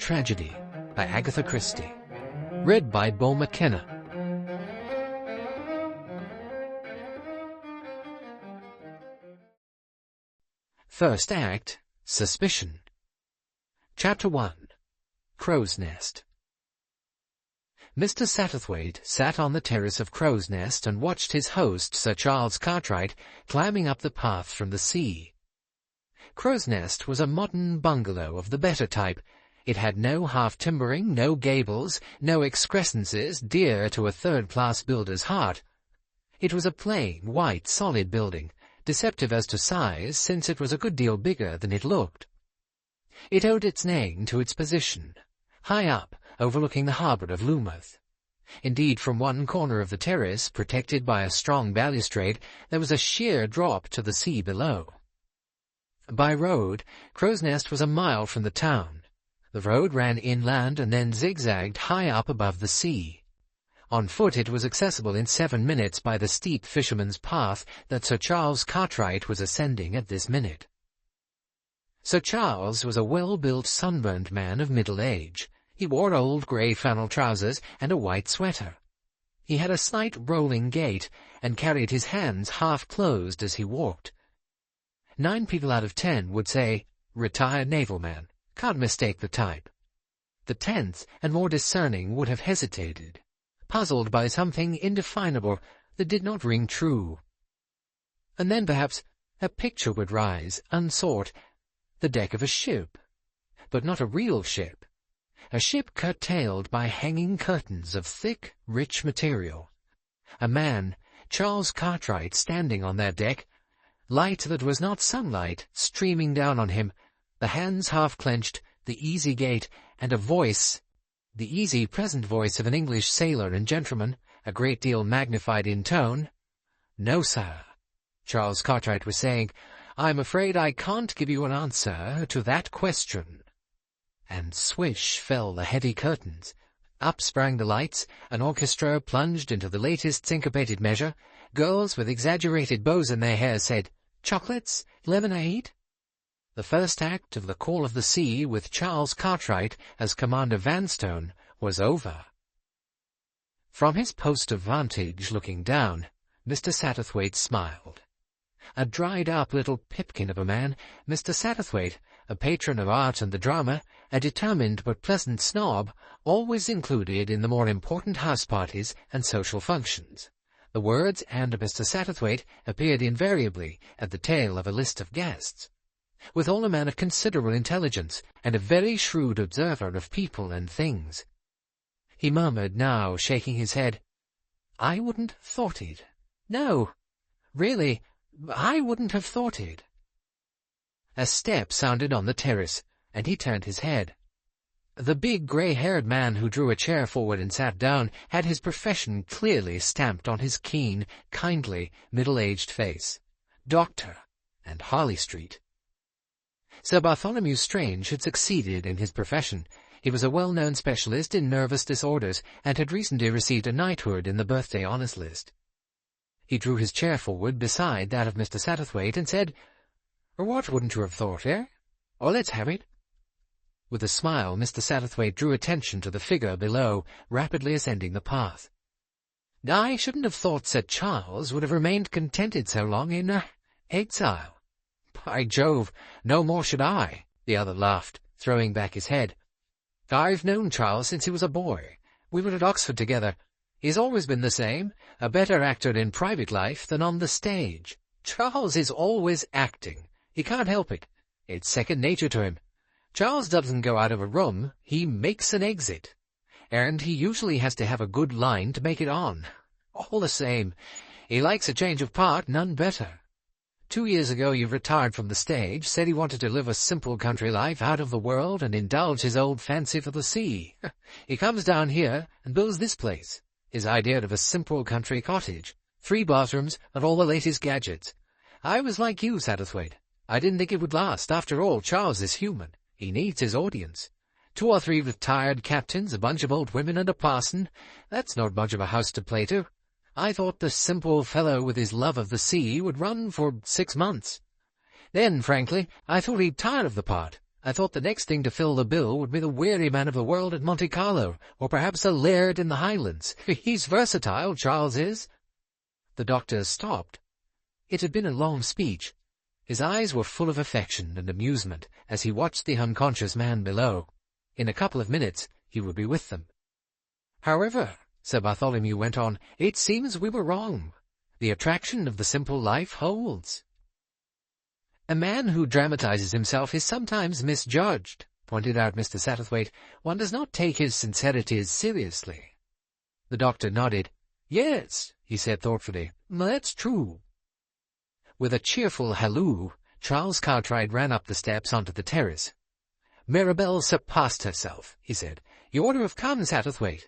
Tragedy by Agatha Christie. Read by Bo McKenna. First Act, Suspicion. Chapter 1. Crow's Nest. Mr. Satterthwaite sat on the terrace of Crow's Nest and watched his host, Sir Charles Cartwright, climbing up the path from the sea. Crow's Nest was a modern bungalow of the better type. It had no half-timbering, no gables, no excrescences dear to a third-class builder's heart. It was a plain, white, solid building, deceptive as to size, since it was a good deal bigger than it looked. It owed its name to its position, high up, overlooking the harbour of Loomuth. Indeed, from one corner of the terrace, protected by a strong balustrade, there was a sheer drop to the sea below. By road, Crow's Nest was a mile from the town. The road ran inland and then zigzagged high up above the sea. On foot it was accessible in 7 minutes by the steep fisherman's path that Sir Charles Cartwright was ascending at this minute. Sir Charles was a well-built, sunburnt man of middle age. He wore old grey flannel trousers and a white sweater. He had a slight rolling gait, and carried his hands half-closed as he walked. 9 people out of 10 would say, "Retired naval man. Can't mistake the type." The 10th and more discerning would have hesitated, puzzled by something indefinable that did not ring true. And then perhaps a picture would rise, unsought, the deck of a ship. But not a real ship. A ship curtailed by hanging curtains of thick, rich material. A man, Charles Cartwright, standing on that deck, light that was not sunlight streaming down on him, the hands half-clenched, the easy gait, and a voice, the easy, present voice of an English sailor and gentleman, a great deal magnified in tone. "No, sir," Charles Cartwright was saying, "I'm afraid I can't give you an answer to that question." And swish fell the heavy curtains. Up sprang the lights, an orchestra plunged into the latest syncopated measure, girls with exaggerated bows in their hair said, "Chocolates? Lemonade?" The first act of The Call of the Sea, with Charles Cartwright as Commander Vanstone, was over. From his post of vantage looking down, Mr. Satterthwaite smiled. A dried-up little pipkin of a man, Mr. Satterthwaite, a patron of art and the drama, a determined but pleasant snob, always included in the more important house-parties and social functions. The words "and Mr. Satterthwaite" appeared invariably at the tail of a list of guests. Withal a man of considerable intelligence, and a very shrewd observer of people and things. He murmured now, shaking his head, "I wouldn't have thought it. No, really, I wouldn't have thought it." A step sounded on the terrace, and he turned his head. The big grey-haired man who drew a chair forward and sat down had his profession clearly stamped on his keen, kindly, middle-aged face. Doctor, and Harley Street. Sir Bartholomew Strange had succeeded in his profession. He was a well-known specialist in nervous disorders, and had recently received a knighthood in the birthday honours list. He drew his chair forward beside that of Mr. Satterthwaite and said, "What wouldn't you have thought, eh? Oh, let's have it." With a smile, Mr. Satterthwaite drew attention to the figure below, rapidly ascending the path. "I shouldn't have thought Sir Charles would have remained contented so long in exile." "By Jove, no more should I," the other laughed, throwing back his head. "I've known Charles since he was a boy. We were at Oxford together. He's always been the same, a better actor in private life than on the stage. Charles is always acting. He can't help it. It's second nature to him. Charles doesn't go out of a room, he makes an exit. And he usually has to have a good line to make it on. All the same, he likes a change of part, none better. 2 years ago he retired from the stage, said he wanted to live a simple country life out of the world and indulge his old fancy for the sea. He comes down here and builds this place, his idea of a simple country cottage, 3 bathrooms and all the latest gadgets. I was like you, Satterthwaite. I didn't think it would last. After all, Charles is human. He needs his audience. 2 or 3 retired captains, a bunch of old women, and a parson. That's not much of a house to play to. I thought the simple fellow with his love of the sea would run for 6 months. Then, frankly, I thought he'd tire of the part. I thought the next thing to fill the bill would be the weary man of the world at Monte Carlo, or perhaps a laird in the Highlands. He's versatile, Charles is." The doctor stopped. It had been a long speech. His eyes were full of affection and amusement as he watched the unconscious man below. In a couple of minutes he would be with them. "However," Sir Bartholomew went on, "it seems we were wrong. The attraction of the simple life holds." "A man who dramatizes himself is sometimes misjudged," pointed out Mr. Satterthwaite. "One does not take his sincerities seriously." The doctor nodded. "Yes," he said thoughtfully, "that's true." With a cheerful halloo, Charles Cartwright ran up the steps onto the terrace. "Mirabelle surpassed herself," he said. "You ought to have come, Satterthwaite."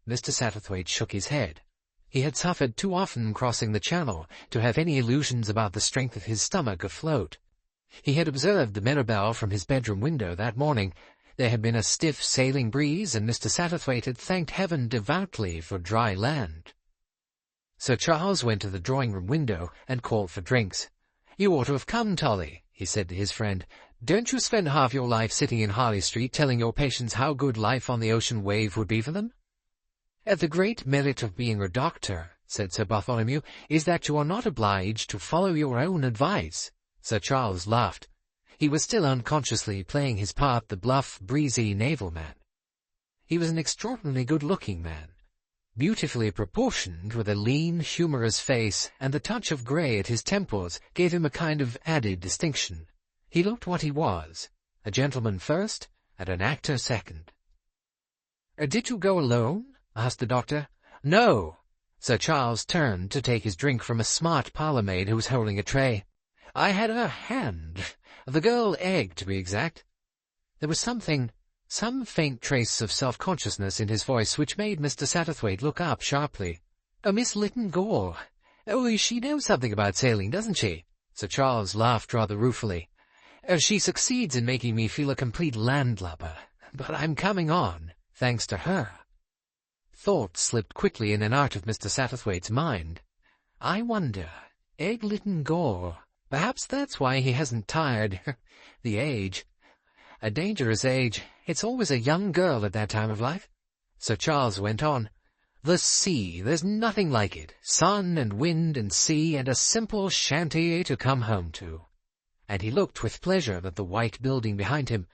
Mr. Satterthwaite shook his head. He had suffered too often crossing the Channel to have any illusions about the strength of his stomach afloat. He had observed the Mirabelle from his bedroom window that morning. There had been a stiff sailing breeze, and Mr. Satterthwaite had thanked heaven devoutly for dry land. Sir Charles went to the drawing-room window and called for drinks. "You ought to have come, Tolly," he said to his friend. "Don't you spend half your life sitting in Harley Street telling your patients how good life on the ocean wave would be for them?" "The great merit of being a doctor," said Sir Bartholomew, "is that you are not obliged to follow your own advice." Sir Charles laughed. He was still unconsciously playing his part, the bluff, breezy naval man. He was an extraordinarily good-looking man, beautifully proportioned, with a lean, humorous face, and the touch of grey at his temples gave him a kind of added distinction. He looked what he was, a gentleman first, and an actor second. "Did you go alone?" asked the doctor. "No." Sir Charles turned to take his drink from a smart parlour-maid who was holding a tray. "I had a hand. The girl Egg, to be exact." There was some faint trace of self-consciousness in his voice which made Mr. Satterthwaite look up sharply. "Oh, Miss Lytton Gore. Oh, she knows something about sailing, doesn't she?" Sir Charles laughed rather ruefully. "She succeeds in making me feel a complete landlubber, but I'm coming on, thanks to her." Thought slipped quickly in and out of Mr. Satterthwaite's mind. "I wonder, Egg Lytton Gore. Perhaps that's why he hasn't tired. The age. A dangerous age. It's always a young girl at that time of life." Sir Charles went on. "The sea, there's nothing like it. Sun and wind and sea, and a simple shanty to come home to." And he looked with pleasure at the white building behind him.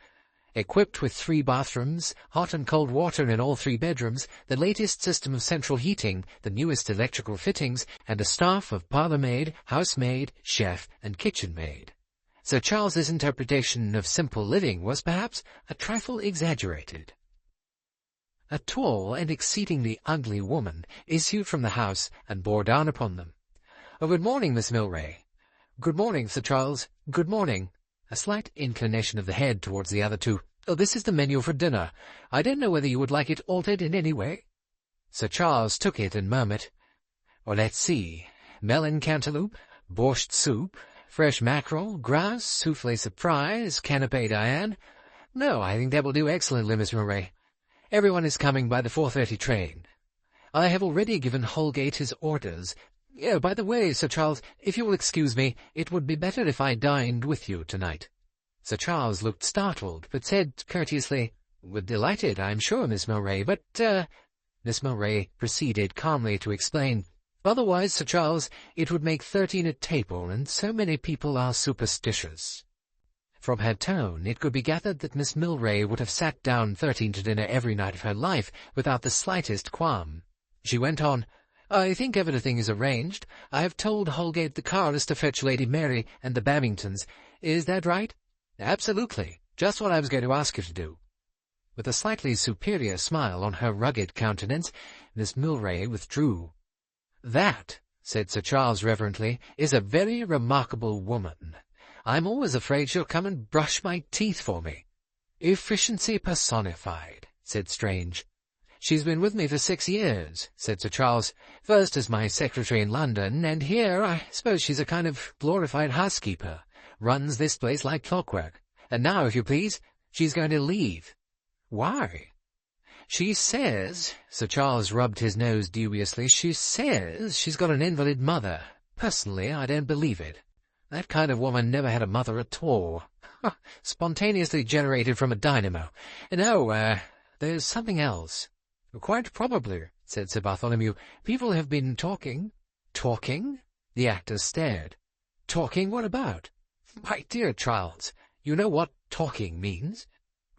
Equipped with 3 bathrooms, hot and cold water in all 3 bedrooms, the latest system of central heating, the newest electrical fittings, and a staff of parlour-maid, housemaid, chef, and kitchen-maid. Sir Charles's interpretation of simple living was perhaps a trifle exaggerated. A tall and exceedingly ugly woman issued from the house and bore down upon them. "Oh, good morning, Miss Milray." "Good morning, Sir Charles. Good morning." A slight inclination of the head towards the other two. "Oh, this is the menu for dinner. I don't know whether you would like it altered in any way." Sir Charles took it and murmured, "Oh, let's see. Melon cantaloupe, borscht soup, fresh mackerel, grouse, soufflé surprise, canapé Diane. No, I think that will do excellently, Miss Murray. Everyone is coming by the 4:30 train. I have already given Holgate his orders. Oh, by the way, Sir Charles, if you will excuse me, it would be better if I dined with you tonight." Sir Charles looked startled, but said courteously, "We're delighted, I'm sure, Miss Milray, but, Miss Milray proceeded calmly to explain, "Otherwise, Sir Charles, it would make 13 at table, and so many people are superstitious." From her tone, it could be gathered that Miss Milray would have sat down 13 to dinner every night of her life without the slightest qualm. She went on, "I think everything is arranged. I have told Holgate the car is to fetch Lady Mary and the Babingtons. Is that right?" "Absolutely. Just what I was going to ask you to do." With a slightly superior smile on her rugged countenance, Miss Milray withdrew. "That," said Sir Charles reverently, "is a very remarkable woman. I'm always afraid she'll come and brush my teeth for me." "Efficiency personified," said Strange. "She's been with me for 6 years," said Sir Charles, "first as my secretary in London, and here I suppose she's a kind of glorified housekeeper, runs this place like clockwork. And now, if you please, she's going to leave." "Why?" "She says," Sir Charles rubbed his nose dubiously, "she says she's got an invalid mother. Personally, I don't believe it." That kind of woman never had a mother at all. Spontaneously generated from a dynamo. No, there's something else. Quite probably, said Sir Bartholomew. People have been talking. Talking? The actor stared. Talking what about? My dear Charles, you know what talking means.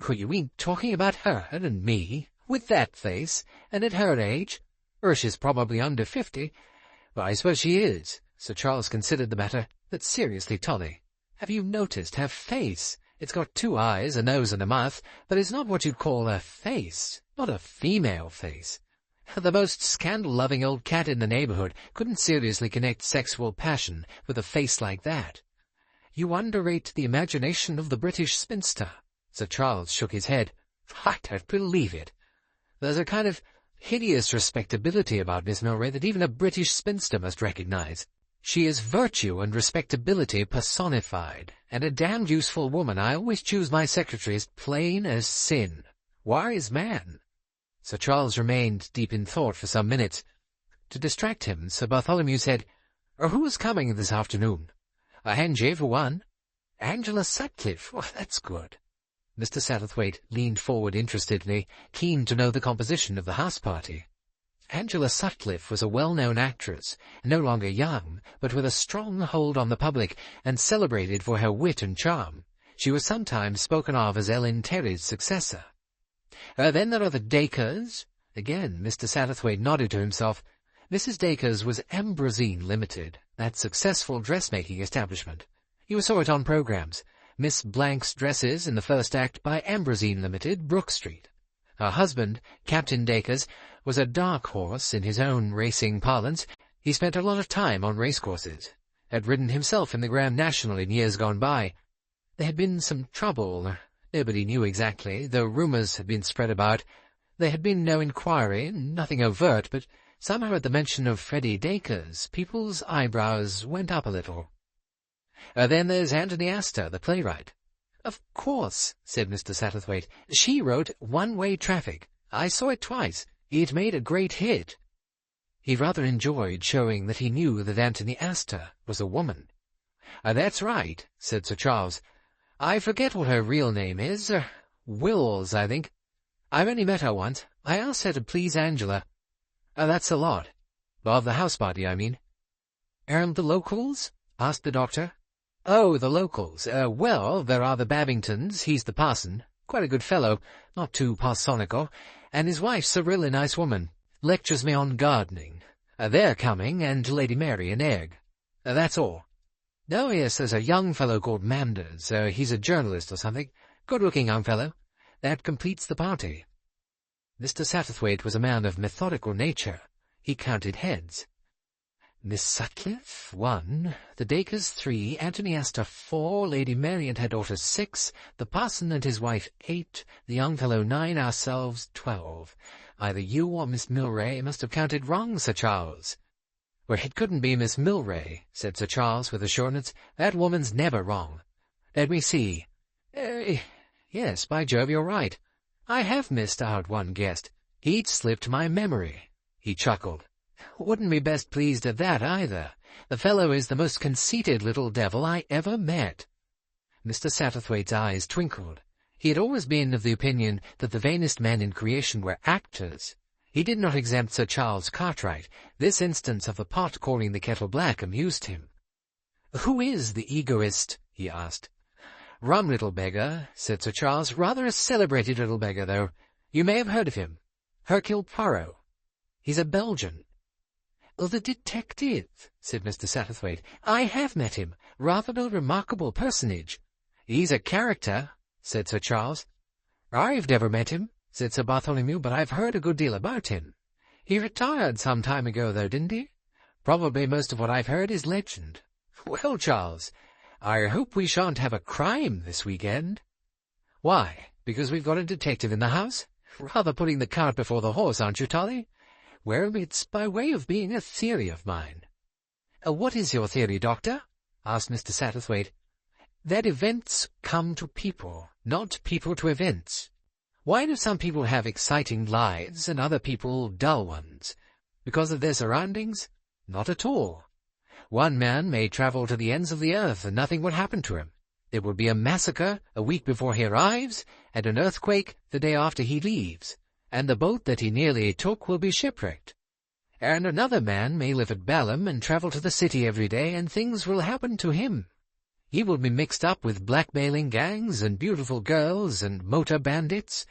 You mean talking about her and me, with that face, and at her age? Or she's probably under 50. Well, I suppose she is. Sir Charles considered the matter. But seriously, Tolly, have you noticed her face? It's got 2 eyes, a nose and a mouth, but it's not what you'd call a face. Not a female face. The most scandal-loving old cat in the neighbourhood couldn't seriously connect sexual passion with a face like that. You underrate the imagination of the British spinster. Sir Charles shook his head. I don't believe it. There's a kind of hideous respectability about Miss Milray that even a British spinster must recognize. She is virtue and respectability personified, and a damned useful woman. I always choose my secretaries plain as sin. Wise man. Sir Charles remained deep in thought for some minutes. To distract him, Sir Bartholomew said, Who is coming this afternoon? Angie, for one. Angela Sutcliffe. Oh, that's good. Mr. Satterthwaite leaned forward interestedly, keen to know the composition of the house-party. Angela Sutcliffe was a well-known actress, no longer young, but with a strong hold on the public, and celebrated for her wit and charm. She was sometimes spoken of as Ellen Terry's successor. Then there are the Dacres. Again, Mr. Satterthwaite nodded to himself. Mrs. Dacres was Ambrosine Limited, that successful dressmaking establishment. You saw it on programs. Miss Blank's dresses in the first act by Ambrosine Limited, Brook Street. Her husband, Captain Dacres, was a dark horse in his own racing parlance. He spent a lot of time on racecourses. Had ridden himself in the Grand National in years gone by. There had been some trouble. Nobody knew exactly, though rumours had been spread about. There had been no inquiry, nothing overt, but somehow at the mention of Freddie Dacres, people's eyebrows went up a little. Then there's Anthony Astor, the playwright. Of course, said Mr. Satterthwaite. She wrote One-Way Traffic. I saw it twice. It made a great hit. He rather enjoyed showing that he knew that Anthony Astor was a woman. That's right, said Sir Charles. I forget what her real name is. Wills, I think. I've only met her once. I asked her to please Angela. That's a lot. Of the house party, I mean. And the locals? Asked the doctor. Oh, the locals. Well, there are the Babingtons. He's the parson. Quite a good fellow. Not too parsonical. And his wife's a really nice woman. Lectures me on gardening. They're coming, and Lady Mary and Egg. That's all. Oh, yes, there's a young fellow called Manders. He's a journalist or something. Good-looking young fellow. That completes the party. Mr. Satterthwaite was a man of methodical nature. He counted heads. Miss Sutcliffe, 1, the Dacres, 3, Anthony Astor, 4, Lady Mary and her daughter, 6, the parson and his wife, 8, the young fellow, 9, ourselves, 12. Either you or Miss Milray must have counted wrong, Sir Charles. Well, it couldn't be Miss Milray, said Sir Charles with assurance. That woman's never wrong. Let me see. Yes, by Jove, you're right. I have missed out one guest. He'd slipped my memory. He chuckled. Wouldn't be best pleased at that, either. The fellow is the most conceited little devil I ever met. Mr. Satterthwaite's eyes twinkled. He had always been of the opinion that the vainest men in creation were actors. He did not exempt Sir Charles Cartwright. This instance of the pot calling the kettle black amused him. "Who is the egoist?" he asked. "Rum little beggar," said Sir Charles. "Rather a celebrated little beggar, though. You may have heard of him. Hercule Poirot. He's a Belgian." "The detective," said Mr. Satterthwaite. "I have met him. Rather a remarkable personage." "He's a character," said Sir Charles. "I've never met him," said Sir Bartholomew, "but I've heard a good deal about him. He retired some time ago, though, didn't he? Probably most of what I've heard is legend. Well, Charles, I hope we shan't have a crime this weekend." "Why, because we've got a detective in the house? Rather putting the cart before the horse, aren't you, Tolly?" "Well, it's by way of being a theory of mine." "What is your theory, Doctor?" asked Mr. Satterthwaite. "That events come to people, not people to events. Why do some people have exciting lives and other people dull ones? Because of their surroundings? Not at all. One man may travel to the ends of the earth and nothing would happen to him. There will be a massacre a week before he arrives, and an earthquake the day after he leaves, and the boat that he nearly took will be shipwrecked. And another man may live at Balham and travel to the city every day, and things will happen to him. He will be mixed up with blackmailing gangs and beautiful girls and motor bandits.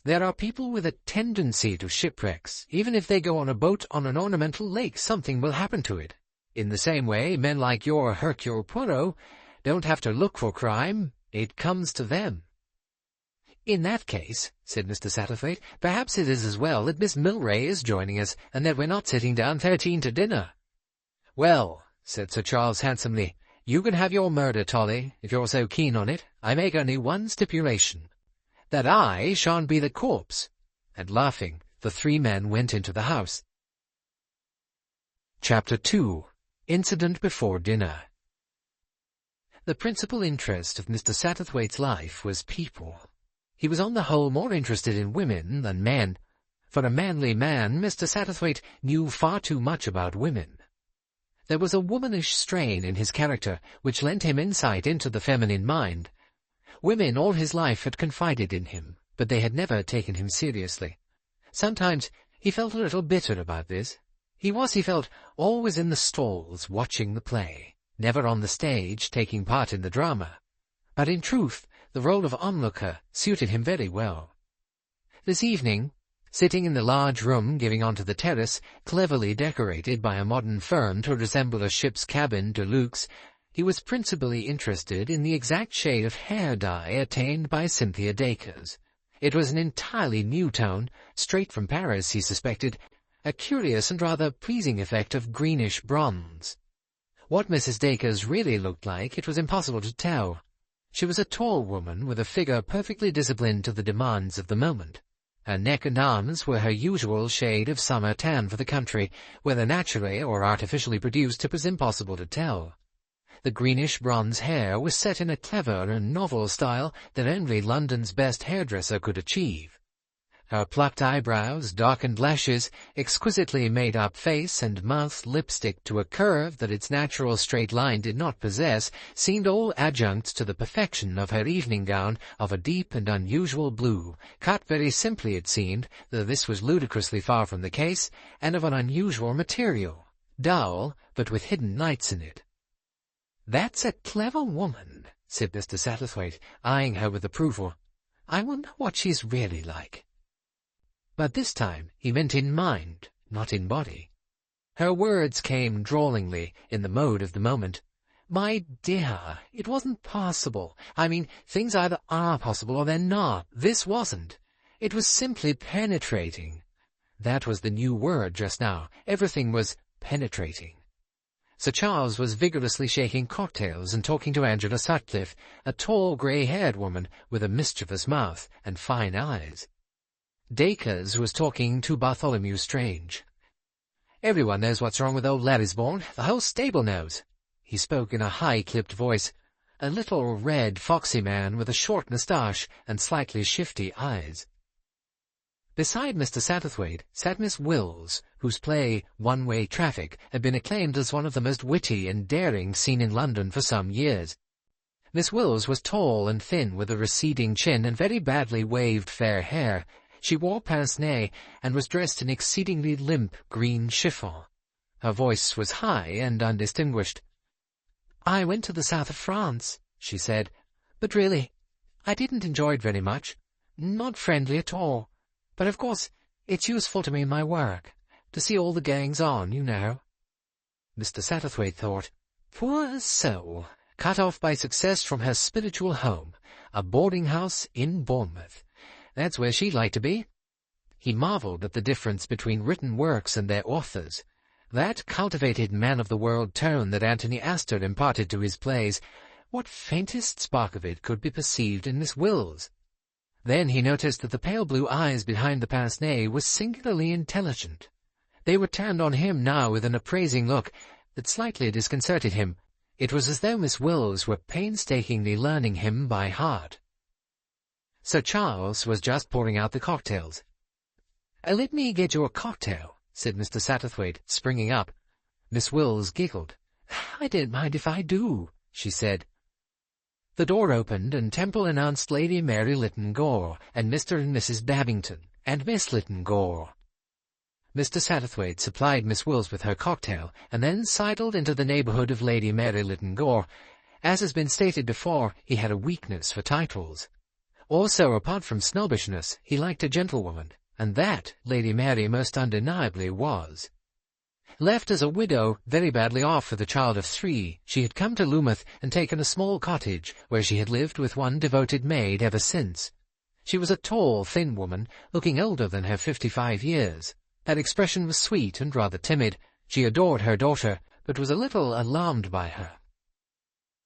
There are people with a tendency to shipwrecks. Even if they go on a boat on an ornamental lake, something will happen to it. In the same way, men like your Hercule Poirot don't have to look for crime. It comes to them. In that case, said Mr. Satterthwaite, perhaps it is as well that Miss Milray is joining us, and that we're not sitting down 13 to dinner. Well, said Sir Charles handsomely, you can have your murder, Tolly, if you're so keen on it. I make only one stipulation, that I shan't be the corpse. And laughing, the three men went into the house. Chapter 2. Incident before dinner. The principal interest of Mr. Satterthwaite's life was people. He was on the whole more interested in women than men. For a manly man, Mr. Satterthwaite knew far too much about women. There was a womanish strain in his character which lent him insight into the feminine mind. Women all his life had confided in him, but they had never taken him seriously. Sometimes he felt a little bitter about this. He felt, always in the stalls watching the play, never on the stage taking part in the drama. But in truth, the role of onlooker suited him very well. This evening, sitting in the large room giving onto the terrace, cleverly decorated by a modern fern to resemble a ship's cabin de luxe, he was principally interested in the exact shade of hair dye attained by Cynthia Dacres. It was an entirely new tone, straight from Paris, he suspected, a curious and rather pleasing effect of greenish bronze. What Mrs. Dacres really looked like, it was impossible to tell. She was a tall woman with a figure perfectly disciplined to the demands of the moment. Her neck and arms were her usual shade of summer tan for the country, whether naturally or artificially produced it was impossible to tell. The greenish-bronze hair was set in a clever and novel style that only London's best hairdresser could achieve. Her plucked eyebrows, darkened lashes, exquisitely made-up face, and mouth lipstick to a curve that its natural straight line did not possess, seemed all adjuncts to the perfection of her evening gown of a deep and unusual blue, cut very simply it seemed, though this was ludicrously far from the case, and of an unusual material, dull, but with hidden nights in it. "That's a clever woman," said Mr. Satterthwaite, eyeing her with approval. "I wonder what she's really like." But this time he meant in mind, not in body. Her words came drawlingly, in the mode of the moment. "My dear, it wasn't possible. I mean, things either are possible or they're not. This wasn't. It was simply penetrating." That was the new word just now. Everything was penetrating. Sir Charles was vigorously shaking cocktails and talking to Angela Sutcliffe, a tall, grey-haired woman with a mischievous mouth and fine eyes. Dacres was talking to Bartholomew Strange. "Everyone knows what's wrong with old Larisborn. The whole stable knows." He spoke in a high-clipped voice, a little red, foxy man with a short moustache and slightly shifty eyes. Beside Mr. Satterthwaite sat Miss Wills, whose play One-Way Traffic had been acclaimed as one of the most witty and daring seen in London for some years. Miss Wills was tall and thin, with a receding chin and very badly waved fair hair. She wore pince-nez and was dressed in exceedingly limp green chiffon. Her voice was high and undistinguished. "I went to the south of France," she said, "but really, I didn't enjoy it very much. Not friendly at all. But of course, it's useful to me in my work, to see all the goings on, you know." Mr. Satterthwaite thought, "Poor soul, cut off by success from her spiritual home, a boarding-house in Bournemouth. That's where she'd like to be." He marvelled at the difference between written works and their authors. That cultivated man-of-the-world tone that Anthony Astor imparted to his plays, what faintest spark of it could be perceived in Miss Wills? Then he noticed that the pale blue eyes behind the pince-nez were singularly intelligent. They were turned on him now with an appraising look that slightly disconcerted him. It was as though Miss Wills were painstakingly learning him by heart. Sir Charles was just pouring out the cocktails. "Let me get you a cocktail," said Mr. Satterthwaite, springing up. Miss Wills giggled. "I don't mind if I do," she said. The door opened, and Temple announced Lady Mary Lytton Gore, and Mr. and Mrs. Babington, and Miss Lytton Gore. Mr. Satterthwaite supplied Miss Wills with her cocktail, and then sidled into the neighbourhood of Lady Mary Lytton Gore. As has been stated before, he had a weakness for titles. Also, apart from snobbishness, he liked a gentlewoman, and that Lady Mary most undeniably was. Left as a widow, very badly off with a child of 3, she had come to Loomuth and taken a small cottage, where she had lived with one devoted maid ever since. She was a tall, thin woman, looking older than her 55 years. Her expression was sweet and rather timid. She adored her daughter, but was a little alarmed by her.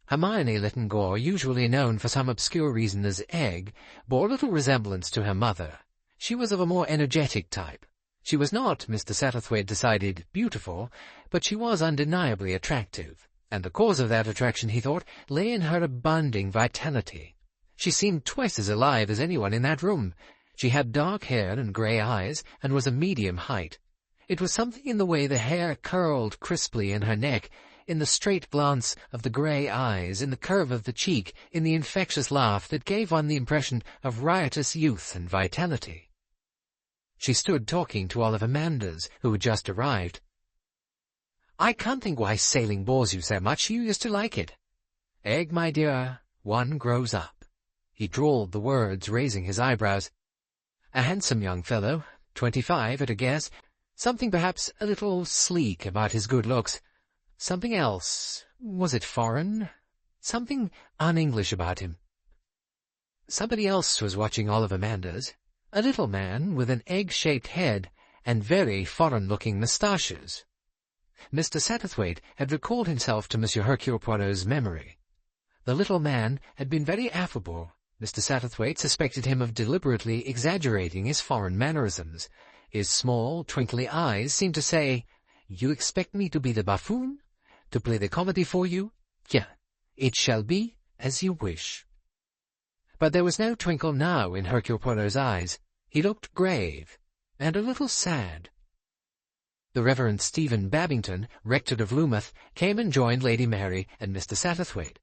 Hermione Lytton Gore, usually known for some obscure reason as Egg, bore little resemblance to her mother. She was of a more energetic type. She was not, Mr. Satterthwaite decided, beautiful, but she was undeniably attractive, and the cause of that attraction, he thought, lay in her abounding vitality. She seemed twice as alive as anyone in that room. She had dark hair and grey eyes, and was a medium height. It was something in the way the hair curled crisply in her neck, in the straight glance of the grey eyes, in the curve of the cheek, in the infectious laugh that gave one the impression of riotous youth and vitality. She stood talking to Oliver Manders, who had just arrived. "I can't think why sailing bores you so much. You used to like it." "Egg, my dear, one grows up." He drawled the words, raising his eyebrows. "A handsome young fellow, 25 at a guess. Something perhaps a little sleek about his good looks. Something else. Was it foreign? Something un-English about him." Somebody else was watching Oliver Manders. A little man with an egg-shaped head and very foreign-looking moustaches. Mr. Satterthwaite had recalled himself to Monsieur Hercule Poirot's memory. The little man had been very affable. Mr. Satterthwaite suspected him of deliberately exaggerating his foreign mannerisms. His small, twinkly eyes seemed to say, "You expect me to be the buffoon? To play the comedy for you? Tiens, it shall be as you wish." But there was no twinkle now in Hercule Poirot's eyes. He looked grave, and a little sad. The Reverend Stephen Babington, rector of Loomuth, came and joined Lady Mary and Mr. Satterthwaite.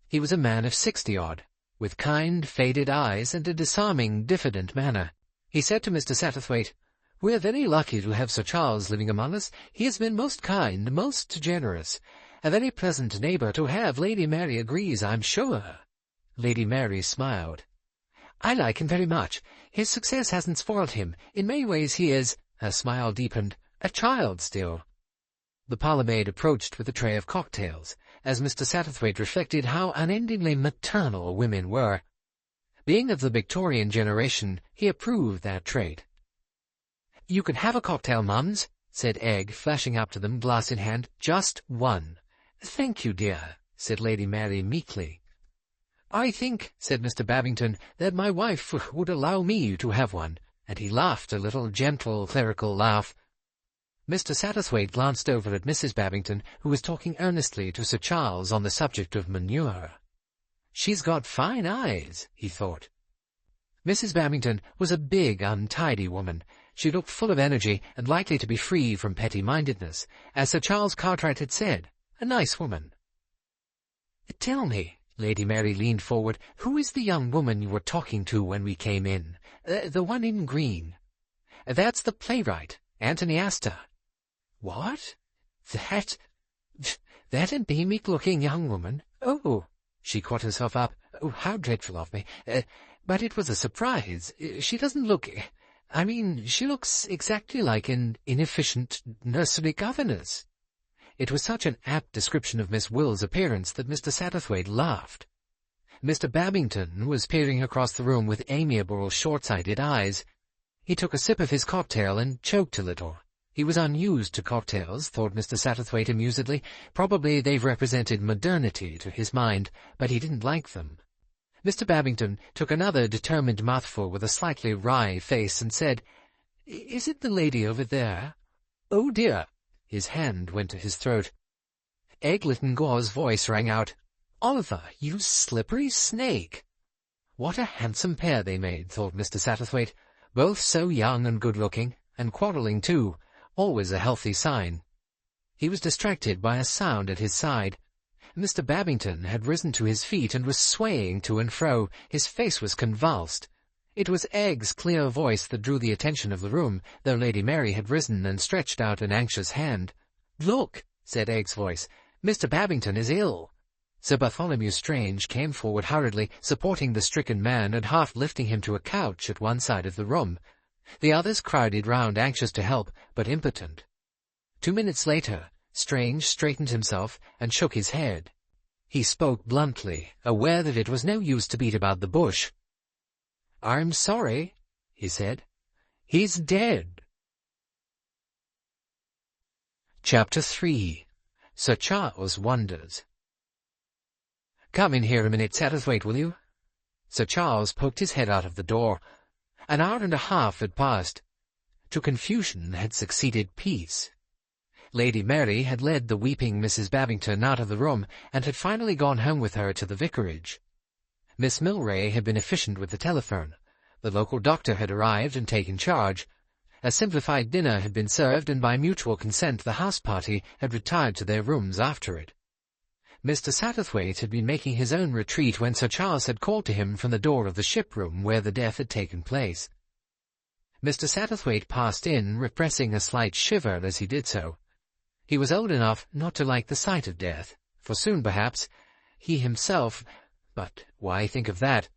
He was a man of 60-odd, with kind, faded eyes and a disarming, diffident manner. He said to Mr. Satterthwaite, "We're very lucky to have Sir Charles living among us. He has been most kind, most generous. A very pleasant neighbour to have, Lady Mary agrees, I'm sure." Lady Mary smiled. "I like him very much. His success hasn't spoiled him. In many ways he is," her smile deepened, "a child still." The parlour-maid approached with a tray of cocktails, as Mr. Satterthwaite reflected how unendingly maternal women were. Being of the Victorian generation, he approved that trait. "You can have a cocktail, mums," said Egg, flashing up to them, glass in hand. "Just one." "Thank you, dear," said Lady Mary meekly. "I think," said Mr. Babington, "that my wife would allow me to have one," and he laughed a little gentle clerical laugh. Mr. Satterthwaite glanced over at Mrs. Babington, who was talking earnestly to Sir Charles on the subject of manure. "She's got fine eyes," he thought. Mrs. Babington was a big, untidy woman. She looked full of energy and likely to be free from petty-mindedness. As Sir Charles Cartwright had said, a nice woman. "Tell me," Lady Mary leaned forward, "who is the young woman you were talking to when we came in? The one in green." "That's the playwright, Anthony Astor." "What? That anemic-looking young woman? Oh!" She caught herself up. "Oh, how dreadful of me. But it was a surprise. She doesn't look... I mean, she looks exactly like an inefficient nursery governess." It was such an apt description of Miss Will's appearance that Mr. Satterthwaite laughed. Mr. Babington was peering across the room with amiable, short-sighted eyes. He took a sip of his cocktail and choked a little. He was unused to cocktails, thought Mr. Satterthwaite amusedly. Probably they've represented modernity to his mind, but he didn't like them. Mr. Babington took another determined mouthful with a slightly wry face and said, "Is it the lady over there?" "Oh, dear!" His hand went to his throat. Egg Lytton Gore's voice rang out, "Oliver, you slippery snake!" What a handsome pair they made, thought Mr. Satterthwaite, both so young and good-looking, and quarrelling too, always a healthy sign. He was distracted by a sound at his side. Mr. Babington had risen to his feet and was swaying to and fro. His face was convulsed. It was Egg's clear voice that drew the attention of the room, though Lady Mary had risen and stretched out an anxious hand. "Look," said Egg's voice, "Mr. Babington is ill." Sir Bartholomew Strange came forward hurriedly, supporting the stricken man and half lifting him to a couch at one side of the room. The others crowded round, anxious to help, but impotent. 2 minutes later, Strange straightened himself and shook his head. He spoke bluntly, aware that it was no use to beat about the bush. "I'm sorry," he said. "He's dead." Chapter 3. Sir Charles Wonders. "Come in here a minute, Satterthwaite, will you?" Sir Charles poked his head out of the door. An hour and a half had passed. To confusion had succeeded peace. Lady Mary had led the weeping Mrs. Babington out of the room, and had finally gone home with her to the vicarage. Miss Milray had been efficient with the telephone. The local doctor had arrived and taken charge. A simplified dinner had been served, and by mutual consent the house party had retired to their rooms after it. Mr. Satterthwaite had been making his own retreat when Sir Charles had called to him from the door of the ship-room where the death had taken place. Mr. Satterthwaite passed in, repressing a slight shiver as he did so. He was old enough not to like the sight of death, for soon, perhaps, he himself— but why think of that?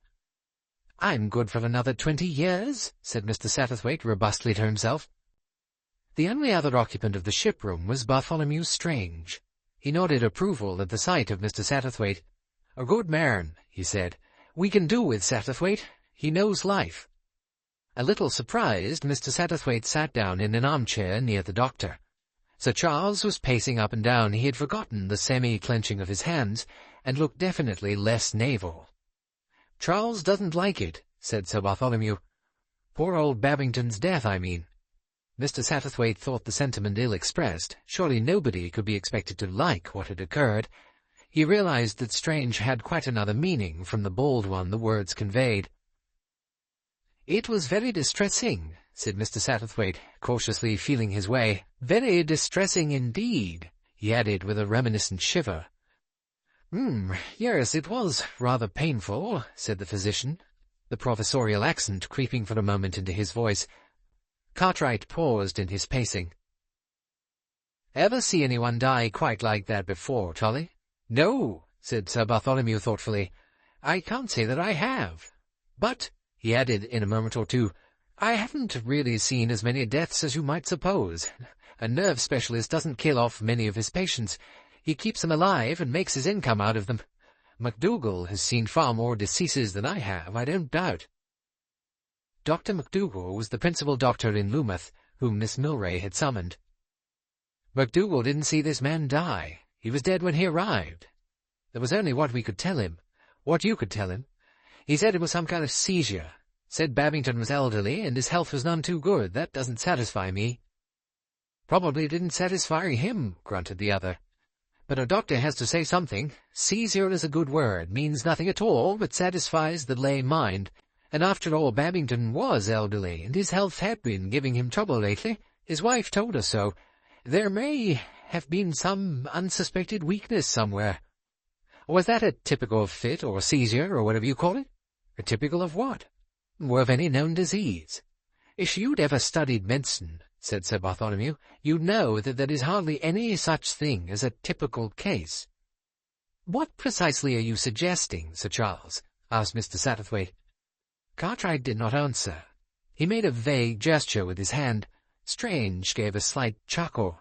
"I'm good for another 20 years, said Mr. Satterthwaite robustly to himself. The only other occupant of the ship-room was Bartholomew Strange. He nodded approval at the sight of Mr. Satterthwaite. "A good man," he said. "We can do with Satterthwaite. He knows life." A little surprised, Mr. Satterthwaite sat down in an armchair near the doctor. Sir Charles was pacing up and down. He had forgotten the semi-clenching of his hands, and looked definitely less naval. "Charles doesn't like it," said Sir Bartholomew. "Poor old Babington's death, I mean." Mr. Satterthwaite thought the sentiment ill-expressed. Surely nobody could be expected to like what had occurred. He realized that Strange had quite another meaning from the bald one the words conveyed. "It was very distressing," said Mr. Satterthwaite, cautiously feeling his way. "Very distressing indeed," he added with a reminiscent shiver. Yes, it was rather painful," said the physician, the professorial accent creeping for a moment into his voice. Cartwright paused in his pacing. "Ever see anyone die quite like that before, Tolly?" "No," said Sir Bartholomew thoughtfully. "I can't say that I have. But," he added in a moment or two, "I haven't really seen as many deaths as you might suppose. A nerve specialist doesn't kill off many of his patients. He keeps them alive and makes his income out of them. MacDougall has seen far more deceases than I have, I don't doubt." Dr. MacDougall was the principal doctor in Loomuth, whom Miss Milray had summoned. "MacDougall didn't see this man die. He was dead when he arrived. There was only what we could tell him, what you could tell him. He said it was some kind of seizure. Said Babington was elderly, and his health was none too good. That doesn't satisfy me." "Probably didn't satisfy him," grunted the other. "But a doctor has to say something. Seizure is a good word, means nothing at all, but satisfies the lay mind. And after all, Babington was elderly, and his health had been giving him trouble lately. His wife told us so. There may have been some unsuspected weakness somewhere." "Was that a typical fit or seizure, or whatever you call it?" "A typical of what?" "Or of any known disease." "If you'd ever studied medicine," said Sir Bartholomew, "you'd know that there is hardly any such thing as a typical case." "What precisely are you suggesting, Sir Charles?" asked Mr. Satterthwaite. Cartwright did not answer. He made a vague gesture with his hand. Strange gave a slight chuckle.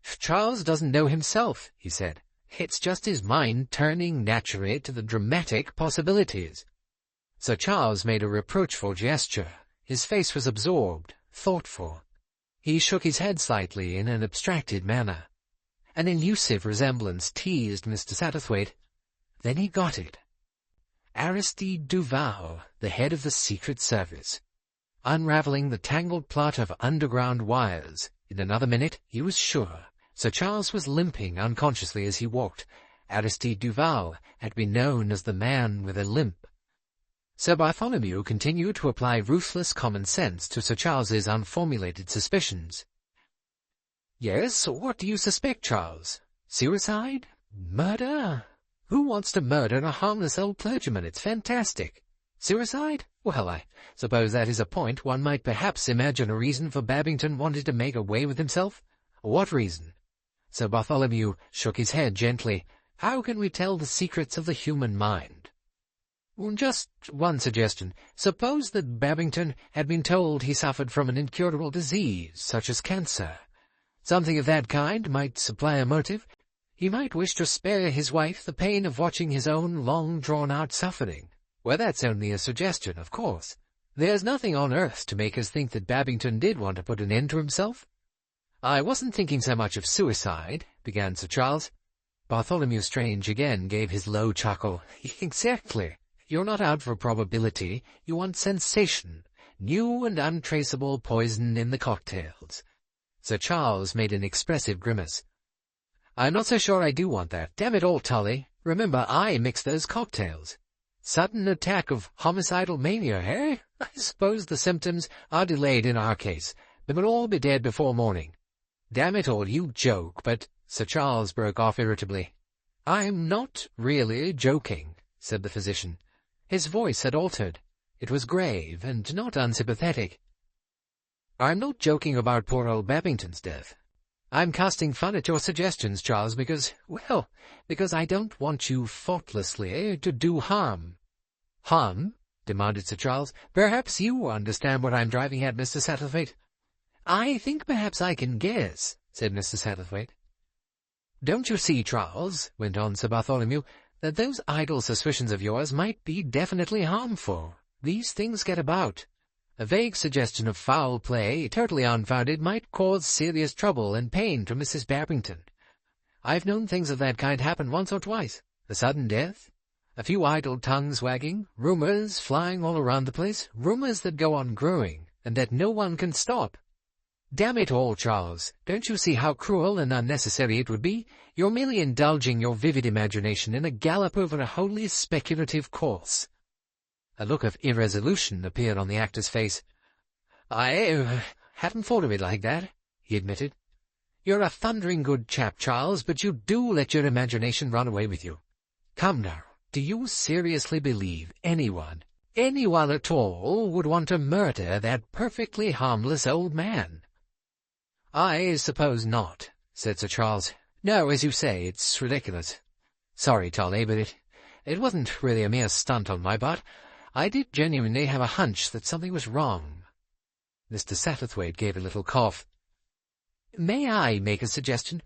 "Charles doesn't know himself," he said. "It's just his mind turning naturally to the dramatic possibilities." Sir Charles made a reproachful gesture. His face was absorbed, thoughtful. He shook his head slightly in an abstracted manner. An elusive resemblance teased Mr. Satterthwaite. Then he got it. Aristide Duval, the head of the Secret Service, unravelling the tangled plot of underground wires. In another minute, he was sure. Sir Charles was limping unconsciously as he walked. Aristide Duval had been known as the man with a limp. Sir Bartholomew continued to apply ruthless common sense to Sir Charles's unformulated suspicions. Yes, what do you suspect, Charles? Suicide? Murder? Who wants to murder a harmless old clergyman? It's fantastic. Suicide? Well, I suppose that is a point. One might perhaps imagine a reason for Babington wanting to make away with himself. What reason? Sir Bartholomew shook his head gently. How can we tell the secrets of the human mind? Just one suggestion. Suppose that Babington had been told he suffered from an incurable disease, such as cancer. Something of that kind might supply a motive. He might wish to spare his wife the pain of watching his own long-drawn-out suffering. Well, that's only a suggestion, of course. There's nothing on earth to make us think that Babington did want to put an end to himself. I wasn't thinking so much of suicide, began Sir Charles. Bartholomew Strange again gave his low chuckle. Exactly. You're not out for probability. You want sensation. New and untraceable poison in the cocktails. Sir Charles made an expressive grimace. I'm not so sure I do want that. Damn it all, Tully. Remember, I mix those cocktails. Sudden attack of homicidal mania, eh? I suppose the symptoms are delayed in our case, but we'll all be dead before morning. Damn it all, you joke, but— Sir Charles broke off irritably. I'm not really joking, said the physician. His voice had altered. It was grave and not unsympathetic. I'm not joking about poor old Babington's death. I'm casting fun at your suggestions, Charles, because I don't want you thoughtlessly to do harm. Harm? Demanded Sir Charles. Perhaps you understand what I'm driving at, Mr. Satterthwaite. I think perhaps I can guess, said Mr. Satterthwaite. Don't you see, Charles, went on Sir Bartholomew, that those idle suspicions of yours might be definitely harmful? These things get about. A vague suggestion of foul play, totally unfounded, might cause serious trouble and pain to Mrs. Babington. I've known things of that kind happen once or twice. A sudden death, a few idle tongues wagging, rumours flying all around the place, rumours that go on growing, and that no one can stop. Damn it all, Charles, don't you see how cruel and unnecessary it would be? You're merely indulging your vivid imagination in a gallop over a wholly speculative course. A look of irresolution appeared on the actor's face. I hadn't thought of it like that, he admitted. You're a thundering good chap, Charles, but you do let your imagination run away with you. Come now, do you seriously believe anyone at all, would want to murder that perfectly harmless old man? I suppose not, said Sir Charles. No, as you say, it's ridiculous. Sorry, Tolly, but it wasn't really a mere stunt on my part. I did genuinely have a hunch that something was wrong. Mr. Satterthwaite gave a little cough. May I make a suggestion?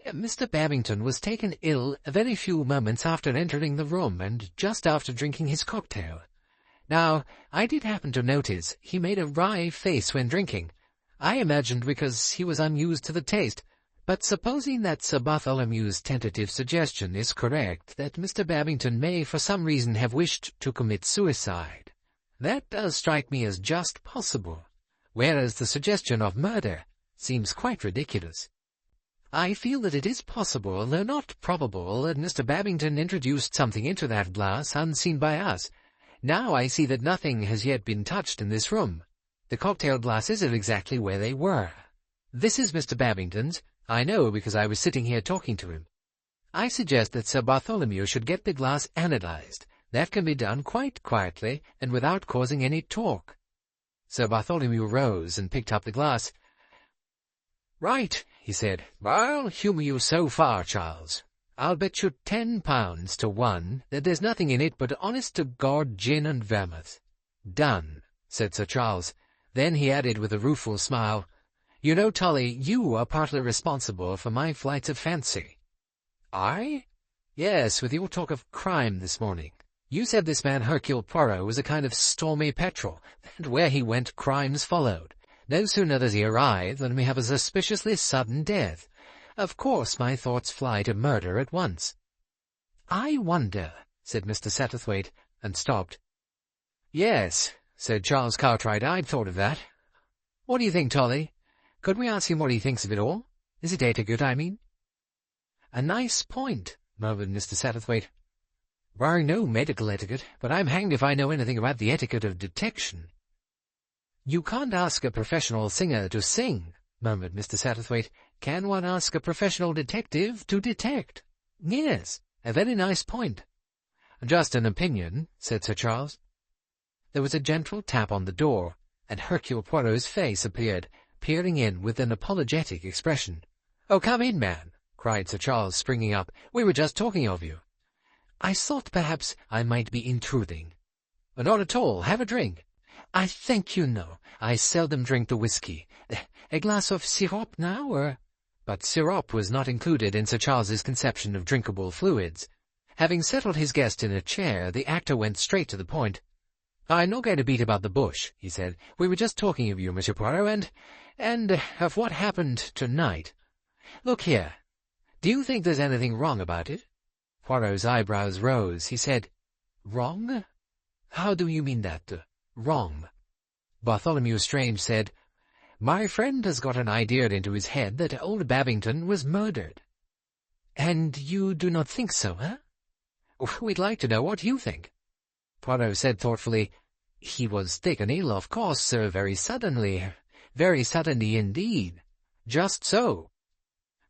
Mr. Babington was taken ill a very few moments after entering the room, and just after drinking his cocktail. Now, I did happen to notice he made a wry face when drinking. I imagined because he was unused to the taste. But supposing that Sir Bartholomew's tentative suggestion is correct, that Mr. Babington may for some reason have wished to commit suicide, that does strike me as just possible, whereas the suggestion of murder seems quite ridiculous. I feel that it is possible, though not probable, that Mr. Babington introduced something into that glass unseen by us. Now I see that nothing has yet been touched in this room. The cocktail glasses are exactly where they were. This is Mr. Babington's. I know because I was sitting here talking to him. I suggest that Sir Bartholomew should get the glass analyzed. That can be done quite quietly and without causing any talk. Sir Bartholomew rose and picked up the glass. Right, he said. I'll humour you so far, Charles. I'll bet you £10 to 1 that there's nothing in it but honest-to-God gin and vermouth. Done, said Sir Charles. Then he added with a rueful smile, You know, Tully, you are partly responsible for my flights of fancy. I? Yes, with your talk of crime this morning. You said this man Hercule Poirot was a kind of stormy petrel, and where he went crimes followed. No sooner does he arrive than we have a suspiciously sudden death. Of course my thoughts fly to murder at once. I wonder, said Mr. Satterthwaite, and stopped. Yes, said Charles Cartwright, I'd thought of that. What do you think, Tolly? Could we ask him what he thinks of it all? Is it etiquette, I mean? A nice point, murmured Mr. Satterthwaite. Barring no medical etiquette, but I'm hanged if I know anything about the etiquette of detection. You can't ask a professional singer to sing, murmured Mr. Satterthwaite. Can one ask a professional detective to detect? Yes, a very nice point. Just an opinion, said Sir Charles. There was a gentle tap on the door, and Hercule Poirot's face appeared, peering in with an apologetic expression. "Oh, come in, man," cried Sir Charles, springing up. "We were just talking of you." "I thought perhaps I might be intruding." "Not at all. Have a drink." "I thank you, no. I seldom drink the whiskey. A glass of sirop now, or—" But sirop was not included in Sir Charles's conception of drinkable fluids. Having settled his guest in a chair, the actor went straight to the point. "I'm not going to beat about the bush," he said. "We were just talking of you, Monsieur Poirot, and of what happened tonight. Look here, do you think there's anything wrong about it?" Poirot's eyebrows rose. He said, "Wrong? How do you mean that, wrong?" Bartholomew Strange said, "My friend has got an idea into his head that old Babington was murdered." "And you do not think so, eh?" "We'd like to know what you think." Poirot said thoughtfully, "He was taken ill, of course, sir, very suddenly indeed." "Just so."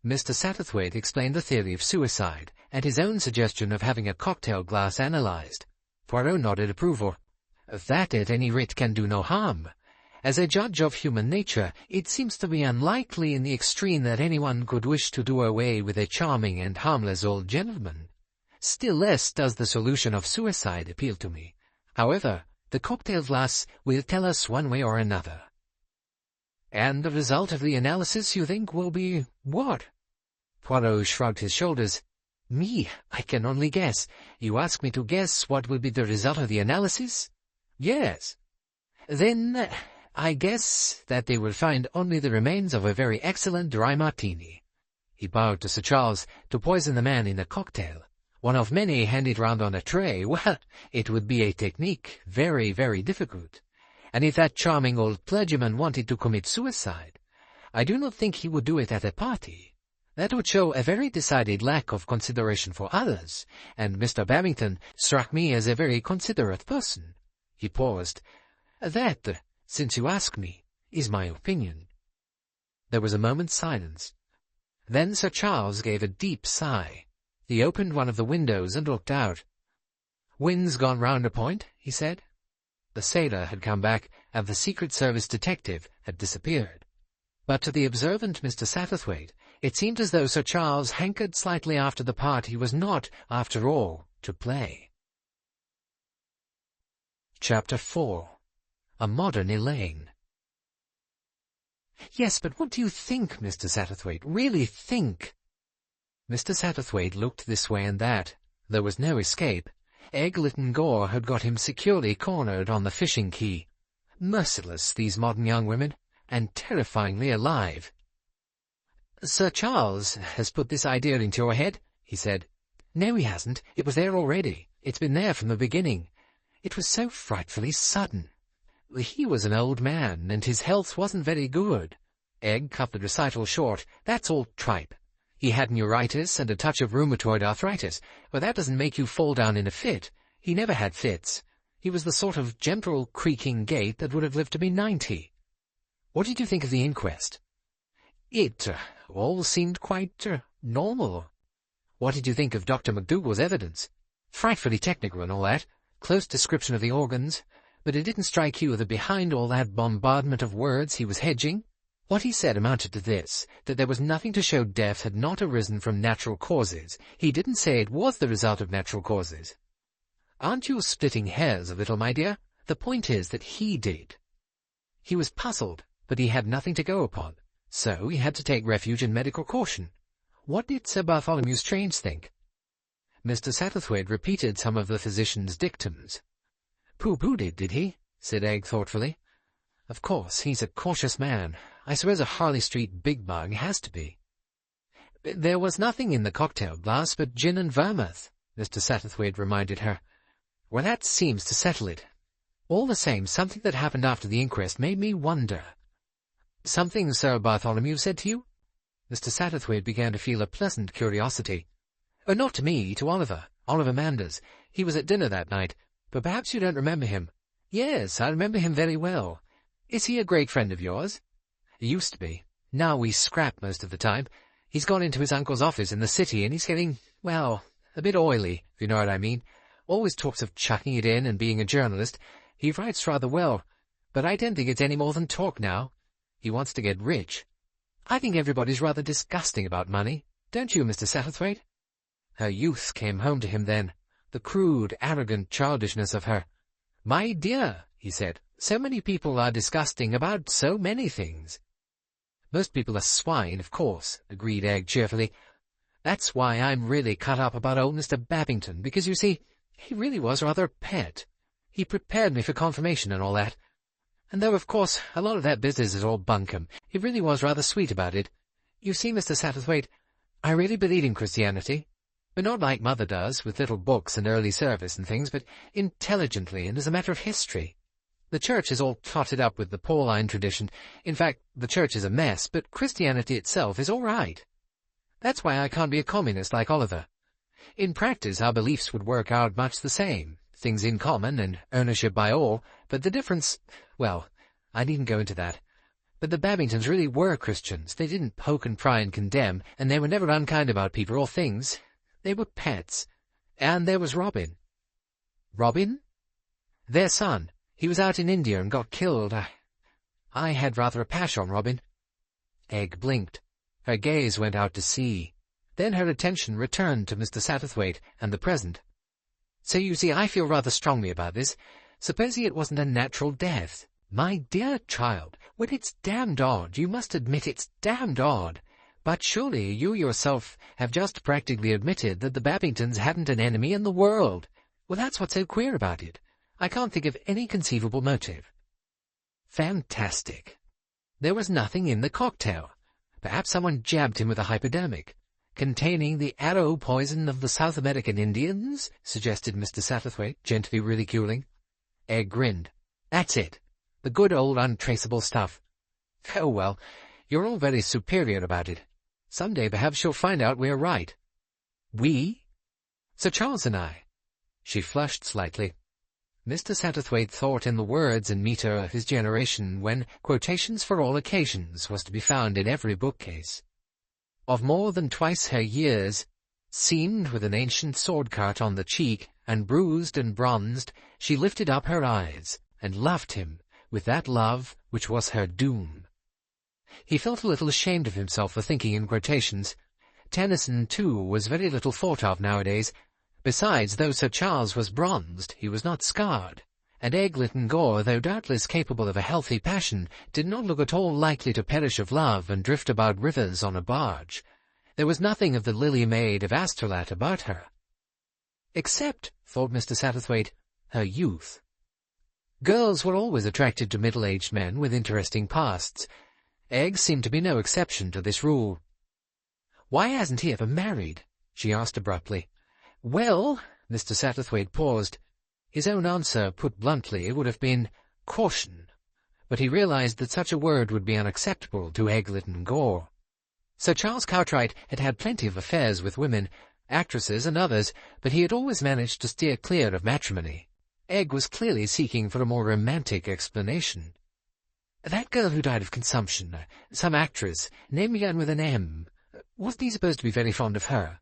Mr. Satterthwaite explained the theory of suicide, and his own suggestion of having a cocktail glass analyzed. Poirot nodded approval. "That, at any rate, can do no harm. As a judge of human nature, it seems to me unlikely in the extreme that anyone could wish to do away with a charming and harmless old gentleman. Still less does the solution of suicide appeal to me. However, the cocktail glass will tell us one way or another." "And the result of the analysis, you think, will be what?" Poirot shrugged his shoulders. "Me, I can only guess. You ask me to guess what will be the result of the analysis?" "Yes." "Then I guess that they will find only the remains of a very excellent dry martini." He bowed to Sir Charles. "To poison the man in a cocktail, one of many handed round on a tray, well, it would be a technique very, very difficult. And if that charming old clergyman wanted to commit suicide, I do not think he would do it at a party. That would show a very decided lack of consideration for others, and Mr. Babington struck me as a very considerate person." He paused. "That, since you ask me, is my opinion." There was a moment's silence. Then Sir Charles gave a deep sigh. He opened one of the windows and looked out. "Wind's gone round a point," he said. The sailor had come back, and the Secret Service detective had disappeared. But to the observant Mr. Satterthwaite, it seemed as though Sir Charles hankered slightly after the part he was not, after all, to play. Chapter 4. A Modern Elaine. "Yes, but what do you think, Mr. Satterthwaite? Really think?" Mr. Satterthwaite looked this way and that. There was no escape. Egg-Lytton Gore had got him securely cornered on the fishing quay. Merciless, these modern young women, and terrifyingly alive. "Sir Charles has put this idea into your head?" he said. "No, he hasn't. It was there already. It's been there from the beginning. It was so frightfully sudden. He was an old man, and his health wasn't very good." Egg cut the recital short. "That's all tripe. He had neuritis and a touch of rheumatoid arthritis, but that doesn't make you fall down in a fit. He never had fits. He was the sort of gentle creaking gait that would have lived to be 90. What did you think of the inquest?" "It all seemed quite normal." "What did you think of Dr. McDougall's evidence?" "Frightfully technical and all that. Close description of the organs. But it didn't strike you that behind all that bombardment of words he was hedging? What he said amounted to this, that there was nothing to show death had not arisen from natural causes. He didn't say it was the result of natural causes." "Aren't you splitting hairs a little, my dear? The point is that he did." He was puzzled, but he had nothing to go upon, so he had to take refuge in medical caution. What did Sir Bartholomew Strange think? Mr. Satterthwaite repeated some of the physician's dictums. "Pooh-poohed it, did he?" said Egg thoughtfully. "Of course, he's a cautious man. I suppose a Harley Street big bug has to be." "There was nothing in the cocktail glass but gin and vermouth," Mr. Satterthwaite reminded her. "Well, that seems to settle it. All the same, something that happened after the inquest made me wonder." "Something Sir Bartholomew said to you?" Mr. Satterthwaite began to feel a pleasant curiosity. "Not to me, to Oliver Manders. He was at dinner that night, but perhaps you don't remember him." "Yes, I remember him very well. Is he a great friend of yours?" "He used to be. Now we scrap most of the time. He's gone into his uncle's office in the city, and he's getting, well, a bit oily, if you know what I mean. Always talks of chucking it in and being a journalist. He writes rather well, but I don't think it's any more than talk now. He wants to get rich. I think everybody's rather disgusting about money. Don't you, Mr. Satterthwaite? Her youth came home to him then, the crude, arrogant childishness of her. My dear, he said, so many people are disgusting about so many things. Most people are swine, of course, agreed Egg cheerfully. That's why I'm really cut up about old Mr. Babington, because, you see, he really was rather a pet. He prepared me for confirmation and all that. And though, of course, a lot of that business is all bunkum, he really was rather sweet about it. You see, Mr. Satterthwaite, I really believe in Christianity, but not like Mother does, with little books and early service and things, but intelligently and as a matter of history. The Church is all totted up with the Pauline tradition. In fact, the Church is a mess, but Christianity itself is all right. That's why I can't be a communist like Oliver. In practice, our beliefs would work out much the same. Things in common and ownership by all, but the difference, well, I needn't go into that. But the Babingtons really were Christians. They didn't poke and pry and condemn, and they were never unkind about people or things. They were pets. And there was Robin. Robin? Their son. He was out in India and got killed. I had rather a pash on Robin. Egg blinked. Her gaze went out to sea. Then her attention returned to Mr. Satterthwaite and the present. So you see, I feel rather strongly about this. Supposing it wasn't a natural death. My dear child, when it's damned odd, you must admit it's damned odd. But surely you yourself have just practically admitted that the Babingtons hadn't an enemy in the world. Well, that's what's so queer about it. I can't think of any conceivable motive. Fantastic. There was nothing in the cocktail. Perhaps someone jabbed him with a hypodermic. Containing the arrow poison of the South American Indians, suggested Mr. Satterthwaite, gently ridiculing. Egg grinned. That's it. The good old untraceable stuff. Oh, well, you're all very superior about it. Some day perhaps you'll find out we're right. We? Sir Charles and I. She flushed slightly. Mr. Satterthwaite thought in the words and metre of his generation when quotations for all occasions was to be found in every bookcase. Of more than twice her years, seamed with an ancient sword-cut on the cheek, and bruised and bronzed, she lifted up her eyes, and loved him with that love which was her doom. He felt a little ashamed of himself for thinking in quotations. Tennyson, too, was very little thought of nowadays. Besides, though Sir Charles was bronzed, he was not scarred, and Eglin Gore, though doubtless capable of a healthy passion, did not look at all likely to perish of love and drift about rivers on a barge. There was nothing of the lily maid of Astolat about her. Except, thought Mr. Satterthwaite, her youth. Girls were always attracted to middle-aged men with interesting pasts. Egg seemed to be no exception to this rule. "Why hasn't he ever married?" she asked abruptly. "Well," Mr. Satterthwaite paused. His own answer, put bluntly, would have been caution, but he realized that such a word would be unacceptable to Eglin Gore. Sir Charles Cartwright had had plenty of affairs with women, actresses and others, but he had always managed to steer clear of matrimony. Egg was clearly seeking for a more romantic explanation. "That girl who died of consumption, some actress, name began with an M. Wasn't he supposed to be very fond of her?"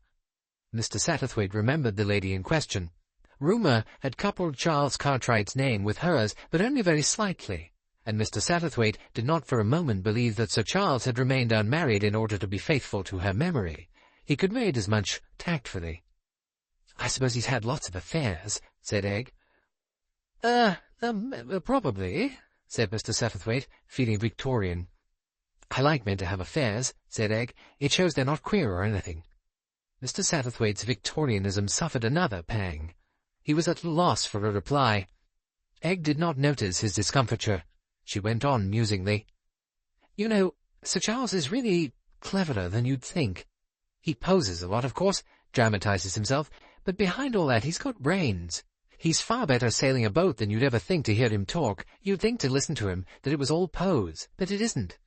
Mr. Satterthwaite remembered the lady in question. Rumour had coupled Charles Cartwright's name with hers, but only very slightly, and Mr. Satterthwaite did not for a moment believe that Sir Charles had remained unmarried in order to be faithful to her memory. He conveyed as much tactfully. "I suppose he's had lots of affairs," said Egg. Probably," said Mr. Satterthwaite, feeling Victorian. "I like men to have affairs," said Egg. "It shows they're not queer or anything." Mr. Satterthwaite's Victorianism suffered another pang. He was at a loss for a reply. Egg did not notice his discomfiture. She went on musingly. "You know, Sir Charles is really cleverer than you'd think. He poses a lot, of course, dramatizes himself, but behind all that he's got brains. He's far better sailing a boat than you'd ever think to hear him talk. You'd think to listen to him that it was all pose, but it isn't.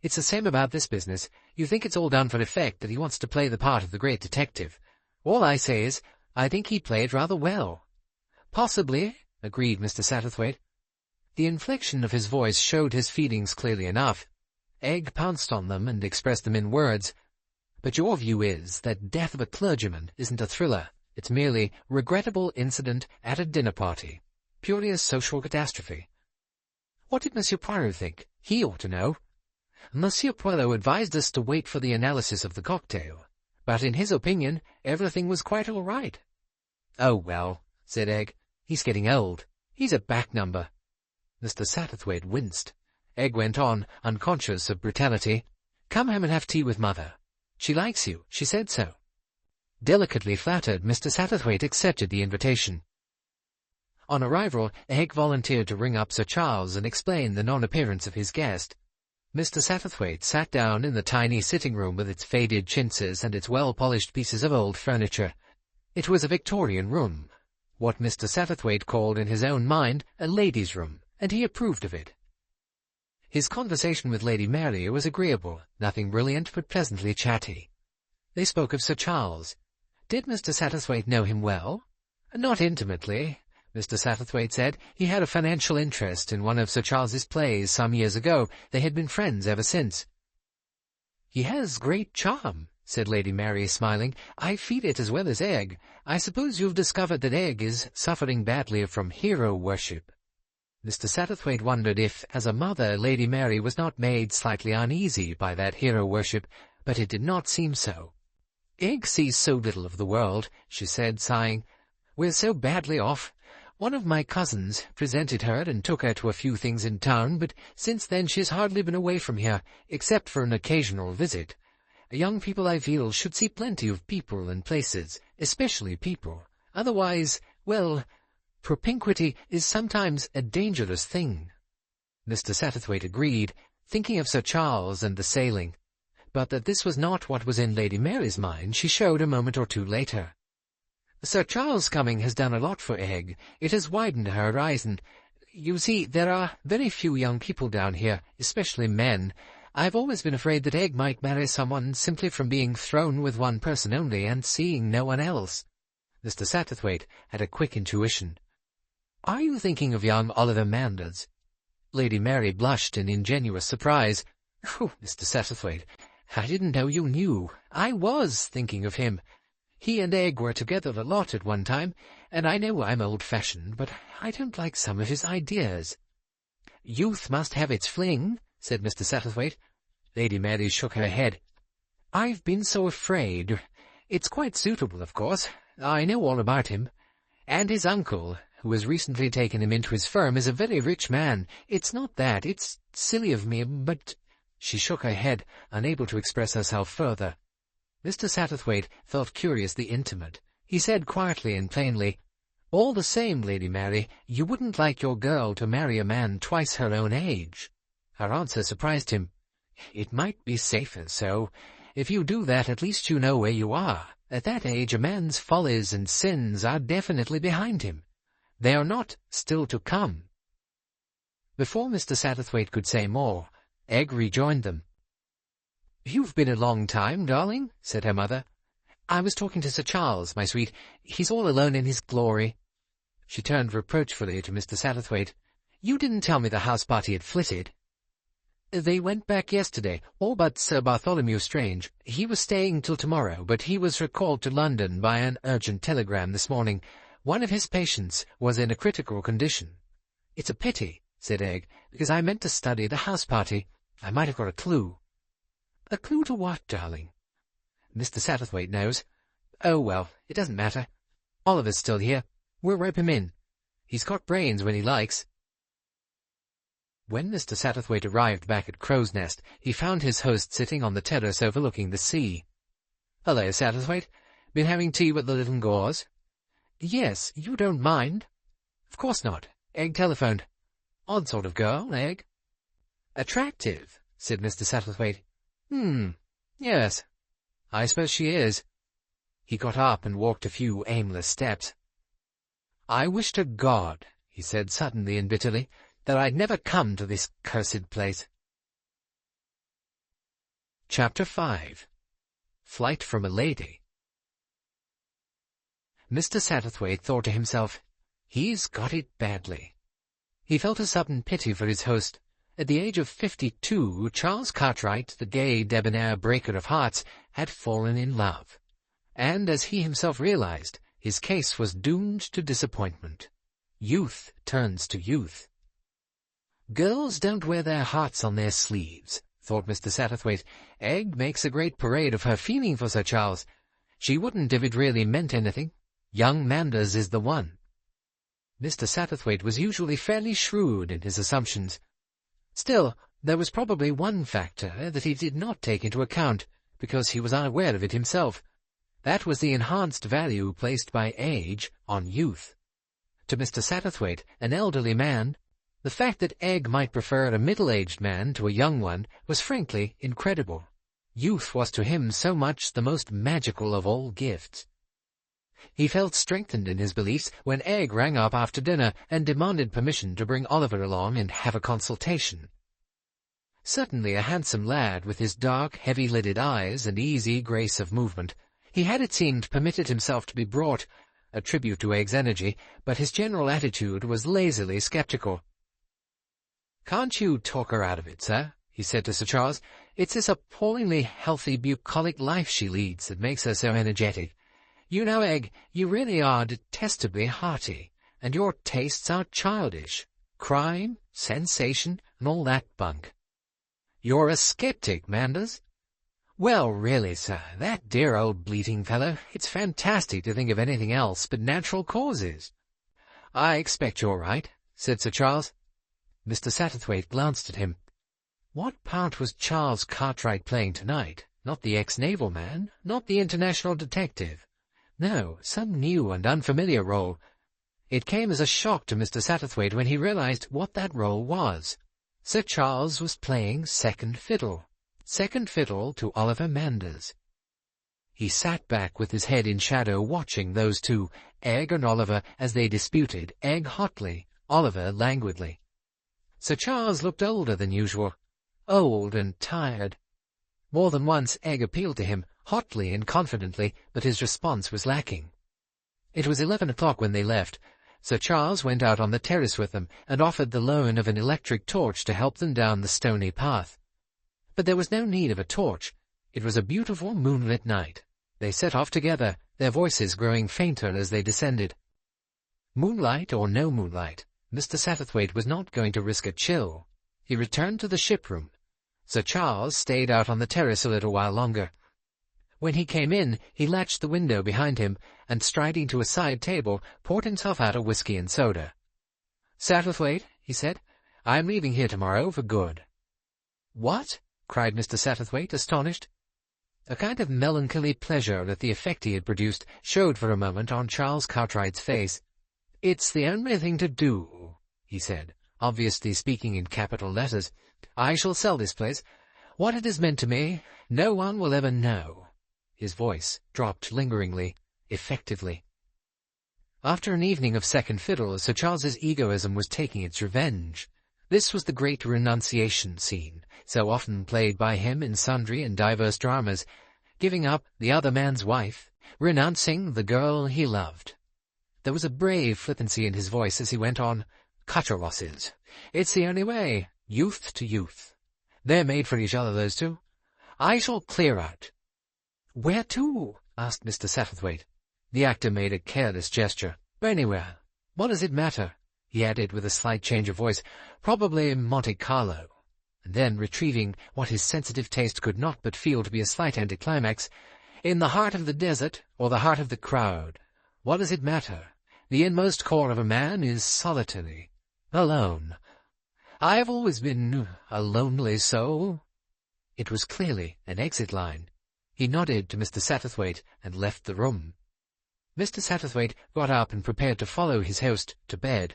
It's the same about this business. You think it's all done for effect, that he wants to play the part of the great detective. All I say is, I think he played rather well." "Possibly," agreed Mr. Satterthwaite. The inflection of his voice showed his feelings clearly enough. Egg pounced on them and expressed them in words. But your view is that Death of a Clergyman isn't a thriller. It's merely regrettable incident at a dinner party. Purely a social catastrophe. What did Monsieur Poirot think? He ought to know. Monsieur Poirot advised us to wait for the analysis of the cocktail, but in his opinion everything was quite all right. Oh, well, said Egg, he's getting old. He's a back number. Mr. Satterthwaite winced. Egg went on, unconscious of brutality. Come home and have tea with Mother. She likes you. She said so. Delicately flattered, Mr. Satterthwaite accepted the invitation. On arrival, Egg volunteered to ring up Sir Charles and explain the non-appearance of his guest. Mr. Satterthwaite sat down in the tiny sitting-room with its faded chintzes and its well-polished pieces of old furniture. It was a Victorian room, what Mr. Satterthwaite called in his own mind a ladies' room, and he approved of it. His conversation with Lady Mary was agreeable, nothing brilliant but pleasantly chatty. They spoke of Sir Charles. Did Mr. Satterthwaite know him well? Not intimately, Mr. Satterthwaite said. He had a financial interest in one of Sir Charles's plays some years ago. They had been friends ever since. He has great charm, said Lady Mary, smiling. I feel it as well as Egg. I suppose you've discovered that Egg is suffering badly from hero worship. Mr. Satterthwaite wondered if, as a mother, Lady Mary was not made slightly uneasy by that hero worship, but it did not seem so. Egg sees so little of the world, she said, sighing. We're so badly off. One of my cousins presented her and took her to a few things in town, but since then she has hardly been away from here, except for an occasional visit. Young people, I feel, should see plenty of people and places, especially people. Otherwise, well, propinquity is sometimes a dangerous thing. Mr. Satterthwaite agreed, thinking of Sir Charles and the sailing. But that this was not what was in Lady Mary's mind she showed a moment or two later. Sir Charles' coming has done a lot for Egg. It has widened her horizon. You see, there are very few young people down here, especially men. I've always been afraid that Egg might marry someone simply from being thrown with one person only and seeing no one else. Mr. Satterthwaite had a quick intuition. Are you thinking of young Oliver Manders? Lady Mary blushed in ingenuous surprise. Oh, Mr. Satterthwaite, I didn't know you knew. I was thinking of him. He and Egg were together a lot at one time, and I know I'm old-fashioned, but I don't like some of his ideas. Youth must have its fling, said Mr. Satterthwaite. Lady Mary shook her head. I've been so afraid. It's quite suitable, of course. I know all about him. And his uncle, who has recently taken him into his firm, is a very rich man. It's not that. It's silly of me, but— She shook her head, unable to express herself further. Mr. Satterthwaite felt curiously intimate. He said quietly and plainly, All the same, Lady Mary, you wouldn't like your girl to marry a man twice her own age. Her answer surprised him. It might be safer so. If you do that, at least you know where you are. At that age, a man's follies and sins are definitely behind him. They are not still to come. Before Mr. Satterthwaite could say more, Egg rejoined them. You've been a long time, darling, said her mother. I was talking to Sir Charles, my sweet. He's all alone in his glory. She turned reproachfully to Mr. Satterthwaite. You didn't tell me the house-party had flitted. They went back yesterday, all but Sir Bartholomew Strange. He was staying till tomorrow, but he was recalled to London by an urgent telegram this morning. One of his patients was in a critical condition. It's a pity, said Egg, because I meant to study the house-party. I might have got a clue. A clue to what, darling? Mr. Satterthwaite knows. Oh, well, it doesn't matter. Oliver's still here. We'll rope him in. He's got brains when he likes. When Mr. Satterthwaite arrived back at Crow's Nest, he found his host sitting on the terrace overlooking the sea. Hello, Satterthwaite. Been having tea with the little Gores? Yes, you don't mind? Of course not. Egg telephoned. Odd sort of girl, Egg. Attractive, said Mr. Satterthwaite. Yes. I suppose she is. He got up and walked a few aimless steps. I wish to God, he said suddenly and bitterly, that I'd never come to this cursed place. Chapter 5. Flight from a Lady. Mr. Satterthwaite thought to himself, he's got it badly. He felt a sudden pity for his host. At the age of 52, Charles Cartwright, the gay, debonair breaker of hearts, had fallen in love. And, as he himself realized, his case was doomed to disappointment. Youth turns to youth. "Girls don't wear their hearts on their sleeves," thought Mr. Satterthwaite. "Egg makes a great parade of her feeling for Sir Charles. She wouldn't if it really meant anything. Young Manders is the one." Mr. Satterthwaite was usually fairly shrewd in his assumptions. Still, there was probably one factor that he did not take into account, because he was unaware of it himself. That was the enhanced value placed by age on youth. To Mr. Satterthwaite, an elderly man, the fact that Egg might prefer a middle-aged man to a young one was frankly incredible. Youth was to him so much the most magical of all gifts. He felt strengthened in his beliefs when Egg rang up after dinner and demanded permission to bring Oliver along and have a consultation. Certainly a handsome lad with his dark, heavy-lidded eyes and easy grace of movement, he had, it seemed, permitted himself to be brought, a tribute to Egg's energy, but his general attitude was lazily sceptical. "Can't you talk her out of it, sir?" he said to Sir Charles. "It's this appallingly healthy, bucolic life she leads that makes her so energetic. You know, Egg, you really are detestably hearty, and your tastes are childish. Crime, sensation, and all that bunk. You're a sceptic, Manders." "Well, really, sir, that dear old bleating fellow, it's fantastic to think of anything else but natural causes." "I expect you're right," said Sir Charles. Mr. Satterthwaite glanced at him. What part was Charles Cartwright playing tonight? Not the ex-naval man, not the international detective. No, some new and unfamiliar role. It came as a shock to Mr. Satterthwaite when he realized what that role was. Sir Charles was playing second fiddle to Oliver Manders. He sat back with his head in shadow, watching those two, Egg and Oliver, as they disputed, Egg hotly, Oliver languidly. Sir Charles looked older than usual, old and tired. More than once Egg appealed to him, hotly and confidently, but his response was lacking. It was 11 o'clock when they left. Sir Charles went out on the terrace with them, and offered the loan of an electric torch to help them down the stony path. But there was no need of a torch. It was a beautiful moonlit night. They set off together, their voices growing fainter as they descended. Moonlight or no moonlight, Mr. Satterthwaite was not going to risk a chill. He returned to the ship-room. Sir Charles stayed out on the terrace a little while longer. When he came in, he latched the window behind him, and striding to a side table, poured himself out a whisky and soda. "Satterthwaite," he said, "I am leaving here tomorrow for good." "What?" cried Mr. Satterthwaite, astonished. A kind of melancholy pleasure at the effect he had produced showed for a moment on Charles Cartwright's face. "It's the only thing to do," he said, obviously speaking in capital letters. "I shall sell this place. What it has meant to me, no one will ever know." His voice dropped lingeringly, effectively. After an evening of second fiddle, Sir Charles's egoism was taking its revenge. This was the great renunciation scene, so often played by him in sundry and diverse dramas, giving up the other man's wife, renouncing the girl he loved. There was a brave flippancy in his voice as he went on. "Cut your losses. It's the only way, youth to youth. They're made for each other, those two. I shall clear out." "Where to?" asked Mr. Satterthwaite. The actor made a careless gesture. "Anywhere. What does it matter?" he added with a slight change of voice. "Probably Monte Carlo." And then, retrieving what his sensitive taste could not but feel to be a slight anticlimax, "In the heart of the desert, or the heart of the crowd. What does it matter? The inmost core of a man is solitary, alone. I have always been a lonely soul." It was clearly an exit line. He nodded to Mr. Satterthwaite and left the room. Mr. Satterthwaite got up and prepared to follow his host to bed.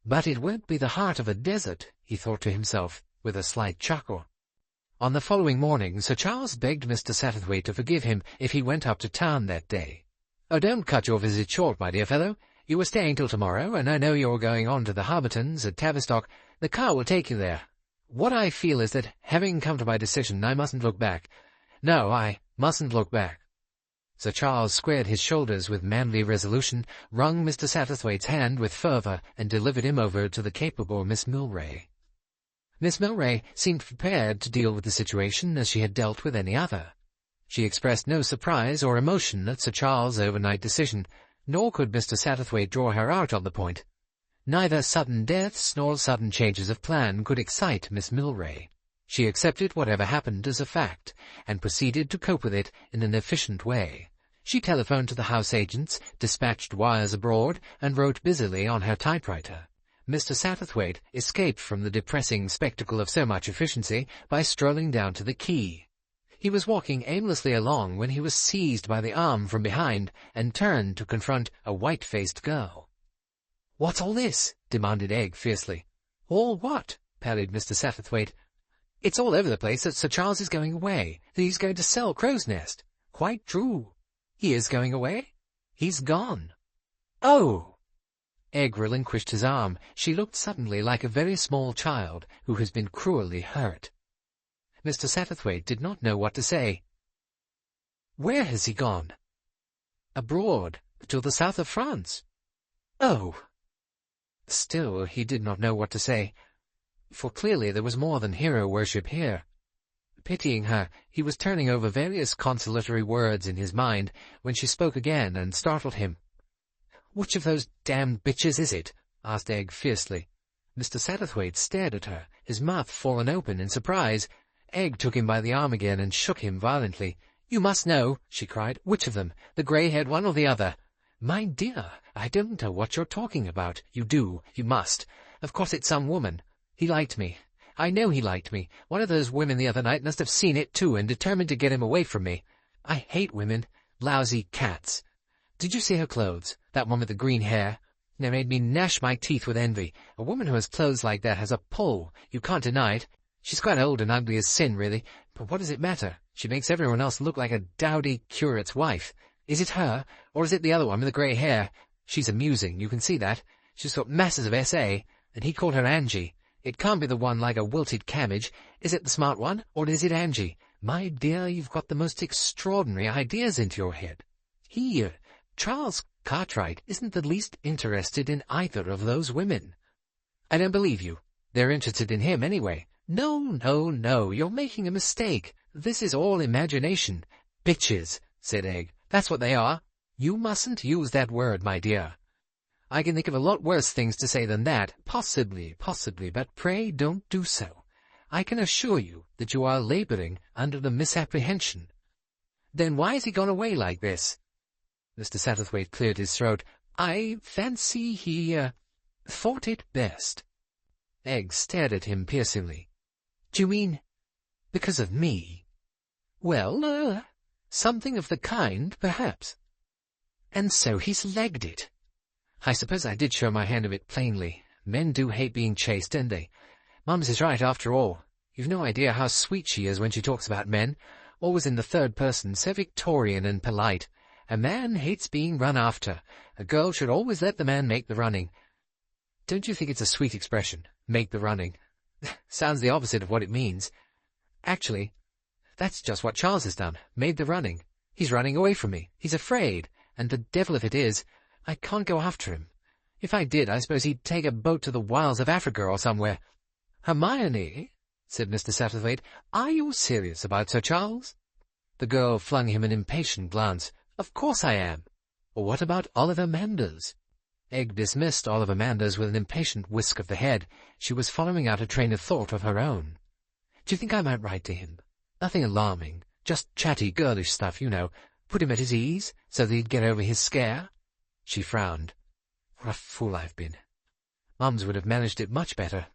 "But it won't be the heart of a desert," he thought to himself, with a slight chuckle. On the following morning, Sir Charles begged Mr. Satterthwaite to forgive him if he went up to town that day. "Oh, don't cut your visit short, my dear fellow. You were staying till tomorrow, and I know you're going on to the Harbertons at Tavistock. The car will take you there. What I feel is that, having come to my decision, I mustn't look back. No, I mustn't look back." Sir Charles squared his shoulders with manly resolution, wrung Mr. Satterthwaite's hand with fervour, and delivered him over to the capable Miss Milray. Miss Milray seemed prepared to deal with the situation as she had dealt with any other. She expressed no surprise or emotion at Sir Charles' overnight decision, nor could Mr. Satterthwaite draw her out on the point. Neither sudden deaths nor sudden changes of plan could excite Miss Milray. She accepted whatever happened as a fact, and proceeded to cope with it in an efficient way. She telephoned to the house agents, dispatched wires abroad, and wrote busily on her typewriter. Mr. Satterthwaite escaped from the depressing spectacle of so much efficiency by strolling down to the quay. He was walking aimlessly along when he was seized by the arm from behind and turned to confront a white-faced girl. "What's all this?" demanded Egg fiercely. "All what?" parried Mr. Satterthwaite. "It's all over the place that Sir Charles is going away, that he's going to sell Crow's Nest." "Quite true." "He is going away?" "He's gone." "Oh!" Egg relinquished his arm. She looked suddenly like a very small child who has been cruelly hurt. Mr. Satterthwaite did not know what to say. "Where has he gone?" "Abroad, to the south of France." "Oh!" Still, he did not know what to say, for clearly there was more than hero-worship here. Pitying her, he was turning over various consolatory words in his mind when she spoke again and startled him. "Which of those damned bitches is it?" asked Egg fiercely. Mr. Satterthwaite stared at her, his mouth fallen open in surprise. Egg took him by the arm again and shook him violently. "You must know," she cried. "Which of them? The grey-haired one or the other?" "My dear, I don't know what you're talking about." "You do. You must. Of course it's some woman. He liked me. I know he liked me. One of those women the other night must have seen it too and determined to get him away from me. I hate women. Lousy cats. Did you see her clothes? That one with the green hair? They made me gnash my teeth with envy. A woman who has clothes like that has a pull. You can't deny it. She's quite old and ugly as sin, really, but what does it matter? She makes everyone else look like a dowdy curate's wife. Is it her, or is it the other one with the grey hair? She's amusing, you can see that. She's got masses of S.A., and he called her Angie. It can't be the one like a wilted cabbage. Is it the smart one, or is it Angie? My dear, you've got the most extraordinary ideas into your head. Charles Cartwright isn't the least interested in either of those women." "I don't believe you. They're interested in him anyway." "No, no, no, you're making a mistake. This is all imagination." "Bitches," said Egg. "That's what they are." "You mustn't use that word, my dear." "I can think of a lot worse things to say than that. Possibly, but pray don't do so. I can assure you that you are labouring under the misapprehension." "Then why has he gone away like this?" Mr. Satterthwaite cleared his throat. "I fancy he, thought it best." Egg stared at him piercingly. "Do you mean because of me?" "Well, something of the kind, perhaps." "And so he's legged it." "I suppose I did show my hand of it plainly. Men do hate being chased, don't they? Mums is right, after all. You've no idea how sweet she is when she talks about men, always in the third person, so Victorian and polite. A man hates being run after. A girl should always let the man make the running. Don't you think it's a sweet expression, make the running? Sounds the opposite of what it means. Actually, that's just what Charles has done, made the running. He's running away from me. He's afraid, and the devil if it is, I can't go after him. If I did, I suppose he'd take a boat to the wilds of Africa or somewhere." "Hermione," said Mr. Satterthwaite, "are you serious about Sir Charles?" The girl flung him an impatient glance. "Of course I am." "Or what about Oliver Manders?" Egg dismissed Oliver Manders with an impatient whisk of the head. She was following out a train of thought of her own. "Do you think I might write to him? Nothing alarming. Just chatty, girlish stuff, you know. Put him at his ease, so that he'd get over his scare." She frowned. "What a fool I've been. Mums would have managed it much better.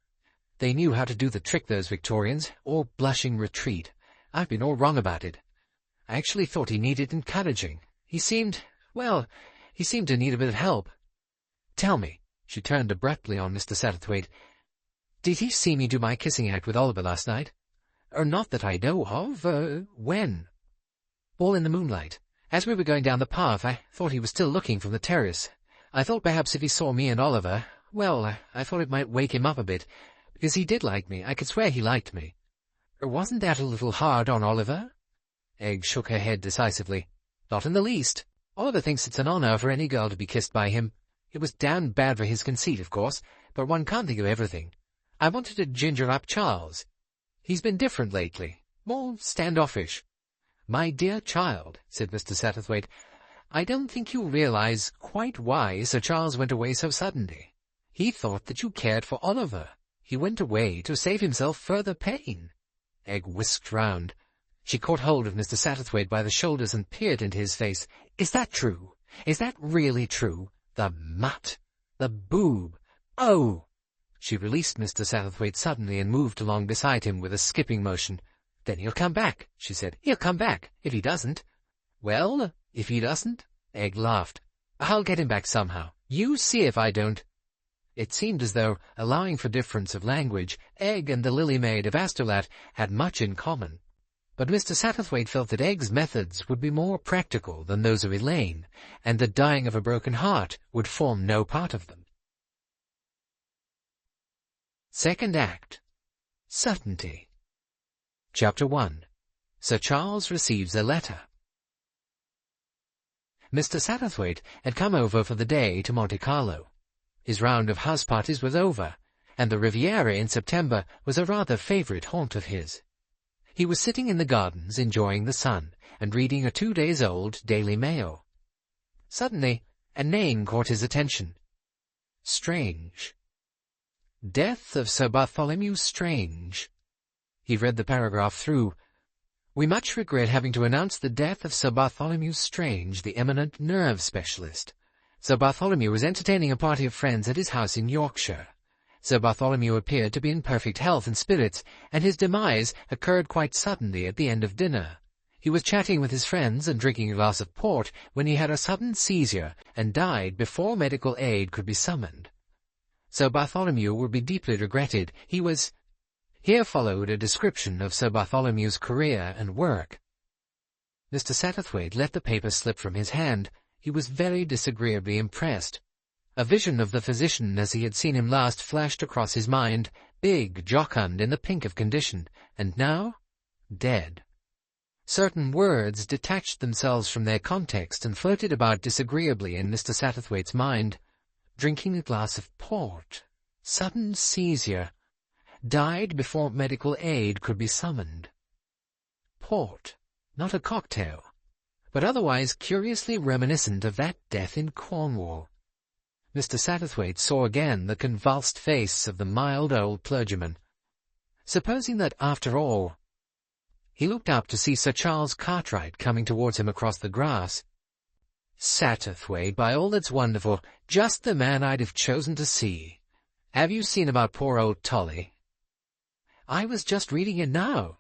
They knew how to do the trick, those Victorians, or blushing retreat. I've been all wrong about it. I actually thought he needed encouraging. He seemed to need a bit of help. Tell me," she turned abruptly on Mr. Satterthwaite, "did he see me do my kissing act with Oliver last night? Not that I know of. When?" "All in the moonlight. As we were going down the path, I thought he was still looking from the terrace. I thought perhaps if he saw me and Oliver, well, I thought it might wake him up a bit, because he did like me. I could swear he liked me." "Wasn't that a little hard on Oliver?" Egg shook her head decisively. "Not in the least. Oliver thinks it's an honour for any girl to be kissed by him. It was damned bad for his conceit, of course, but one can't think of everything. I wanted to ginger up Charles. He's been different lately, more standoffish." "My dear child," said Mr. Satterthwaite, "I don't think you realize quite why Sir Charles went away so suddenly. He thought that you cared for Oliver. He went away to save himself further pain." Egg whisked round. She caught hold of Mr. Satterthwaite by the shoulders and peered into his face. "Is that true? Is that really true? The mutt! The boob! Oh!" She released Mr. Satterthwaite suddenly and moved along beside him with a skipping motion. "Then he'll come back," she said. "He'll come back, if he doesn't." "Well, if he doesn't?" Egg laughed. "I'll get him back somehow. You see if I don't." It seemed as though, allowing for difference of language, Egg and the Lily Maid of Astolat had much in common. But Mr. Satterthwaite felt that Egg's methods would be more practical than those of Elaine, and that dying of a broken heart would form no part of them. Second Act. Certainty. Chapter 1. Sir Charles receives a letter. Mr. Satterthwaite had come over for the day to Monte Carlo. His round of house parties was over, and the Riviera in September was a rather favourite haunt of his. He was sitting in the gardens enjoying the sun and reading a 2-days-old Daily Mail. Suddenly, a name caught his attention. Strange. Death of Sir Bartholomew Strange. He read the paragraph through. "We much regret having to announce the death of Sir Bartholomew Strange, the eminent nerve specialist. Sir Bartholomew was entertaining a party of friends at his house in Yorkshire. Sir Bartholomew appeared to be in perfect health and spirits, and his demise occurred quite suddenly at the end of dinner. He was chatting with his friends and drinking a glass of port when he had a sudden seizure and died before medical aid could be summoned. Sir Bartholomew will be deeply regretted. He was—" Here followed a description of Sir Bartholomew's career and work. Mr. Satterthwaite let the paper slip from his hand. He was very disagreeably impressed. A vision of the physician as he had seen him last flashed across his mind, big, jocund, in the pink of condition, and now dead. Certain words detached themselves from their context and floated about disagreeably in Mr. Satterthwaite's mind. Drinking a glass of port, sudden seizure, died before medical aid could be summoned. Port, not a cocktail, but otherwise curiously reminiscent of that death in Cornwall. Mr. Satterthwaite saw again the convulsed face of the mild old clergyman. Supposing that, after all— He looked up to see Sir Charles Cartwright coming towards him across the grass. "Satterthwaite, by all that's wonderful, just the man I'd have chosen to see. Have you seen about poor old Tolly?" "I was just reading it now."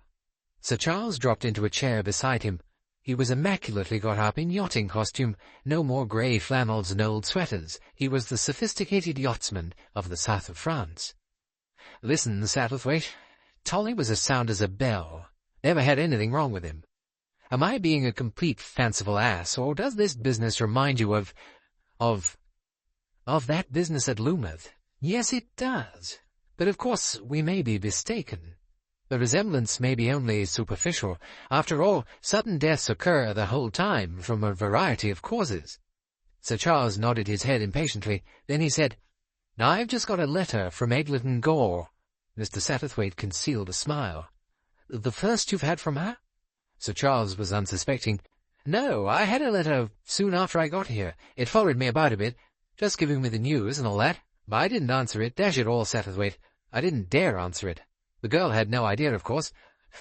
Sir Charles dropped into a chair beside him. He was immaculately got up in yachting costume, no more grey flannels and old sweaters. He was the sophisticated yachtsman of the south of France. "Listen, Satterthwaite, Tolly was as sound as a bell. Never had anything wrong with him. Am I being a complete fanciful ass, or does this business remind you of that business at Lumouth?" "Yes, it does. But of course we may be mistaken. The resemblance may be only superficial. After all, sudden deaths occur the whole time from a variety of causes." Sir Charles nodded his head impatiently. Then he said, "I've just got a letter from Eglin Gore." Mr. Satterthwaite concealed a smile. "The first you've had from her?" Sir Charles was unsuspecting. "No, I had a letter soon after I got here. It followed me about a bit, just giving me the news and all that. But I didn't answer it. Dash it all, Satterthwaite, I didn't dare answer it. The girl had no idea, of course,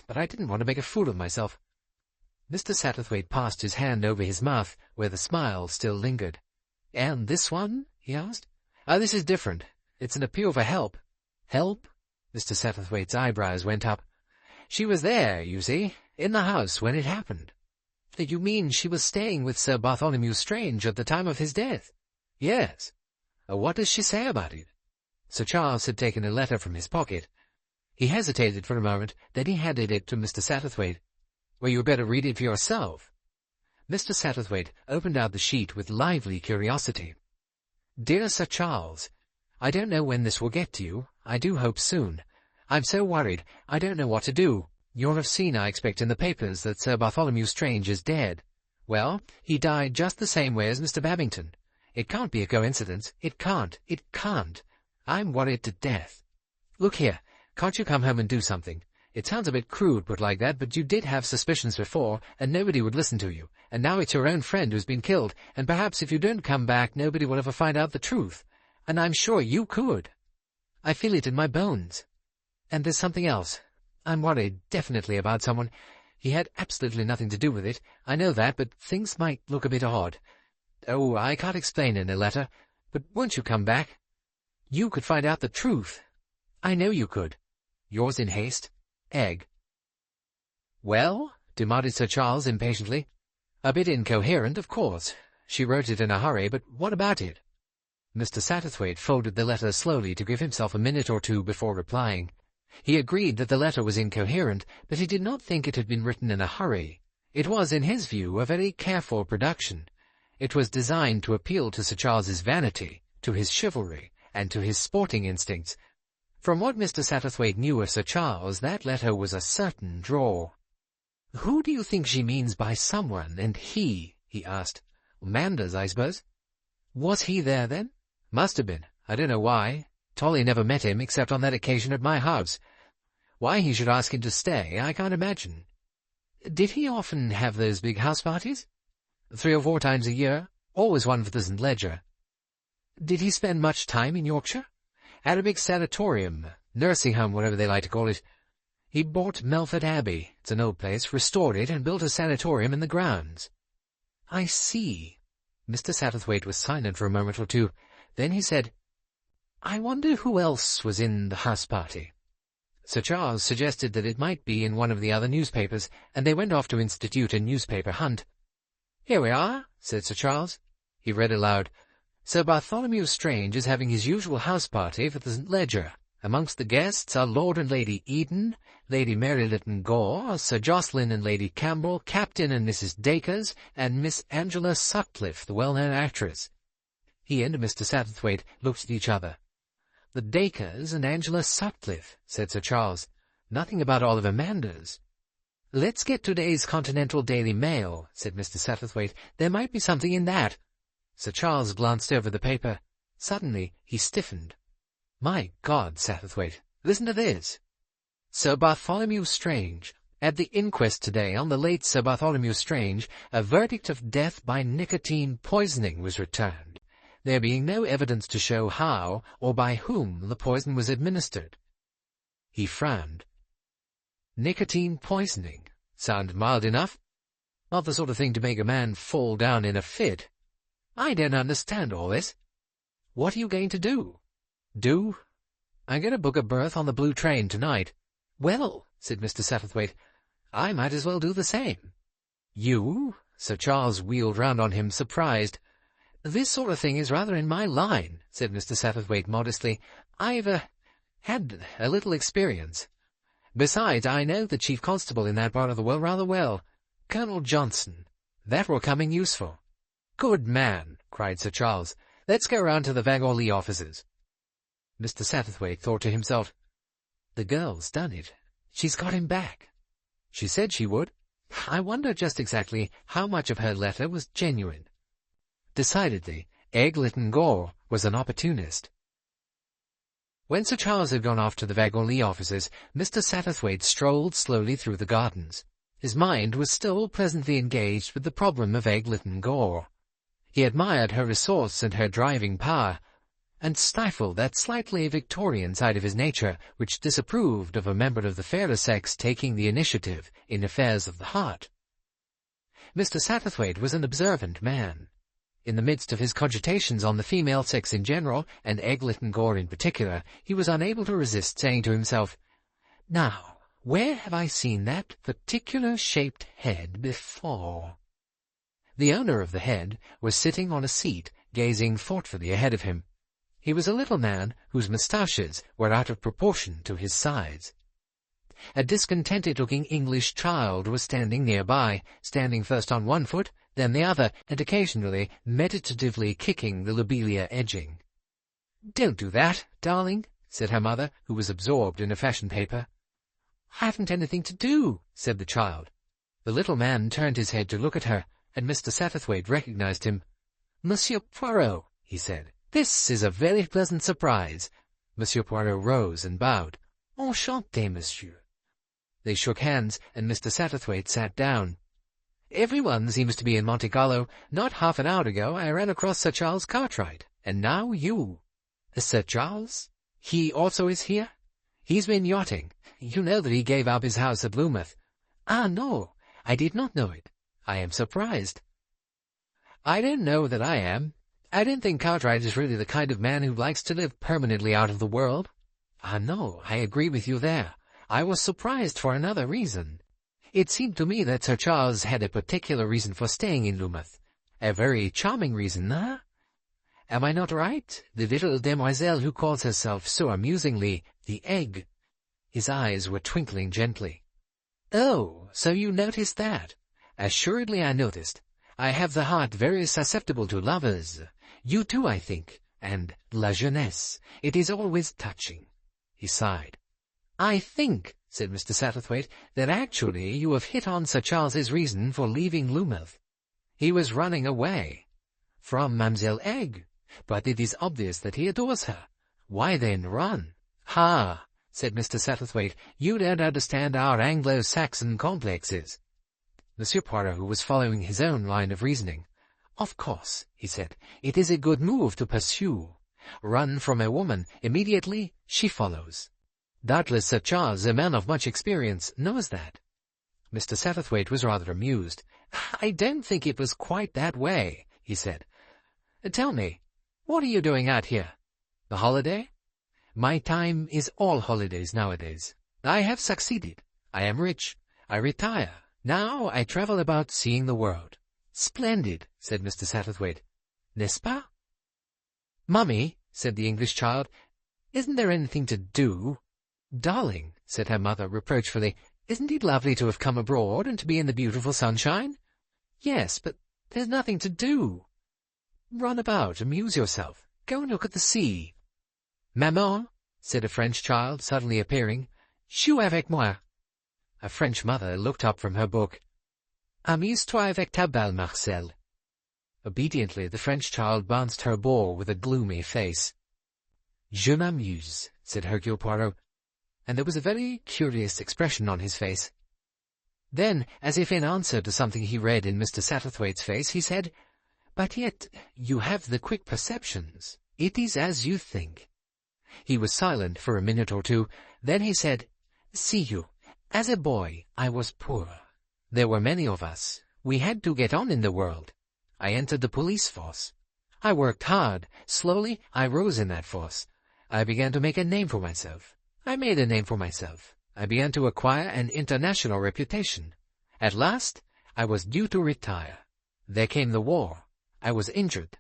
but I didn't want to make a fool of myself." Mr. Satterthwaite passed his hand over his mouth, where the smile still lingered. "And this one?" he asked. "This is different. It's an appeal for help." "Help?" Mr. Satterthwaite's eyebrows went up. "She was there, you see, in the house when it happened." "You mean she was staying with Sir Bartholomew Strange at the time of his death?" "Yes." "What does she say about it?" Sir Charles had taken a letter from his pocket. He hesitated for a moment, then he handed it to Mr. Satterthwaite. "Well, you had better read it for yourself." Mr. Satterthwaite opened out the sheet with lively curiosity. "Dear Sir Charles, I don't know when this will get to you. I do hope soon. I'm so worried, I don't know what to do. You'll have seen, I expect, in the papers that Sir Bartholomew Strange is dead. Well, he died just the same way as Mr. Babington. It can't be a coincidence. It can't. I'm worried to death. Look here, can't you come home and do something? It sounds a bit crude put like that, but you did have suspicions before, and nobody would listen to you. And now it's your own friend who's been killed, and perhaps if you don't come back, nobody will ever find out the truth. And I'm sure you could. I feel it in my bones. And there's something else. I'm worried, definitely, about someone. He had absolutely nothing to do with it. I know that, but things might look a bit odd. Oh, I can't explain in a letter, but won't you come back? You could find out the truth. I know you could. Yours in haste, Egg. Well? Demanded Sir Charles impatiently. A bit incoherent, of course. She wrote it in a hurry, but what about it? Mr. Satterthwaite folded the letter slowly to give himself a minute or two before replying. He agreed that the letter was incoherent, but he did not think it had been written in a hurry. It was, in his view, a very careful production. It was designed to appeal to Sir Charles's vanity, to his chivalry, and to his sporting instincts. From what Mr. Satterthwaite knew of Sir Charles, that letter was a certain draw. "Who do you think she means by someone and he?" he asked. "Manders, I suppose." "Was he there, then?" "Must have been. I don't know why. Tolly never met him except on that occasion at my house. Why he should ask him to stay, I can't imagine." "Did he often have those big house parties?" 3 or 4 times a year. Always one for the St. Ledger." "Did he spend much time in Yorkshire?" "At a big sanatorium, nursing home, whatever they like to call it. He bought Melford Abbey. It's an old place, restored it, and built a sanatorium in the grounds." "I see." Mr. Satterthwaite was silent for a moment or two. Then he said, "I wonder who else was in the house party." Sir Charles suggested that it might be in one of the other newspapers, and they went off to institute a newspaper hunt. "Here we are," said Sir Charles. He read aloud, "Sir Bartholomew Strange is having his usual house party for the St. Ledger. Amongst the guests are Lord and Lady Eden, Lady Mary Lytton Gore, Sir Jocelyn and Lady Campbell, Captain and Mrs. Dacres, and Miss Angela Sutcliffe, the well-known actress." He and Mr. Satterthwaite looked at each other. "The Dacres and Angela Sutcliffe," said Sir Charles. "Nothing about Oliver Manders." "Let's get today's Continental Daily Mail," said Mr. Satterthwaite. "There might be something in that." Sir Charles glanced over the paper. Suddenly he stiffened. "My God, Satterthwaite, listen to this. Sir Bartholomew Strange. At the inquest today on the late Sir Bartholomew Strange, a verdict of death by nicotine poisoning was returned, there being no evidence to show how or by whom the poison was administered." He frowned. Nicotine poisoning sounded mild enough. Not the sort of thing to make a man fall down in a fit. I don't understand all this. What are you going to do? "Do? I'm going to book a berth on the Blue train tonight." "Well," said Mr. Satterthwaite, "I might as well do the same." "You?" Sir Charles wheeled round on him, surprised. "This sort of thing is rather in my line," said Mr. Satterthwaite modestly. "I've had a little experience. Besides, I know the chief constable in that part of the world rather well, Colonel Johnson. That will come in useful." "Good man," cried Sir Charles. "Let's go round to the Vagorlee offices." Mr. Satterthwaite thought to himself, "The girl's done it. She's got him back. She said she would. I wonder just exactly how much of her letter was genuine." Decidedly, Egg Lytton Gore was an opportunist. When Sir Charles had gone off to the Vagorlee offices, Mr. Satterthwaite strolled slowly through the gardens. His mind was still pleasantly engaged with the problem of Egg Lytton Gore. He admired her resource and her driving power, and stifled that slightly Victorian side of his nature which disapproved of a member of the fairer sex taking the initiative in affairs of the heart. Mr. Satterthwaite was an observant man. In the midst of his cogitations on the female sex in general, and Egg Lytton Gore in particular, he was unable to resist saying to himself, "Now, where have I seen that particular-shaped head before?" The owner of the head was sitting on a seat, gazing thoughtfully ahead of him. He was a little man whose moustaches were out of proportion to his size. A discontented-looking English child was standing nearby, standing first on one foot, then the other, and occasionally meditatively kicking the lobelia edging. "Don't do that, darling," said her mother, who was absorbed in a fashion paper. "I haven't anything to do," said the child. The little man turned his head to look at her, and Mr. Satterthwaite recognized him. "Monsieur Poirot," he said, "this is a very pleasant surprise. Monsieur Poirot rose and bowed. "Enchanté, monsieur." They shook hands, and Mr. Satterthwaite sat down. "Everyone seems to be in Monte Carlo. Not half an hour ago I ran across Sir Charles Cartwright, and now you." "Sir Charles? He also is here?" "He's been yachting. You know that he gave up his house at Loomuth." "Ah, no, I did not know it. I am surprised." "I don't know that I am. I don't think Cartwright is really the kind of man who likes to live permanently out of the world." "Ah, no, I agree with you there. I was surprised for another reason. It seemed to me that Sir Charles had a particular reason for staying in Loomuth. A very charming reason, eh? Am I not right? The little demoiselle who calls herself so amusingly the Egg." His eyes were twinkling gently. "Oh, so you noticed that?" "Assuredly I noticed. I have the heart very susceptible to lovers. You too, I think. And la jeunesse. It is always touching." He sighed. "I think," said Mr. Satterthwaite, "that actually you have hit on Sir Charles's reason for leaving Loomuth. He was running away. From Mademoiselle Egg. But it is obvious that he adores her. Why then run?" "Ha!" said Mr. Satterthwaite, "you don't understand our Anglo-Saxon complexes." Monsieur Poirot was following his own line of reasoning. "Of course," he said, "it is a good move to pursue. Run from a woman, immediately she follows. Doubtless Sir Charles, a man of much experience, knows that." Mr. Satterthwaite was rather amused. "I don't think it was quite that way," he said. "Tell me, what are you doing out here? The holiday?" "My time is all holidays nowadays. I have succeeded. I am rich. I retire. Now I travel about seeing the world." "Splendid," said Mr. Satterthwaite. "N'est-ce pas?" "Mummy," said the English child, "isn't there anything to do?" "Darling," said her mother reproachfully, "isn't it lovely to have come abroad and to be in the beautiful sunshine?" "Yes, but there's nothing to do." "Run about, amuse yourself. Go and look at the sea." "Maman," said a French child, suddenly appearing, "joue avec moi." A French mother looked up from her book. "Amuse-toi avec ta balle, Marcel." Obediently the French child bounced her ball with a gloomy face. "Je m'amuse," said Hercule Poirot, and there was a very curious expression on his face. Then, as if in answer to something he read in Mr. Satterthwaite's face, he said, "But yet you have the quick perceptions. It is as you think." He was silent for a minute or two. Then he said, "See you, as a boy I was poor. There were many of us. We had to get on in the world. I entered the police force. I worked hard. Slowly I rose in that force. I began to make a name for myself. I made a name for myself. I began to acquire an international reputation. At last I was due to retire. There came the war. I was injured.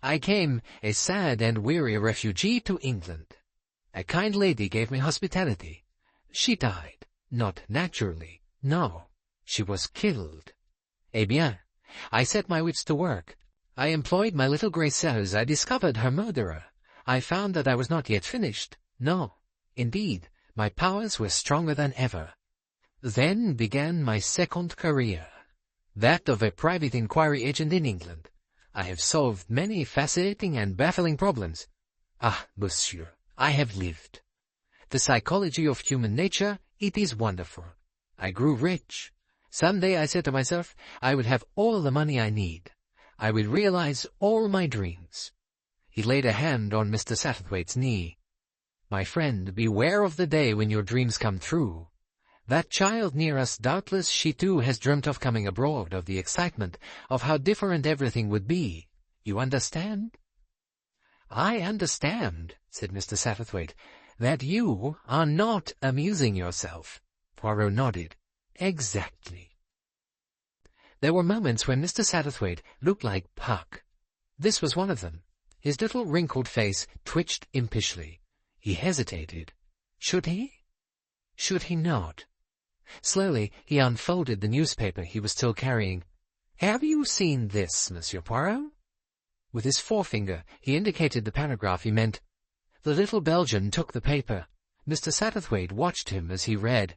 I came, a sad and weary refugee, to England. A kind lady gave me hospitality. She died. Not naturally. No. She was killed. Eh bien, I set my wits to work. I employed my little Gracieuse. I discovered her murderer. I found that I was not yet finished. No, indeed, my powers were stronger than ever. Then began my second career, that of a private inquiry agent in England. I have solved many fascinating and baffling problems. Ah, monsieur, I have lived. The psychology of human nature, it is wonderful. I grew rich. Some day I said to myself, I would have all the money I need. I would realize all my dreams. He laid a hand on Mr. Satterthwaite's knee. My friend, beware of the day when your dreams come true. That child near us, doubtless she too has dreamt of coming abroad, of the excitement, of how different everything would be. You understand? I understand, said Mr. Satterthwaite, that you are not amusing yourself. Poirot nodded. Exactly. There were moments when Mr. Satterthwaite looked like Puck. This was one of them. His little wrinkled face twitched impishly. He hesitated. Should he? Should he not? Slowly he unfolded the newspaper he was still carrying. Have you seen this, Monsieur Poirot? With his forefinger he indicated the paragraph he meant. The little Belgian took the paper. Mr. Satterthwaite watched him as he read.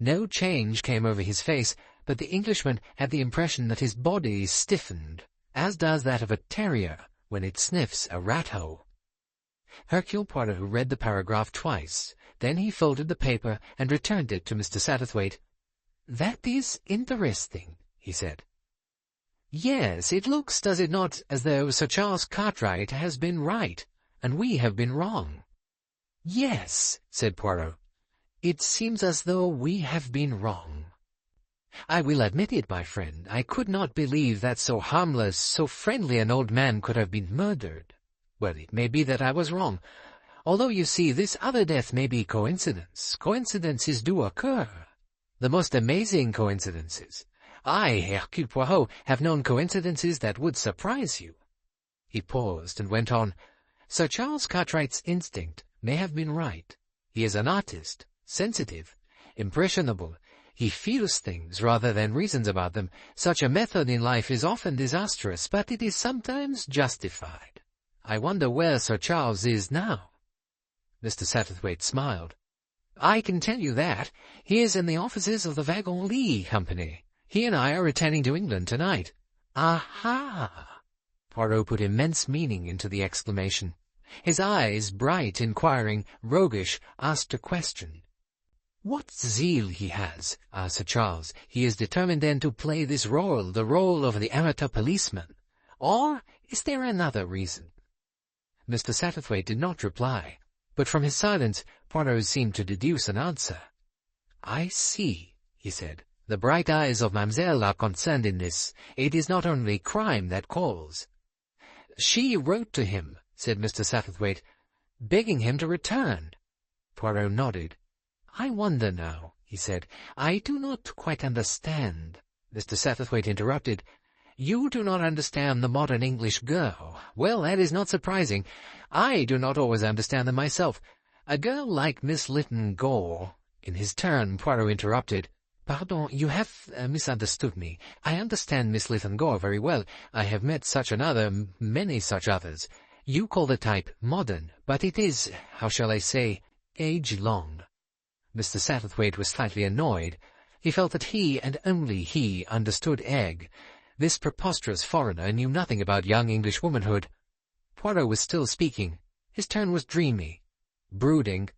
No change came over his face, but the Englishman had the impression that his body stiffened, as does that of a terrier when it sniffs a rat-hole. Hercule Poirot read the paragraph twice. Then he folded the paper and returned it to Mr. Satterthwaite. "That is interesting," he said. "Yes, it looks, does it not, as though Sir Charles Cartwright has been right, and we have been wrong?" "Yes," said Poirot. "It seems as though we have been wrong. I will admit it, my friend. I could not believe that so harmless, so friendly an old man could have been murdered. Well, it may be that I was wrong. Although, you see, this other death may be coincidence. Coincidences do occur. The most amazing coincidences. I, Hercule Poirot, have known coincidences that would surprise you." He paused and went on. "Sir Charles Cartwright's instinct may have been right. He is an artist, sensitive, impressionable. He feels things rather than reasons about them. Such a method in life is often disastrous, but it is sometimes justified. I wonder where Sir Charles is now." Mr. Satterthwaite smiled. "I can tell you that. He is in the offices of the Wagon-Lit Company. He and I are returning to England tonight." "Aha!" Poirot put immense meaning into the exclamation. His eyes, bright, inquiring, roguish, asked a question. "What zeal he has!" asked Sir Charles. "He is determined then to play this role, the role of the amateur policeman. Or is there another reason?" Mr. Satterthwaite did not reply, but from his silence Poirot seemed to deduce an answer. "I see," he said. "The bright eyes of Mademoiselle are concerned in this. It is not only crime that calls." "She wrote to him," said Mr. Satterthwaite, "begging him to return." Poirot nodded. "I wonder now," he said. "I do not quite understand." Mr. Satterthwaite interrupted. "You do not understand the modern English girl. Well, that is not surprising. I do not always understand them myself. A girl like Miss Lytton Gore—" In his turn, Poirot interrupted. "Pardon, you have misunderstood me. I understand Miss Lytton Gore very well. I have met such another, many such others. You call the type modern, but it is, how shall I say, age-long." Mr. Satterthwaite was slightly annoyed. He felt that he, and only he, understood Egg. This preposterous foreigner knew nothing about young English womanhood. Poirot was still speaking. His tone was dreamy, brooding.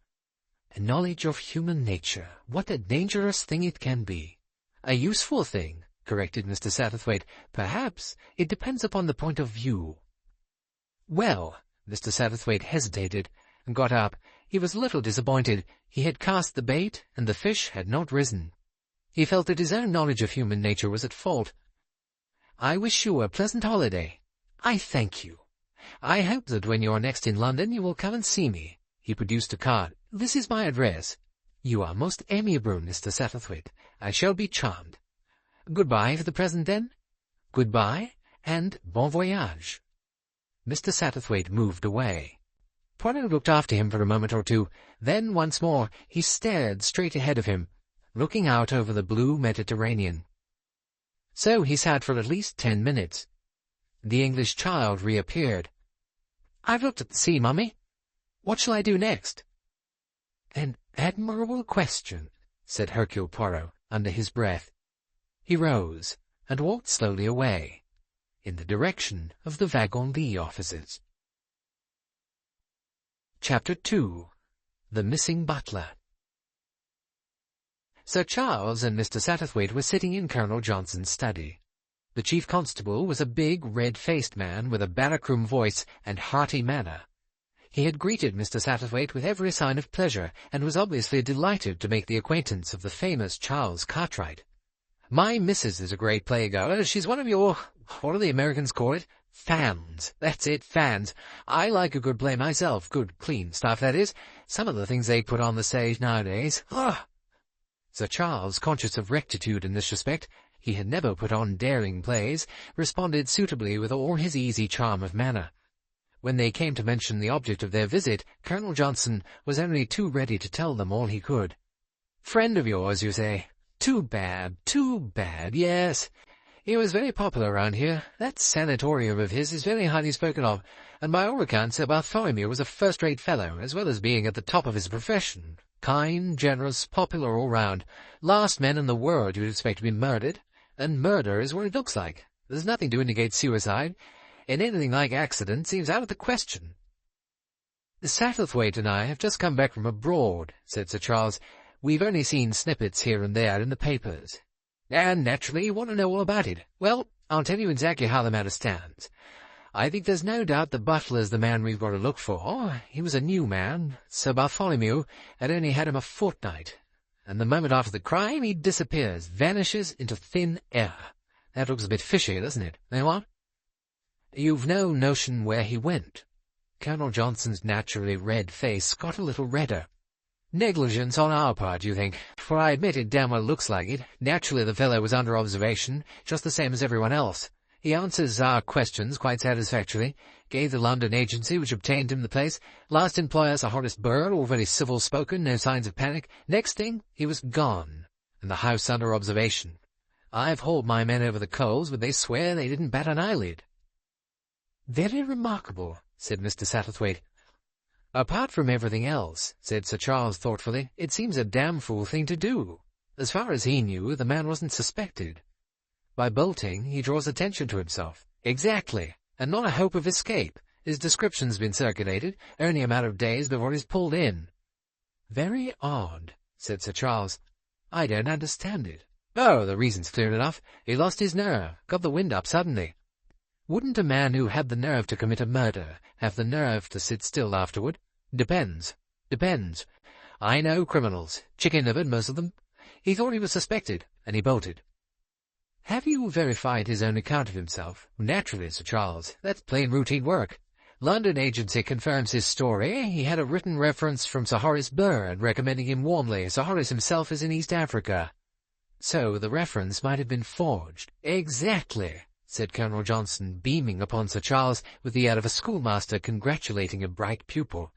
"A knowledge of human nature. What a dangerous thing it can be." "A useful thing," corrected Mr. Satterthwaite. "Perhaps it depends upon the point of view." "Well," Mr. Satterthwaite hesitated and got up. He was a little disappointed. He had cast the bait, and the fish had not risen. He felt that his own knowledge of human nature was at fault. "I wish you a pleasant holiday." "I thank you. I hope that when you are next in London you will come and see me." He produced a card. "This is my address." "You are most amiable, Mr. Satterthwaite. I shall be charmed. Goodbye for the present, then." "Goodbye, and bon voyage." Mr. Satterthwaite moved away. Poirot looked after him for a moment or two. Then, once more, he stared straight ahead of him, looking out over the blue Mediterranean. So he sat for at least 10 minutes. The English child reappeared. "I've looked at the sea, Mummy. What shall I do next?" "An admirable question," said Hercule Poirot under his breath. He rose and walked slowly away, in the direction of the Wagon-Lit offices. Chapter 2. The Missing Butler. Sir Charles and Mr. Satterthwaite were sitting in Colonel Johnson's study. The chief constable was a big, red-faced man with a barrack-room voice and hearty manner. He had greeted Mr. Satterthwaite with every sign of pleasure, and was obviously delighted to make the acquaintance of the famous Charles Cartwright. "My missus is a great playgoer. She's one of your, what do the Americans call it? Fans. That's it, fans. I like a good play myself. Good, clean stuff, that is. Some of the things they put on the stage nowadays. Ugh!" Sir Charles, conscious of rectitude in this respect, he had never put on daring plays, responded suitably with all his easy charm of manner. When they came to mention the object of their visit, Colonel Johnson was only too ready to tell them all he could. "Friend of yours, you say? Too bad, yes. He was very popular around here. That sanatorium of his is very highly spoken of, and by all accounts Bartholomew was a first-rate fellow, as well as being at the top of his profession. Kind, generous, popular all round. Last man in the world you'd expect to be murdered, and murder is what it looks like. There's nothing to indicate suicide, and anything like accident seems out of the question." "Satterthwaite and I have just come back from abroad," said Sir Charles. "We've only seen snippets here and there in the papers. And naturally you want to know all about it. Well, I'll tell you exactly how the matter stands. I think there's no doubt the butler's the man we've got to look for. He was a new man. Sir Bartholomew had only had him a fortnight, and the moment after the crime he disappears, vanishes into thin air. That looks a bit fishy, doesn't it? Eh, what? You've no notion where he went?" Colonel Johnson's naturally red face got a little redder. "Negligence on our part, you think? For I admit it damn well looks like it. Naturally the fellow was under observation, just the same as everyone else. He answers our questions quite satisfactorily, gave the London agency which obtained him the place. Last employer, Sir Horace Burr, all very civil-spoken, no signs of panic. Next thing, he was gone, and the house under observation. I've hauled my men over the coals, but they swear they didn't bat an eyelid." "Very remarkable," said Mr. Satterthwaite. "Apart from everything else," said Sir Charles thoughtfully, "it seems a damn fool thing to do. As far as he knew, the man wasn't suspected. By bolting, he draws attention to himself." "Exactly, and not a hope of escape. His description's been circulated, only a matter of days before he's pulled in." "Very odd," said Sir Charles. "I don't understand it." "Oh, the reason's clear enough. He lost his nerve, got the wind up suddenly. Wouldn't a man who had the nerve to commit a murder have the nerve to sit still afterward? Depends. I know criminals, chicken-livered, most of them. He thought he was suspected, and he bolted." "Have you verified his own account of himself?" "Naturally, Sir Charles. That's plain routine work. London agency confirms his story. He had a written reference from Sir Horace Burr recommending him warmly. Sir Horace himself is in East Africa." "So the reference might have been forged." "Exactly," said Colonel Johnson, beaming upon Sir Charles with the air of a schoolmaster congratulating a bright pupil.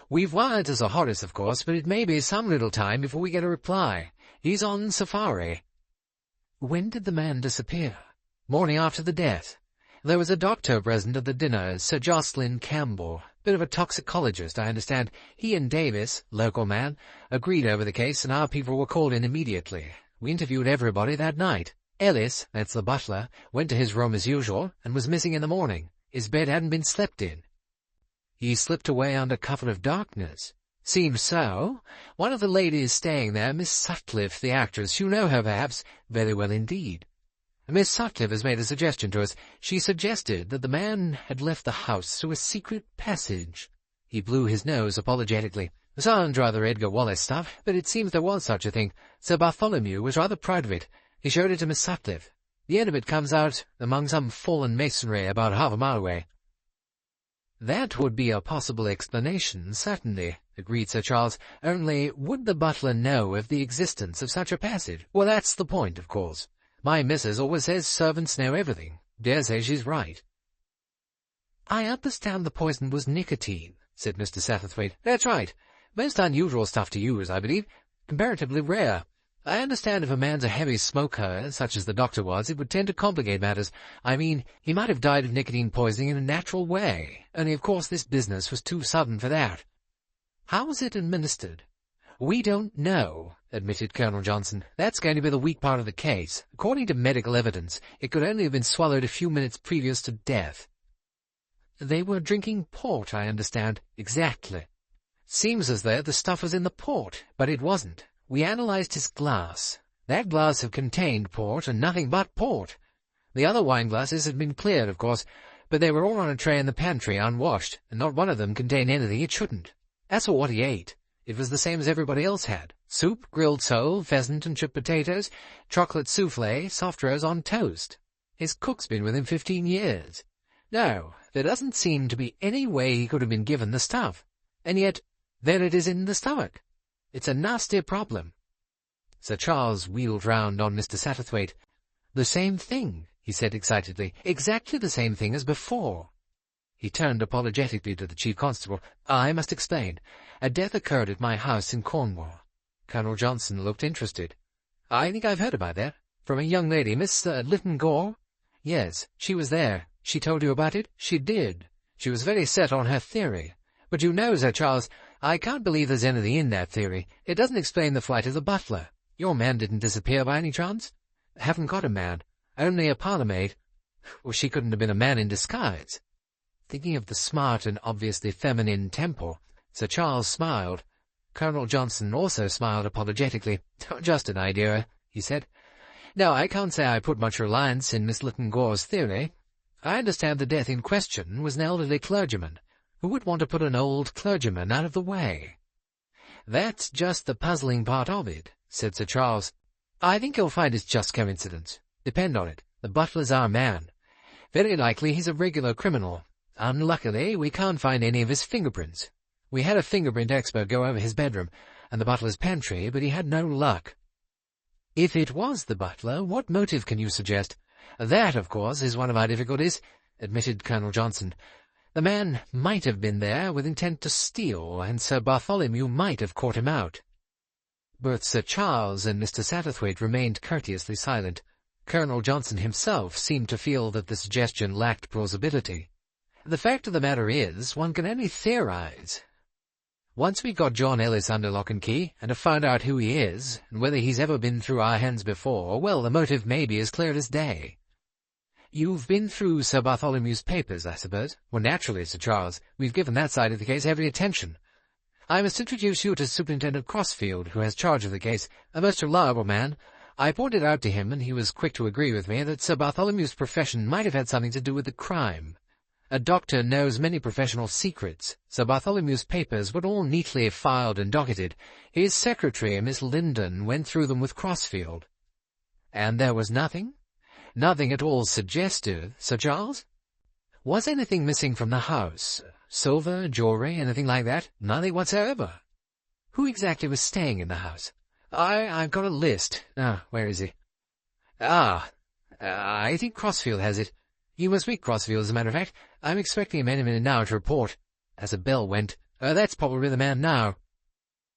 "We've wired to Sir Horace, of course, but it may be some little time before we get a reply. He's on safari." "When did the man disappear?" "Morning after the death. There was a doctor present at the dinner, Sir Jocelyn Campbell, bit of a toxicologist, I understand. He and Davis, local man, agreed over the case, and our people were called in immediately. We interviewed everybody that night. Ellis, that's the butler, went to his room as usual, and was missing in the morning. His bed hadn't been slept in." "He slipped away under cover of darkness." "Seems so. One of the ladies staying there, Miss Sutcliffe, the actress, you know her perhaps?" "Very well indeed." "Miss Sutcliffe has made a suggestion to us. She suggested that the man had left the house through a secret passage." He blew his nose apologetically. "Sounds rather Edgar Wallace stuff, but it seems there was such a thing. Sir Bartholomew was rather proud of it. He showed it to Miss Sutcliffe. The end of it comes out among some fallen masonry about half a mile away." "That would be a possible explanation, certainly," agreed Sir Charles. "Only, would the butler know of the existence of such a passage?" "Well, that's the point, of course. My missus always says servants know everything. Dare say she's right." "I understand the poison was nicotine," said Mr. Satterthwaite. "That's right. Most unusual stuff to use, I believe. Comparatively rare. I understand if a man's a heavy smoker, such as the doctor was, it would tend to complicate matters. I mean, he might have died of nicotine poisoning in a natural way, only of course this business was too sudden for that." "How was it administered?" "We don't know," admitted Colonel Johnson. "That's going to be the weak part of the case. According to medical evidence, it could only have been swallowed a few minutes previous to death." "They were drinking port, I understand." "Exactly. Seems as though the stuff was in the port, but it wasn't. We analyzed his glass. That glass had contained port and nothing but port. The other wine glasses had been cleared, of course, but they were all on a tray in the pantry, unwashed, and not one of them contained anything it shouldn't. As for what he ate, it was the same as everybody else had. Soup, grilled sole, pheasant and chipped potatoes, chocolate souffle, soft roes on toast. His cook's been with him 15 years. No, there doesn't seem to be any way he could have been given the stuff. And yet, there it is in the stomach. It's a nasty problem." Sir Charles wheeled round on Mr. Satterthwaite. "The same thing," he said excitedly. "Exactly the same thing as before." He turned apologetically to the chief constable. "I must explain. A death occurred at my house in Cornwall." Colonel Johnson looked interested. "I think I've heard about that. From a young lady, Miss Lytton Gore?" "Yes, she was there." "She told you about it?" "She did. She was very set on her theory. But you know, Sir Charles, I can't believe there's anything in that theory. It doesn't explain the flight of the butler. Your man didn't disappear by any chance?" "Haven't got a man. Only a parlour-maid." "Well, she couldn't have been a man in disguise." Thinking of the smart and obviously feminine temper, Sir Charles smiled. Colonel Johnson also smiled apologetically. "Just an idea," he said. "No, I can't say I put much reliance in Miss Lytton Gore's theory. I understand the death in question was an elderly clergyman. Who would want to put an old clergyman out of the way?" "That's just the puzzling part of it," said Sir Charles. "I think you'll find it's just coincidence. Depend on it, the butler's our man. Very likely he's a regular criminal. Unluckily, we can't find any of his fingerprints. We had a fingerprint expert go over his bedroom and the butler's pantry, but he had no luck." "If it was the butler, what motive can you suggest?" "That, of course, is one of our difficulties," admitted Colonel Johnson. "The man might have been there with intent to steal, and Sir Bartholomew might have caught him out." Both Sir Charles and Mr. Satterthwaite remained courteously silent. Colonel Johnson himself seemed to feel that the suggestion lacked plausibility. "The fact of the matter is, one can only theorize. Once we got John Ellis under lock and key, and have found out who he is, and whether he's ever been through our hands before, well, the motive may be as clear as day." "You've been through Sir Bartholomew's papers, I suppose?" "Well, naturally, Sir Charles. We've given that side of the case every attention. I must introduce you to Superintendent Crossfield, who has charge of the case, a most reliable man. I pointed out to him, and he was quick to agree with me, that Sir Bartholomew's profession might have had something to do with the crime. A doctor knows many professional secrets. Sir Bartholomew's papers were all neatly filed and docketed. His secretary, Miss Linden, went through them with Crossfield." "And there was nothing?" "Nothing at all suggestive, Sir Charles." "Was anything missing from the house? Silver, jewellery, anything like that?" "Nothing whatsoever." "Who exactly was staying in the house?" I've got a list. Where is he?" I think Crossfield has it. You must meet Crossfield, as a matter of fact. I'm expecting him any minute now to report." As a bell went, "That's probably the man now."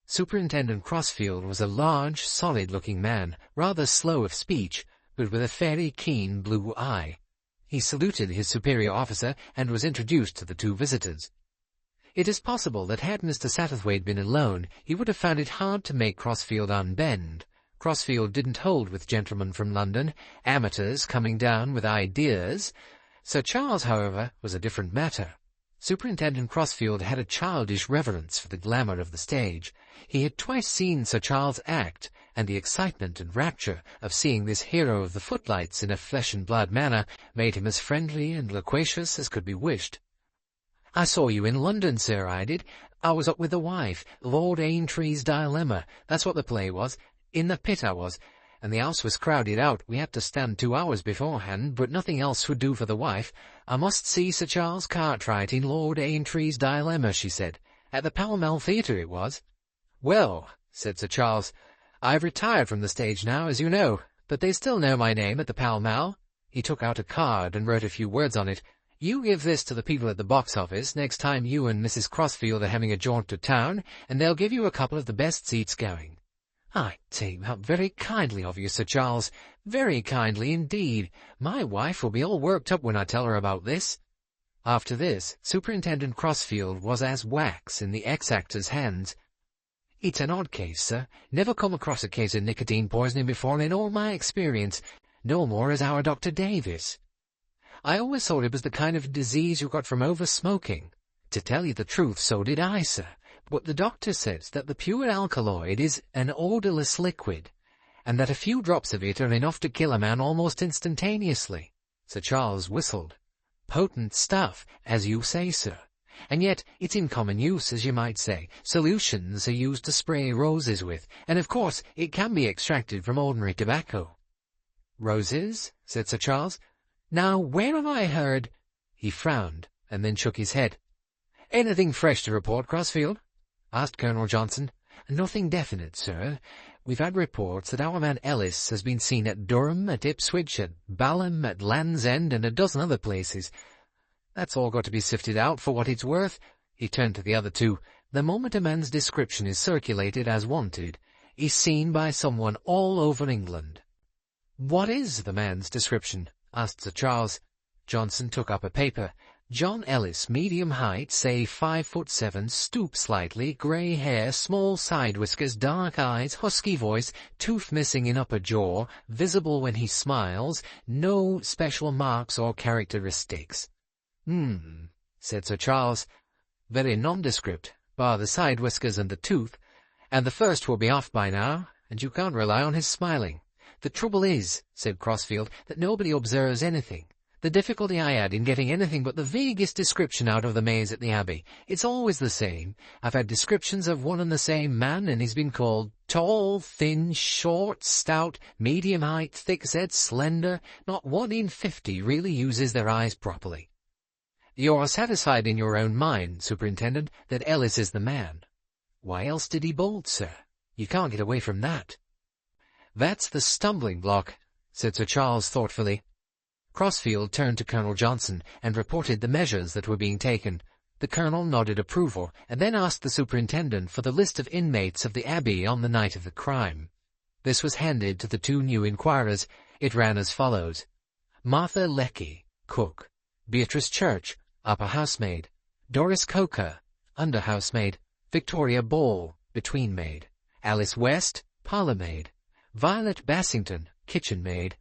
Superintendent Crossfield was a large, solid-looking man, rather slow of speech, but with a very keen blue eye. He saluted his superior officer and was introduced to the two visitors. It is possible that had Mr. Satterthwaite been alone, he would have found it hard to make Crossfield unbend. Crossfield didn't hold with gentlemen from London, amateurs coming down with ideas. Sir Charles, however, was a different matter. Superintendent Crossfield had a childish reverence for the glamour of the stage. He had twice seen Sir Charles act, and the excitement and rapture of seeing this hero of the footlights in a flesh-and-blood manner made him as friendly and loquacious as could be wished. "I saw you in London, sir, I did. I was up with the wife. Lord Aintree's Dilemma. That's what the play was. In the pit I was, and the house was crowded out. We had to stand 2 hours beforehand, but nothing else would do for the wife. I must see Sir Charles Cartwright in Lord Aintree's Dilemma, she said. At the Pall Mall Theatre it was." "Well," said Sir Charles, "I've retired from the stage now, as you know, but they still know my name at the Pall Mall." He took out a card and wrote a few words on it. "You give this to the people at the box office next time you and Mrs. Crossfield are having a jaunt to town, and they'll give you a couple of the best seats going." "I take that very kindly of you, Sir Charles, very kindly indeed. My wife will be all worked up when I tell her about this." After this, Superintendent Crossfield was as wax in the ex-actor's hands. "It's an odd case, sir. Never come across a case of nicotine poisoning before in all my experience. No more has our Dr. Davis. I always thought it was the kind of disease you got from over-smoking. To tell you the truth, so did I, sir. But the doctor says that the pure alkaloid is an odourless liquid, and that a few drops of it are enough to kill a man almost instantaneously." Sir Charles whistled. "Potent stuff, as you say, sir. And yet it's in common use, as you might say. Solutions are used to spray roses with, and of course it can be extracted from ordinary tobacco." "Roses?" said Sir Charles. "Now, where have I heard—" He frowned, and then shook his head. "Anything fresh to report, Crossfield?" asked Colonel Johnson. "Nothing definite, sir. We've had reports that our man Ellis has been seen at Durham, at Ipswich, at Balham, at Land's End, and a dozen other places. That's all got to be sifted out for what it's worth." He turned to the other two. "The moment a man's description is circulated as wanted, he's seen by someone all over England." "What is the man's description?" asked Sir Charles. Johnson took up a paper. "John Ellis, medium height, say 5'7", stoop slightly, grey hair, small side whiskers, dark eyes, husky voice, tooth missing in upper jaw, visible when he smiles, no special marks or characteristics." said Sir Charles. "Very nondescript, bar the side whiskers and the tooth, and the first will be off by now, and you can't rely on his smiling. The trouble is," said Crossfield, "that nobody observes anything. The difficulty I had in getting anything but the vaguest description out of the maze at the Abbey. It's always the same. I've had descriptions of one and the same man, and he's been called tall, thin, short, stout, medium height, thick-set, slender. Not 1 in 50 really uses their eyes properly." "You're satisfied in your own mind, Superintendent, that Ellis is the man. Why else did he bolt, sir? You can't get away from that." "That's the stumbling block," said Sir Charles thoughtfully. Crossfield turned to Colonel Johnson and reported the measures that were being taken. The colonel nodded approval, and then asked the superintendent for the list of inmates of the Abbey on the night of the crime. This was handed to the 2 new inquirers. It ran as follows: Martha Leckie, cook; Beatrice Church, upper housemaid; Doris Coker, under housemaid; Victoria Ball, between maid; Alice West, parlour maid; Violet Bassington, kitchen maid.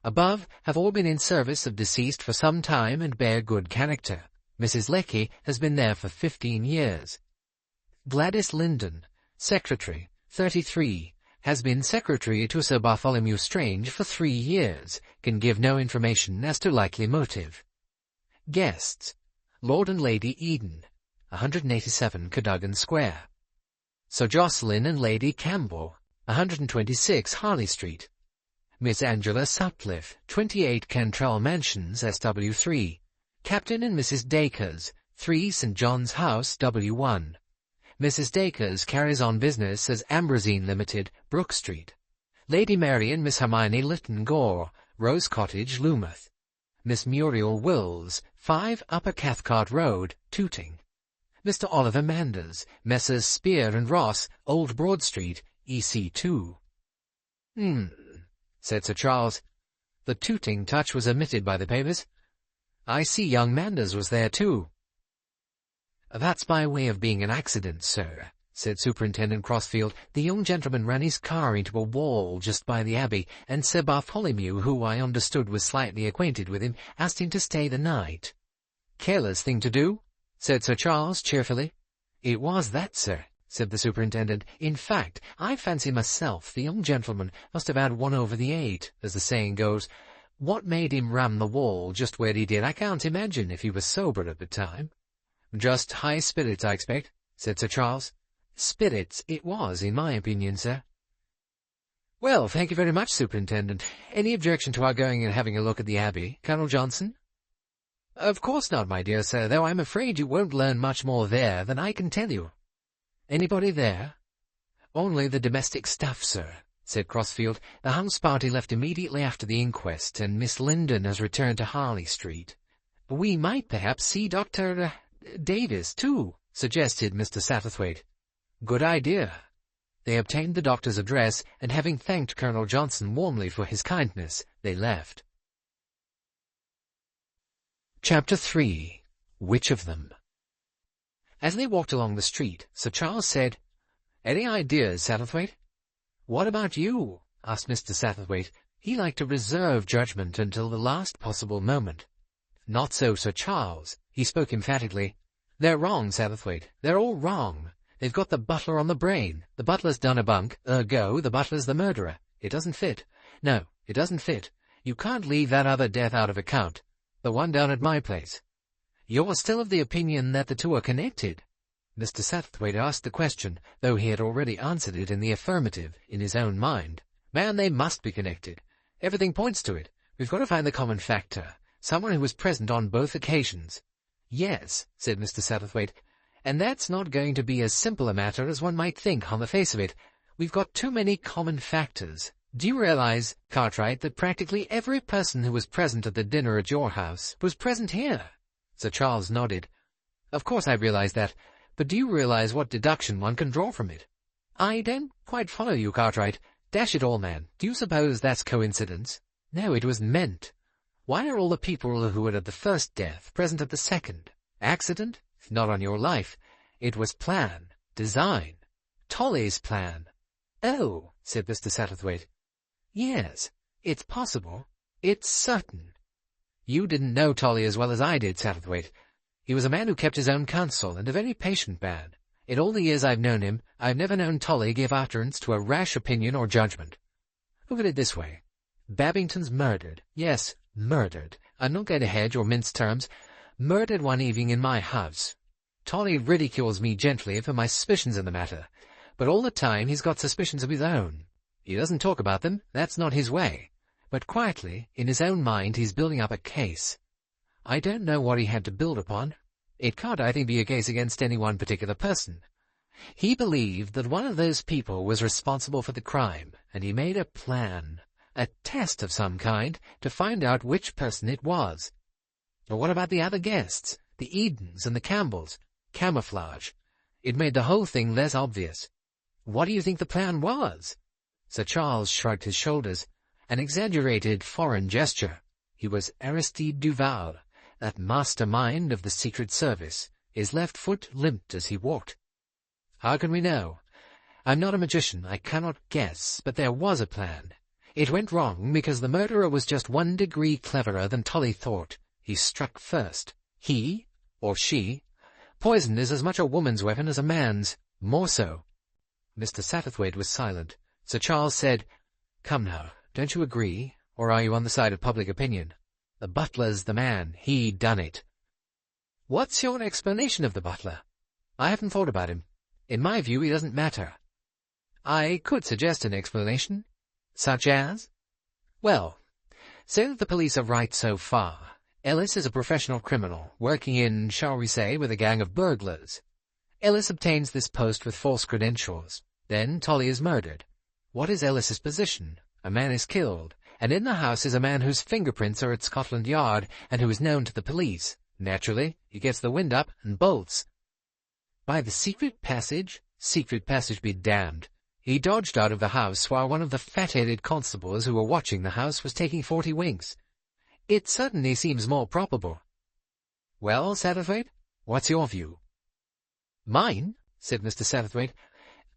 Above have all been in service of deceased for some time and bear good character. Mrs. Leckie has been there for 15 years. Gladys Linden, secretary, 33, has been secretary to Sir Bartholomew Strange for 3 years, can give no information as to likely motive. Guests: Lord and Lady Eden, 187 Cadogan Square; Sir Jocelyn and Lady Campbell, 126 Harley Street; Miss Angela Sutcliffe, 28 Cantrell Mansions, SW3; Captain and Mrs. Dacres, 3 St. John's House, W1. Mrs. Dacres carries on business as Ambrosine Limited, Brook Street. Lady Mary and Miss Hermione Lytton Gore, Rose Cottage, Loomuth. Miss Muriel Wills, 5 Upper Cathcart Road, Tooting. Mr. Oliver Manders, Messrs. Spear and Ross, Old Broad Street, EC2. Said Sir Charles. The Tooting touch was omitted by the papers. I see young Manders was there too. That's by way of being an accident, sir, said Superintendent Crossfield. The young gentleman ran his car into a wall just by the Abbey, and Sir Bartholomew, who I understood was slightly acquainted with him, asked him to stay the night. Careless thing to do, said Sir Charles cheerfully. It was that, sir, said the superintendent. In fact, I fancy myself the young gentleman must have had 1 over the 8, as the saying goes. What made him ram the wall just where he did, I can't imagine if he was sober at the time. Just high spirits, I expect, said Sir Charles. Spirits it was, in my opinion, sir. Well, thank you very much, Superintendent. Any objection to our going and having a look at the Abbey, Colonel Johnson? Of course not, my dear sir, though I'm afraid you won't learn much more there than I can tell you. Anybody there? Only the domestic staff, sir, said Crossfield. The house party left immediately after the inquest, and Miss Linden has returned to Harley Street. We might perhaps see Dr. Davis, too, suggested Mr. Satterthwaite. Good idea. They obtained the doctor's address, and having thanked Colonel Johnson warmly for his kindness, they left. Chapter 3. Which of them? As they walked along the street, Sir Charles said, Any ideas, Satterthwaite? What about you? Asked Mr. Satterthwaite. He liked to reserve judgment until the last possible moment. Not so Sir Charles. He spoke emphatically. They're wrong, Satterthwaite. They're all wrong. They've got the butler on the brain. The butler's done a bunk, ergo the butler's the murderer. It doesn't fit. No, it doesn't fit. You can't leave that other death out of account. The one down at my place. You're still of the opinion that the two are connected? Mr. Satterthwaite asked the question, though he had already answered it in the affirmative, in his own mind. Man, they must be connected. Everything points to it. We've got to find the common factor. Someone who was present on both occasions. Yes, said Mr. Satterthwaite, and that's not going to be as simple a matter as one might think on the face of it. We've got too many common factors. Do you realize, Cartwright, that practically every person who was present at the dinner at your house was present here? Sir Charles nodded. Of course I realize that, but do you realize what deduction one can draw from it? I don't quite follow you, Cartwright. Dash it all, man, do you suppose that's coincidence? No, it was meant. Why are all the people who were at the first death present at the second? Accident? Not on your life. It was plan, design. Tolly's plan. Oh, said Mr. Satterthwaite. Yes, it's possible. It's certain. You didn't know Tolly as well as I did, Satterthwaite. He was a man who kept his own counsel, and a very patient man. In all the years I've known him, I've never known Tolly give utterance to a rash opinion or judgment. Look at it this way. Babington's murdered. Yes, murdered. I'm not going to hedge or mince terms. Murdered one evening in my house. Tolly ridicules me gently for my suspicions in the matter, but all the time he's got suspicions of his own. He doesn't talk about them, that's not his way. But quietly, in his own mind, he's building up a case. I don't know what he had to build upon. It can't, I think, be a case against any one particular person. He believed that one of those people was responsible for the crime, and he made a plan, a test of some kind, to find out which person it was. Or what about the other guests, the Edens and the Campbells? Camouflage. It made the whole thing less obvious. What do you think the plan was? Sir Charles shrugged his shoulders, an exaggerated foreign gesture. He was Aristide Duval, that mastermind of the Secret Service. His left foot limped as he walked. How can we know? I'm not a magician, I cannot guess, but there was a plan. It went wrong because the murderer was just 1 degree cleverer than Tolly thought. He struck first. He, or she. Poison is as much a woman's weapon as a man's, more so. Mr. Satterthwaite was silent. Sir Charles said, "Come now, don't you agree, or are you on the side of public opinion? The butler's the man. He done it." "What's your explanation of the butler?" "I haven't thought about him. In my view, he doesn't matter." "I could suggest an explanation." "Such as?" "Well, say that the police are right so far. Ellis is a professional criminal, working in, shall we say, with a gang of burglars. Ellis obtains this post with false credentials. Then Tolly is murdered. What is Ellis's position? A man is killed, and in the house is a man whose fingerprints are at Scotland Yard and who is known to the police. Naturally, he gets the wind up and bolts. By the secret passage? Secret passage be damned. He dodged out of the house while one of the fat-headed constables who were watching the house was taking 40 winks. It certainly seems more probable." "Well, Satterthwaite, what's your view?" "Mine?" said Mr. Satterthwaite.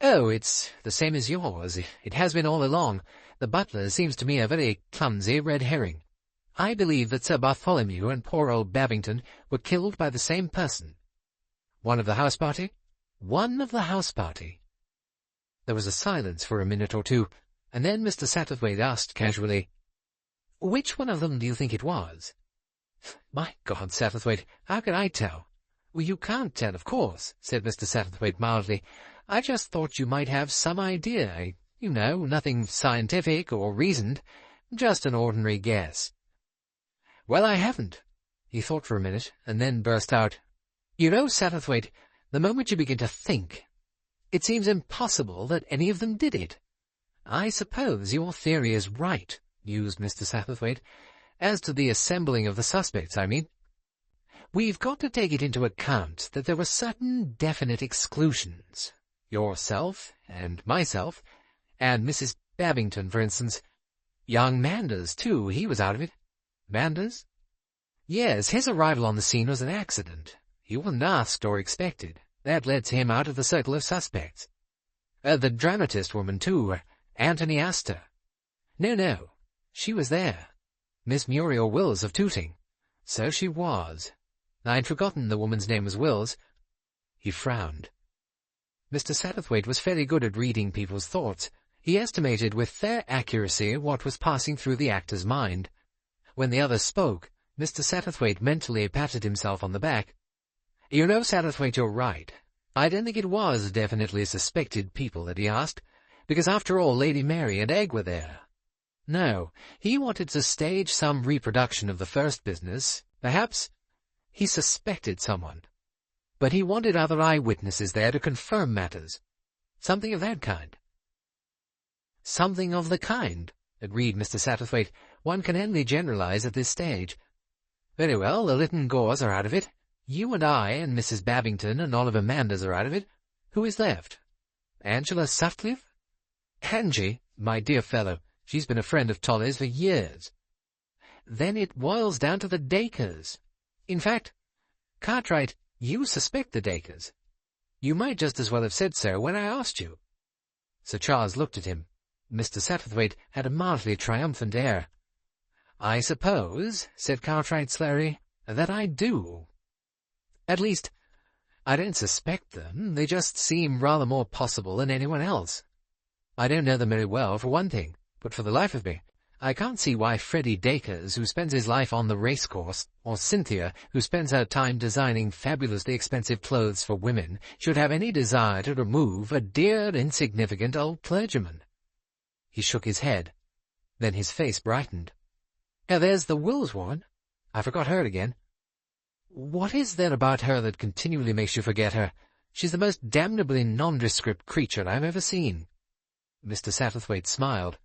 "Oh, it's the same as yours. It has been all along. The butler seems to me a very clumsy red herring. I believe that Sir Bartholomew and poor old Babington were killed by the same person." "One of the house party?" "One of the house party." There was a silence for a minute or two, and then Mr. Satterthwaite asked casually, "Which one of them do you think it was?" "My God, Satterthwaite, how can I tell?" "Well, you can't tell, of course," said Mr. Satterthwaite mildly. "I just thought you might have some idea. You know, nothing scientific or reasoned, just an ordinary guess." "Well, I haven't." He thought for a minute, and then burst out, "You know, Satterthwaite, the moment you begin to think, it seems impossible that any of them did it." "I suppose your theory is right," mused Mr. Satterthwaite. "As to the assembling of the suspects, I mean. We've got to take it into account that there were certain definite exclusions. Yourself, and myself, and Mrs. Babington, for instance. Young Manders, too, he was out of it." "Manders?" "Yes, his arrival on the scene was an accident. He wasn't asked or expected. That lets him out of the circle of suspects. The dramatist woman, too, Anthony Astor." No, she was there. Miss Muriel Wills of Tooting." "So she was. I'd forgotten the woman's name was Wills." He frowned. Mr. Satterthwaite was fairly good at reading people's thoughts. He estimated with fair accuracy what was passing through the actor's mind. When the other spoke, Mr. Satterthwaite mentally patted himself on the back. "You know, Satterthwaite, you're right. I don't think it was definitely suspected people that he asked, because after all Lady Mary and Egg were there. No, he wanted to stage some reproduction of the first business. Perhaps he suspected someone. But he wanted other eyewitnesses there to confirm matters. Something of that kind." "Something of the kind," agreed Mr. Satterthwaite. "One can only generalize at this stage. Very well, the Lytton Gores are out of it. You and I and Mrs. Babington and Oliver Manders are out of it. Who is left? Angela Sutcliffe?" "Angie, my dear fellow, she's been a friend of Tolly's for years." "Then it boils down to the Dacres. In fact, Cartwright, you suspect the Dacres. You might just as well have said so when I asked you." Sir Charles looked at him. Mr. Satterthwaite had a mildly triumphant air. "I suppose," said Cartwright slowly, "that I do." At least, I don't suspect them. They just seem rather more possible than anyone else. I don't know them very well, for one thing, but for the life of me, I can't see why Freddie Dacres, who spends his life on the racecourse, or Cynthia, who spends her time designing fabulously expensive clothes for women, should have any desire to remove a dear, insignificant old clergyman. He shook his head. Then his face brightened. There's the Wills woman. I forgot her again. What is there about her that continually makes you forget her? She's the most damnably nondescript creature I've ever seen. Mr. Satterthwaite smiled.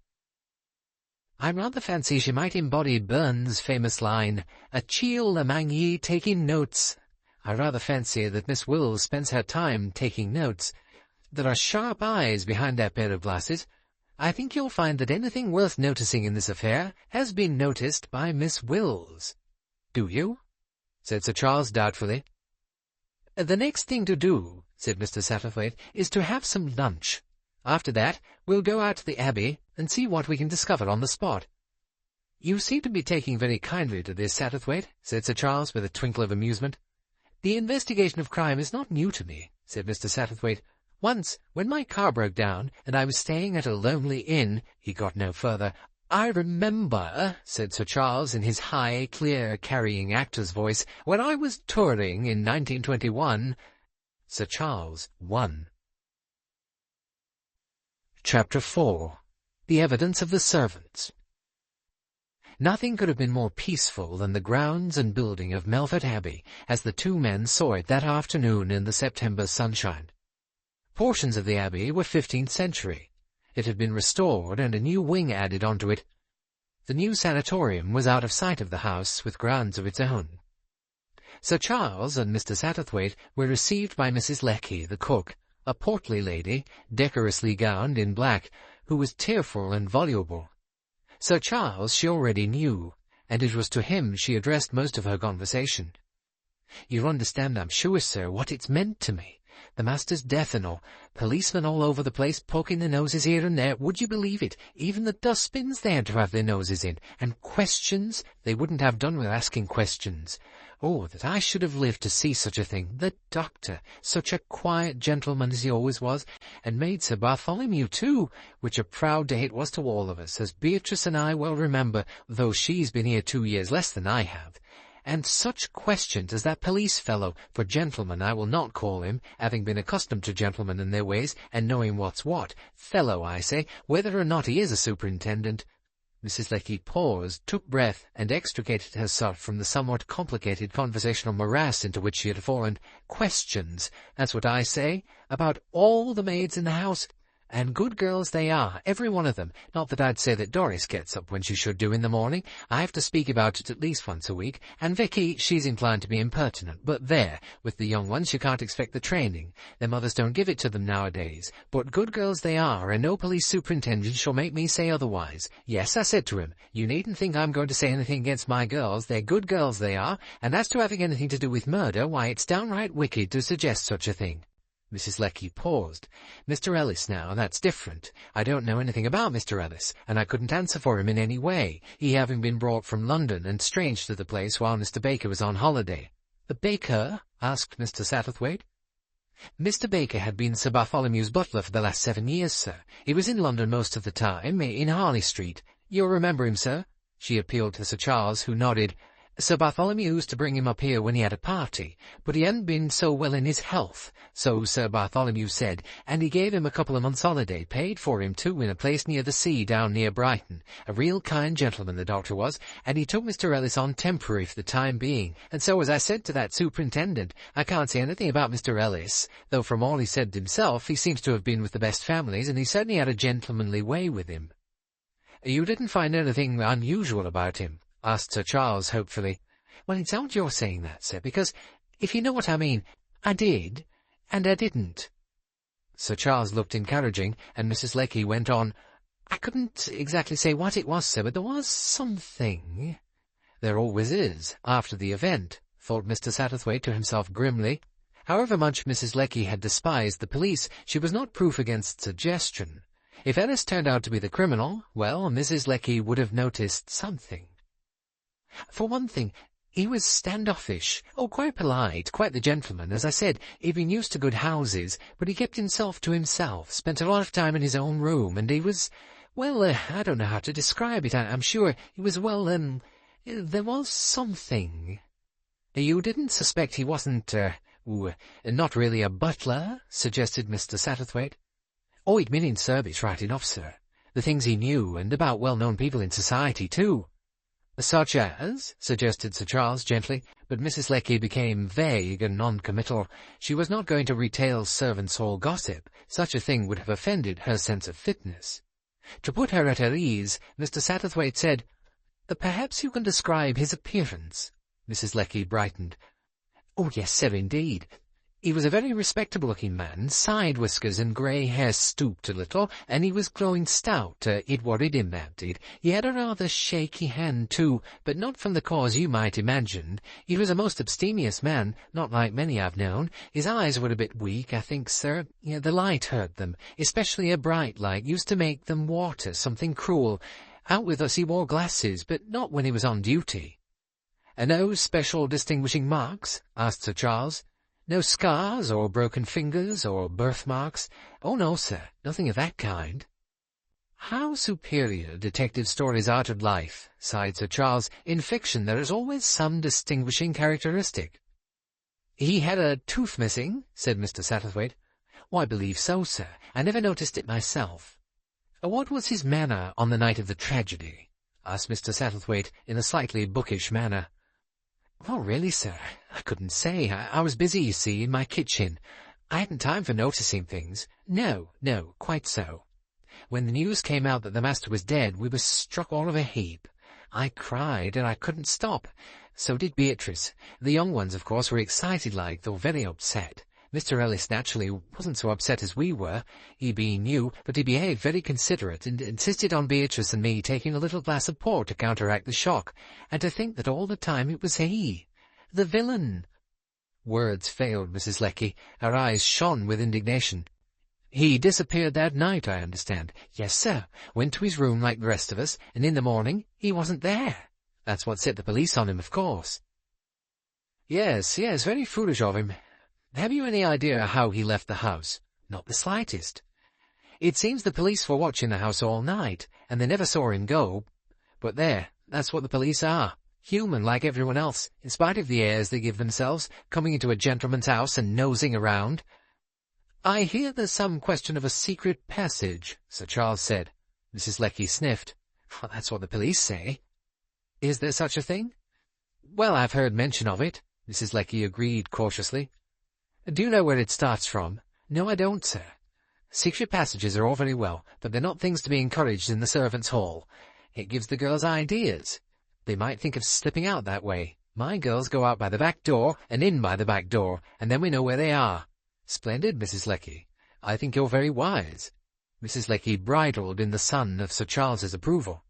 I rather fancy she might embody Burns' famous line, "Achille among ye taking notes." I rather fancy that Miss Wills spends her time taking notes. There are sharp eyes behind that pair of glasses. I think you'll find that anything worth noticing in this affair has been noticed by Miss Wills. Do you? Said Sir Charles doubtfully. The next thing to do, said Mr. Satterthwaite, is to have some lunch. After that, we'll go out to the Abbey and see what we can discover on the spot. You seem to be taking very kindly to this, Satterthwaite, said Sir Charles with a twinkle of amusement. The investigation of crime is not new to me, said Mr. Satterthwaite. Once, when my car broke down, and I was staying at a lonely inn, he got no further. I remember, said Sir Charles in his high, clear, carrying actor's voice, when I was touring in 1921. Sir Charles won. Chapter 4. The Evidence of the Servants. Nothing could have been more peaceful than the grounds and building of Melfort Abbey, as the two men saw it that afternoon in the September sunshine. Portions of the Abbey were 15th century. It had been restored and a new wing added onto it. The new sanatorium was out of sight of the house, with grounds of its own. Sir Charles and Mr. Satterthwaite were received by Mrs. Lecky, the cook, a portly lady, decorously gowned in black, who was tearful and voluble. Sir Charles she already knew, and it was to him she addressed most of her conversation. You understand, I'm sure, sir, what it's meant to me. The master's death and all. Policemen all over the place poking their noses here and there. Would you believe it? Even the dustbins they had to have their noses in. And questions? They wouldn't have done with asking questions. Oh, that I should have lived to see such a thing. The doctor, such a quiet gentleman as he always was, and made Sir Bartholomew too, which a proud day it was to all of us, as Beatrice and I well remember, though she's been here 2 years less than I have. And such questions as that police fellow, for gentleman I will not call him, having been accustomed to gentlemen and their ways, and knowing what's what. Fellow, I say, whether or not he is a superintendent. Mrs. Lecky paused, took breath, and extricated herself from the somewhat complicated conversational morass into which she had fallen. Questions, that's what I say, about all the maids in the house. And good girls they are, every one of them. Not that I'd say that Doris gets up when she should do in the morning. I have to speak about it at least once a week. And Vicky, she's inclined to be impertinent. But there, with the young ones you can't expect the training. Their mothers don't give it to them nowadays. But good girls they are, and no police superintendent shall make me say otherwise. Yes, I said to him, you needn't think I'm going to say anything against my girls. They're good girls they are. And as to having anything to do with murder, why, it's downright wicked to suggest such a thing. Mrs. Lecky paused. Mr. Ellis now, that's different. I don't know anything about Mr. Ellis, and I couldn't answer for him in any way, he having been brought from London and strange to the place while Mr. Baker was on holiday. The Baker? Asked Mr. Satterthwaite. Mr. Baker had been Sir Bartholomew's butler for the last 7 years, sir. He was in London most of the time, in Harley Street. You'll remember him, sir? She appealed to Sir Charles, who nodded. Sir Bartholomew used to bring him up here when he had a party, but he hadn't been so well in his health, so Sir Bartholomew said, and he gave him a couple of months' holiday, paid for him too, in a place near the sea down near Brighton. A real kind gentleman, the doctor was, and he took Mr. Ellis on temporary for the time being, and so, as I said to that superintendent, I can't say anything about Mr. Ellis, though from all he said himself, he seems to have been with the best families, and he certainly had a gentlemanly way with him. You didn't find anything unusual about him? Asked Sir Charles hopefully. Well, it sounds you're saying that, sir, because, if you know what I mean, I did, and I didn't. Sir Charles looked encouraging, and Mrs. Lecky went on, I couldn't exactly say what it was, sir, but there was something. There always is, after the event, thought Mr. Satterthwaite to himself grimly. However much Mrs. Lecky had despised the police, she was not proof against suggestion. If Ellis turned out to be the criminal, well, Mrs. Lecky would have noticed something. For one thing, He was standoffish, quite polite, quite the gentleman. As I said, he'd been used to good houses, but he kept himself to himself, spent a lot of time in his own room, and he was, well, I don't know how to describe it. I'm sure he was, well, there was something. You didn't suspect he wasn't, not really a butler, suggested Mr. Satterthwaite. Oh, he'd been in service right enough, sir. The things he knew, and about well-known people in society, too. Such as, suggested Sir Charles gently, but Mrs. Lecky became vague and non-committal. She was not going to retail servants' hall gossip. Such a thing would have offended her sense of fitness. To put her at her ease, Mr. Satterthwaite said, "Perhaps you can describe his appearance." Mrs. Lecky brightened. "Oh, yes, sir, indeed. He was a very respectable-looking man, side whiskers and grey hair stooped a little, and he was growing stout. It worried him, that did. He had a rather shaky hand, too, but not from the cause you might imagine. He was a most abstemious man, not like many I've known. His eyes were a bit weak, I think, sir. The light hurt them, especially a bright light, used to make them water, something cruel. Out with us he wore glasses, but not when he was on duty." "And no special distinguishing marks?" asked Sir Charles. "No scars, or broken fingers, or birthmarks?" "Oh, no, sir, nothing of that kind." "How superior detective stories are to life," sighed Sir Charles. "In fiction there is always some distinguishing characteristic." "He had a tooth missing," said Mr. Satterthwaite. "I believe so, sir. I never noticed it myself." "What was his manner on the night of the tragedy?" asked Mr. Satterthwaite in a slightly bookish manner. "Oh, really, sir, I couldn't say. I was busy, you see, in my kitchen. I hadn't time for noticing things. No, quite so. When the news came out that the master was dead, we were struck all of a heap. I cried, and I couldn't stop. So did Beatrice. The young ones, of course, were excited-like, though very upset. Mr. Ellis naturally wasn't so upset as we were, he being new, but he behaved very considerate and insisted on Beatrice and me taking a little glass of port to counteract the shock, and to think that all the time it was he, the villain." Words failed Mrs. Lecky. Her eyes shone with indignation. "He disappeared that night, I understand." "Yes, sir. Went to his room like the rest of us, and in the morning he wasn't there. That's what set the police on him, of course." Yes, very foolish of him. Have you any idea how he left the house?" "Not the slightest." "It seems the police were watching the house all night, and they never saw him go. But there, that's what the police are. Human like everyone else, in spite of the airs they give themselves, coming into a gentleman's house and nosing around." "I hear there's some question of a secret passage," Sir Charles said. Mrs. Lecky sniffed. "Well, that's what the police say." "Is there such a thing?" "Well, I've heard mention of it," Mrs. Lecky agreed cautiously. "Do you know where it starts from?" "No, I don't, sir." "Secret passages are all very well, but they're not things to be encouraged in the servants' hall. It gives the girls ideas. They might think of slipping out that way. My girls go out by the back door and in by the back door, and then we know where they are." "Splendid, Mrs. Lecky. I think you're very wise." Mrs. Lecky bridled in the sun of Sir Charles's approval.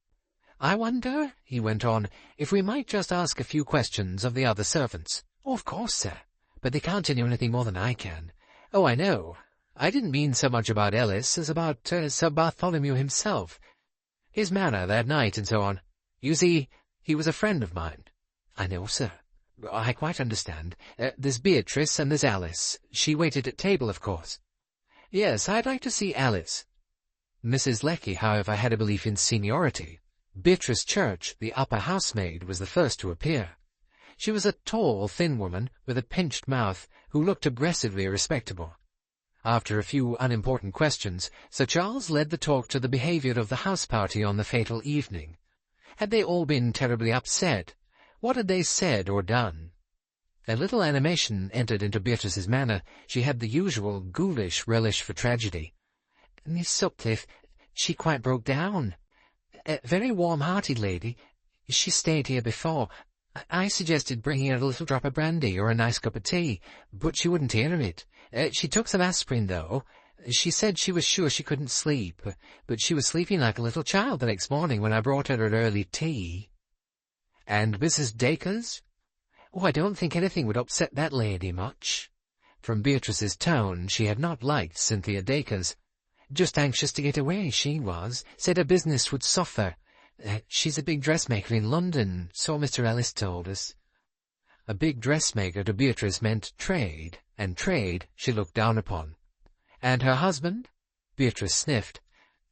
"I wonder," he went on, "if we might just ask a few questions of the other servants." "Oh, of course, sir. But they can't tell you anything more than I can." "Oh, I know. I didn't mean so much about Ellis as about Sir Bartholomew himself. His manner that night and so on. You see, he was a friend of mine." "I know, sir. I quite understand. There's Beatrice and there's Alice. She waited at table, of course." "Yes, I'd like to see Alice." Mrs. Lecky, however, had a belief in seniority. Beatrice Church, the upper housemaid, was the first to appear. She was a tall, thin woman, with a pinched mouth, who looked aggressively respectable. After a few unimportant questions, Sir Charles led the talk to the behaviour of the house-party on the fatal evening. Had they all been terribly upset? What had they said or done? A little animation entered into Beatrice's manner. She had the usual ghoulish relish for tragedy. "Miss Sutcliffe, she quite broke down. A very warm-hearted lady. She stayed here before. I suggested bringing her a little drop of brandy or a nice cup of tea, but she wouldn't hear of it. She took some aspirin, though. She said she was sure she couldn't sleep, but she was sleeping like a little child the next morning when I brought her her early tea." "And Mrs. Dacres?" "Oh, I don't think anything would upset that lady much." From Beatrice's tone, she had not liked Cynthia Dacres. Just anxious to get away, she was. Said her business would suffer. She's a big dressmaker in London, so Mr. Ellis told us. A big dressmaker to Beatrice meant trade, and trade she looked down upon. And her husband? Beatrice sniffed.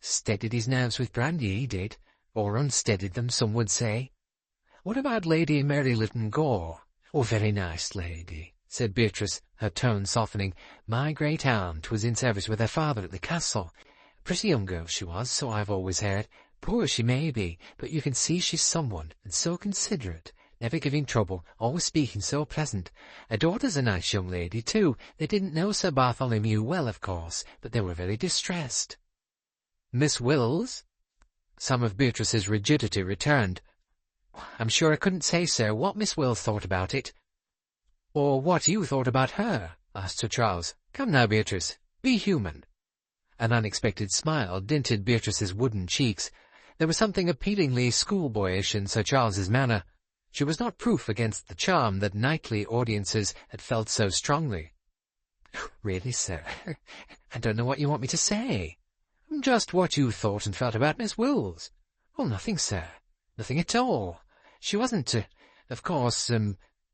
Steadied his nerves with brandy, he did, or unsteadied them, some would say. What about Lady Mary Lytton Gore? Oh, very nice lady, said Beatrice, her tone softening. My great-aunt was in service with her father at the castle. Pretty young girl she was, so I've always heard. Poor she may be, but you can see she's someone, and so considerate, never giving trouble, always speaking so pleasant. Her daughter's a nice young lady, too. They didn't know Sir Bartholomew well, of course, but they were very distressed. Miss Wills? Some of Beatrice's rigidity returned. I'm sure I couldn't say, sir, what Miss Wills thought about it. Or what you thought about her, asked Sir Charles. Come now, Beatrice, be human. An unexpected smile dinted Beatrice's wooden cheeks. There was something appealingly schoolboyish in Sir Charles's manner. She was not proof against the charm that nightly audiences had felt so strongly. Really, sir, I don't know what you want me to say. Just what you thought and felt about Miss Wills. Oh, nothing, sir. Nothing at all. She wasn't, of course,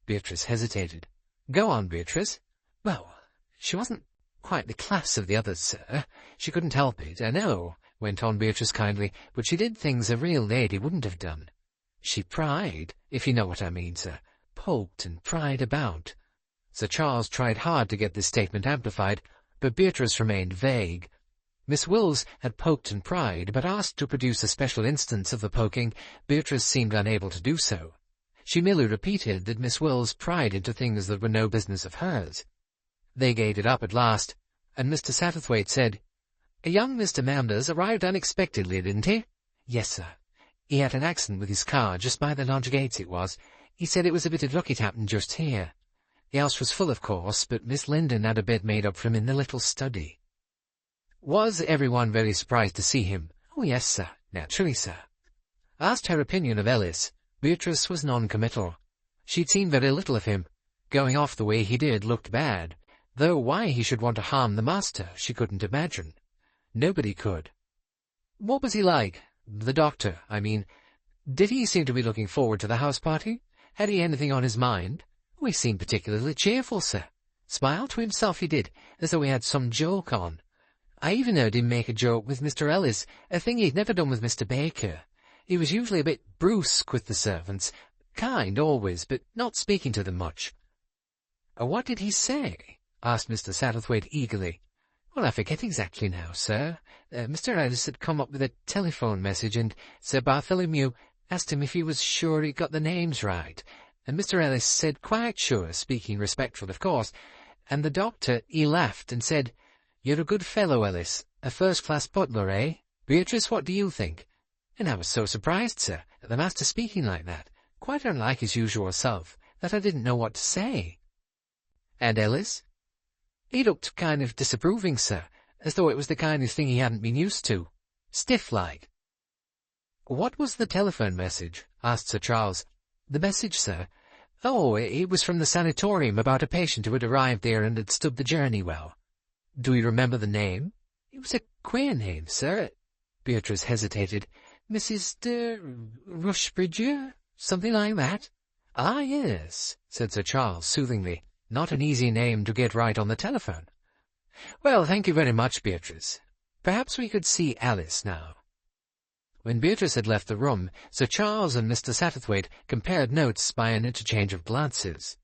Beatrice hesitated. Go on, Beatrice. Well, she wasn't quite the class of the others, sir. She couldn't help it, I know, went on Beatrice kindly, but she did things a real lady wouldn't have done. She pried, if you know what I mean, sir, poked and pried about. Sir Charles tried hard to get this statement amplified, but Beatrice remained vague. Miss Wills had poked and pried, but asked to produce a special instance of the poking, Beatrice seemed unable to do so. She merely repeated that Miss Wills pried into things that were no business of hers. They gave it up at last, and Mr. Satterthwaite said, "A young Mr. Manders arrived unexpectedly, didn't he?" "Yes, sir. He had an accident with his car, just by the lodge gates it was. He said it was a bit of luck it happened just here. The house was full, of course, but Miss Linden had a bed made up for him in the little study." "Was everyone very surprised to see him?" "Oh, yes, sir. Naturally, sir." Asked her opinion of Ellis, Beatrice was non-committal. She'd seen very little of him. Going off the way he did looked bad, though why he should want to harm the master she couldn't imagine. Nobody could. What was he like? The doctor, I mean. Did he seem to be looking forward to the house party? Had he anything on his mind? Oh, he seemed particularly cheerful, sir. Smiled to himself he did, as though he had some joke on. I even heard him make a joke with Mr. Ellis, a thing he'd never done with Mr. Baker. He was usually a bit brusque with the servants, kind always, but not speaking to them much. What did he say? Asked Mr. Satterthwaite eagerly. Well, I forget exactly now, sir. Mr. Ellis had come up with a telephone message, and Sir Bartholomew asked him if he was sure he got the names right, and Mr. Ellis said quite sure, speaking respectful, of course, and the doctor, he laughed and said, "You're a good fellow, Ellis, a first-class butler, eh? Beatrice, what do you think?" And I was so surprised, sir, at the master speaking like that, quite unlike his usual self, that I didn't know what to say. And Ellis? He looked kind of disapproving, sir, as though it was the kind of thing he hadn't been used to. Stiff-like. What was the telephone message? Asked Sir Charles. The message, sir? Oh, it was from the sanatorium about a patient who had arrived there and had stood the journey well. Do you remember the name? It was a queer name, sir. Beatrice hesitated. Mrs. Rushbridge? Something like that? Ah, yes, said Sir Charles soothingly. Not an easy name to get right on the telephone. Well, thank you very much, Beatrice. Perhaps we could see Alice now. When Beatrice had left the room, Sir Charles and Mr. Satterthwaite compared notes by an interchange of glances.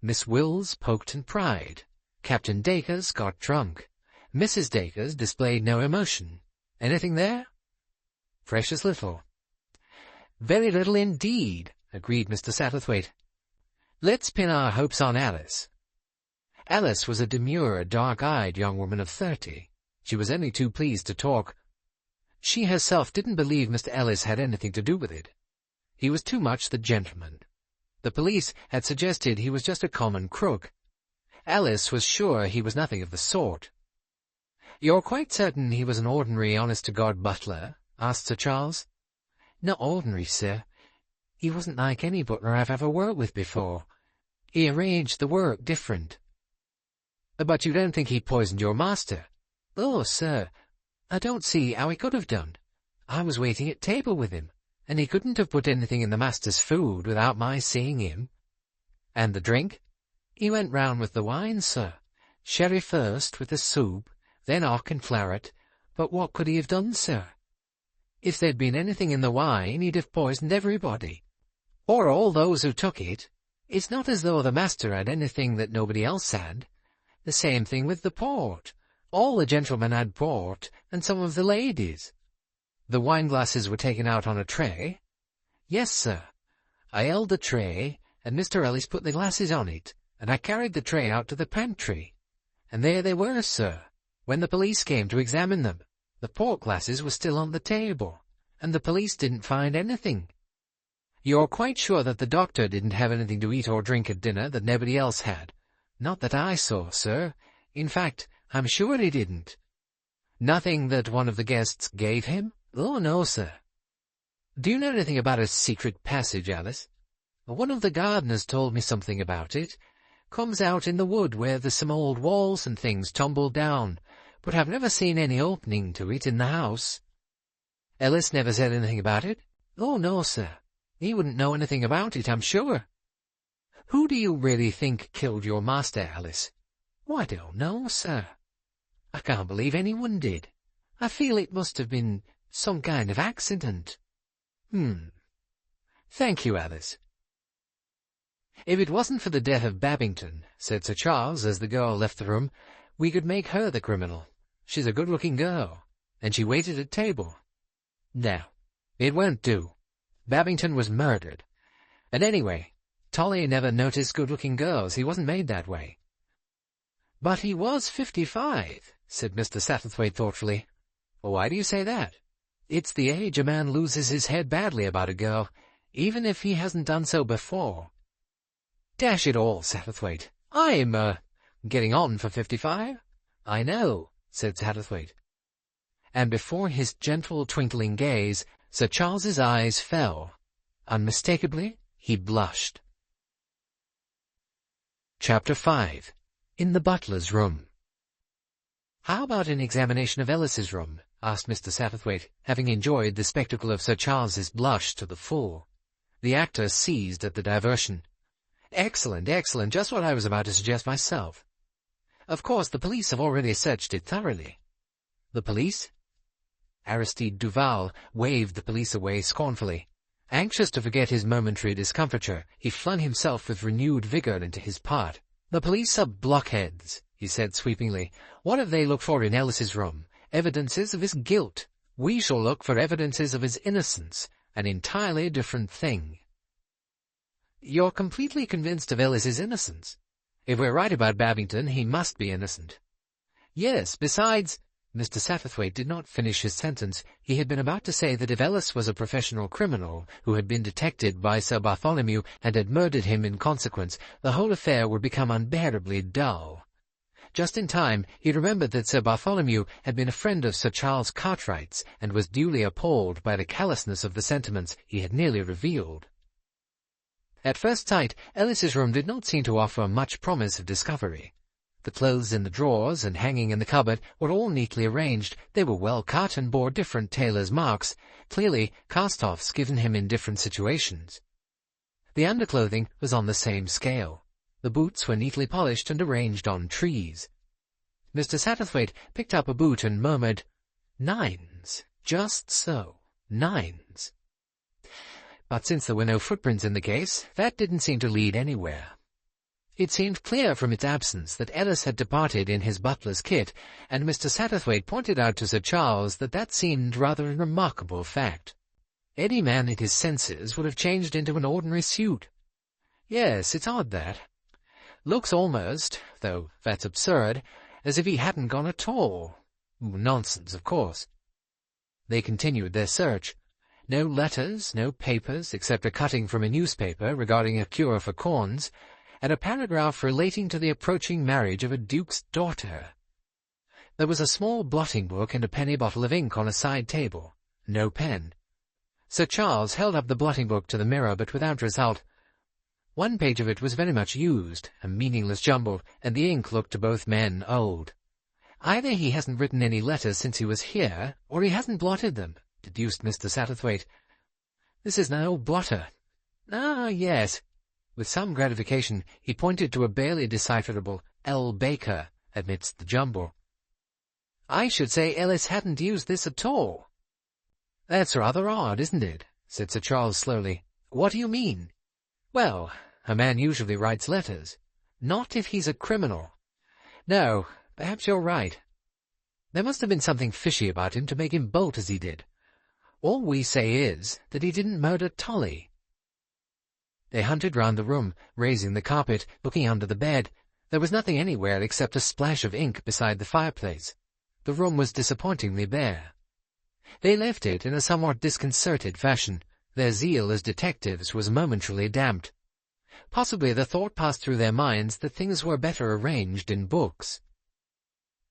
Miss Wills poked and pried. Captain Dacres got drunk. Mrs. Dacres displayed no emotion. Anything there? Precious little. Very little indeed, agreed Mr. Satterthwaite. Let's pin our hopes on Alice. Alice was a demure, dark-eyed young woman of 30. She was only too pleased to talk. She herself didn't believe Mr. Ellis had anything to do with it. He was too much the gentleman. The police had suggested he was just a common crook. Alice was sure he was nothing of the sort. "You're quite certain he was an ordinary, honest-to-God butler?" asked Sir Charles. "Not ordinary, sir. He wasn't like any butler I've ever worked with before. He arranged the work different." "But you don't think he poisoned your master?" "Oh, sir, I don't see how he could have done. I was waiting at table with him, and he couldn't have put anything in the master's food without my seeing him." And the drink? He went round with the wine, sir. Sherry first, with the soup, then hock and claret. But what could he have done, sir? If there'd been anything in the wine, he'd have poisoned everybody. Or all those who took it. It's not as though the master had anything that nobody else had. The same thing with the port. All the gentlemen had port, and some of the ladies. The wine-glasses were taken out on a tray? Yes, sir. I held the tray, and Mr. Ellis put the glasses on it, and I carried the tray out to the pantry. And there they were, sir, when the police came to examine them. The port glasses were still on the table, and the police didn't find anything. You're quite sure that the doctor didn't have anything to eat or drink at dinner that nobody else had? Not that I saw, sir. In fact, I'm sure he didn't. Nothing that one of the guests gave him? Oh, no, sir. Do you know anything about a secret passage, Alice? One of the gardeners told me something about it. Comes out in the wood where there's some old walls and things tumbled down, but I've never seen any opening to it in the house. Ellis never said anything about it? Oh, no, sir. He wouldn't know anything about it, I'm sure. Who do you really think killed your master, Alice? Oh, I don't know, sir. I can't believe anyone did. I feel it must have been some kind of accident. Thank you, Alice. If it wasn't for the death of Babington, said Sir Charles as the girl left the room, we could make her the criminal. She's a good-looking girl, and she waited at table. No, it won't do. Babington was murdered. And anyway, Tolly never noticed good-looking girls. He wasn't made that way. But he was 55, said Mr. Satterthwaite thoughtfully. Why do you say that? It's the age a man loses his head badly about a girl, even if he hasn't done so before. Dash it all, Satterthwaite, I'm, getting on for 55. I know, said Satterthwaite. And before his gentle twinkling gaze, Sir Charles's eyes fell. Unmistakably, he blushed. Chapter 5. In the butler's room. How about an examination of Ellis's room? Asked Mr. Satterthwaite, having enjoyed the spectacle of Sir Charles's blush to the full. The actor seized at the diversion. Excellent, excellent, just what I was about to suggest myself. Of course, the police have already searched it thoroughly. The police? Aristide Duval waved the police away scornfully. Anxious to forget his momentary discomfiture, he flung himself with renewed vigor into his part. The police are blockheads, he said sweepingly. What have they looked for in Ellis's room? Evidences of his guilt. We shall look for evidences of his innocence, an entirely different thing. You're completely convinced of Ellis's innocence? If we're right about Babington, he must be innocent. Yes, besides— Mr. Satterthwaite did not finish his sentence. He had been about to say that if Ellis was a professional criminal who had been detected by Sir Bartholomew and had murdered him in consequence, the whole affair would become unbearably dull. Just in time, he remembered that Sir Bartholomew had been a friend of Sir Charles Cartwright's and was duly appalled by the callousness of the sentiments he had nearly revealed. At first sight, Ellis's room did not seem to offer much promise of discovery. The clothes in the drawers and hanging in the cupboard were all neatly arranged. They were well cut and bore different tailor's marks, clearly cast-offs given him in different situations. The underclothing was on the same scale. The boots were neatly polished and arranged on trees. Mr. Satterthwaite picked up a boot and murmured, "Nines, just so, nines." But since there were no footprints in the case, that didn't seem to lead anywhere. It seemed clear from its absence that Ellis had departed in his butler's kit, and Mr. Satterthwaite pointed out to Sir Charles that that seemed rather a remarkable fact. Any man in his senses would have changed into an ordinary suit. Yes, it's odd that. Looks almost, though that's absurd, as if he hadn't gone at all. Nonsense, of course. They continued their search. No letters, no papers, except a cutting from a newspaper regarding a cure for corns, and a paragraph relating to the approaching marriage of a duke's daughter. There was a small blotting book and a penny bottle of ink on a side table. No pen. Sir Charles held up the blotting book to the mirror, but without result. One page of it was very much used, a meaningless jumble, and the ink looked to both men old. Either he hasn't written any letters since he was here, or he hasn't blotted them, deduced Mr. Satterthwaite. This is an old blotter. Ah, yes. With some gratification, he pointed to a barely decipherable L. Baker amidst the jumble. "I should say Ellis hadn't used this at all." "That's rather odd, isn't it?" said Sir Charles slowly. "What do you mean?" "Well, a man usually writes letters. Not if he's a criminal. No, perhaps you're right. There must have been something fishy about him to make him bolt as he did. All we say is that he didn't murder Tolly." They hunted round the room, raising the carpet, looking under the bed. There was nothing anywhere except a splash of ink beside the fireplace. The room was disappointingly bare. They left it in a somewhat disconcerted fashion. Their zeal as detectives was momentarily damped. Possibly the thought passed through their minds that things were better arranged in books.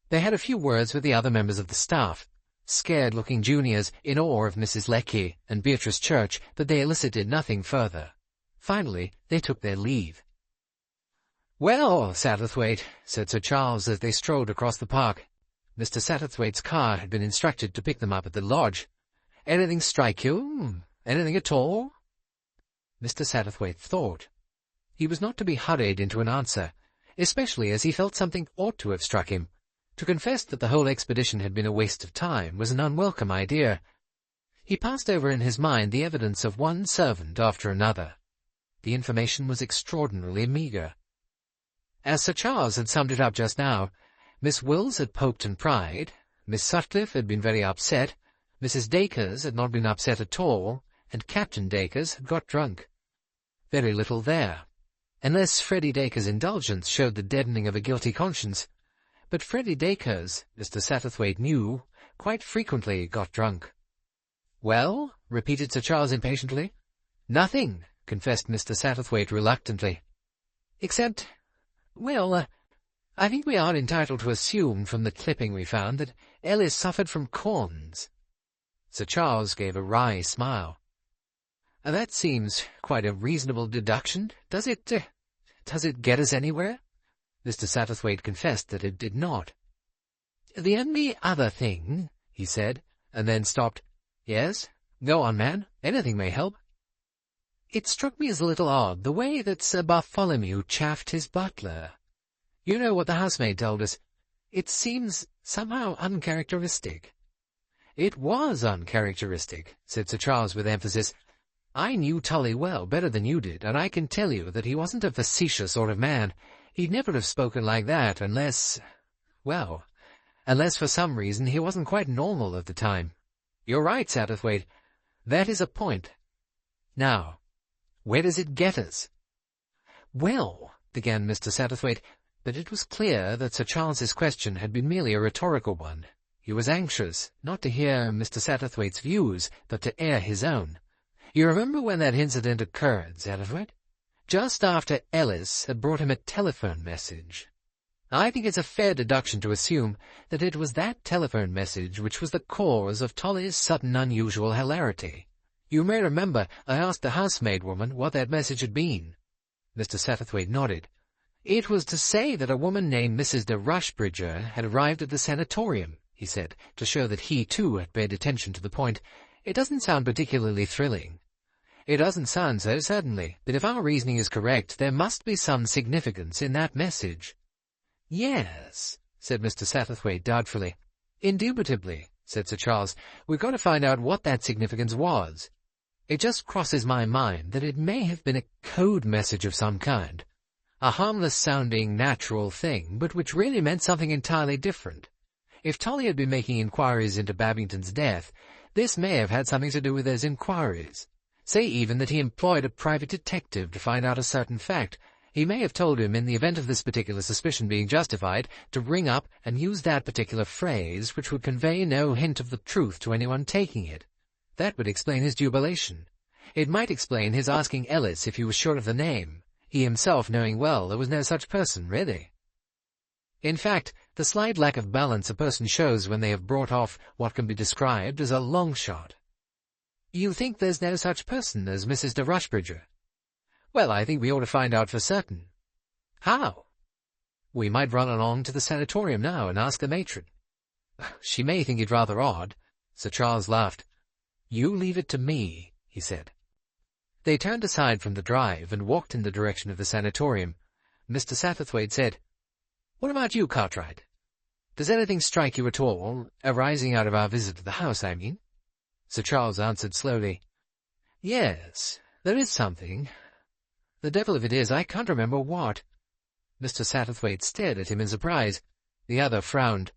They had a few words with the other members of the staff, scared-looking juniors in awe of Mrs. Leckie and Beatrice Church, but they elicited nothing further. Finally, they took their leave. "Well, Satterthwaite," said Sir Charles as they strolled across the park. Mr. Satterthwaite's car had been instructed to pick them up at the lodge. "Anything strike you? Anything at all?" Mr. Satterthwaite thought. He was not to be hurried into an answer, especially as he felt something ought to have struck him. To confess that the whole expedition had been a waste of time was an unwelcome idea. He passed over in his mind the evidence of one servant after another. The information was extraordinarily meagre. As Sir Charles had summed it up just now, Miss Wills had poked and pried, Miss Sutcliffe had been very upset, Mrs. Dacres had not been upset at all, and Captain Dacres had got drunk. Very little there, unless Freddie Dacres' indulgence showed the deadening of a guilty conscience. But Freddie Dacres, Mr. Satterthwaite knew, quite frequently got drunk. "Well?" repeated Sir Charles impatiently. "Nothing," confessed Mr. Satterthwaite reluctantly. "Except, well, I think we are entitled to assume from the clipping we found that Ellis suffered from corns." Sir Charles gave a wry smile. "That seems quite a reasonable deduction. Does it get us anywhere?" Mr. Satterthwaite confessed that it did not. "The only other thing," he said, and then stopped. "Yes? Go on, man. Anything may help." "It struck me as a little odd, the way that Sir Bartholomew chaffed his butler. You know what the housemaid told us. It seems somehow uncharacteristic." "It was uncharacteristic," said Sir Charles with emphasis. "I knew Tully well, better than you did, and I can tell you that he wasn't a facetious sort of man. He'd never have spoken like that unless for some reason he wasn't quite normal at the time. You're right, Satterthwaite. That is a point. Now, where does it get us?" "Well," began Mr. Satterthwaite, but it was clear that Sir Charles's question had been merely a rhetorical one. He was anxious, not to hear Mr. Satterthwaite's views, but to air his own. "You remember when that incident occurred, Satterthwaite? Just after Ellis had brought him a telephone message. I think it's a fair deduction to assume that it was that telephone message which was the cause of Tolly's sudden unusual hilarity. You may remember I asked the housemaid woman what that message had been." Mr. Satterthwaite nodded. "It was to say that a woman named Mrs. de Rushbridger had arrived at the sanatorium," he said, to show that he, too, had paid attention to the point. "It doesn't sound particularly thrilling." "It doesn't sound so, certainly, but if our reasoning is correct, there must be some significance in that message." "Yes," said Mr. Satterthwaite doubtfully. "Indubitably," said Sir Charles. "We've got to find out what that significance was. It just crosses my mind that it may have been a code message of some kind, a harmless-sounding, natural thing, but which really meant something entirely different. If Tolly had been making inquiries into Babington's death, this may have had something to do with those inquiries. Say even that he employed a private detective to find out a certain fact. He may have told him, in the event of this particular suspicion being justified, to ring up and use that particular phrase, which would convey no hint of the truth to anyone taking it. That would explain his jubilation. It might explain his asking Ellis if he was sure of the name, he himself knowing well there was no such person, really. In fact, the slight lack of balance a person shows when they have brought off what can be described as a long shot." "You think there's no such person as Mrs. de Rushbridger?" "Well, I think we ought to find out for certain." "How?" "We might run along to the sanatorium now and ask the matron." "She may think it rather odd." Sir Charles laughed. "You leave it to me," he said. They turned aside from the drive and walked in the direction of the sanatorium. Mr. Satterthwaite said, "What about you, Cartwright? Does anything strike you at all, arising out of our visit to the house, I mean?" Sir Charles answered slowly, "Yes, there is something. The devil if it is, I can't remember what." Mr. Satterthwaite stared at him in surprise. The other frowned.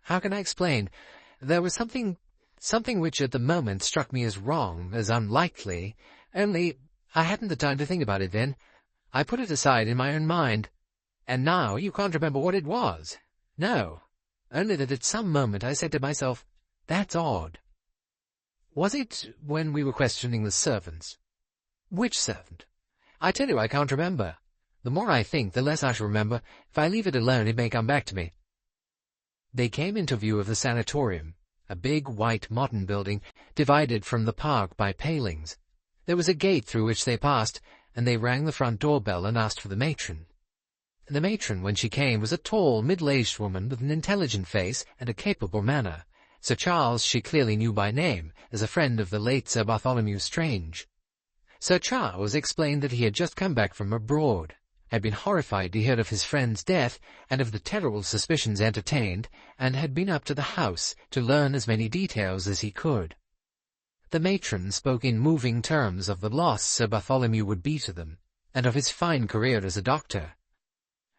"How can I explain? There was something which at the moment struck me as wrong, as unlikely, only I hadn't the time to think about it then. I put it aside in my own mind. And now you can't remember what it was. No, only that at some moment I said to myself, 'That's odd.'" "Was it when we were questioning the servants?" "Which servant?" "I tell you I can't remember. The more I think, the less I shall remember. If I leave it alone, it may come back to me." They came into view of the sanatorium, a big, white, modern building, divided from the park by palings. There was a gate through which they passed, and they rang the front door-bell and asked for the matron. The matron, when she came, was a tall, middle-aged woman with an intelligent face and a capable manner. Sir Charles she clearly knew by name, as a friend of the late Sir Bartholomew Strange. Sir Charles explained that he had just come back from abroad, had been horrified to hear of his friend's death and of the terrible suspicions entertained, and had been up to the house to learn as many details as he could. The matron spoke in moving terms of the loss Sir Bartholomew would be to them, and of his fine career as a doctor.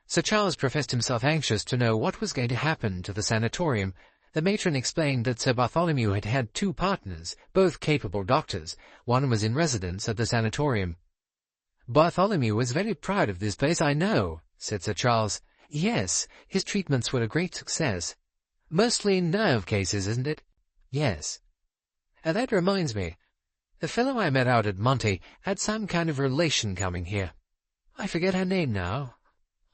Sir Charles professed himself anxious to know what was going to happen to the sanatorium. The matron explained that Sir Bartholomew had had 2 partners, both capable doctors. One was in residence at the sanatorium. "Bartholomew was very proud of this place, I know," said Sir Charles. "Yes, his treatments were a great success. Mostly nerve cases, isn't it?" "Yes." "That reminds me. The fellow I met out at Monte had some kind of relation coming here. I forget her name now.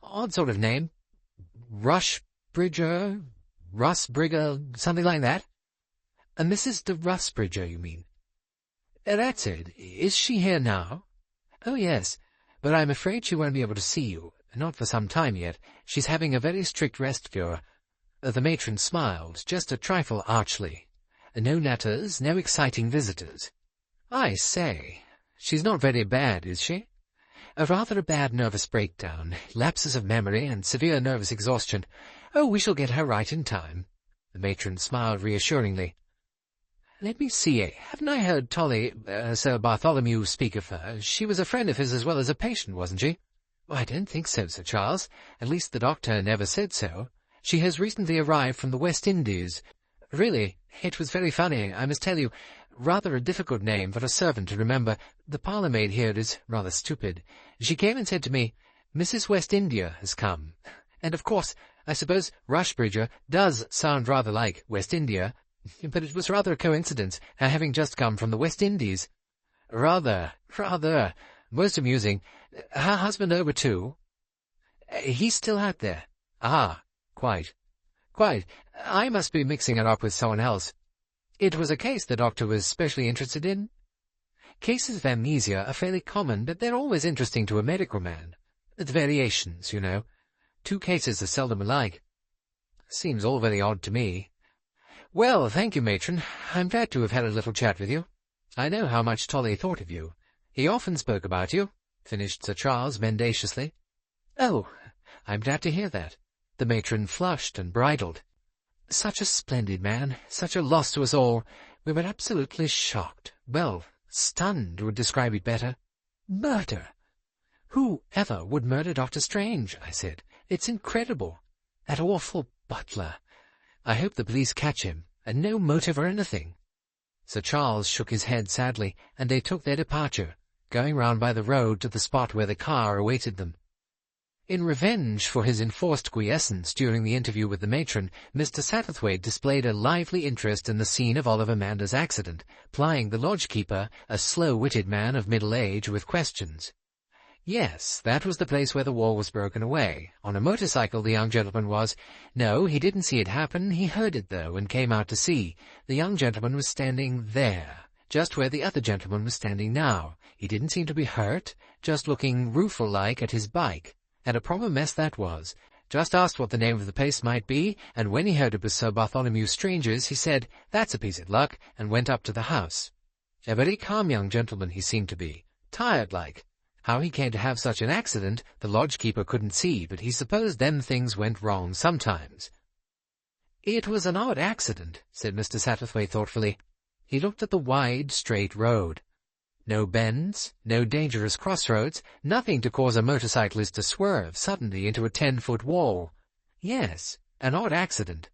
Odd sort of name. Rushbridger, something like that." "Mrs. de Rusbridger, you mean?" "That's it. Is she here now?" "Oh, yes, but I'm afraid she won't be able to see you. Not for some time yet. She's having a very strict rest cure." The matron smiled, just a trifle archly. "No letters, no exciting visitors." "I say, she's not very bad, is she?" "Rather a bad nervous breakdown, lapses of memory, and severe nervous exhaustion. Oh, we shall get her right in time." The matron smiled reassuringly. "Let me see, haven't I heard Sir Bartholomew speak of her? She was a friend of his as well as a patient, wasn't she?" "I don't think so, Sir Charles. At least the doctor never said so. She has recently arrived from the West Indies. Really, it was very funny, I must tell you. Rather a difficult name for a servant to remember. The parlour-maid here is rather stupid. She came and said to me, 'Mrs. West India has come.' And, of course, I suppose Rushbridger does sound rather like West India, but it was rather a coincidence, her having just come from the West Indies." Rather. Most amusing. Her husband over too?" "He's still out there." "Ah, quite. I must be mixing it up with someone else. It was a case the doctor was specially interested in?" "Cases of amnesia are fairly common, but they're always interesting to a medical man. It's variations, you know. 2 cases are seldom alike." "Seems all very odd to me." "Well, thank you, matron. I'm glad to have had a little chat with you. I know how much Tolly thought of you. He often spoke about you," finished Sir Charles mendaciously. "Oh, I'm glad to hear that." The matron flushed and bridled. "Such a splendid man, such a loss to us all. We were absolutely shocked. Well, stunned would describe it better." "Murder! Who ever would murder Dr. Strange?" I said. "It's incredible. That awful butler. I hope the police catch him, and no motive or anything." Sir Charles shook his head sadly, and they took their departure, going round by the road to the spot where the car awaited them. In revenge for his enforced quiescence during the interview with the matron, Mr. Satterthwaite displayed a lively interest in the scene of Oliver Mander's accident, plying the lodge-keeper, a slow-witted man of middle age, with questions. Yes, that was the place where the wall was broken away. On a motorcycle the young gentleman was. No, he didn't see it happen. He heard it, though, and came out to see. The young gentleman was standing there, just where the other gentleman was standing now. He didn't seem to be hurt, just looking rueful-like at his bike. And a proper mess that was. Just asked what the name of the place might be, and when he heard it was Sir Bartholomew Strange's, he said, 'That's a piece of luck,' and went up to the house. A very calm young gentleman he seemed to be, tired-like. How he came to have such an accident, the lodge-keeper couldn't see, but he supposed them things went wrong sometimes. "It was an odd accident," said Mr. Satterthwaite thoughtfully. He looked at the wide, straight road. No bends, no dangerous crossroads, nothing to cause a motorcyclist to swerve suddenly into a 10-foot wall. Yes, an odd accident.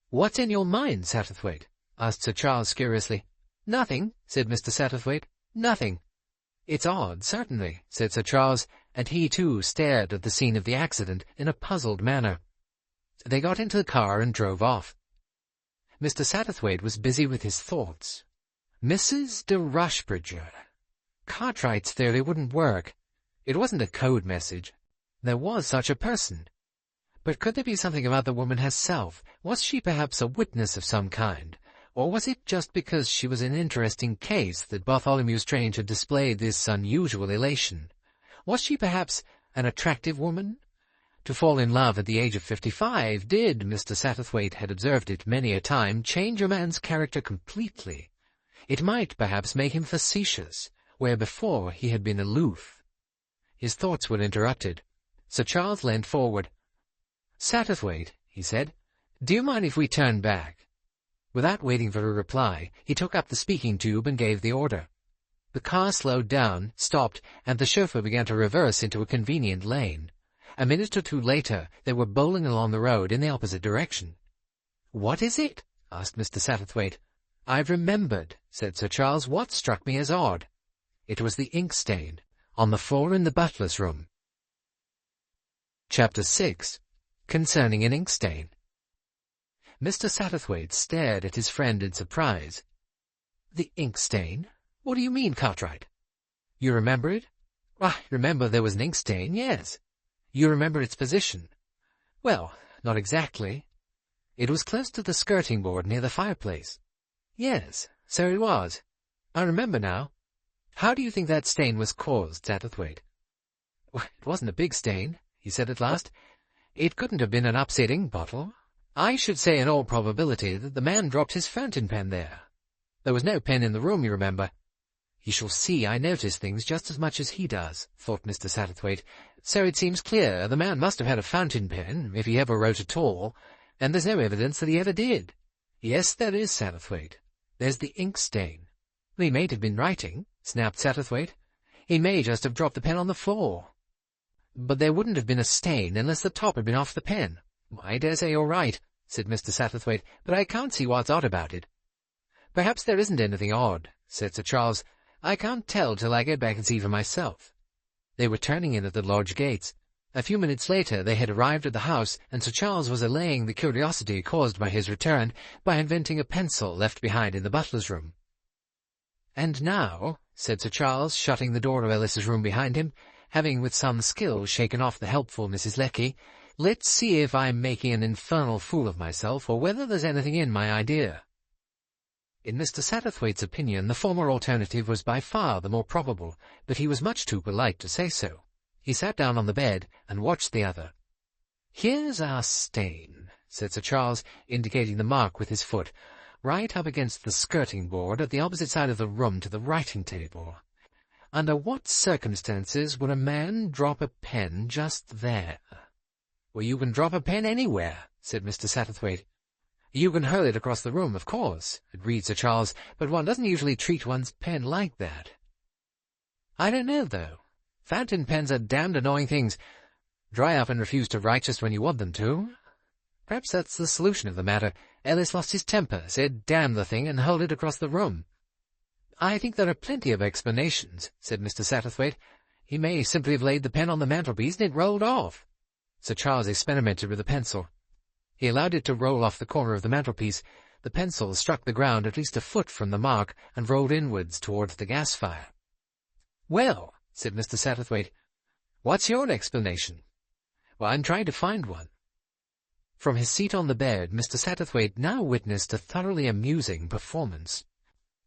"What's in your mind, Satterthwaite?" asked Sir Charles curiously. "Nothing," said Mr. Satterthwaite. "Nothing." "It's odd, certainly," said Sir Charles, and he too stared at the scene of the accident in a puzzled manner. They got into the car and drove off. Mr. Satterthwaite was busy with his thoughts. Mrs. de Rushbridger. Cartwright's theory wouldn't work. It wasn't a code message. There was such a person. But could there be something about the woman herself? Was she perhaps a witness of some kind? Or was it just because she was an interesting case that Bartholomew Strange had displayed this unusual elation? Was she perhaps an attractive woman? To fall in love at the age of 55 did, Mr. Satterthwaite had observed it many a time, change a man's character completely. It might perhaps make him facetious, where before he had been aloof. His thoughts were interrupted. Sir Charles leaned forward. "Satterthwaite," he said, "do you mind if we turn back?" Without waiting for a reply, he took up the speaking tube and gave the order. The car slowed down, stopped, and the chauffeur began to reverse into a convenient lane. A minute or two later, they were bowling along the road in the opposite direction. "What is it?" asked Mr. Satterthwaite. "I've remembered," said Sir Charles, "what struck me as odd. It was the ink stain on the floor in the butler's room." Chapter 6. Concerning an ink stain. Mr. Satterthwaite stared at his friend in surprise. "The ink stain? What do you mean, Cartwright? You remember it?" "I remember there was an ink stain, yes." "You remember its position?" "Well, not exactly." "It was close to the skirting board near the fireplace." "Yes, so it was. I remember now. How do you think that stain was caused, Satterthwaite?" "It wasn't a big stain," he said at last. "It couldn't have been an upset ink bottle. I should say in all probability that the man dropped his fountain pen there. There was no pen in the room, you remember." "You shall see I notice things just as much as he does," thought Mr. Satterthwaite. "So it seems clear the man must have had a fountain pen, if he ever wrote at all, and there's no evidence that he ever did." "Yes, there is, Satterthwaite. There's the ink stain." "He may have been writing," snapped Satterthwaite. "He may just have dropped the pen on the floor." "But there wouldn't have been a stain unless the top had been off the pen." "I dare say you're right," said Mr. Satterthwaite, "but I can't see what's odd about it." "Perhaps there isn't anything odd," said Sir Charles. "I can't tell till I get back and see for myself." They were turning in at the lodge gates. A few minutes later they had arrived at the house, and Sir Charles was allaying the curiosity caused by his return by inventing a pencil left behind in the butler's room. "And now," said Sir Charles, shutting the door of Ellis's room behind him, having with some skill shaken off the helpful Mrs. Lecky, "let's see if I'm making an infernal fool of myself, or whether there's anything in my idea." In Mr. Satterthwaite's opinion, the former alternative was by far the more probable, but he was much too polite to say so. He sat down on the bed and watched the other. "Here's our stain," said Sir Charles, indicating the mark with his foot, "right up against the skirting board at the opposite side of the room to the writing table. Under what circumstances would a man drop a pen just there?" "Well, you can drop a pen anywhere," said Mr. Satterthwaite. "You can hurl it across the room, of course," agreed Sir Charles, "but one doesn't usually treat one's pen like that." "I don't know, though. Fountain pens are damned annoying things. Dry up and refuse to write just when you want them to. Perhaps that's the solution of the matter. Ellis lost his temper, said damn the thing, and hurled it across the room." "I think there are plenty of explanations," said Mr. Satterthwaite. "He may simply have laid the pen on the mantelpiece and it rolled off." Sir Charles experimented with the pencil. He allowed it to roll off the corner of the mantelpiece. The pencil struck the ground at least a foot from the mark and rolled inwards towards the gas fire. "Well," said Mr. Satterthwaite, "what's your explanation?" "Well, I'm trying to find one." From his seat on the bed, Mr. Satterthwaite now witnessed a thoroughly amusing performance.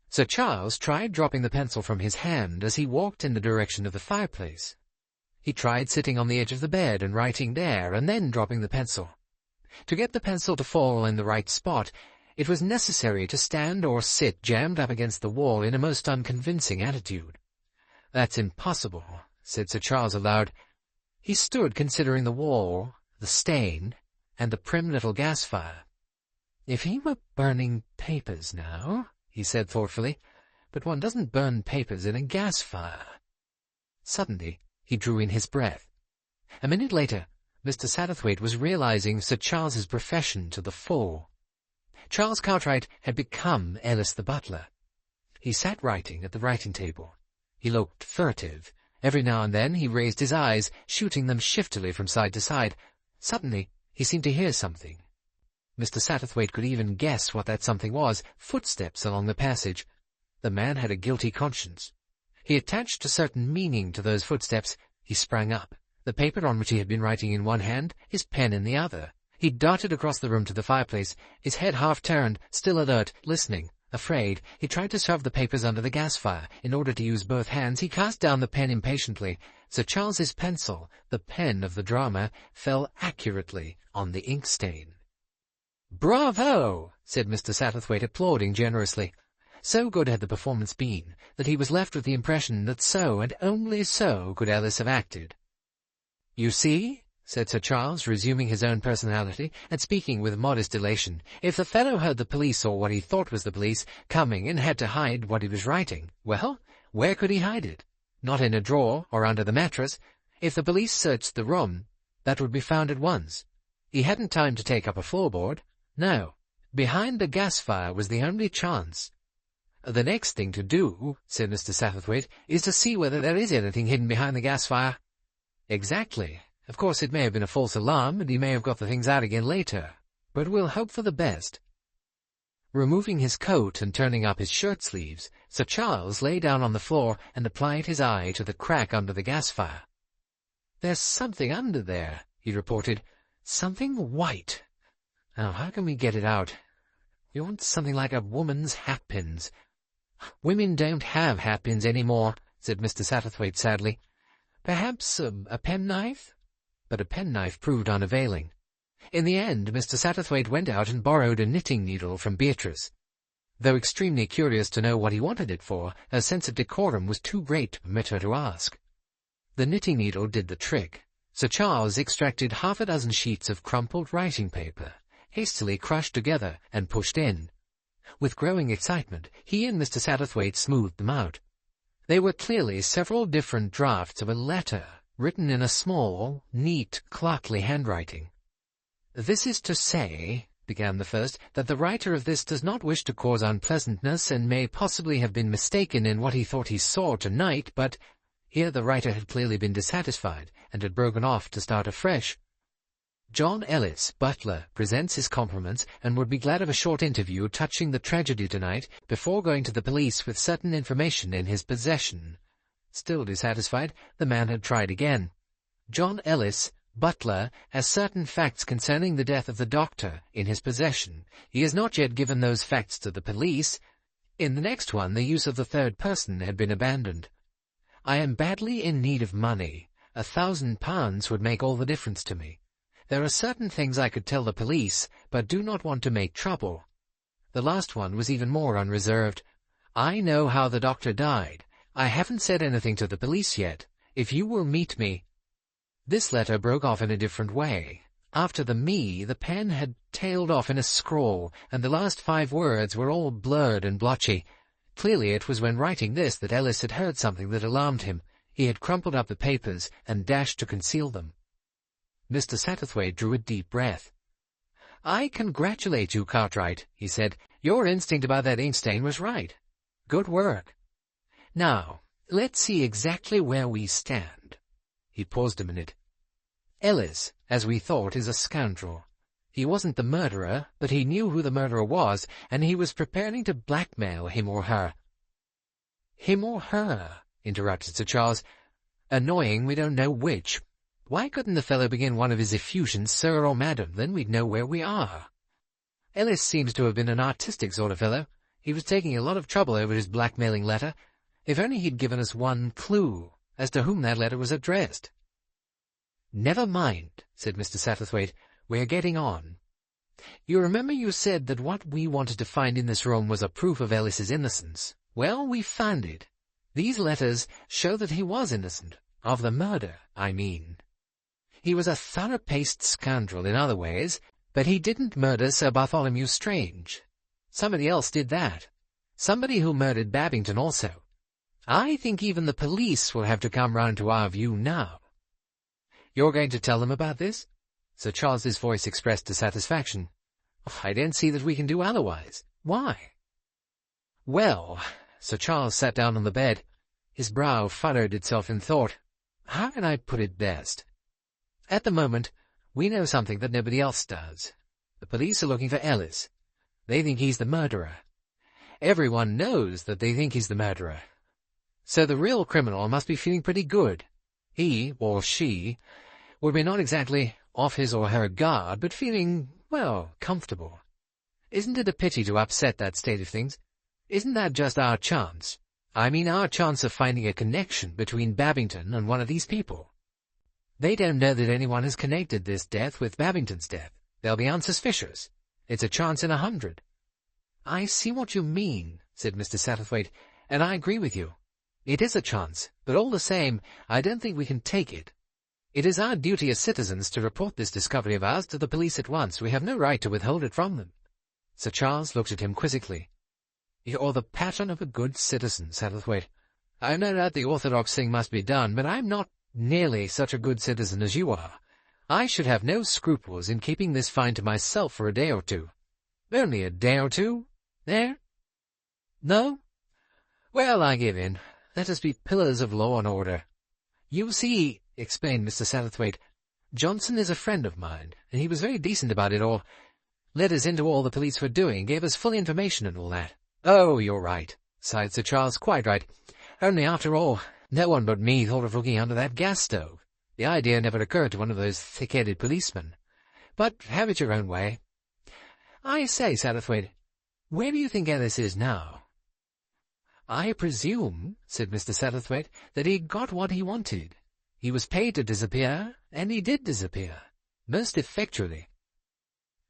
Sir Charles tried dropping the pencil from his hand as he walked in the direction of the fireplace. He tried sitting on the edge of the bed and writing there, and then dropping the pencil. To get the pencil to fall in the right spot, It was necessary to stand or sit jammed up against the wall in a most unconvincing attitude. "That's impossible," said Sir Charles aloud. He stood considering the wall, the stain, and the prim little gas-fire. "If he were burning papers now," he said thoughtfully, "but one doesn't burn papers in a gas-fire." Suddenly he drew in his breath. A minute later, Mr. Satterthwaite was realizing Sir Charles's profession to the full. Charles Cartwright had become Ellis the butler. He sat writing at the writing-table. He looked furtive. Every now and then he raised his eyes, shooting them shiftily from side to side. Suddenly he seemed to hear something. Mr. Satterthwaite could even guess what that something was: footsteps along the passage. The man had a guilty conscience. He attached a certain meaning to those footsteps. He sprang up, the paper on which he had been writing in one hand, his pen in the other. He darted across the room to the fireplace, his head half-turned, still alert, listening. Afraid, he tried to shove the papers under the gas-fire. In order to use both hands, he cast down the pen impatiently. Sir Charles's pencil, the pen of the drama, fell accurately on the ink stain. "Bravo!" said Mr. Satterthwaite, applauding generously. So good had the performance been that he was left with the impression that so, and only so, could Ellis have acted. "You see," said Sir Charles, resuming his own personality, and speaking with modest elation, "if the fellow heard the police, or what he thought was the police, coming and had to hide what he was writing, well, where could he hide it? Not in a drawer or under the mattress. If the police searched the room, that would be found at once. He hadn't time to take up a floorboard. No, behind the gas-fire was the only chance." "The next thing to do," said Mr. Satterthwaite, "is to see whether there is anything hidden behind the gas-fire." "Exactly. Of course it may have been a false alarm, and he may have got the things out again later, but we'll hope for the best." Removing his coat and turning up his shirt-sleeves, Sir Charles lay down on the floor and applied his eye to the crack under the gas-fire. "There's something under there," he reported. "Something white. Now, how can we get it out? We want something like a woman's hatpins." "Women don't have hatpins any more," said Mr. Satterthwaite sadly. "Perhaps a penknife?" But a penknife proved unavailing. In the end, Mr. Satterthwaite went out and borrowed a knitting needle from Beatrice. Though extremely curious to know what he wanted it for, her sense of decorum was too great to permit her to ask. The knitting needle did the trick. Sir Charles extracted half a dozen sheets of crumpled writing paper, hastily crushed together and pushed in. With growing excitement, he and Mr. Satterthwaite smoothed them out. They were clearly several different drafts of a letter, written in a small, neat, clerkly handwriting. "This is to say," began the first, "that the writer of this does not wish to cause unpleasantness, and may possibly have been mistaken in what he thought he saw tonight, but—" Here the writer had clearly been dissatisfied, and had broken off to start afresh. "John Ellis, butler, presents his compliments, and would be glad of a short interview touching the tragedy tonight, before going to the police with certain information in his possession." Still dissatisfied, the man had tried again. "John Ellis, butler, has certain facts concerning the death of the doctor in his possession. He has not yet given those facts to the police." In the next one, the use of the third person had been abandoned. "I am badly in need of money. £1,000 would make all the difference to me. There are certain things I could tell the police, but do not want to make trouble." The last one was even more unreserved. "I know how the doctor died. I haven't said anything to the police yet. If you will meet me—" This letter broke off in a different way. After the "me," the pen had tailed off in a scrawl, and the last 5 words were all blurred and blotchy. Clearly it was when writing this that Ellis had heard something that alarmed him. He had crumpled up the papers and dashed to conceal them. Mr. Satterthwaite drew a deep breath. "I congratulate you, Cartwright," he said. "Your instinct about that ink stain was right. Good work. Now, let's see exactly where we stand." He paused a minute. "Ellis, as we thought, is a scoundrel. He wasn't the murderer, but he knew who the murderer was, and he was preparing to blackmail him or her." "Him or her?" interrupted Sir Charles. "Annoying, we don't know which. Why couldn't the fellow begin one of his effusions, sir or madam? Then we'd know where we are. Ellis seems to have been an artistic sort of fellow. He was taking a lot of trouble over his blackmailing letter. If only he'd given us one clue as to whom that letter was addressed." "Never mind," said Mr. Satterthwaite. "We're getting on. You remember you said that what we wanted to find in this room was a proof of Ellis's innocence. Well, we found it. These letters show that he was innocent. Of the murder, I mean. He was a thorough-paced scoundrel in other ways, but he didn't murder Sir Bartholomew Strange. Somebody else did that. Somebody who murdered Babington also. I think even the police will have to come round to our view now. You're going to tell them about this? Sir Charles's voice expressed dissatisfaction. I don't see that we can do otherwise. Why? Well, Sir Charles sat down on the bed. His brow furrowed itself in thought. How can I put it best? At the moment, we know something that nobody else does. The police are looking for Ellis. They think he's the murderer. Everyone knows that they think he's the murderer. So the real criminal must be feeling pretty good. He, or she, would be not exactly off his or her guard, but feeling, well, comfortable. Isn't it a pity to upset that state of things? Isn't that just our chance? I mean our chance of finding a connection between Babington and one of these people. They don't know that anyone has connected this death with Babington's death. They'll be unsuspicious. It's a chance in 100. I see what you mean, said Mr. Satterthwaite, and I agree with you. It is a chance, but all the same, I don't think we can take it. It is our duty as citizens to report this discovery of ours to the police at once. We have no right to withhold it from them. Sir Charles looked at him quizzically. You're the pattern of a good citizen, Satterthwaite. I have no doubt the orthodox thing must be done, but I'm not nearly such a good citizen as you are. I should have no scruples in keeping this find to myself for a day or two. Only a day or two? There? No? Well, I give in. Let us be pillars of law and order. You see, explained Mr. Satterthwaite, Johnson is a friend of mine, and he was very decent about it all. Let us into all the police were doing, gave us full information and all that. Oh, you're right, sighed Sir Charles, quite right. Only, after all, no one but me thought of looking under that gas stove. The idea never occurred to one of those thick-headed policemen. But have it your own way. I say, Satterthwaite, where do you think Ellis is now? I presume, said Mr. Satterthwaite, that he got what he wanted. He was paid to disappear, and he did disappear, most effectually.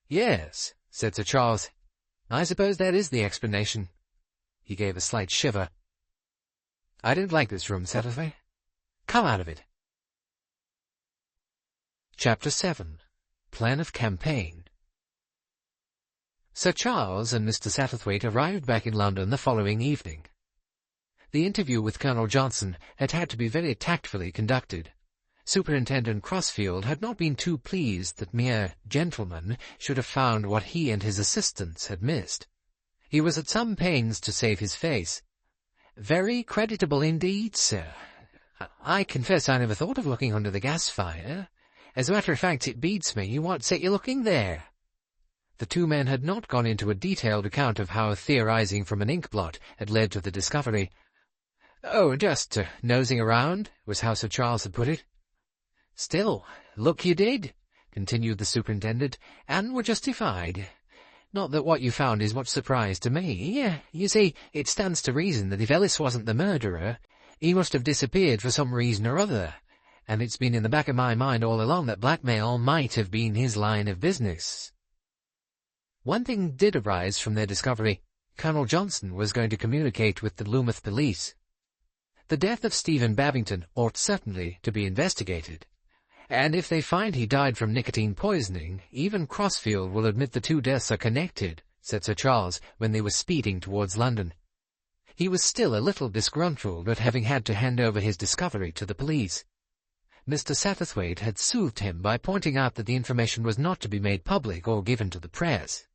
Yes, said Sir Charles. I suppose that is the explanation. He gave a slight shiver. I don't like this room, Satterthwaite. Come out of it. Chapter 7. Plan of Campaign. Sir Charles and Mr. Satterthwaite arrived back in London the following evening. The interview with Colonel Johnson had had to be very tactfully conducted. Superintendent Crossfield had not been too pleased that mere gentlemen should have found what he and his assistants had missed. He was at some pains to save his face. Very creditable indeed, sir. I confess I never thought of looking under the gas fire. As a matter of fact, it beats me. What set you looking there? The two men had not gone into a detailed account of how theorizing from an inkblot had led to the discovery. Oh, just nosing around, was how Sir Charles had put it. Still, look you did, continued the superintendent, and were justified. Not that what you found is much surprise to me. You see, it stands to reason that if Ellis wasn't the murderer, he must have disappeared for some reason or other, and it's been in the back of my mind all along that blackmail might have been his line of business. One thing did arise from their discovery. Colonel Johnson was going to communicate with the Loomuth police. The death of Stephen Babington ought certainly to be investigated, and if they find he died from nicotine poisoning, even Crossfield will admit the two deaths are connected, said Sir Charles when they were speeding towards London. He was still a little disgruntled at having had to hand over his discovery to the police. Mr. Satterthwaite had soothed him by pointing out that the information was not to be made public or given to the press.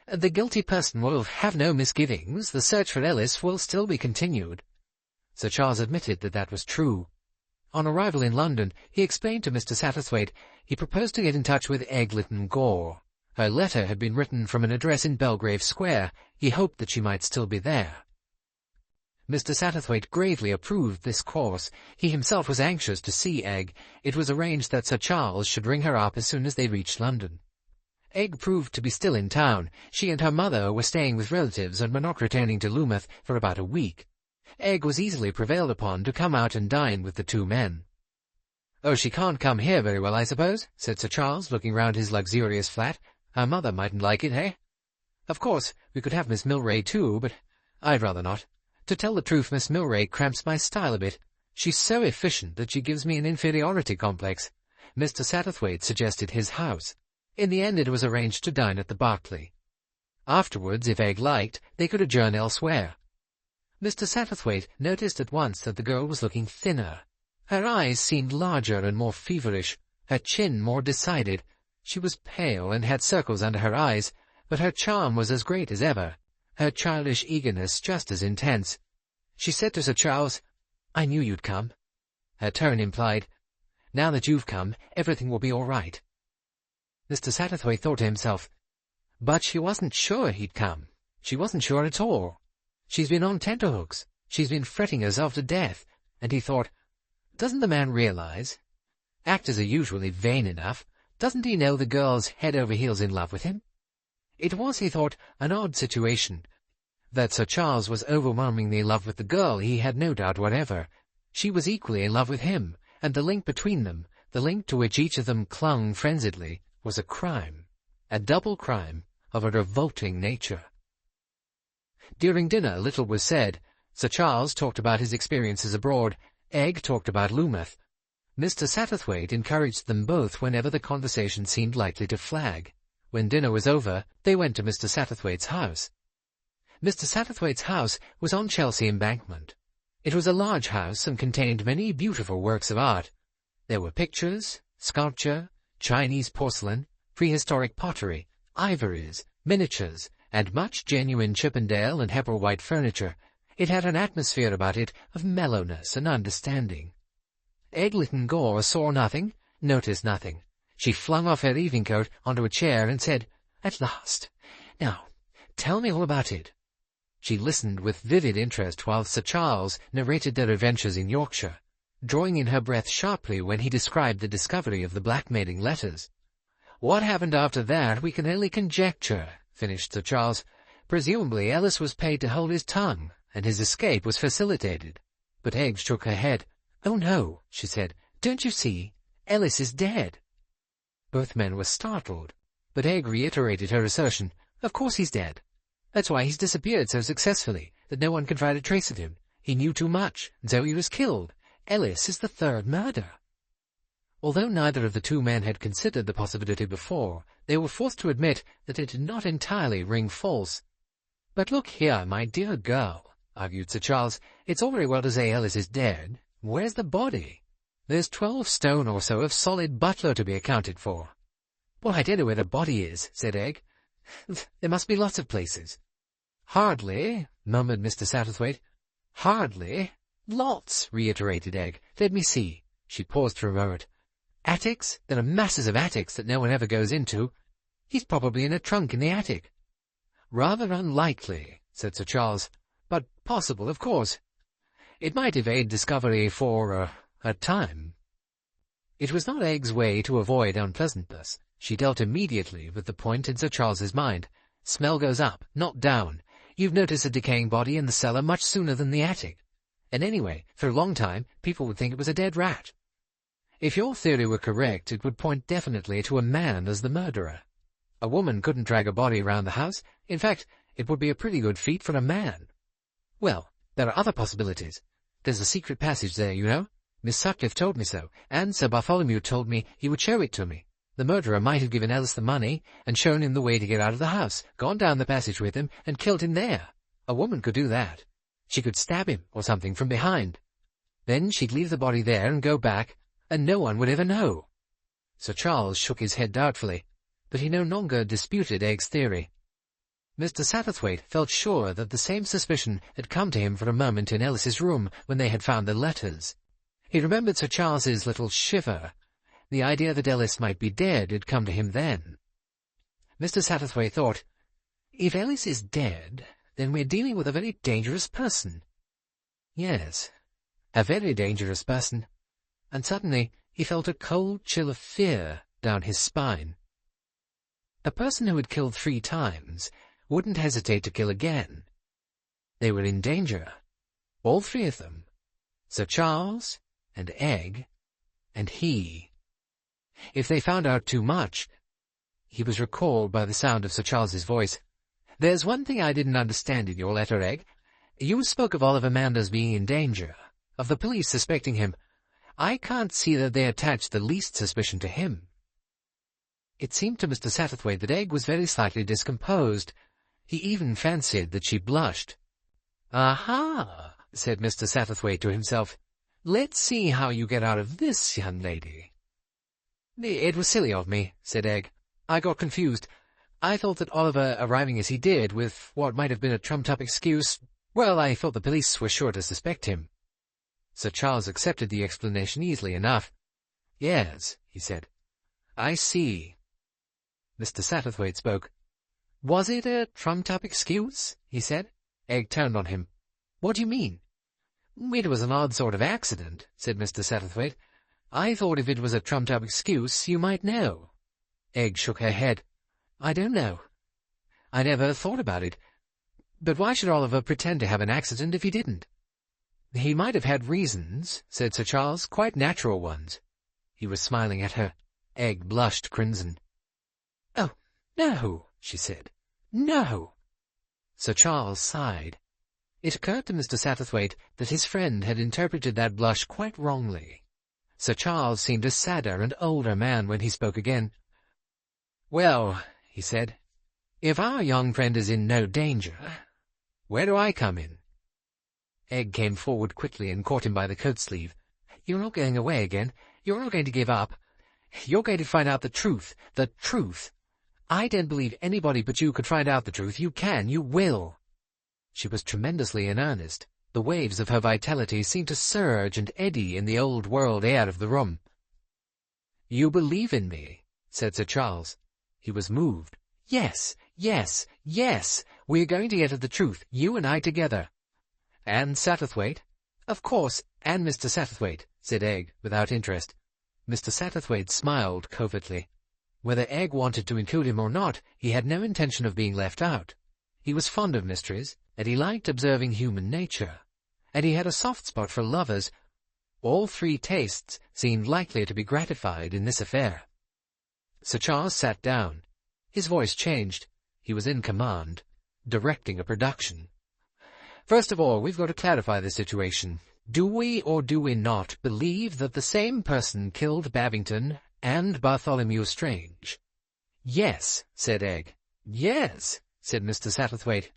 The guilty person will have no misgivings. The search for Ellis will still be continued. Sir Charles admitted that that was true. On arrival in London, he explained to Mr. Satterthwaite he proposed to get in touch with Egg Lytton Gore. Her letter had been written from an address in Belgrave Square. He hoped that she might still be there. Mr. Satterthwaite gravely approved this course. He himself was anxious to see Egg. It was arranged that Sir Charles should ring her up as soon as they reached London. Egg proved to be still in town. She and her mother were staying with relatives and were not returning to Loomuth for about a week. Egg was easily prevailed upon to come out and dine with the two men. "Oh, she can't come here very well, I suppose?" said Sir Charles, looking round his luxurious flat. Our mother mightn't like it, eh? Of course, we could have Miss Milray too, but I'd rather not. To tell the truth, Miss Milray cramps my style a bit. She's so efficient that she gives me an inferiority complex. Mr. Satterthwaite suggested his house. In the end, it was arranged to dine at the Berkeley. Afterwards, if Egg liked, they could adjourn elsewhere. Mr. Satterthwaite noticed at once that the girl was looking thinner. Her eyes seemed larger and more feverish, her chin more decided. She was pale and had circles under her eyes, but her charm was as great as ever, her childish eagerness just as intense. She said to Sir Charles, "I knew you'd come." Her tone implied, "Now that you've come, everything will be all right." Mr. Satterthwaite thought to himself, "But she wasn't sure he'd come. She wasn't sure at all. She's been on tenterhooks. She's been fretting herself to death." And he thought, "Doesn't the man realize? Actors are usually vain enough. Doesn't he know the girl's head over heels in love with him?" It was, he thought, an odd situation. That Sir Charles was overwhelmingly in love with the girl he had no doubt whatever. She was equally in love with him, and the link between them, the link to which each of them clung frenziedly, was a crime, a double crime of a revolting nature. During dinner little was said. Sir Charles talked about his experiences abroad. Egg talked about Loomuth. Mr. Satterthwaite encouraged them both whenever the conversation seemed likely to flag. When dinner was over, they went to Mr. Satterthwaite's house. Mr. Satterthwaite's house was on Chelsea Embankment. It was a large house and contained many beautiful works of art. There were pictures, sculpture, Chinese porcelain, prehistoric pottery, ivories, miniatures, and much genuine Chippendale and Hepplewhite furniture. It had an atmosphere about it of mellowness and understanding. Egg Lytton Gore saw nothing, noticed nothing. She flung off her evening coat onto a chair and said, "At last. Now, tell me all about it." She listened with vivid interest while Sir Charles narrated their adventures in Yorkshire, drawing in her breath sharply when he described the discovery of the blackmailing letters. "What happened after that we can only conjecture," finished Sir Charles. "Presumably Ellis was paid to hold his tongue, and his escape was facilitated." But Egg shook her head. "Oh, no," she said. "Don't you see? Ellis is dead." Both men were startled, but Egg reiterated her assertion. "Of course he's dead. That's why he's disappeared so successfully, that no one can find a trace of him. He knew too much, and so he was killed. Ellis is the third murder." Although neither of the two men had considered the possibility before, they were forced to admit that it did not entirely ring false. "But look here, my dear girl," argued Sir Charles, "it's all very well to say Ellis is dead. Where's the body? There's 12 stone or so of solid butler to be accounted for." "Well, I don't know where the body is," said Egg. "There must be lots of places." "Hardly," murmured Mr. Satterthwaite. "Hardly." "Lots," reiterated Egg. "Let me see." She paused for a moment. "Attics? There are masses of attics that no one ever goes into. He's probably in a trunk in the attic." "Rather unlikely," said Sir Charles, "but possible, of course. It might evade discovery for a time." It was not Egg's way to avoid unpleasantness. She dealt immediately with the point in Sir Charles's mind. "Smell goes up, not down. You've noticed a decaying body in the cellar much sooner than the attic. And anyway, for a long time, people would think it was a dead rat. If your theory were correct, it would point definitely to a man as the murderer. A woman couldn't drag a body around the house. In fact, it would be a pretty good feat for a man. Well, there are other possibilities. There's a secret passage there, you know. Miss Sutcliffe told me so, and Sir Bartholomew told me he would show it to me. The murderer might have given Ellis the money and shown him the way to get out of the house, gone down the passage with him, and killed him there. A woman could do that. She could stab him or something from behind. Then she'd leave the body there and go back, and no one would ever know." Sir Charles shook his head doubtfully, but he no longer disputed Egg's theory. Mr. Satterthwaite felt sure that the same suspicion had come to him for a moment in Ellis's room when they had found the letters. He remembered Sir Charles's little shiver. The idea that Ellis might be dead had come to him then. Mr. Satterthwaite thought, "If Ellis is dead, then we're dealing with a very dangerous person." Yes, a very dangerous person. And suddenly he felt a cold chill of fear down his spine. A person who had killed 3 times wouldn't hesitate to kill again. They were in danger, all 3 of them, Sir Charles and Egg and he. If they found out too much, He was recalled by the sound of Sir Charles's voice. "There's one thing I didn't understand in your letter, Egg. You spoke of Oliver Manders being in danger, of the police suspecting him. I can't see that they attached the least suspicion to him." It seemed to Mr. Satterthwaite that Egg was very slightly discomposed. He even fancied that she blushed. "Aha!" said Mr. Satterthwaite to himself. "Let's see how you get out of this, young lady." "It was silly of me," said Egg. "I got confused. I thought that Oliver arriving as he did, with what might have been a trumped-up excuse, well, I thought the police were sure to suspect him." Sir Charles accepted the explanation easily enough. "Yes," he said. "I see." Mr. Satterthwaite spoke. "Was it a trumped-up excuse?" he said. Egg turned on him. "What do you mean?" "It was an odd sort of accident," said Mr. Satterthwaite. "I thought if it was a trumped-up excuse, you might know." Egg shook her head. "I don't know. I never thought about it. But why should Oliver pretend to have an accident if he didn't?" "He might have had reasons," said Sir Charles, "quite natural ones." He was smiling at her. Egg blushed crimson. "Oh, no," she said. "No." Sir Charles sighed. It occurred to Mr. Satterthwaite that his friend had interpreted that blush quite wrongly. Sir Charles seemed a sadder and older man when he spoke again. "Well," he said, "if our young friend is in no danger, where do I come in?" Egg came forward quickly and caught him by the coat sleeve. "You're not going away again. You're not going to give up. You're going to find out the truth. The truth. I don't believe anybody but you could find out the truth. You can. You will." She was tremendously in earnest. The waves of her vitality seemed to surge and eddy in the old-world air of the room. "You believe in me," said Sir Charles. He was moved. "Yes, yes, yes. We're going to get at the truth, you and I together." "And Satterthwaite?" "Of course, and Mr. Satterthwaite," said Egg, without interest. Mr. Satterthwaite smiled covertly. Whether Egg wanted to include him or not, he had no intention of being left out. He was fond of mysteries, and he liked observing human nature. And he had a soft spot for lovers. All three tastes seemed likely to be gratified in this affair. Sir Charles sat down. His voice changed. He was in command, directing a production. "First of all, we've got to clarify the situation. Do we or do we not believe that the same person killed Babington and Bartholomew Strange?" "Yes," said Egg. "Yes," said Mr. Satterthwaite.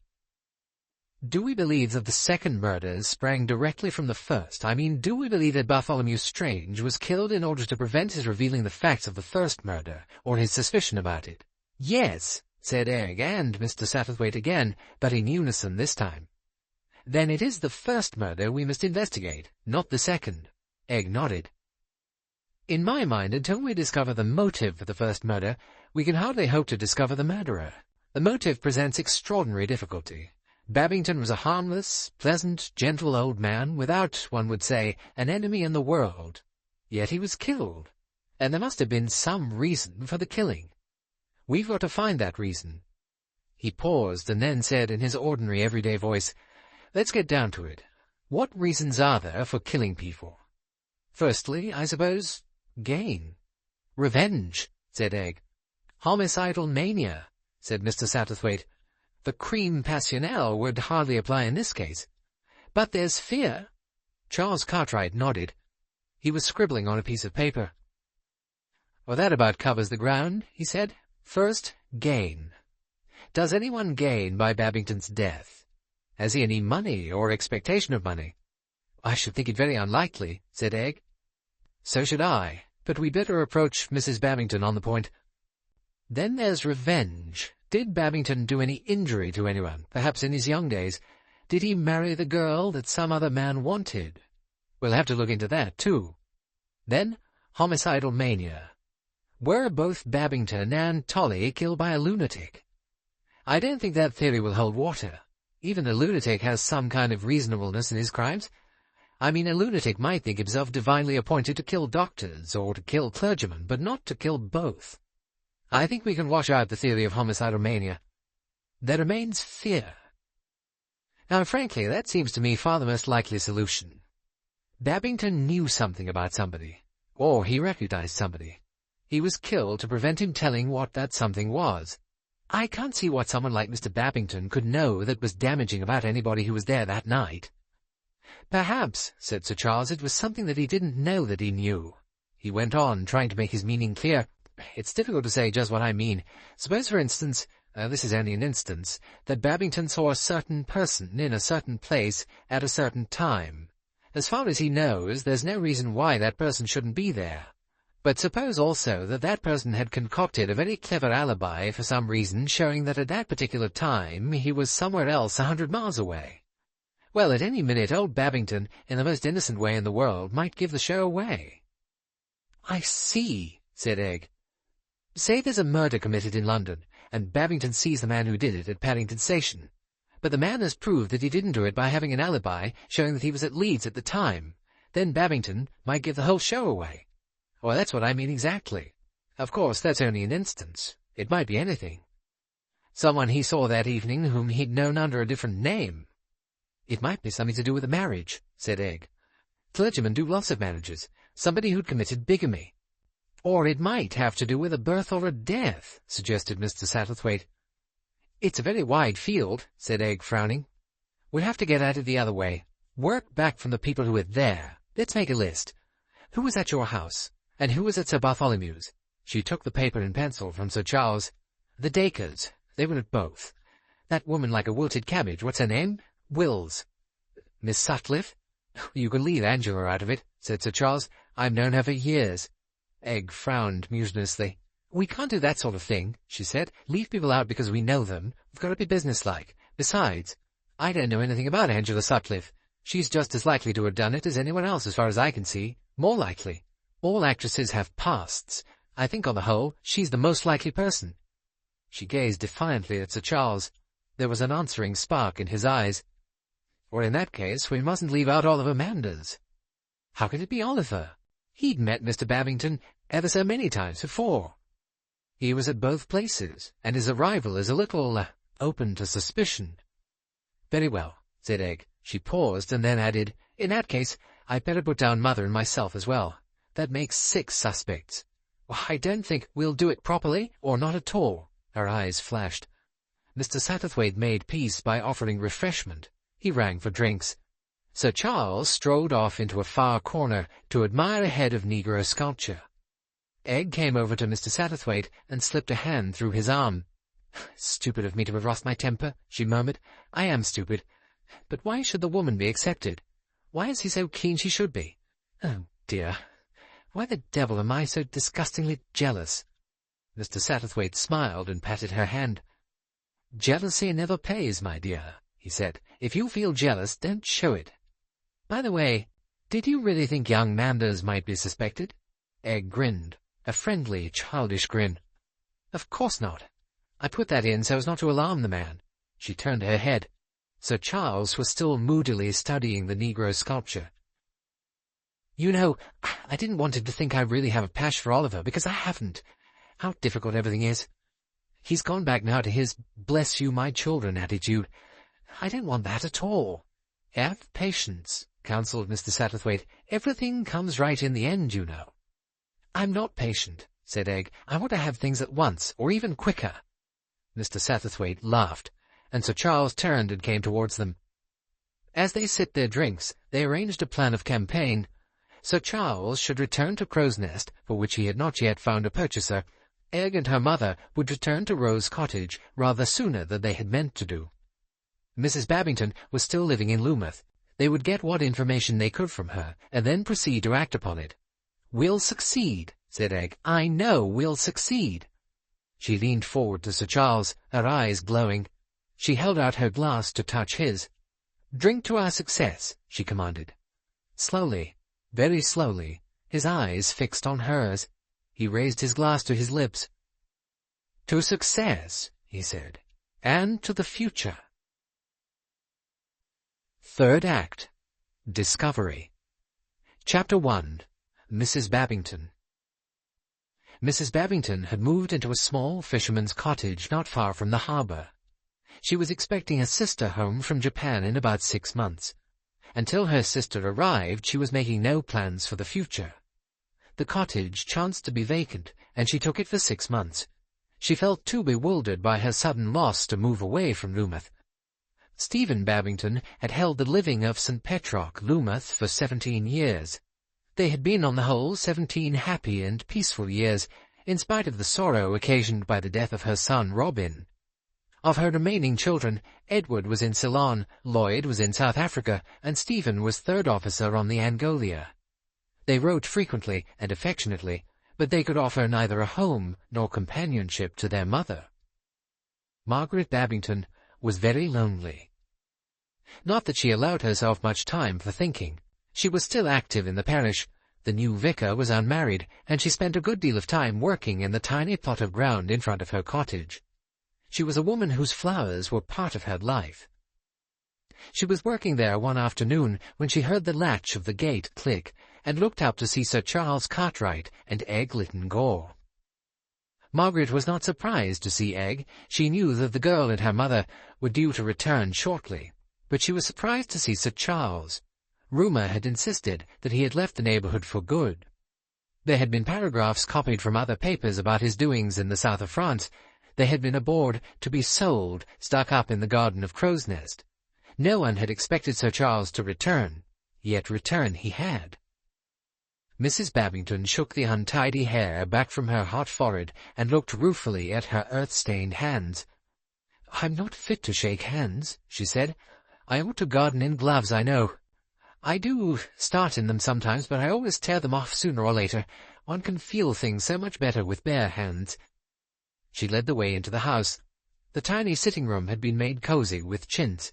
"Do we believe that the second murder sprang directly from the first? I mean, do we believe that Bartholomew Strange was killed in order to prevent his revealing the facts of the first murder, or his suspicion about it?" "Yes," said Egg and Mr. Satterthwaite again, but in unison this time. "Then it is the first murder we must investigate, not the second." Egg nodded. "In my mind, until we discover the motive for the first murder, we can hardly hope to discover the murderer. The motive presents extraordinary difficulty. Babington was a harmless, pleasant, gentle old man, without, one would say, an enemy in the world. Yet he was killed, and there must have been some reason for the killing. We've got to find that reason." He paused and then said in his ordinary everyday voice, "Let's get down to it. What reasons are there for killing people? Firstly, I suppose, gain." "Revenge," said Egg. "Homicidal mania," said Mr. Satterthwaite. "The crime passionnel would hardly apply in this case. But there's fear." Charles Cartwright nodded. He was scribbling on a piece of paper. "Well, that about covers the ground," he said. "First, gain. Does anyone gain by Babington's death? Has he any money or expectation of money?" "I should think it very unlikely," said Egg. "So should I, but we'd better approach Mrs. Babington on the point. Then there's revenge. Did Babington do any injury to anyone, perhaps in his young days? Did he marry the girl that some other man wanted? We'll have to look into that, too. Then, homicidal mania. Were both Babington and Tolly killed by a lunatic? I don't think that theory will hold water. Even a lunatic has some kind of reasonableness in his crimes. I mean, a lunatic might think himself divinely appointed to kill doctors or to kill clergymen, but not to kill both. I think we can wash out the theory of homicidal mania. There remains fear. Now, frankly, that seems to me far the most likely solution. Babington knew something about somebody, or he recognized somebody. He was killed to prevent him telling what that something was. I can't see what someone like Mr. Babington could know that was damaging about anybody who was there that night." "Perhaps," said Sir Charles, "it was something that he didn't know that he knew." He went on, trying to make his meaning clear. "It's difficult to say just what I mean. Suppose, for instance, this is only an instance, that Babington saw a certain person in a certain place at a certain time. As far as he knows, there's no reason why that person shouldn't be there. But suppose also that that person had concocted a very clever alibi for some reason showing that at that particular time he was somewhere else 100 miles away. Well, at any minute old Babington, in the most innocent way in the world, might give the show away." "I see," said Egg. "Say there's a murder committed in London, and Babington sees the man who did it at Paddington Station. But the man has proved that he didn't do it by having an alibi showing that he was at Leeds at the time. Then Babington might give the whole show away." "Well, that's what I mean exactly. Of course, that's only an instance. It might be anything. Someone he saw that evening whom he'd known under a different name." "It might be something to do with a marriage," said Egg. "Clergymen do lots of marriages. Somebody who'd committed bigamy." "Or it might have to do with a birth or a death," suggested Mr. Satterthwaite. "It's a very wide field," said Egg, frowning. "We'll have to get at it the other way. Work back from the people who were there. Let's make a list. Who was at your house? And who was at Sir Bartholomew's?" She took the paper and pencil from Sir Charles. "The Dacres. They were at both. That woman like a wilted cabbage, what's her name? Wills. Miss Sutcliffe?" "You can leave Angela out of it," said Sir Charles. "I've known her for years." Egg frowned mutinously. "We can't do that sort of thing," she said. "Leave people out because we know them. We've got to be businesslike. Besides, I don't know anything about Angela Sutcliffe. She's just as likely to have done it as anyone else as far as I can see. More likely. All actresses have pasts. I think on the whole, she's the most likely person." She gazed defiantly at Sir Charles. There was an answering spark in his eyes. "Well, in that case, we mustn't leave out Oliver Manders." "How could it be Oliver? He'd met Mr. Babington ever so many times before. He was at both places, and his arrival is a little open to suspicion." "Very well," said Egg. She paused and then added, "In that case, I'd better put down Mother and myself as well. That makes 6 suspects. I don't think we'll do it properly, or not at all." Her eyes flashed. Mr. Satterthwaite made peace by offering refreshment. He rang for drinks. Sir Charles strolled off into a far corner to admire a head of Negro sculpture. Egg came over to Mr. Satterthwaite and slipped a hand through his arm. "Stupid of me to have lost my temper," she murmured. "I am stupid. But why should the woman be accepted? Why is he so keen she should be? Oh, dear. Why the devil am I so disgustingly jealous?" Mr. Satterthwaite smiled and patted her hand. "Jealousy never pays, my dear," he said. "If you feel jealous, don't show it. By the way, did you really think young Manders might be suspected?" Egg grinned, a friendly, childish grin. "Of course not. I put that in so as not to alarm the man." She turned her head. Sir Charles was still moodily studying the Negro sculpture. "You know, I didn't want him to think I really have a passion for Oliver, because I haven't. How difficult everything is. He's gone back now to his bless you, my children attitude. I don't want that at all." "Have patience," counselled Mr. Satterthwaite. "Everything comes right in the end, you know." "I'm not patient," said Egg. "I want to have things at once, or even quicker." Mr. Satterthwaite laughed, and Sir Charles turned and came towards them. As they sipped their drinks, they arranged a plan of campaign. Sir Charles should return to Crow's Nest, for which he had not yet found a purchaser. Egg and her mother would return to Rose Cottage rather sooner than they had meant to do. Mrs. Babington was still living in Loomuth. They would get what information they could from her, and then proceed to act upon it. "We'll succeed," said Egg. "I know we'll succeed." She leaned forward to Sir Charles, her eyes glowing. She held out her glass to touch his. "Drink to our success," she commanded. Slowly, very slowly, his eyes fixed on hers. He raised his glass to his lips. "To success," he said, "and to the future." Third Act. Discovery. Chapter 1. Mrs. Babington. Mrs. Babington had moved into a small fisherman's cottage not far from the harbour. She was expecting a sister home from Japan in about 6 months. Until her sister arrived, she was making no plans for the future. the cottage chanced to be vacant, and she took it for 6 months. She felt too bewildered by her sudden loss to move away from Loomuth. Stephen Babington had held the living of St. Petrock, Loomuth, for 17 years. They had been on the whole 17 happy and peaceful years, in spite of the sorrow occasioned by the death of her son Robin. Of her remaining children, Edward was in Ceylon, Lloyd was in South Africa, and Stephen was third officer on the Angolia. They wrote frequently and affectionately, but they could offer neither a home nor companionship to their mother. Margaret Babington was very lonely. Not that she allowed herself much time for thinking. She was still active in the parish. The new vicar was unmarried, and she spent a good deal of time working in the tiny plot of ground in front of her cottage. She was a woman whose flowers were part of her life. She was working there one afternoon when she heard the latch of the gate click, and looked up to see Sir Charles Cartwright and Egg Lytton Gore. Margaret was not surprised to see Egg. She knew that the girl and her mother were due to return shortly, but she was surprised to see Sir Charles. Rumour had insisted that he had left the neighbourhood for good. There had been paragraphs copied from other papers about his doings in the south of France. There had been a board to be sold stuck up in the garden of Crow's Nest. No one had expected Sir Charles to return, yet return he had. Mrs. Babington shook the untidy hair back from her hot forehead and looked ruefully at her earth-stained hands. "I'm not fit to shake hands," she said. "I ought to garden in gloves, I know. I do start in them sometimes, but I always tear them off sooner or later. One can feel things so much better with bare hands." She led the way into the house. The tiny sitting-room had been made cosy with chintz.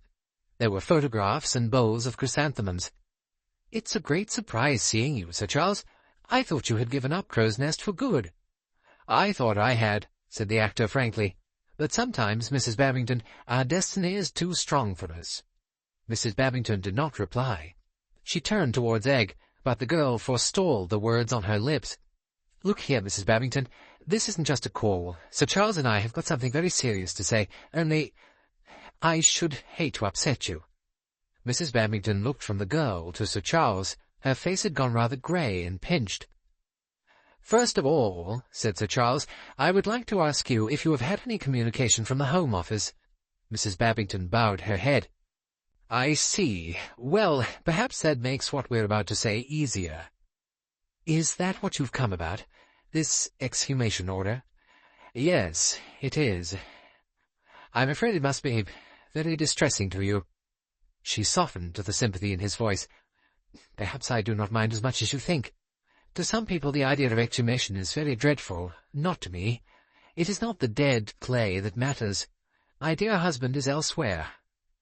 There were photographs and bowls of chrysanthemums. "It's a great surprise seeing you, Sir Charles. I thought you had given up Crow's Nest for good." "I thought I had," said the actor frankly. "But sometimes, Mrs. Babington, our destiny is too strong for us." Mrs. Babington did not reply. She turned towards Egg, but the girl forestalled the words on her lips. "Look here, Mrs. Babington, this isn't just a call. Sir Charles and I have got something very serious to say, only I should hate to upset you." Mrs. Babington looked from the girl to Sir Charles. Her face had gone rather grey and pinched. "First of all," said Sir Charles, "I would like to ask you if you have had any communication from the Home Office." Mrs. Babington bowed her head. "I see. Well, perhaps that makes what we're about to say easier." "Is that what you've come about? This exhumation order?" "Yes, it is. I'm afraid it must be very distressing to you." She softened to the sympathy in his voice. "Perhaps I do not mind as much as you think. To some people the idea of exhumation is very dreadful. Not to me. It is not the dead clay that matters. My dear husband is elsewhere,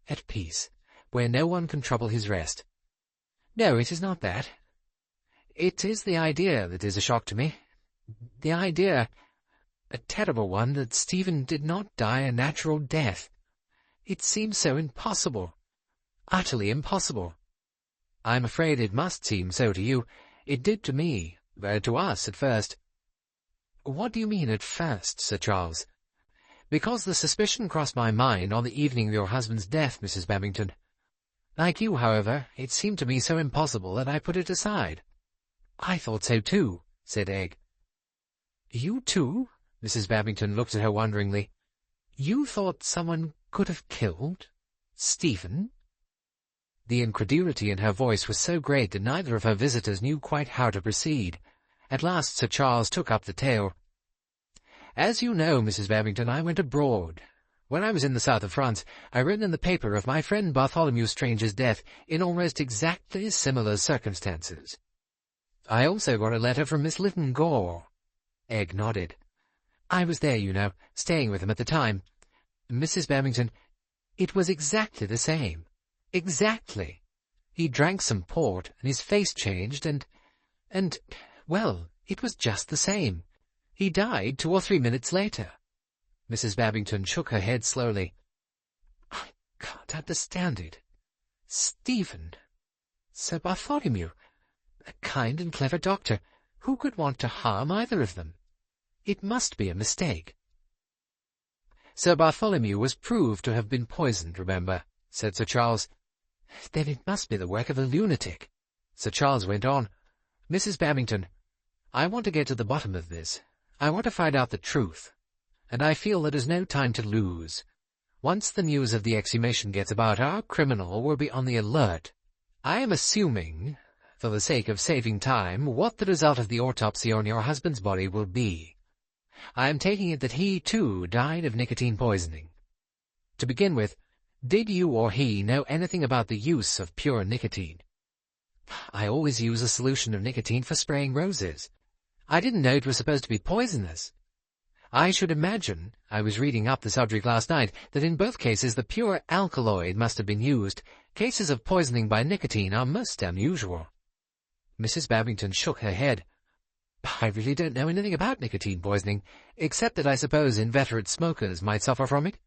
at peace, where no one can trouble his rest. No, it is not that. It is the idea that is a shock to me. The idea, a terrible one, that Stephen did not die a natural death. It seems so impossible. Utterly impossible. I'm afraid it must seem so to you. It did to me, to us at first." "What do you mean at first, Sir Charles?" "Because the suspicion crossed my mind on the evening of your husband's death, Mrs. Babington. Like you, however, it seemed to me so impossible that I put it aside." "I thought so too," said Egg. "You too?" Mrs. Babington looked at her wonderingly. "You thought someone could have killed Stephen?" The incredulity in her voice was so great that neither of her visitors knew quite how to proceed. At last Sir Charles took up the tale. "As you know, Mrs. Babington, I went abroad. When I was in the south of France, I read in the paper of my friend Bartholomew Strange's death in almost exactly similar circumstances. I also got a letter from Miss Lytton Gore." Egg nodded. "I was there, you know, staying with him at the time. Mrs. Babington, it was exactly the same. Exactly. He drank some port, and his face changed, and, well, it was just the same. He died 2 or 3 minutes later." Mrs. Babington shook her head slowly. "I can't understand it. Stephen, Sir Bartholomew, a kind and clever doctor, who could want to harm either of them? It must be a mistake." "Sir Bartholomew was proved to have been poisoned, remember," said Sir Charles. "Then it must be the work of a lunatic." Sir Charles went on. "Mrs. Babington, I want to get to the bottom of this. I want to find out the truth. And I feel that there's no time to lose. Once the news of the exhumation gets about, our criminal will be on the alert. I am assuming, for the sake of saving time, what the result of the autopsy on your husband's body will be. I am taking it that he, too, died of nicotine poisoning. To begin with, did you or he know anything about the use of pure nicotine? I always use a solution of nicotine for spraying roses. I didn't know it was supposed to be poisonous. I should imagine, I was reading up the subject last night, that in both cases the pure alkaloid must have been used. Cases of poisoning by nicotine are most unusual. Mrs. Babington shook her head. I really don't know anything about nicotine poisoning, except that I suppose inveterate smokers might suffer from it.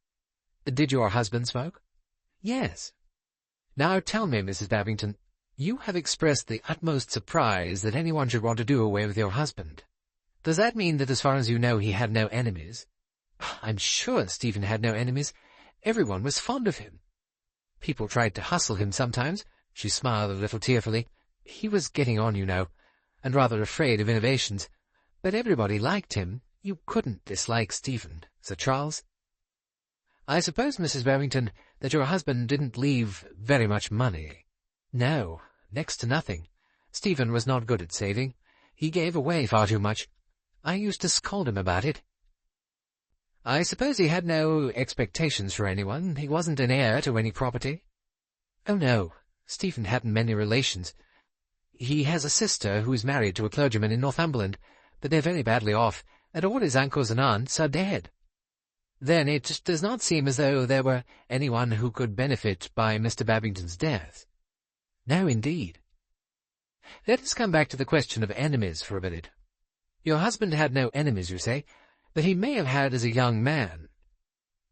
Did your husband smoke? Yes. Now tell me, Mrs. Babington, you have expressed the utmost surprise that anyone should want to do away with your husband. Does that mean that as far as you know he had no enemies? I'm sure Stephen had no enemies. Everyone was fond of him. People tried to hustle him sometimes. She smiled a little tearfully. He was getting on, you know, and rather afraid of innovations. But everybody liked him. You couldn't dislike Stephen, Sir Charles. I suppose, Mrs. Babington, that your husband didn't leave very much money. No, next to nothing. Stephen was not good at saving. He gave away far too much. I used to scold him about it. I suppose he had no expectations for anyone. He wasn't an heir to any property. Oh, no. Stephen hadn't many relations. He has a sister who is married to a clergyman in Northumberland, but they're very badly off, and all his uncles and aunts are dead. Then it does not seem as though there were anyone who could benefit by Mr. Babington's death. No, indeed. Let us come back to the question of enemies for a minute. Your husband had no enemies, you say, but he may have had as a young man.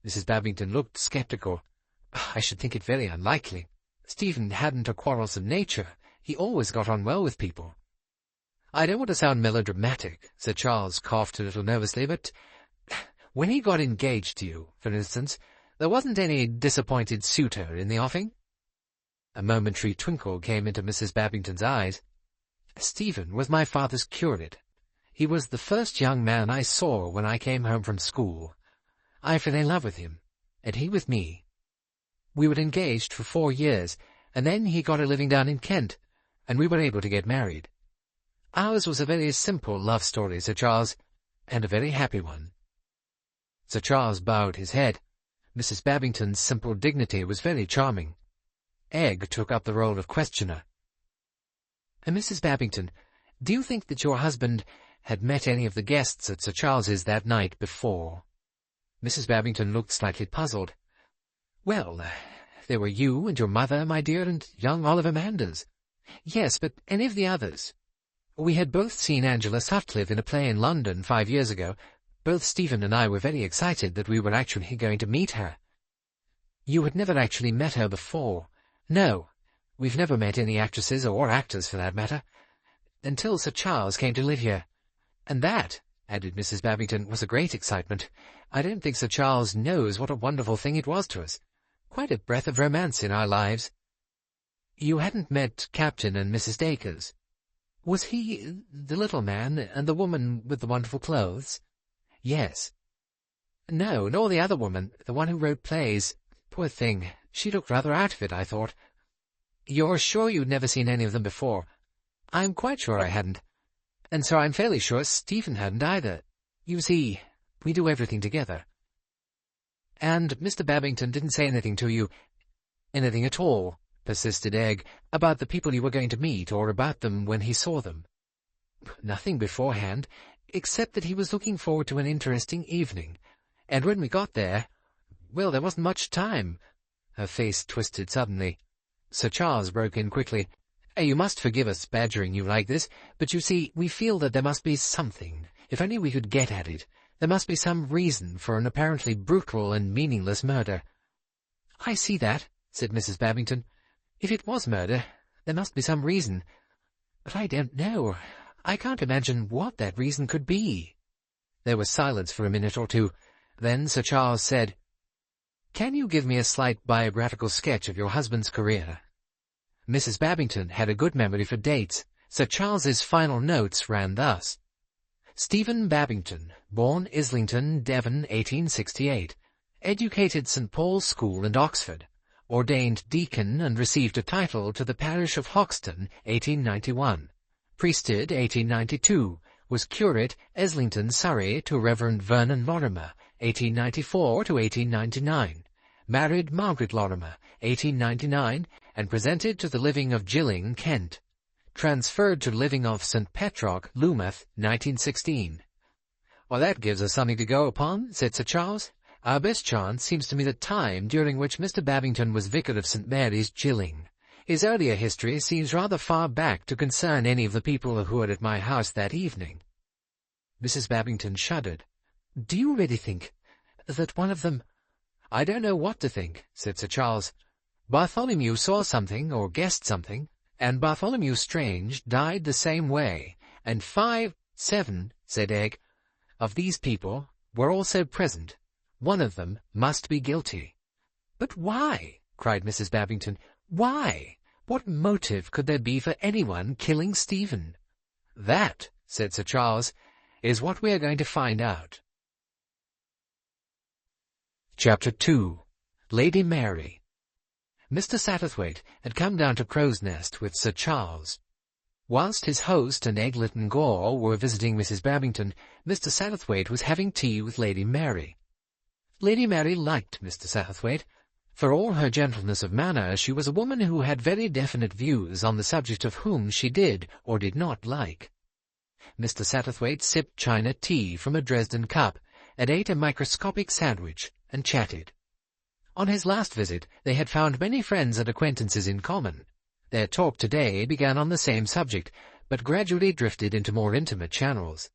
Mrs. Babington looked sceptical. I should think it very unlikely. Stephen hadn't a quarrelsome nature. He always got on well with people. I don't want to sound melodramatic, Sir Charles coughed a little nervously, but when he got engaged to you, for instance, there wasn't any disappointed suitor in the offing? A momentary twinkle came into Mrs. Babington's eyes. Stephen was my father's curate. He was the first young man I saw when I came home from school. I fell in love with him, and he with me. We were engaged for 4 years, and then he got a living down in Kent, and we were able to get married. Ours was a very simple love story, Sir Charles, and a very happy one. Sir Charles bowed his head. Mrs. Babington's simple dignity was very charming. Egg took up the role of questioner. Mrs. Babington, do you think that your husband had met any of the guests at Sir Charles's that night before? Mrs. Babington looked slightly puzzled. Well, there were you and your mother, my dear, and young Oliver Manders. Yes, but any of the others? We had both seen Angela Sutcliffe in a play in London 5 years ago. Both Stephen and I were very excited that we were actually going to meet her. You had never actually met her before? No, we've never met any actresses, or actors for that matter, until Sir Charles came to live here. And that, added Mrs. Babington, was a great excitement. I don't think Sir Charles knows what a wonderful thing it was to us. Quite a breath of romance in our lives. You hadn't met Captain and Mrs. Dacres? Was he the little man and the woman with the wonderful clothes? Yes. No, nor the other woman, the one who wrote plays. Poor thing, she looked rather out of it, I thought. You're sure you'd never seen any of them before? I'm quite sure I hadn't. And so I'm fairly sure Stephen hadn't either. You see, we do everything together. And Mr. Babington didn't say anything to you, anything at all, persisted Egg, about the people you were going to meet, or about them when he saw them? Nothing beforehand, except that he was looking forward to an interesting evening. And when we got there, well, there wasn't much time. Her face twisted suddenly. Sir Charles broke in quickly. You must forgive us badgering you like this, but you see, we feel that there must be something. If only we could get at it. There must be some reason for an apparently brutal and meaningless murder. I see that, said Mrs. Babington. If it was murder, there must be some reason. But I don't know. I can't imagine what that reason could be. There was silence for a minute or two. Then Sir Charles said, Can you give me a slight biographical sketch of your husband's career? Mrs. Babington had a good memory for dates. Sir Charles's final notes ran thus. Stephen Babington, born Islington, Devon, 1868, educated St. Paul's School and Oxford, ordained deacon and received a title to the parish of Hoxton, 1891, priested, 1892, was curate, Islington, Surrey, to Reverend Vernon Lorimer, 1894 to 1899, married Margaret Lorimer, 1899, and presented to the living of Gilling, Kent, transferred to living of St. Petrock, Loomuth, 1916. "Well, that gives us something to go upon," said Sir Charles. "Our best chance seems to me the time during which Mr. Babington was vicar of St. Mary's, Gilling. His earlier history seems rather far back to concern any of the people who were at my house that evening." Mrs. Babington shuddered. "Do you really think that one of them—" "I don't know what to think," said Sir Charles. "Bartholomew saw something, or guessed something, and Bartholomew Strange died the same way, and 7, said Egg, of these people were also present. One of them must be guilty." "But why?" cried Mrs. Babington. "Why? What motive could there be for anyone killing Stephen?" "That," said Sir Charles, "is what we are going to find out." Chapter 2. Lady Mary. Mr. Satterthwaite had come down to Crow's Nest with Sir Charles. Whilst his host and Egglet and Gore were visiting Mrs. Babington, Mr. Satterthwaite was having tea with Lady Mary. Lady Mary liked Mr. Satterthwaite. For all her gentleness of manner, she was a woman who had very definite views on the subject of whom she did or did not like. Mr. Satterthwaite sipped China tea from a Dresden cup, and ate a microscopic sandwich, and chatted. On his last visit, they had found many friends and acquaintances in common. Their talk today began on the same subject, but gradually drifted into more intimate channels.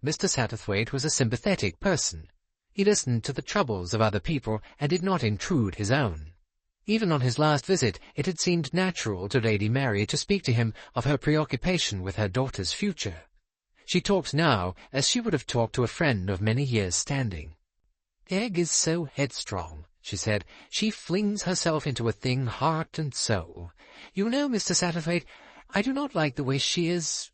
Mr. Satterthwaite was a sympathetic person. He listened to the troubles of other people and did not intrude his own. Even on his last visit, it had seemed natural to Lady Mary to speak to him of her preoccupation with her daughter's future. She talked now as she would have talked to a friend of many years' standing. "Egg is so headstrong," she said. "She flings herself into a thing heart and soul. You know, Mr. Satterthwaite, I do not like the way she is,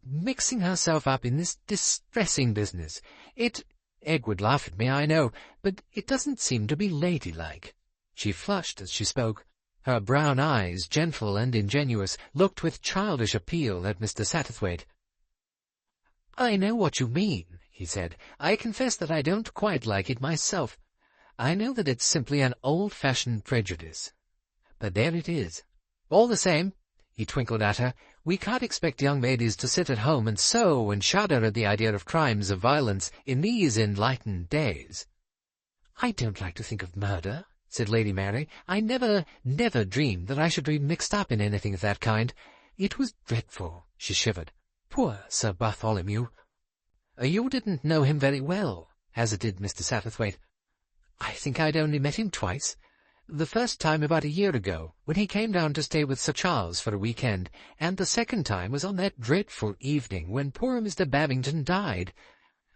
mixing herself up in this distressing business. Egg would laugh at me, I know, but it doesn't seem to be ladylike." She flushed as she spoke. Her brown eyes, gentle and ingenuous, looked with childish appeal at Mr. Satterthwaite. "I know what you mean," he said. "I confess that I don't quite like it myself. I know that it's simply an old-fashioned prejudice. But there it is. All the same," he twinkled at her, "we can't expect young ladies to sit at home and sew and shudder at the idea of crimes of violence in these enlightened days." "I don't like to think of murder," said Lady Mary. "I never dreamed that I should be mixed up in anything of that kind. It was dreadful," she shivered. "Poor Sir Bartholomew." "You didn't know him very well," hazarded Mr. Satterthwaite. "I think I'd only met him twice. The first time about a year ago, when he came down to stay with Sir Charles for a weekend, and the second time was on that dreadful evening when poor Mr. Babington died.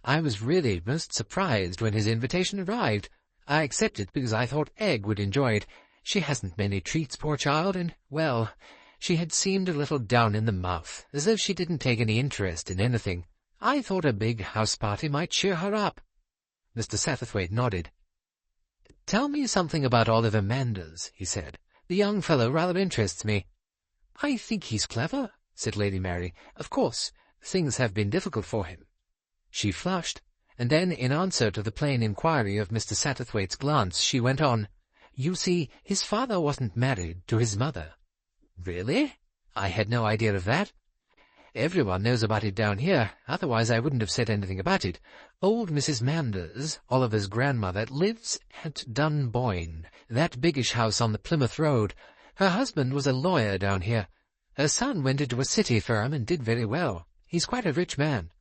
I was really most surprised when his invitation arrived. I accepted because I thought Egg would enjoy it. She hasn't many treats, poor child, and, she had seemed a little down in the mouth, as if she didn't take any interest in anything. I thought a big house-party might cheer her up." Mr. Satterthwaite nodded. "Tell me something about Oliver Manders," he said. "The young fellow rather interests me." "I think he's clever," said Lady Mary. "Of course, things have been difficult for him." She flushed, and then, in answer to the plain inquiry of Mr. Satterthwaite's glance, she went on, "You see, his father wasn't married to his mother." "Really? I had no idea of that." "Everyone knows about it down here, otherwise I wouldn't have said anything about it. Old Mrs. Manders, Oliver's grandmother, lives at Dunboyne, that biggish house on the Plymouth Road. Her husband was a lawyer down here. Her son went into a city firm and did very well. He's quite a rich man.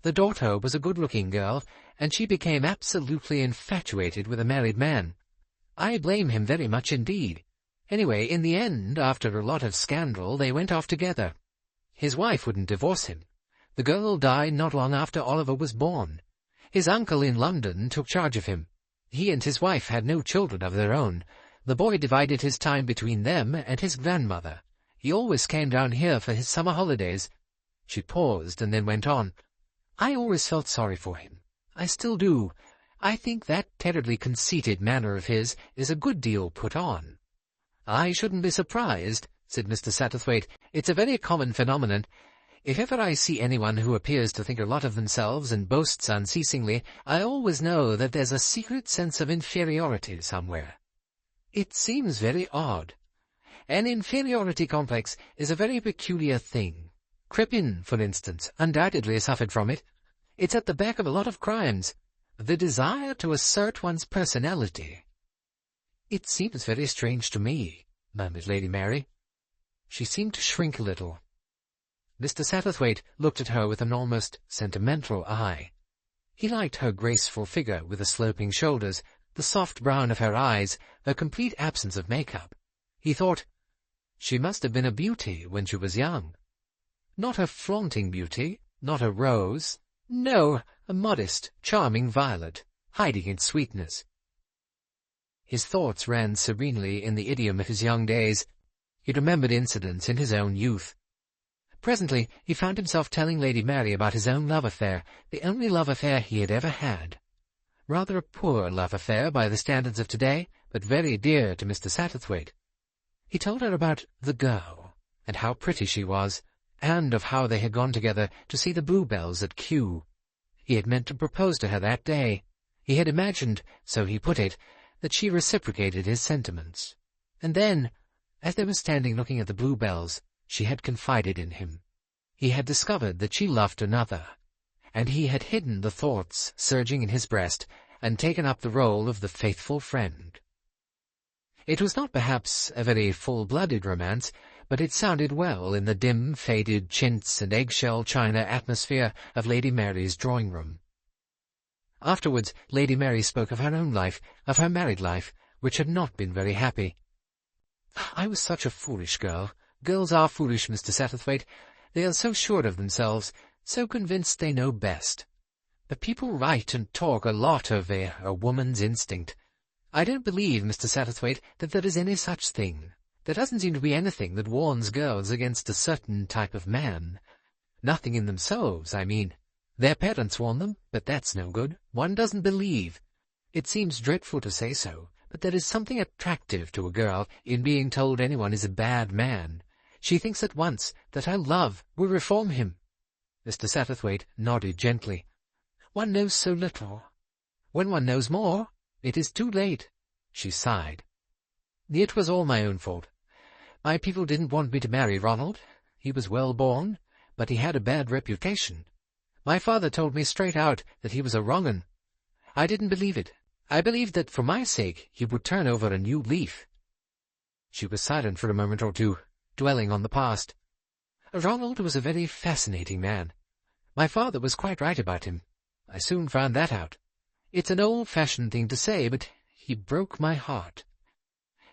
The daughter was a good-looking girl, and she became absolutely infatuated with a married man. I blame him very much indeed. Anyway, in the end, after a lot of scandal, they went off together. His wife wouldn't divorce him. The girl died not long after Oliver was born. His uncle in London took charge of him. He and his wife had no children of their own. The boy divided his time between them and his grandmother. He always came down here for his summer holidays." She paused and then went on. I always felt sorry for him. I still do. I think that terribly conceited manner of his is a good deal put on." "I shouldn't be surprised," said Mr. Satterthwaite. "It's a very common phenomenon. If ever I see anyone who appears to think a lot of themselves and boasts unceasingly, I always know that there's a secret sense of inferiority somewhere. It seems very odd. An inferiority complex is a very peculiar thing. Crippen, for instance, undoubtedly suffered from it. It's at the back of a lot of crimes. The desire to assert one's personality." "It seems very strange to me," murmured Lady Mary. She seemed to shrink a little. Mr. Satterthwaite looked at her with an almost sentimental eye. He liked her graceful figure with the sloping shoulders, the soft brown of her eyes, her complete absence of make-up. He thought, she must have been a beauty when she was young. Not a flaunting beauty, not a rose. No, a modest, charming violet, hiding its sweetness. His thoughts ran serenely in the idiom of his young days. He remembered incidents in his own youth. Presently he found himself telling Lady Mary about his own love affair, the only love affair he had ever had. Rather a poor love affair by the standards of today, but very dear to Mr. Satterthwaite. He told her about the girl, and how pretty she was, and of how they had gone together to see the bluebells at Kew. He had meant to propose to her that day. He had imagined, so he put it, that she reciprocated his sentiments. And then, as they were standing looking at the bluebells, she had confided in him. He had discovered that she loved another, and he had hidden the thoughts surging in his breast and taken up the role of the faithful friend. It was not perhaps a very full-blooded romance, but it sounded well in the dim, faded chintz and eggshell china atmosphere of Lady Mary's drawing-room. Afterwards, Lady Mary spoke of her own life, of her married life, which had not been very happy. "I was such a foolish girl. Girls are foolish, Mr. Satterthwaite. They are so sure of themselves, so convinced they know best. But people write and talk a lot of a woman's instinct. I don't believe, Mr. Satterthwaite, that there is any such thing. There doesn't seem to be anything that warns girls against a certain type of man. Nothing in themselves, I mean. Their parents warn them, but that's no good. One doesn't believe. It seems dreadful to say so, but there is something attractive to a girl in being told anyone is a bad man. She thinks at once that her love will reform him." Mr. Satterthwaite nodded gently. "One knows so little. When one knows more, it is too late." She sighed. "It was all my own fault. My people didn't want me to marry Ronald. He was well born, but he had a bad reputation. My father told me straight out that he was a wrong 'un. I didn't believe it. I believed that for my sake he would turn over a new leaf." She was silent for a moment or two, dwelling on the past. "Ronald was a very fascinating man. My father was quite right about him. I soon found that out. It's an old-fashioned thing to say, but he broke my heart.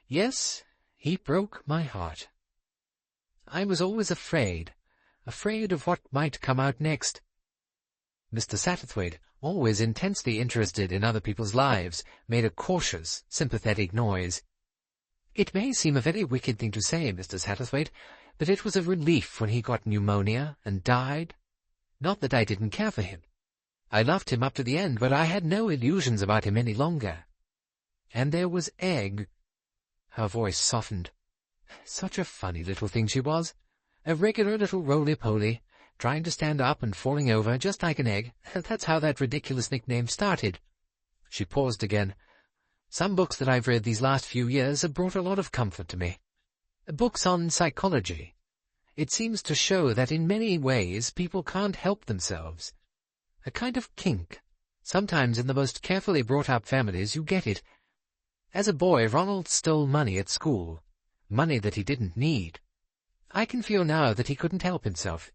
Yes, he broke my heart. I was always afraid of what might come out next." Mr. Satterthwaite, always intensely interested in other people's lives, made a cautious, sympathetic noise. "It may seem a very wicked thing to say, Mr. Satterthwaite, but it was a relief when he got pneumonia and died. Not that I didn't care for him. I loved him up to the end, but I had no illusions about him any longer. And there was Egg." Her voice softened. "Such a funny little thing she was. A regular little roly-poly, trying to stand up and falling over, just like an egg. That's how that ridiculous nickname started." She paused again. "Some books that I've read these last few years have brought a lot of comfort to me. Books on psychology. It seems to show that in many ways people can't help themselves. A kind of kink. Sometimes in the most carefully brought-up families you get it. As a boy, Ronald stole money at school. Money that he didn't need. I can feel now that he couldn't help himself.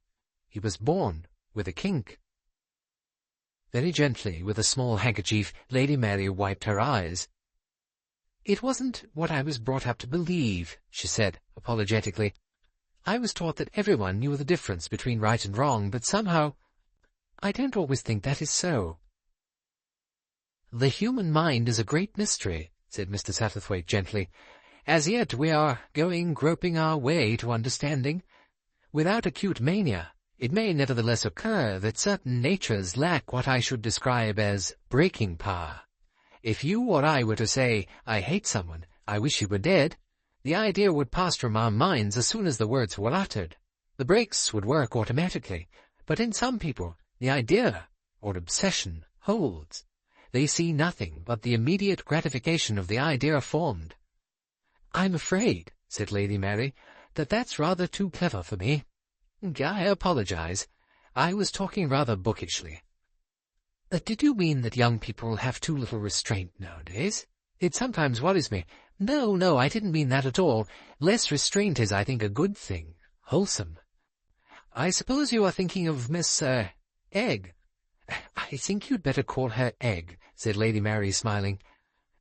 He was born with a kink." Very gently, with a small handkerchief, Lady Mary wiped her eyes. "It wasn't what I was brought up to believe," she said, apologetically. "I was taught that everyone knew the difference between right and wrong, but somehow I don't always think that is so." "The human mind is a great mystery," said Mr. Satterthwaite gently. "As yet we are groping our way to understanding. Without acute mania, It may nevertheless occur that certain natures lack what I should describe as breaking power. If you or I were to say, I hate someone, I wish he were dead, the idea would pass from our minds as soon as the words were uttered. The brakes would work automatically, but in some people, the idea, or obsession, holds. They see nothing but the immediate gratification of the idea formed. "I'm afraid," said Lady Mary, "that that's rather too clever for me. I apologize. I was talking rather bookishly." Did you mean that young people have too little restraint nowadays? It sometimes worries me. No, I didn't mean that at all. Less restraint is, I think, a good thing. Wholesome. I suppose you are thinking of Miss, Egg. I think you'd better call her Egg, said Lady Mary, smiling.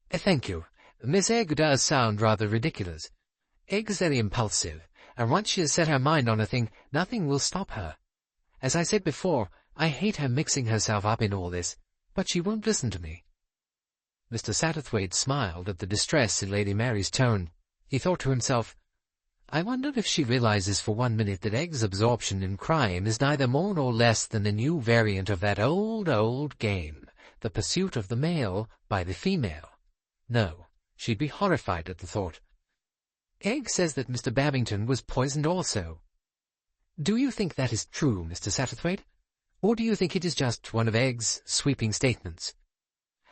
Thank you. Miss Egg does sound rather ridiculous. Egg's very impulsive, and once she has set her mind on a thing, nothing will stop her. As I said before, I hate her mixing herself up in all this, but she won't listen to me. Mr. Satterthwaite smiled at the distress in Lady Mary's tone. He thought to himself, I wonder if she realizes for 1 minute that Egg's absorption in crime is neither more nor less than a new variant of that old game, the pursuit of the male by the female. No, she'd be horrified at the thought. Egg says that Mr. Babington was poisoned also. Do you think that is true, Mr. Satterthwaite? Or do you think it is just one of Egg's sweeping statements?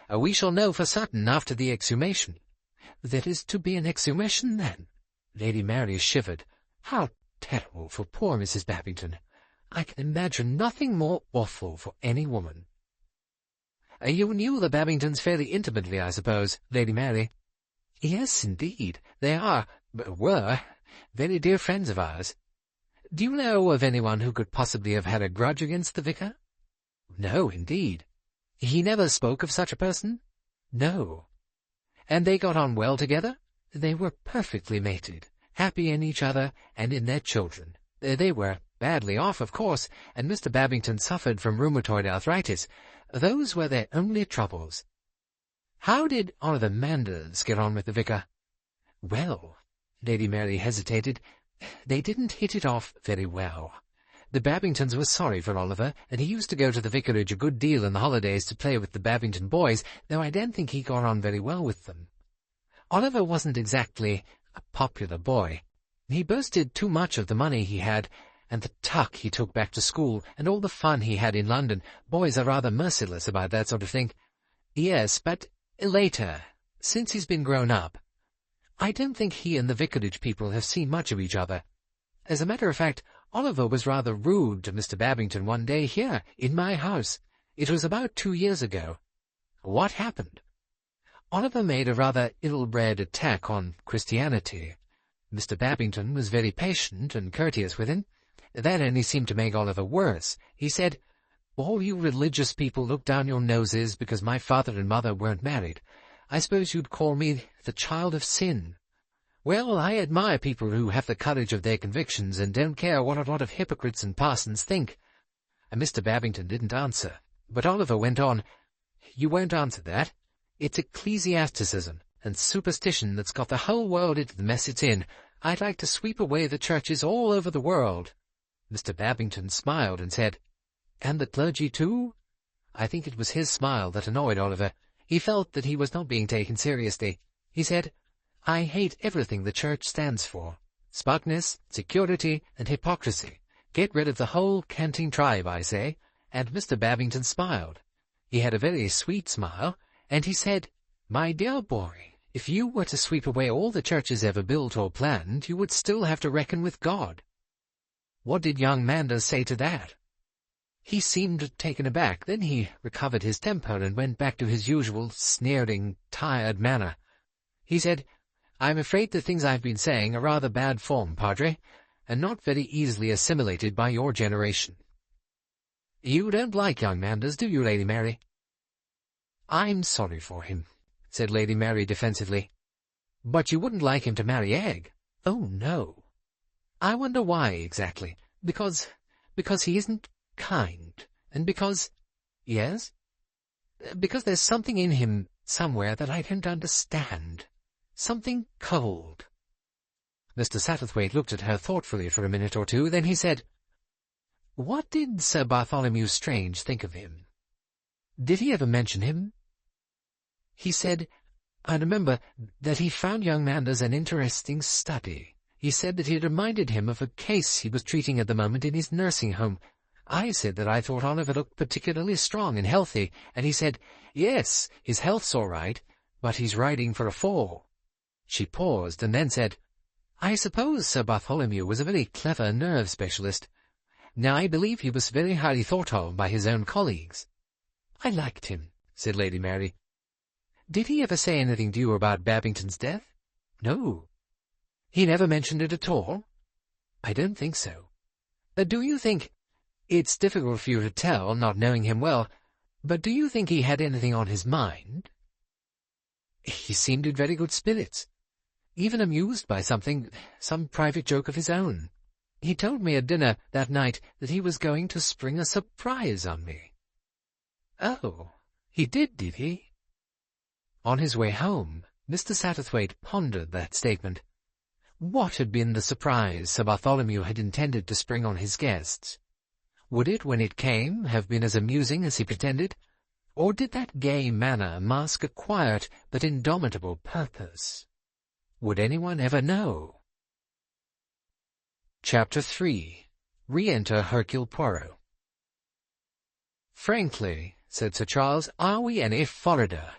We shall know for certain after the exhumation. There is to be an exhumation, then? Lady Mary shivered. How terrible for poor Mrs. Babington. I can imagine nothing more awful for any woman. You knew the Babingtons fairly intimately, I suppose, Lady Mary? Yes, indeed. They were very dear friends of ours. Do you know of anyone who could possibly have had a grudge against the vicar? No, indeed. He never spoke of such a person? No. And they got on well together? They were perfectly mated, happy in each other and in their children. They were badly off, of course, and Mr. Babington suffered from rheumatoid arthritis. Those were their only troubles. How did Oliver Manders get on with the vicar? Well, Lady Mary hesitated. They didn't hit it off very well. The Babingtons were sorry for Oliver, and he used to go to the vicarage a good deal in the holidays to play with the Babington boys, though I don't think he got on very well with them. Oliver wasn't exactly a popular boy. He boasted too much of the money he had, and the tuck he took back to school, and all the fun he had in London. Boys are rather merciless about that sort of thing. Yes, but later, since he's been grown up, I don't think he and the vicarage people have seen much of each other. As a matter of fact, Oliver was rather rude to Mr. Babington one day here, in my house. It was about 2 years ago. What happened? Oliver made a rather ill-bred attack on Christianity. Mr. Babington was very patient and courteous with him. That only seemed to make Oliver worse. He said, All you religious people look down your noses because my father and mother weren't married. I suppose you'd call me the child of sin. Well, I admire people who have the courage of their convictions and don't care what a lot of hypocrites and parsons think. And Mr. Babington didn't answer, but Oliver went on, You won't answer that. It's ecclesiasticism and superstition that's got the whole world into the mess it's in. I'd like to sweep away the churches all over the world. Mr. Babington smiled and said, And the clergy too? I think it was his smile that annoyed Oliver. He felt that he was not being taken seriously. He said, I hate everything the church stands for. Smugness, security, and hypocrisy. Get rid of the whole canting tribe, I say. And Mr. Babington smiled. He had a very sweet smile, and he said, My dear boy, if you were to sweep away all the churches ever built or planned, you would still have to reckon with God. What did young Manders say to that? He seemed taken aback. Then he recovered his temper and went back to his usual sneering, tired manner. He said, I'm afraid the things I've been saying are rather bad form, Padre, and not very easily assimilated by your generation. You don't like young Manders, do you, Lady Mary? I'm sorry for him, said Lady Mary defensively. But you wouldn't like him to marry Egg? Oh, no. I wonder why, exactly. Because he isn't kind, and because... Yes? Because there's something in him somewhere that I don't understand. Something cold. Mr. Satterthwaite looked at her thoughtfully for a minute or two, then he said, What did Sir Bartholomew Strange think of him? Did he ever mention him? He said, I remember, that he found young Manders an interesting study. He said that it reminded him of a case he was treating at the moment in his nursing home. I said that I thought Oliver looked particularly strong and healthy, and he said, yes, his health's all right, but he's riding for a fall. She paused and then said, I suppose Sir Bartholomew was a very clever nerve specialist. Now, I believe he was very highly thought of by his own colleagues. I liked him, said Lady Mary. Did he ever say anything to you about Babington's death? No. He never mentioned it at all? I don't think so. Do you think— It's difficult for you to tell, not knowing him well, but do you think he had anything on his mind? He seemed in very good spirits, even amused by some private joke of his own. He told me at dinner that night that he was going to spring a surprise on me. Oh, he did he? On his way home, Mr. Satterthwaite pondered that statement. What had been the surprise Sir Bartholomew had intended to spring on his guests? Would it, when it came, have been as amusing as he pretended? Or did that gay manner mask a quiet but indomitable purpose? Would anyone ever know? Chapter 3. Re-enter Hercule Poirot. Frankly, said Sir Charles, are we any forrider?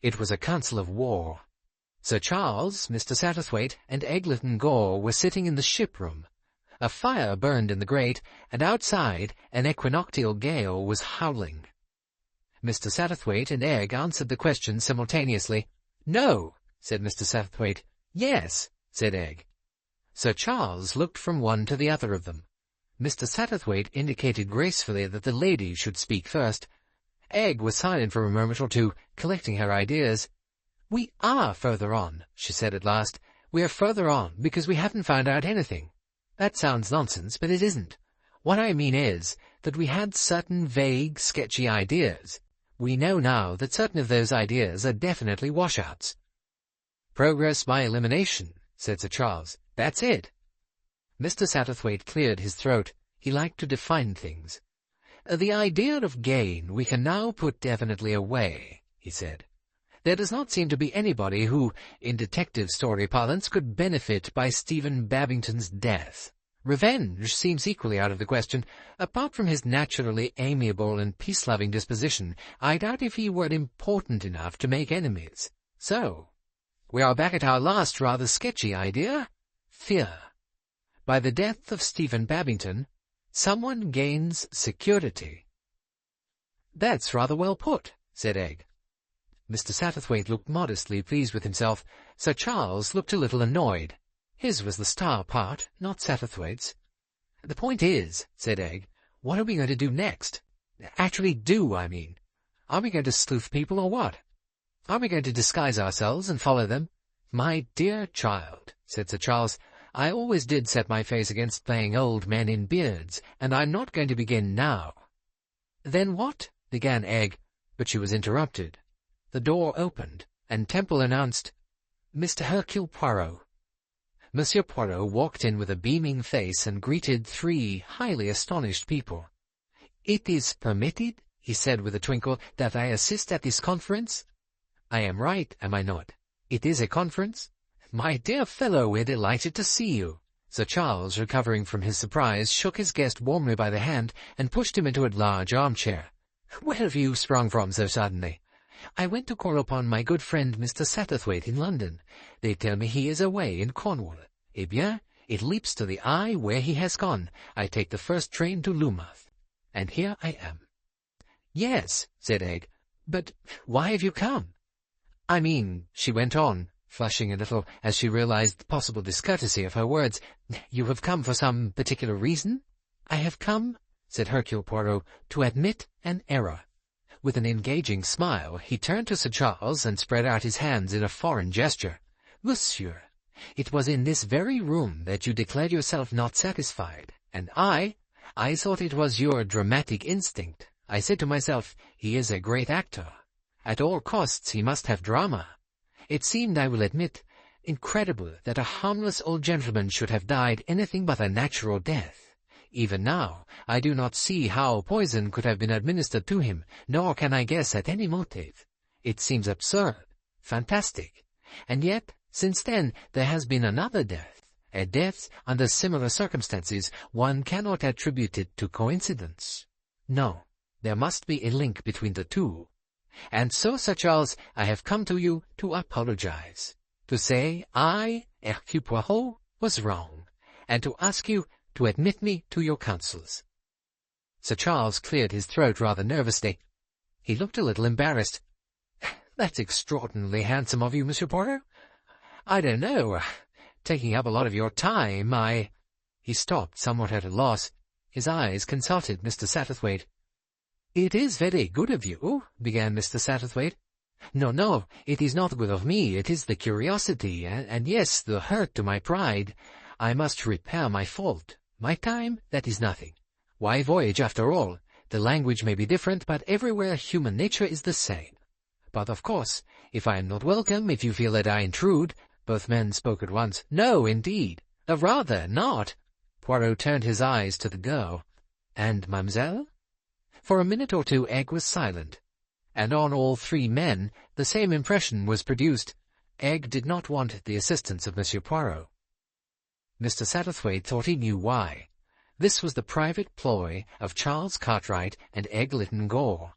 It was a council of war. Sir Charles, Mr. Satterthwaite, and Egerton Gore were sitting in the ship-room. A fire burned in the grate, and outside an equinoctial gale was howling. Mr. Satterthwaite and Egg answered the question simultaneously. No, said Mr. Satterthwaite. Yes, said Egg. Sir Charles looked from one to the other of them. Mr. Satterthwaite indicated gracefully that the lady should speak first. Egg was silent for a moment or two, collecting her ideas. We are further on, she said at last. We are further on because we haven't found out anything. That sounds nonsense, but it isn't. What I mean is that we had certain vague, sketchy ideas. We know now that certain of those ideas are definitely washouts. Progress by elimination, said Sir Charles. That's it. Mr. Satterthwaite cleared his throat. He liked to define things. The idea of gain we can now put definitely away, he said. There does not seem to be anybody who, in detective story parlance, could benefit by Stephen Babington's death. Revenge seems equally out of the question. Apart from his naturally amiable and peace-loving disposition, I doubt if he were important enough to make enemies. So, we are back at our last rather sketchy idea, fear. By the death of Stephen Babington, someone gains security. That's rather well put, said Egg. Mr. Satterthwaite looked modestly pleased with himself. Sir Charles looked a little annoyed. His was the star part, not Satterthwaite's. The point is, said Egg, what are we going to do next? Actually do, I mean. Are we going to sleuth people or what? Are we going to disguise ourselves and follow them? My dear child, said Sir Charles, I always did set my face against playing old men in beards, and I'm not going to begin now. Then what? Began Egg, but she was interrupted. The door opened, and Temple announced, Mr. Hercule Poirot. Monsieur Poirot walked in with a beaming face and greeted three highly astonished people. It is permitted, he said with a twinkle, that I assist at this conference? I am right, am I not? It is a conference? My dear fellow, we're delighted to see you. Sir Charles, recovering from his surprise, shook his guest warmly by the hand and pushed him into a large armchair. Where have you sprung from so suddenly? I went to call upon my good friend Mr. Satterthwaite in London. They tell me he is away in Cornwall. Eh bien, it leaps to the eye where he has gone. I take the first train to Lumouth. And here I am. Yes, said Egg, but why have you come? I mean, she went on, flushing a little as she realized the possible discourtesy of her words, you have come for some particular reason? I have come, said Hercule Poirot, to admit an error. With an engaging smile, he turned to Sir Charles and spread out his hands in a foreign gesture. Monsieur, it was in this very room that you declared yourself not satisfied, and I thought it was your dramatic instinct. I said to myself, he is a great actor. At all costs he must have drama. It seemed, I will admit, incredible that a harmless old gentleman should have died anything but a natural death. Even now, I do not see how poison could have been administered to him, nor can I guess at any motive. It seems absurd, fantastic. And yet, since then, there has been another death. A death under similar circumstances. One cannot attribute it to coincidence. No, there must be a link between the two. And so, Sir Charles, I have come to you to apologize. To say I, Hercule Poirot, was wrong, and to ask you to admit me to your counsels. Sir Charles cleared his throat rather nervously. He looked a little embarrassed. That's extraordinarily handsome of you, Monsieur Poirot. I don't know, taking up a lot of your time, He stopped, somewhat at a loss. His eyes consulted Mr. Satterthwaite. "It is very good of you," began Mr. Satterthwaite. No, it is not good of me, it is the curiosity, and yes, the hurt to my pride. I must repair my fault. My time, that is nothing. Why voyage, after all? The language may be different, but everywhere human nature is the same. But, of course, if I am not welcome, if you feel that I intrude—" Both men spoke at once. "No, indeed. Rather not." Poirot turned his eyes to the girl. "And mademoiselle?" For a minute or two Egg was silent, and on all three men the same impression was produced. Egg did not want the assistance of Monsieur Poirot. Mr. Satterthwaite thought he knew why. This was the private ploy of Charles Cartwright and Egg Lytton Gore.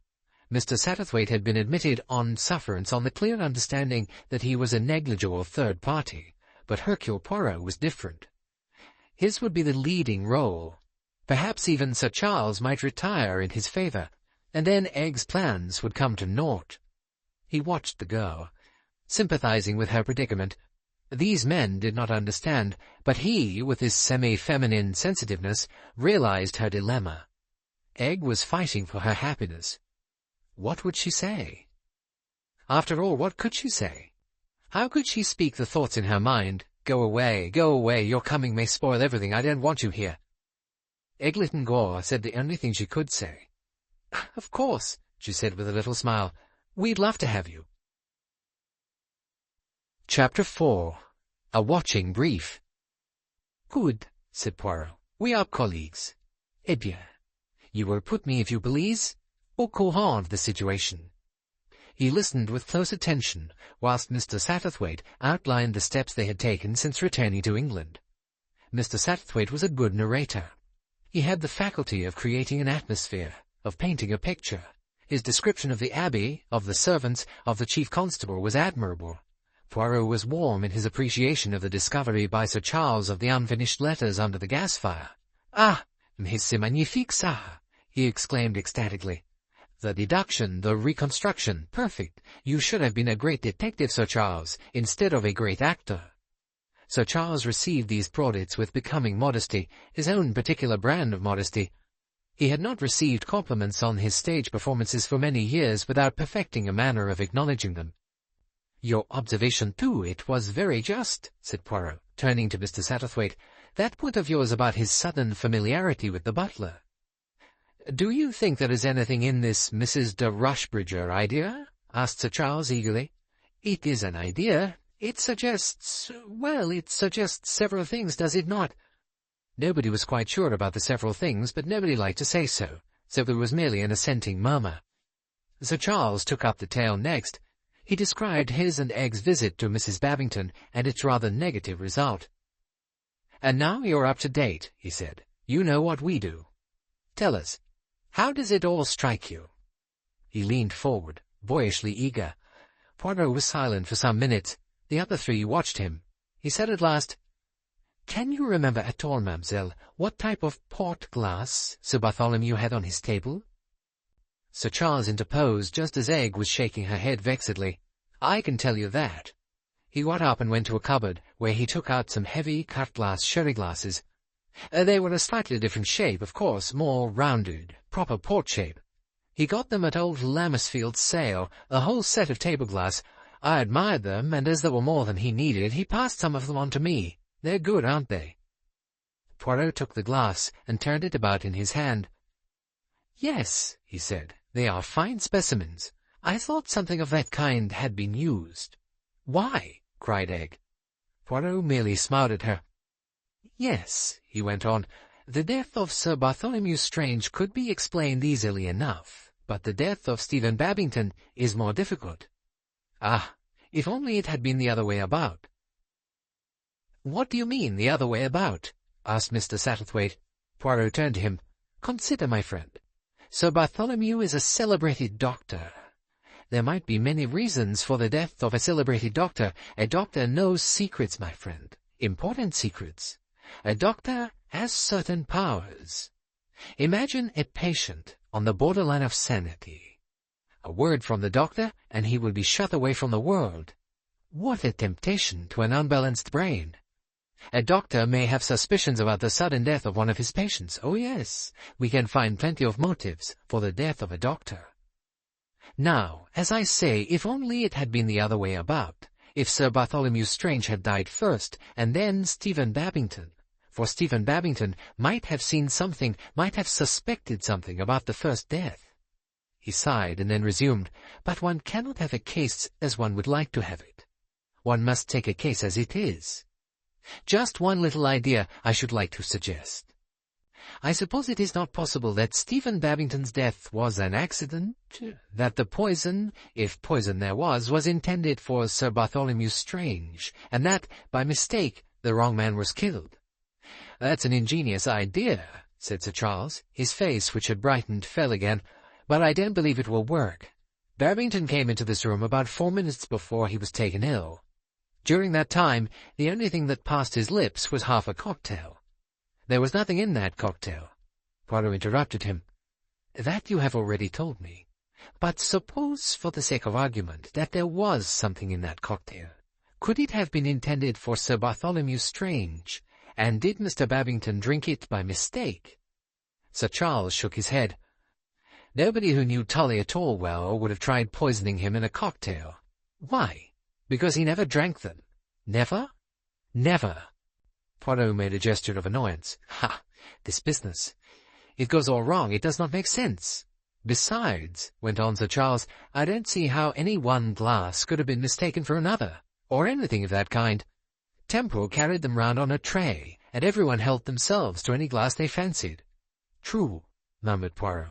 Mr. Satterthwaite had been admitted on sufferance on the clear understanding that he was a negligible third party, but Hercule Poirot was different. His would be the leading role. Perhaps even Sir Charles might retire in his favour, and then Egg's plans would come to naught. He watched the girl, sympathizing with her predicament. These men did not understand, but he, with his semi-feminine sensitiveness, realized her dilemma. Egg was fighting for her happiness. What would she say? After all, what could she say? How could she speak the thoughts in her mind? Go away, your coming may spoil everything, I don't want you here. Egg Lytton Gore said the only thing she could say. Of course, she said with a little smile, we'd love to have you. Chapter 4. A Watching Brief. Good, said Poirot. We are colleagues. Eh bien, you will put me, if you please, au courant of the situation. He listened with close attention, whilst Mr. Satterthwaite outlined the steps they had taken since returning to England. Mr. Satterthwaite was a good narrator. He had the faculty of creating an atmosphere, of painting a picture. His description of the abbey, of the servants, of the chief constable was admirable. Poirot was warm in his appreciation of the discovery by Sir Charles of the unfinished letters under the gas-fire. Ah, mais c'est magnifique, ça! He exclaimed ecstatically. The deduction, the reconstruction, perfect. You should have been a great detective, Sir Charles, instead of a great actor. Sir Charles received these plaudits with becoming modesty, his own particular brand of modesty. He had not received compliments on his stage performances for many years without perfecting a manner of acknowledging them. Your observation, too, it was very just, said Poirot, turning to Mr. Satterthwaite. That point of yours about his sudden familiarity with the butler. Do you think there is anything in this Mrs. de Rushbridger idea? Asked Sir Charles eagerly. It is an idea. It suggests several things, does it not? Nobody was quite sure about the several things, but nobody liked to say so there was merely an assenting murmur. Sir Charles took up the tale next. He described his and Egg's visit to Mrs. Babington and its rather negative result. And now you're up to date, he said. You know what we do. Tell us, how does it all strike you? He leaned forward, boyishly eager. Poirot was silent for some minutes. The other three watched him. He said at last, Can you remember at all, mademoiselle, what type of port glass Sir Bartholomew had on his table? Sir Charles interposed just as Egg was shaking her head vexedly. I can tell you that. He got up and went to a cupboard, where he took out some heavy cut-glass sherry glasses. They were a slightly different shape, of course, more rounded, proper port shape. He got them at old Lammasfield's sale, a whole set of table glass. I admired them, and as there were more than he needed, he passed some of them on to me. They're good, aren't they? Poirot took the glass and turned it about in his hand. Yes, he said, they are fine specimens. I thought something of that kind had been used. Why? Cried Egg. Poirot merely smiled at her. Yes, he went on, The death of Sir Bartholomew Strange could be explained easily enough, but the death of Stephen Babington is more difficult. Ah, if only it had been the other way about. What do you mean, the other way about? Asked Mr. Satterthwaite. Poirot turned to him. Consider, my friend. Sir Bartholomew is a celebrated doctor. There might be many reasons for the death of a celebrated doctor. A doctor knows secrets, my friend. Important secrets. A doctor has certain powers. Imagine a patient on the borderline of sanity. A word from the doctor, and he will be shut away from the world. What a temptation to an unbalanced brain! A doctor may have suspicions about the sudden death of one of his patients. Oh yes, we can find plenty of motives for the death of a doctor. Now, as I say, if only it had been the other way about, if Sir Bartholomew Strange had died first, and then Stephen Babington, for Stephen Babington might have seen something, might have suspected something about the first death. He sighed and then resumed, but one cannot have a case as one would like to have it. One must take a case as it is. Just one little idea I should like to suggest. I suppose it is not possible that Stephen Babington's death was an accident, that the poison, if poison there was intended for Sir Bartholomew Strange, and that, by mistake, the wrong man was killed. That's an ingenious idea, said Sir Charles. His face, which had brightened, fell again. But I don't believe it will work. Babington came into this room about 4 minutes before he was taken ill. During that time, the only thing that passed his lips was half a cocktail. There was nothing in that cocktail. Poirot interrupted him. That you have already told me. But suppose, for the sake of argument, that there was something in that cocktail. Could it have been intended for Sir Bartholomew Strange? And did Mr. Babington drink it by mistake? Sir Charles shook his head. Nobody who knew Tully at all well would have tried poisoning him in a cocktail. Why? Because he never drank them. Never? Never. Poirot made a gesture of annoyance. Ha! This business. It goes all wrong. It does not make sense. Besides, went on Sir Charles, I don't see how any one glass could have been mistaken for another, or anything of that kind. Temple carried them round on a tray, and everyone helped themselves to any glass they fancied. True, murmured Poirot.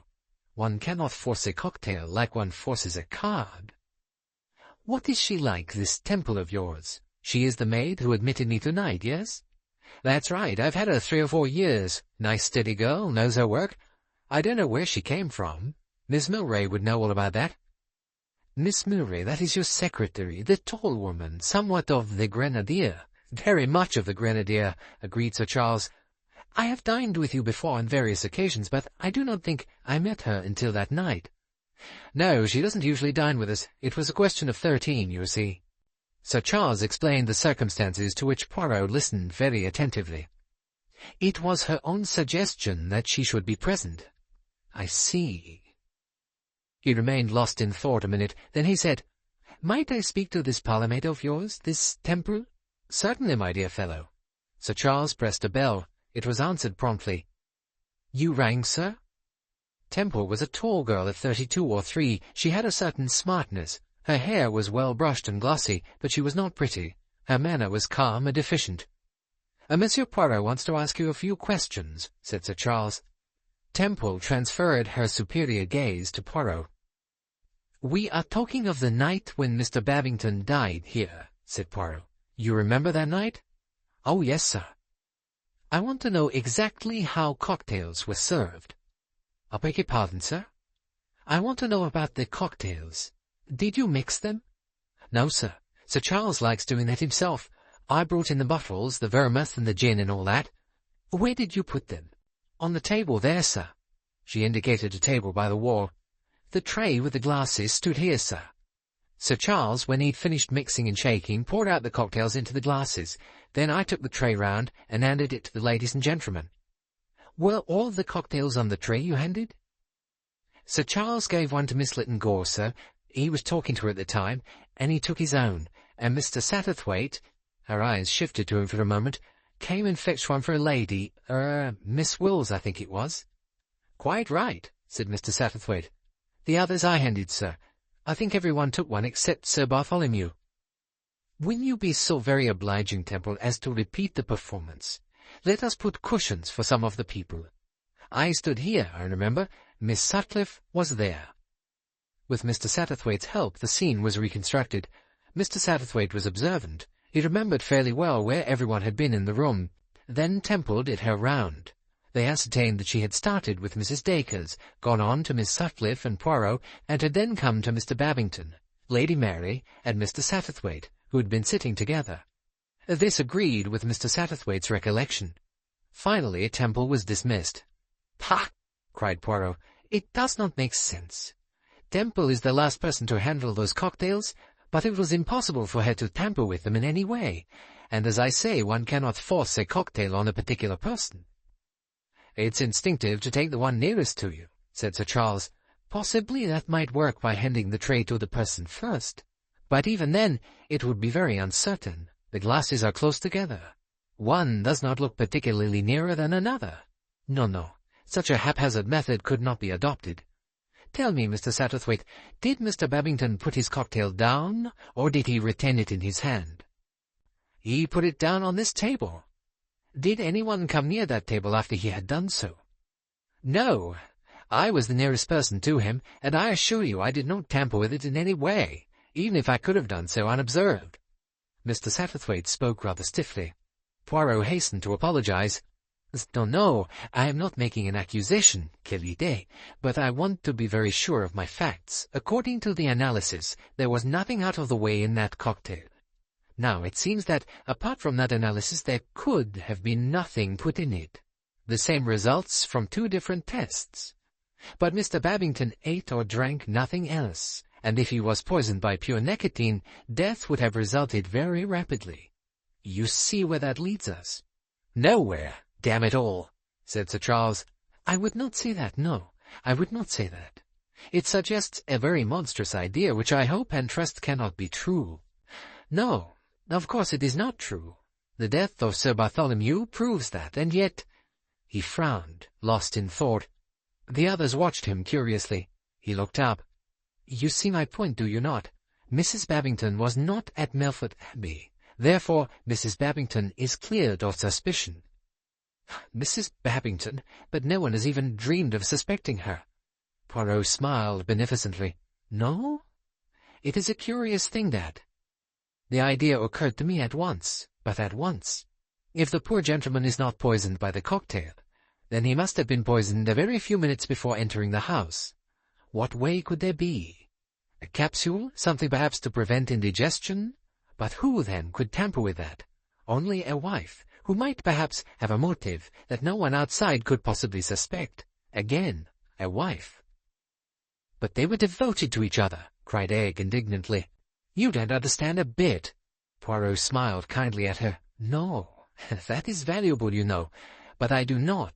One cannot force a cocktail like one forces a card. What is she like, this Temple of yours? She is the maid who admitted me tonight, yes? That's right, I've had her 3 or 4 years. Nice steady girl, knows her work. I don't know where she came from. Miss Milray would know all about that. Miss Milray, that is your secretary, the tall woman, somewhat of the grenadier. Very much of the grenadier, agreed Sir Charles. I have dined with you before on various occasions, but I do not think I met her until that night. No, she doesn't usually dine with us. It was a question of 13, you see. Sir Charles explained the circumstances, to which Poirot listened very attentively. It was her own suggestion that she should be present. I see. He remained lost in thought a minute. Then he said, Might I speak to this parlour-maid of yours, this Temple? Certainly, my dear fellow. Sir Charles pressed a bell. It was answered promptly. You rang, sir? Temple was a tall girl of 32 or 3. She had a certain smartness. Her hair was well brushed and glossy, but she was not pretty. Her manner was calm and efficient. Monsieur Poirot wants to ask you a few questions, said Sir Charles. Temple transferred her superior gaze to Poirot. We are talking of the night when Mr. Babington died here, said Poirot. You remember that night? Oh, yes, sir. I want to know exactly how cocktails were served. I beg your pardon, sir? I want to know about the cocktails. Did you mix them? No, sir. Sir Charles likes doing that himself. I brought in the bottles, the vermouth and the gin and all that. Where did you put them? On the table there, sir. She indicated a table by the wall. The tray with the glasses stood here, sir. Sir Charles, when he'd finished mixing and shaking, poured out the cocktails into the glasses. Then I took the tray round and handed it to the ladies and gentlemen. Were all the cocktails on the tray you handed? Sir Charles gave one to Miss Lytton Gore, sir. He was talking to her at the time, and he took his own. And Mr. Satterthwaite, her eyes shifted to him for a moment, came and fetched one for a lady, Miss Wills, I think it was. Quite right, said Mr. Satterthwaite. The others I handed, sir. I think everyone took one except Sir Bartholomew. Will you be so very obliging, Temple, as to repeat the performance? Let us put cushions for some of the people. I stood here, I remember. Miss Sutcliffe was there." With Mr. Satterthwaite's help, the scene was reconstructed. Mr. Satterthwaite was observant. He remembered fairly well where everyone had been in the room. Then Temple did her round. They ascertained that she had started with Mrs. Dacres, gone on to Miss Sutcliffe and Poirot, and had then come to Mr. Babington, Lady Mary, and Mr. Satterthwaite, who had been sitting together. This agreed with Mr. Satterthwaite's recollection. Finally, Temple was dismissed. "Pah!" cried Poirot. "It does not make sense. Temple is the last person to handle those cocktails, but it was impossible for her to tamper with them in any way, and as I say, one cannot force a cocktail on a particular person." "It's instinctive to take the one nearest to you," said Sir Charles. "Possibly that might work by handing the tray to the person first. But even then, it would be very uncertain. The glasses are close together. One does not look particularly nearer than another. No, such a haphazard method could not be adopted. Tell me, Mr. Satterthwaite, did Mr. Babington put his cocktail down, or did he retain it in his hand?" "He put it down on this table." "Did anyone come near that table after he had done so?" "No. I was the nearest person to him, and I assure you I did not tamper with it in any way, even if I could have done so unobserved." Mr. Satterthwaite spoke rather stiffly. Poirot hastened to apologize. No, I am not making an accusation, quelle idée, but I want to be very sure of my facts. According to the analysis, there was nothing out of the way in that cocktail. Now, it seems that, apart from that analysis, there could have been nothing put in it. The same results from two different tests. But Mr. Babington ate or drank nothing else, and if he was poisoned by pure nicotine, death would have resulted very rapidly. You see where that leads us?" "Nowhere. Damn it all," said Sir Charles. "I would not say that, no. I would not say that. It suggests a very monstrous idea, which I hope and trust cannot be true. No, of course it is not true. The death of Sir Bartholomew proves that, and yet—" He frowned, lost in thought. The others watched him curiously. He looked up. "You see my point, do you not? Mrs. Babington was not at Melfort Abbey. Therefore, Mrs. Babington is cleared of suspicion." "Mrs. Babington? But no one has even dreamed of suspecting her." Poirot smiled beneficently. "No? It is a curious thing that. The idea occurred to me at once, but at once. If the poor gentleman is not poisoned by the cocktail, then he must have been poisoned a very few minutes before entering the house. What way could there be? A capsule, something perhaps to prevent indigestion? But who, then, could tamper with that? Only a wife, who might perhaps have a motive that no one outside could possibly suspect. Again, a wife." "But they were devoted to each other," cried Egg indignantly. "You don't understand a bit." Poirot smiled kindly at her. "No, that is valuable, you know, but I do not.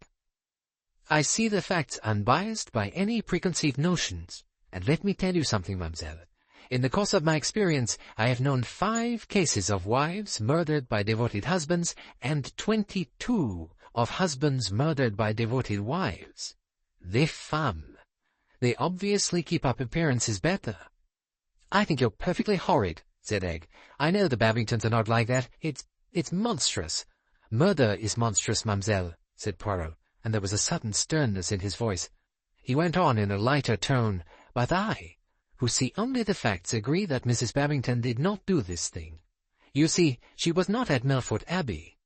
I see the facts unbiased by any preconceived notions. And let me tell you something, mademoiselle. In the course of my experience, I have known 5 cases of wives murdered by devoted husbands, and 22 of husbands murdered by devoted wives. Les femmes. They obviously keep up appearances better." "I think you're perfectly horrid," said Egg. "I know the Babingtons are not like that. It's monstrous." "Murder is monstrous, mademoiselle," said Poirot, and there was a sudden sternness in his voice. He went on in a lighter tone, "But I, who see only the facts, agree that Mrs. Babington did not do this thing. You see, she was not at Melfort Abbey.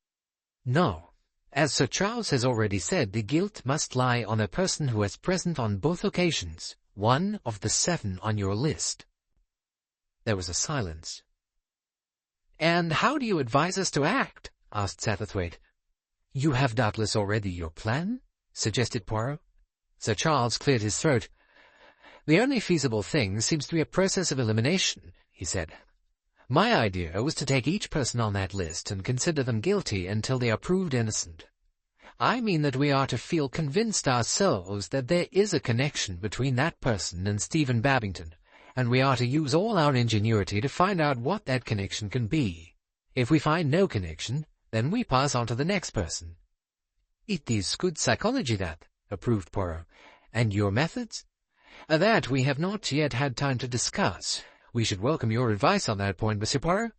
No. As Sir Charles has already said, the guilt must lie on a person who was present on both occasions, one of the 7 on your list." There was a silence. "And how do you advise us to act?" asked Satterthwaite. "You have doubtless already your plan?" suggested Poirot. Sir Charles cleared his throat. "The only feasible thing seems to be a process of elimination," he said. "My idea was to take each person on that list and consider them guilty until they are proved innocent. I mean that we are to feel convinced ourselves that there is a connection between that person and Stephen Babington, and we are to use all our ingenuity to find out what that connection can be. If we find no connection, then we pass on to the next person." "It is good psychology, that," approved Poirot. "And your methods?" "That we have not yet had time to discuss. We should welcome your advice on that point, Monsieur Poirot.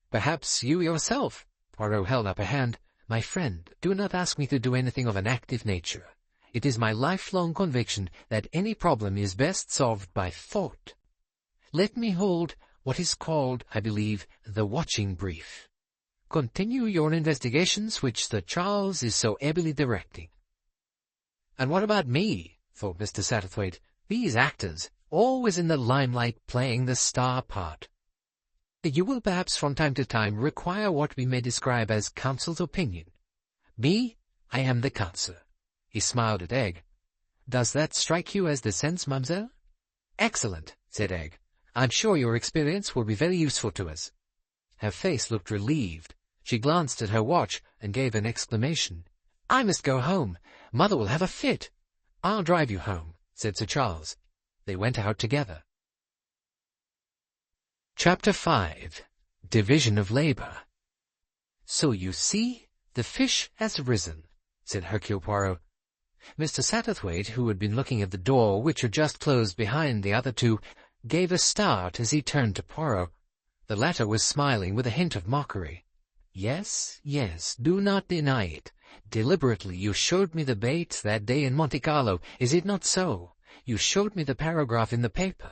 Perhaps you yourself—" Poirot held up a hand. My friend, do not ask me to do anything of an active nature. It is my lifelong conviction that any problem is best solved by thought. Let me hold what is called, I believe, the watching brief. Continue your investigations which Sir Charles is so ably directing. And what about me? Thought Mr. Satterthwaite. These actors, always in the limelight playing the star part. You will perhaps from time to time require what we may describe as counsel's opinion. Me, I am the counsel. He smiled at Egg. Does that strike you as the sense, mademoiselle? Excellent, said Egg. I'm sure your experience will be very useful to us. Her face looked relieved. She glanced at her watch and gave an exclamation. I must go home. Mother will have a fit. I'll drive you home, said Sir Charles. They went out together. Chapter 5. Division of Labour. So you see, the fish has risen, said Hercule Poirot. Mr. Satterthwaite, who had been looking at the door, which had just closed behind the other two, gave a start as he turned to Poirot. The latter was smiling with a hint of mockery. Yes, yes, do not deny it. Deliberately you showed me the bait that day in Monte Carlo, is it not so? You showed me the paragraph in the paper.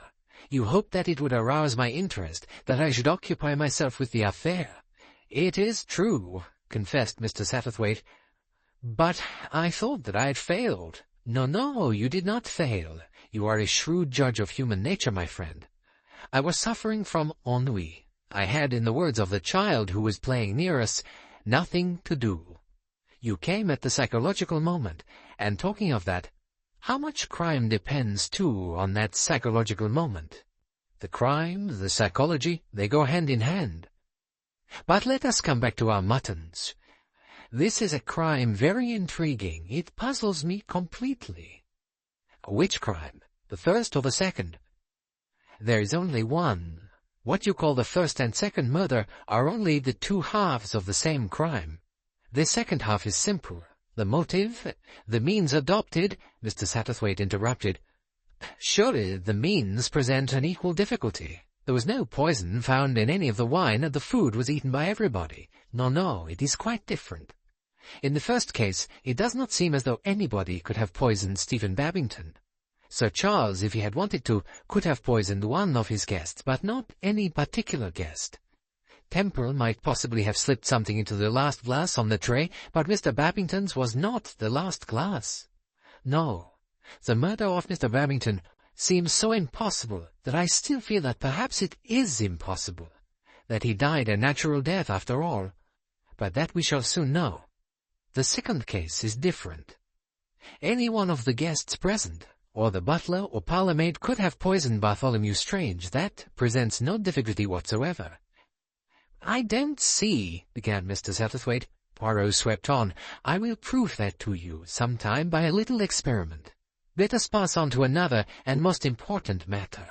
You hoped that it would arouse my interest, that I should occupy myself with the affair. It is true, confessed Mr. Satterthwaite. But I thought that I had failed. No, no, you did not fail. You are a shrewd judge of human nature, my friend. I was suffering from ennui. I had, in the words of the child who was playing near us, nothing to do. You came at the psychological moment, and talking of that, how much crime depends, too, on that psychological moment? The crime, the psychology, they go hand in hand. But let us come back to our muttons. This is a crime very intriguing. It puzzles me completely. Which crime? The first or the second? There is only one. What you call the first and second murder are only the two halves of the same crime. The second half is simple. The motive, the means adopted, Mr. Satterthwaite interrupted. Surely the means present an equal difficulty. There was no poison found in any of the wine, and the food was eaten by everybody. No, no, it is quite different. In the first case, it does not seem as though anybody could have poisoned Stephen Babington. Sir Charles, if he had wanted to, could have poisoned one of his guests, but not any particular guest. Temple might possibly have slipped something into the last glass on the tray, but Mr. Babington's was not the last glass. No, the murder of Mr. Babington seems so impossible that I still feel that perhaps it is impossible, that he died a natural death after all. But that we shall soon know. The second case is different. Any one of the guests present, or the butler or parlour-maid, could have poisoned Bartholomew Strange. That presents no difficulty whatsoever. I don't see, began Mr. Satterthwaite. Poirot swept on. I will prove that to you some time by a little experiment. Let us pass on to another and most important matter.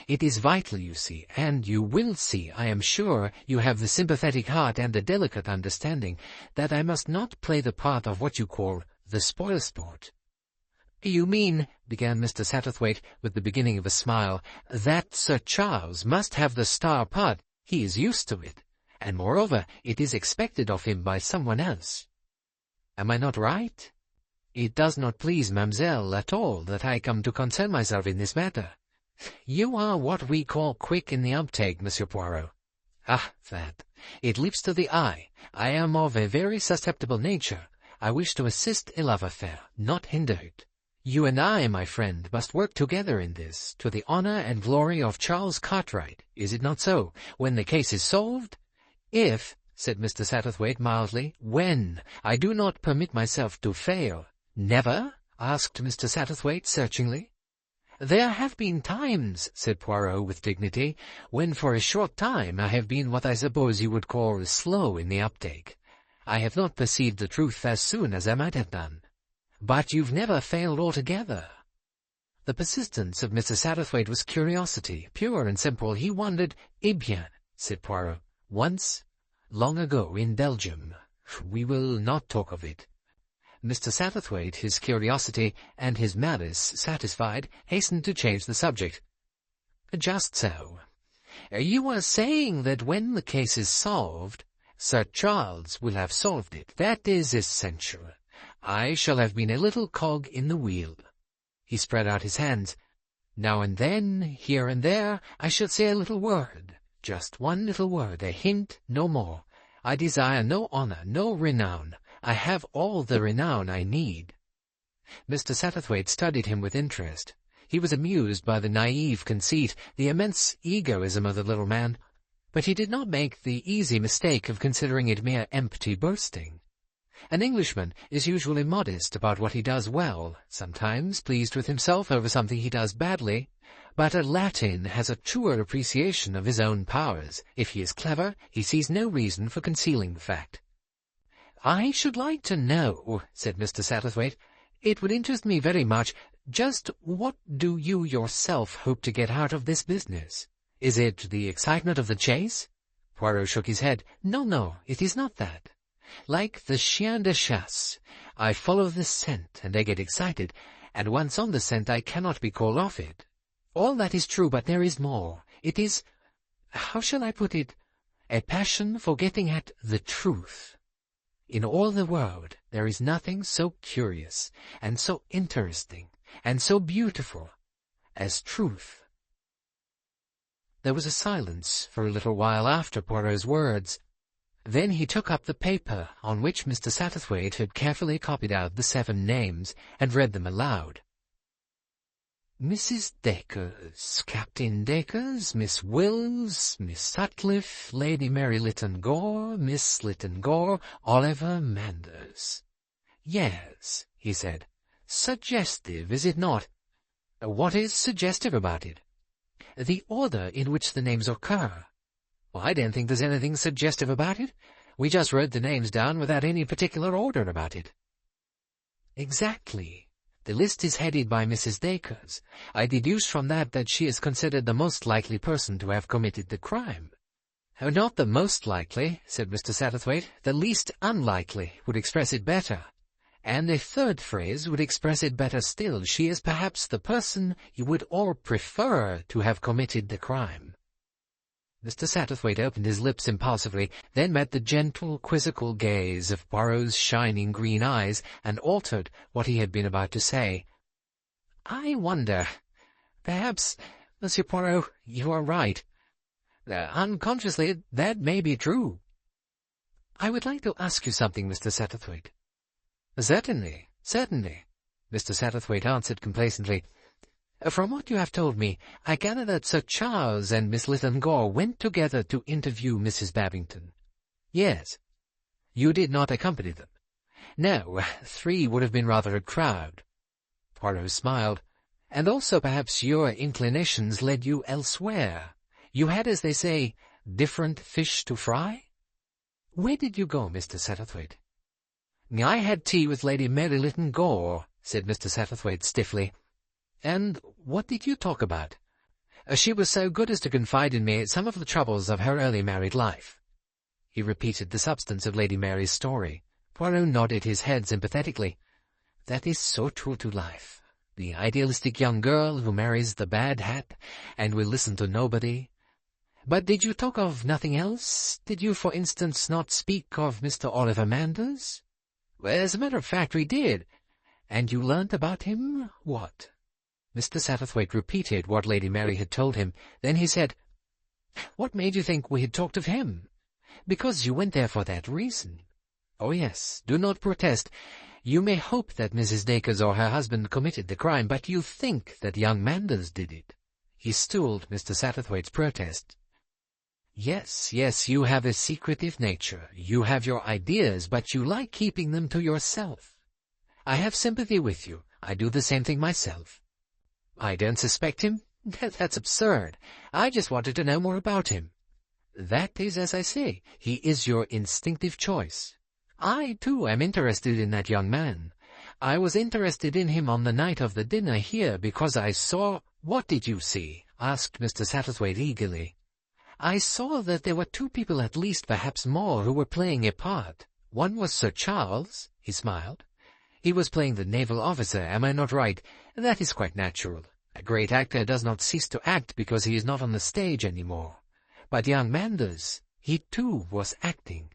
It is vital, you see, and you will see, I am sure, you have the sympathetic heart and the delicate understanding, that I must not play the part of what you call the spoil-sport. You mean, began Mr. Satterthwaite, with the beginning of a smile, that Sir Charles must have the star part. He is used to it, and moreover, it is expected of him by someone else. Am I not right? It does not please mademoiselle at all that I come to concern myself in this matter. You are what we call quick in the uptake, Monsieur Poirot. Ah, that. It leaps to the eye. I am of a very susceptible nature. I wish to assist a love affair, not hinder it. You and I, my friend, must work together in this, to the honour and glory of Charles Cartwright. Is it not so, when the case is solved? If, said Mr. Satterthwaite mildly, when I do not permit myself to fail. Never? Asked Mr. Satterthwaite searchingly. There have been times, said Poirot with dignity, when for a short time I have been what I suppose you would call slow in the uptake. I have not perceived the truth as soon as I might have done. But you've never failed altogether. The persistence of Mr. Satterthwaite was curiosity, pure and simple. He wondered. Eh bien, said Poirot. Once, long ago, in Belgium. We will not talk of it. Mr. Satterthwaite, his curiosity and his malice satisfied, hastened to change the subject. Just so. You were saying that when the case is solved, Sir Charles will have solved it. That is essential. I shall have been a little cog in the wheel." He spread out his hands. "Now and then, here and there, I shall say a little word. Just one little word, a hint, no more. I desire no honor, no renown. I have all the renown I need." Mr. Satterthwaite studied him with interest. He was amused by the naive conceit, the immense egoism of the little man, but he did not make the easy mistake of considering it mere empty boasting. An Englishman is usually modest about what he does well, sometimes pleased with himself over something he does badly, but a Latin has a truer appreciation of his own powers. If he is clever, he sees no reason for concealing the fact. "I should like to know," said Mr. Satterthwaite, "it would interest me very much, just what do you yourself hope to get out of this business? Is it the excitement of the chase?" Poirot shook his head. No, it is not that. Like the chien de chasse, I follow the scent, and I get excited, and once on the scent I cannot be called off it. All that is true, but there is more. It is, how shall I put it, a passion for getting at the truth. In all the world there is nothing so curious, and so interesting, and so beautiful as truth." There was a silence for a little while after Poirot's words. Then he took up the paper on which Mr. Satterthwaite had carefully copied out the 7 names, and read them aloud. "Mrs. Dacres, Captain Dacres, Miss Wills, Miss Sutcliffe, Lady Mary Lytton Gore, Miss Lytton Gore, Oliver Manders." "Yes," he said. "Suggestive, is it not?" "What is suggestive about it?" "The order in which the names occur." "Well, I don't think there's anything suggestive about it. We just wrote the names down without any particular order about it." "Exactly. The list is headed by Mrs. Dacres. I deduce from that she is considered the most likely person to have committed the crime." "Oh, not the most likely," said Mr. Satterthwaite. "The least unlikely would express it better. And a third phrase would express it better still. She is perhaps the person you would all prefer to have committed the crime." Mr. Satterthwaite opened his lips impulsively, then met the gentle, quizzical gaze of Poirot's shining green eyes, and altered what he had been about to say. "I wonder. Perhaps, Monsieur Poirot, you are right. Unconsciously, that may be true." "I would like to ask you something, Mr. Satterthwaite." Certainly, Mr. Satterthwaite answered complacently. "From what you have told me, I gather that Sir Charles and Miss Lytton Gore went together to interview Mrs. Babington." "Yes." "You did not accompany them?" "No, 3 would have been rather a crowd." Poirot smiled. "And also perhaps your inclinations led you elsewhere. You had, as they say, different fish to fry?" "Where did you go, Mr. Satterthwaite?" "I had tea with Lady Mary Lytton Gore," said Mr. Satterthwaite stiffly. "And what did you talk about?" "She was so good as to confide in me some of the troubles of her early married life." He repeated the substance of Lady Mary's story. Poirot nodded his head sympathetically. "That is so true to life. The idealistic young girl who marries the bad hat and will listen to nobody. But did you talk of nothing else? Did you, for instance, not speak of Mr. Oliver Manders?" "As a matter of fact, we did." "And you learnt about him what?" Mr. Satterthwaite repeated what Lady Mary had told him. Then he said, "What made you think we had talked of him?" "Because you went there for that reason." "Oh, yes, do not protest. You may hope that Mrs. Dacres or her husband committed the crime, but you think that young Manders did it." He stilled Mr. Satterthwaite's protest. Yes, you have a secretive nature. You have your ideas, but you like keeping them to yourself. I have sympathy with you. I do the same thing myself." "I don't suspect him. That's absurd. I just wanted to know more about him." "That is as I say. He is your instinctive choice. I, too, am interested in that young man. I was interested in him on the night of the dinner here because I saw—" "What did you see?" asked Mr. Satterthwaite eagerly. "I saw that there were 2 people at least, perhaps more, who were playing a part. One was Sir Charles." He smiled. "He was playing the naval officer, am I not right? That is quite natural. A great actor does not cease to act because he is not on the stage any more. But young Manders, he too was acting.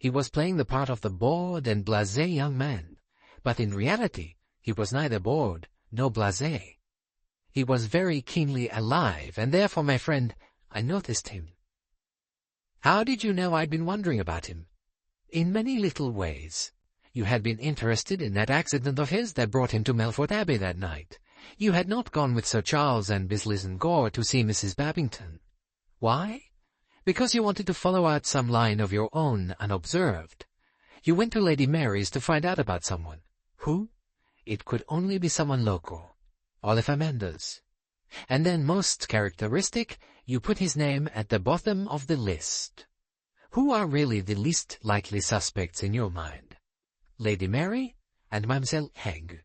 He was playing the part of the bored and blasé young man, but in reality he was neither bored nor blasé. He was very keenly alive, and therefore, my friend, I noticed him. How did you know I'd been wondering about him? In many little ways. You had been interested in that accident of his that brought him to Melfort Abbey that night. You had not gone with Sir Charles and Bisley Gore to see Mrs. Babington. Why? Because you wanted to follow out some line of your own unobserved. You went to Lady Mary's to find out about someone. Who? It could only be someone local. Oliver Manders. And then, most characteristic, you put his name at the bottom of the list. Who are really the least likely suspects in your mind? Lady Mary and Mademoiselle Egg.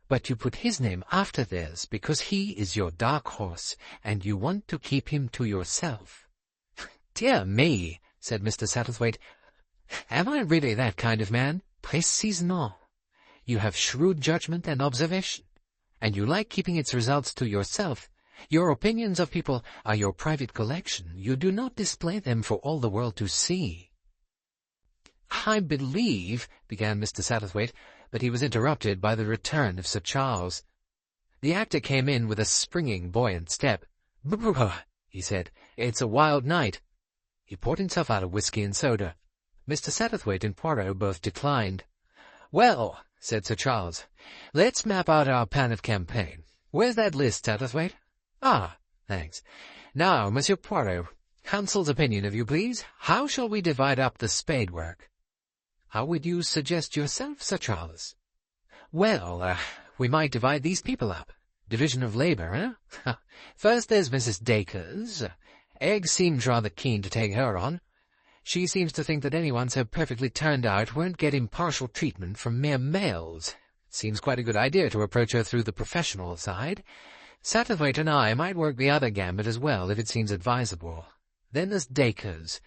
But you put his name after theirs because he is your dark horse, and you want to keep him to yourself. Dear me, said Mr. Satterthwaite, am I really that kind of man? Précisément. You have shrewd judgment and observation, and you like keeping its results to yourself. Your opinions of people are your private collection. You do not display them for all the world to see. I believe, began Mr. Satterthwaite, but he was interrupted by the return of Sir Charles. The actor came in with a springing, buoyant step. "Brr," he said, "it's a wild night." He poured himself out a whisky and soda. Mr. Satterthwaite and Poirot both declined. "Well," said Sir Charles, "let's map out our plan of campaign. Where's that list, Satterthwaite? Ah, thanks. Now, Monsieur Poirot, counsel's opinion, if you please. How shall we divide up the spade work?" "How would you suggest yourself, Sir Charles?" "Well, we might divide these people up. Division of labor, eh? First there's Mrs. Dacres. Egg seems rather keen to take her on. She seems to think that anyone so perfectly turned out won't get impartial treatment from mere males. Seems quite a good idea to approach her through the professional side. Satterthwaite and I might work the other gambit as well, if it seems advisable. Then there's Dacres.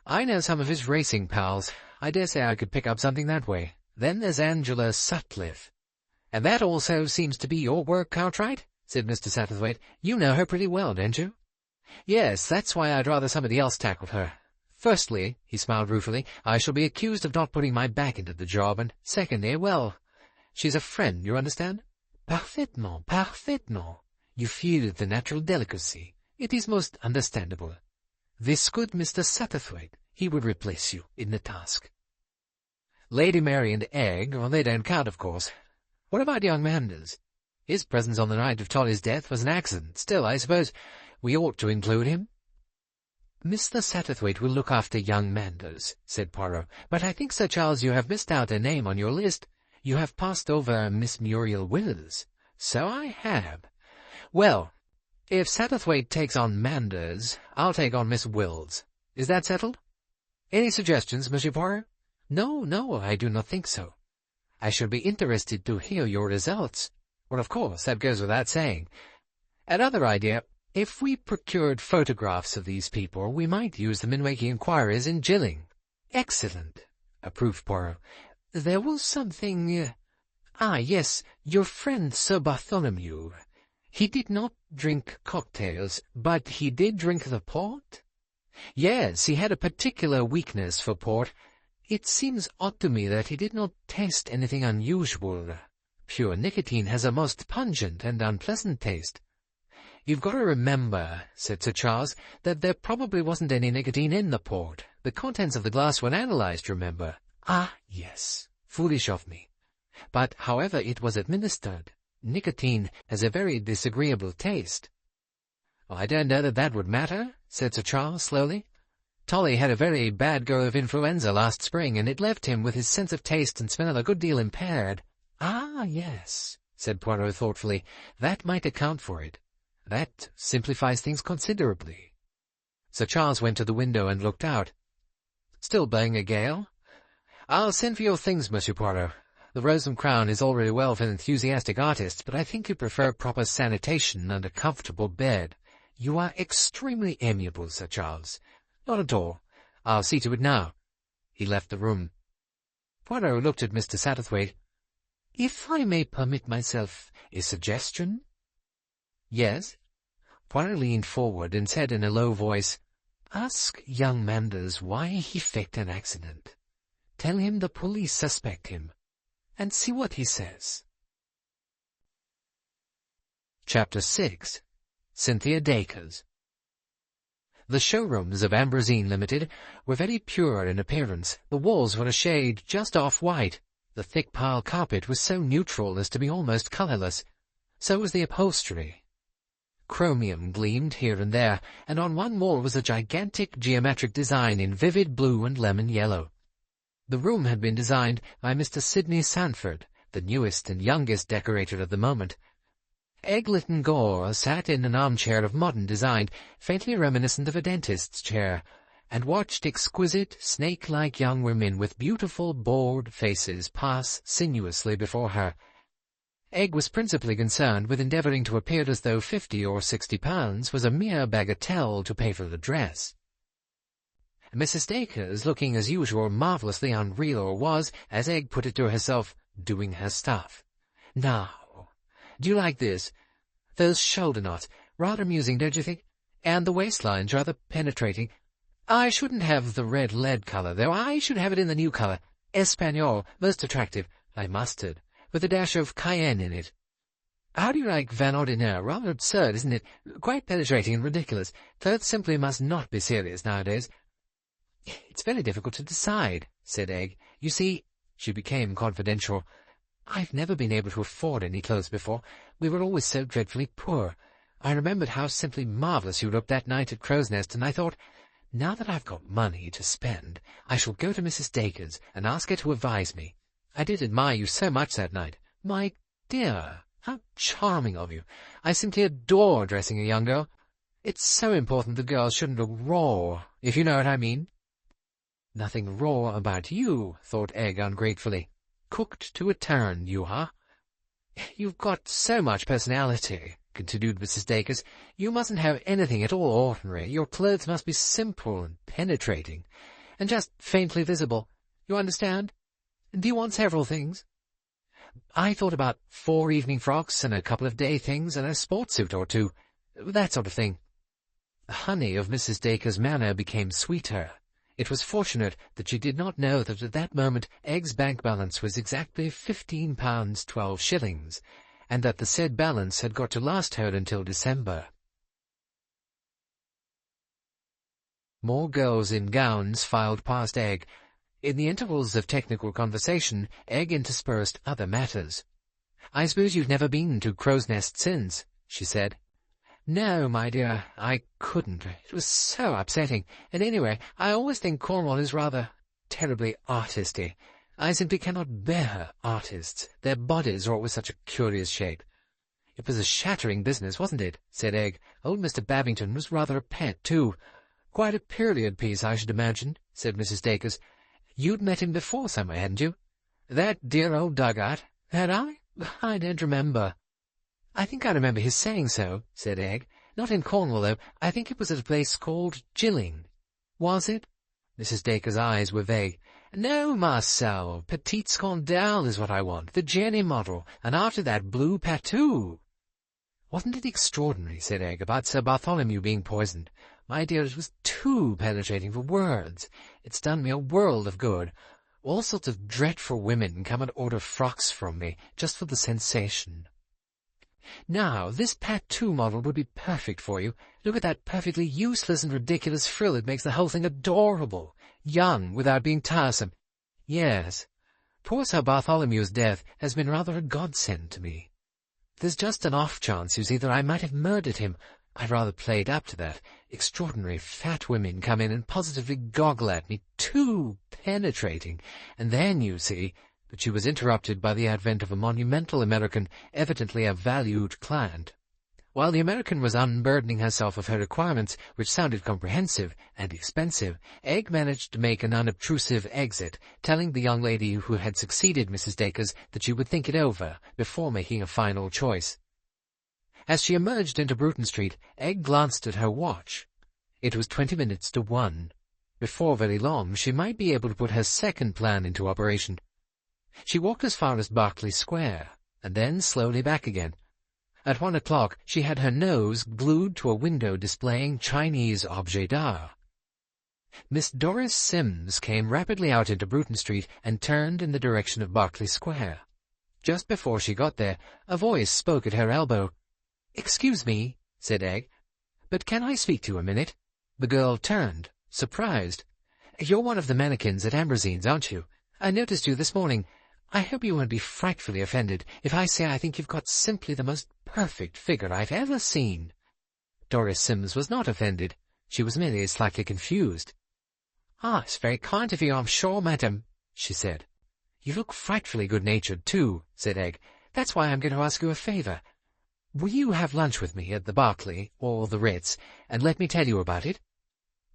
I know some of his racing pals. I dare say I could pick up something that way. Then there's Angela Sutcliffe. And that also seems to be your work, Cartwright?" said Mr. Satterthwaite. "You know her pretty well, don't you?" "Yes, that's why I'd rather somebody else tackled her. Firstly," he smiled ruefully, "I shall be accused of not putting my back into the job, and secondly, well, she's a friend, you understand?" "Parfaitement, parfaitement. You feel the natural delicacy. It is most understandable. This good Mr. Satterthwaite, he would replace you in the task." "Lady Mary and Egg, well, they don't count, of course. What about young Manders? His presence on the night of Tolly's death was an accident. Still, I suppose we ought to include him." "Mr. Satterthwaite will look after young Manders," said Poirot. "But I think, Sir Charles, you have missed out a name on your list. You have passed over Miss Muriel Wills." "So I have. Well, if Satterthwaite takes on Manders, I'll take on Miss Wills. Is that settled? Any suggestions, Monsieur Poirot?" No, I do not think so. I shall be interested to hear your results." "Well, of course, that goes without saying. Another idea. If we procured photographs of these people, we might use them in making inquiries in Gilling." "Excellent," approved Poirot. "There was something... yes, your friend Sir Bartholomew. He did not drink cocktails, but he did drink the port?" "Yes, he had a particular weakness for port. It seems odd to me that he did not taste anything unusual. Pure nicotine has a most pungent and unpleasant taste." "You've got to remember," said Sir Charles, "that there probably wasn't any nicotine in the port. The contents of the glass were analyzed, remember." "Ah, yes. Foolish of me. But however it was administered, nicotine has a very disagreeable taste." "Well, I don't know that that would matter," said Sir Charles slowly. "Tolly had a very bad go of influenza last spring, and it left him with his sense of taste and smell a good deal impaired." "Ah, yes," said Poirot thoughtfully. "That might account for it. That simplifies things considerably." Sir Charles went to the window and looked out. "Still blowing a gale? I'll send for your things, Monsieur Poirot. The Rose and Crown is all very well for enthusiastic artists, but I think you prefer proper sanitation and a comfortable bed. You are extremely amiable, Sir Charles." "Not at all. I'll see to it now." He left the room. Poirot looked at Mr. Satterthwaite. "If I may permit myself a suggestion?" "Yes?" Poirot leaned forward and said in a low voice, "Ask young Manders why he faked an accident. Tell him the police suspect him, and see what he says. Chapter 6. Cynthia Dacres. The showrooms of Ambrosine Limited were very pure in appearance. The walls were a shade just off-white. The thick pile carpet was so neutral as to be almost colourless. So was the upholstery. Chromium gleamed here and there, and on one wall was a gigantic geometric design in vivid blue and lemon yellow. The room had been designed by Mr. Sidney Sanford, the newest and youngest decorator of the moment. Eglitton Gore sat in an armchair of modern design, faintly reminiscent of a dentist's chair, and watched exquisite, snake-like young women with beautiful, bored faces pass sinuously before her. Egg was principally concerned with endeavouring to appear as though £50 or £60 was a mere bagatelle to pay for the dress. Mrs. Dacres, looking as usual marvellously unreal, was, as Egg put it to herself, doing her stuff. "Now, do you like this? Those shoulder knots, rather amusing, don't you think? And the waistlines rather penetrating. I shouldn't have the red lead colour, though. I should have it in the new colour, Espagnole, most attractive, like mustard, with a dash of cayenne in it. How do you like Van Ordinaire? Rather absurd, isn't it? Quite penetrating and ridiculous. Clothes simply must not be serious nowadays." "It's very difficult to decide," said Egg. "You see," she became confidential, "I've never been able to afford any clothes before. We were always so dreadfully poor. I remembered how simply marvellous you looked that night at Crow's Nest, and I thought, now that I've got money to spend, I shall go to Mrs. Dacres and ask her to advise me. I did admire you so much that night. My dear, how charming of you. I simply adore dressing a young girl. It's so important the girls shouldn't look raw, if you know what I mean." "Nothing raw about you," thought Egg ungratefully. "Cooked to a turn, you are." "You've got so much personality," continued Mrs. Dacres. "You mustn't have anything at all ordinary. Your clothes must be simple and penetrating, and just faintly visible. You understand? Do you want several things?" "I thought about 4 evening frocks and a couple of day things and a sports suit or 2, that sort of thing." The honey of Mrs. Dacres' manner became sweeter. It was fortunate that she did not know that at that moment Egg's bank balance was exactly £15 12s, and that the said balance had got to last her until December. More girls in gowns filed past Egg. In the intervals of technical conversation, Egg interspersed other matters. "I suppose you've never been to Crow's Nest since?" she said. "No, my dear, I couldn't. It was so upsetting. And anyway, I always think Cornwall is rather terribly artisty. I simply cannot bear artists. Their bodies are always such a curious shape." "It was a shattering business, wasn't it?" said Egg. "Old Mr. Babington was rather a pet, too." "Quite a period piece, I should imagine," said Mrs. Dacres. "You'd met him before somewhere, hadn't you?" "That dear old dugout. Had I? I don't remember." "I think I remember his saying so," said Egg. "Not in Cornwall, though. I think it was at a place called Gilling." "Was it?" Mrs. Dacres' eyes were vague. "No, Marcel. Petite Scandale is what I want, the Jenny model, and after that blue Patou." "Wasn't it extraordinary," said Egg, "about Sir Bartholomew being poisoned? My dear, it was too penetrating for words. It's done me a world of good. All sorts of dreadful women come and order frocks from me, just for the sensation. Now, this Patou model would be perfect for you. Look at that perfectly useless and ridiculous frill. It makes the whole thing adorable. Young, without being tiresome. Yes, poor Sir Bartholomew's death has been rather a godsend to me. There's just an off chance, you see, that I might have murdered him. I'd rather played up to that. Extraordinary fat women come in and positively goggle at me, too penetrating. And then, you see—" But she was interrupted by the advent of a monumental American, evidently a valued client. While the American was unburdening herself of her requirements, which sounded comprehensive and expensive, Egg managed to make an unobtrusive exit, telling the young lady who had succeeded Mrs. Dacres that she would think it over before making a final choice. As she emerged into Bruton Street, Egg glanced at her watch. It was 20 minutes to 1. Before very long, she might be able to put her second plan into operation. She walked as far as Berkeley Square, and then slowly back again. At 1 o'clock she had her nose glued to a window displaying Chinese objets d'art. Miss Doris Sims came rapidly out into Bruton Street and turned in the direction of Berkeley Square. Just before she got there, a voice spoke at her elbow. "Excuse me," said Egg, "but can I speak to you a minute?" The girl turned, surprised. "You're one of the mannequins at Ambrosine's, aren't you? I noticed you this morning. I hope you won't be frightfully offended if I say I think you've got simply the most perfect figure I've ever seen." Doris Sims was not offended. She was merely slightly confused. "Ah, it's very kind of you, I'm sure, madam," she said. "You look frightfully good-natured, too," said Egg. "That's why I'm going to ask you a favour. Will you have lunch with me at the Berkeley or the Ritz, and let me tell you about it?"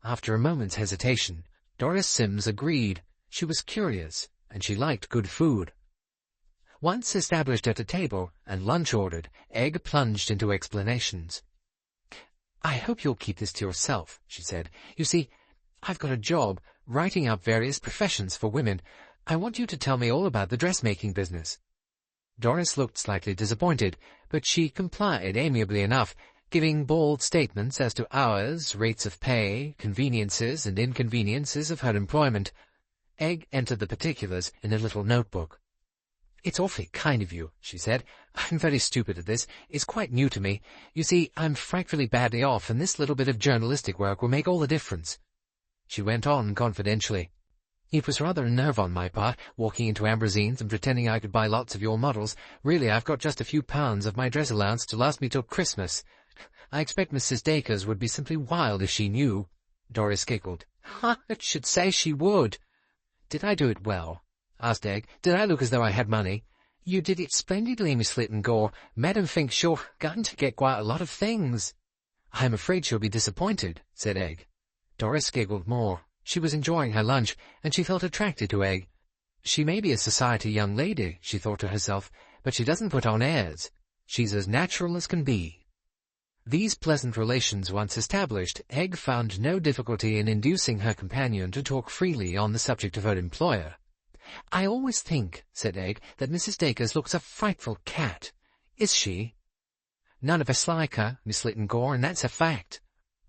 After a moment's hesitation, Doris Sims agreed. She was curious, and she liked good food. Once established at a table and lunch ordered, Egg plunged into explanations. "I hope you'll keep this to yourself," she said. "You see, I've got a job writing up various professions for women. I want you to tell me all about the dressmaking business." Doris looked slightly disappointed, but she complied amiably enough, giving bald statements as to hours, rates of pay, conveniences and inconveniences of her employment. Egg entered the particulars in a little notebook. "It's awfully kind of you," she said. "I'm very stupid at this. It's quite new to me. You see, I'm frightfully badly off, and this little bit of journalistic work will make all the difference." She went on confidentially. "It was rather a nerve on my part, walking into Ambrosine's and pretending I could buy lots of your models. Really, I've got just a few pounds of my dress allowance to last me till Christmas. I expect Mrs. Dacres would be simply wild if she knew." Doris giggled. "I should say she would." "Did I do it well?" asked Egg. "Did I look as though I had money?" "You did it splendidly, Miss Lytton Gore. Madam thinks you're going to get quite a lot of things." "I'm afraid she'll be disappointed," said Egg. Doris giggled more. She was enjoying her lunch, and she felt attracted to Egg. "She may be a society young lady," she thought to herself, "but she doesn't put on airs. She's as natural as can be." These pleasant relations once established, Egg found no difficulty in inducing her companion to talk freely on the subject of her employer. "I always think," said Egg, "that Mrs. Dacres looks a frightful cat." "Is she?" "None of us like her, Miss Lytton Gore, and that's a fact.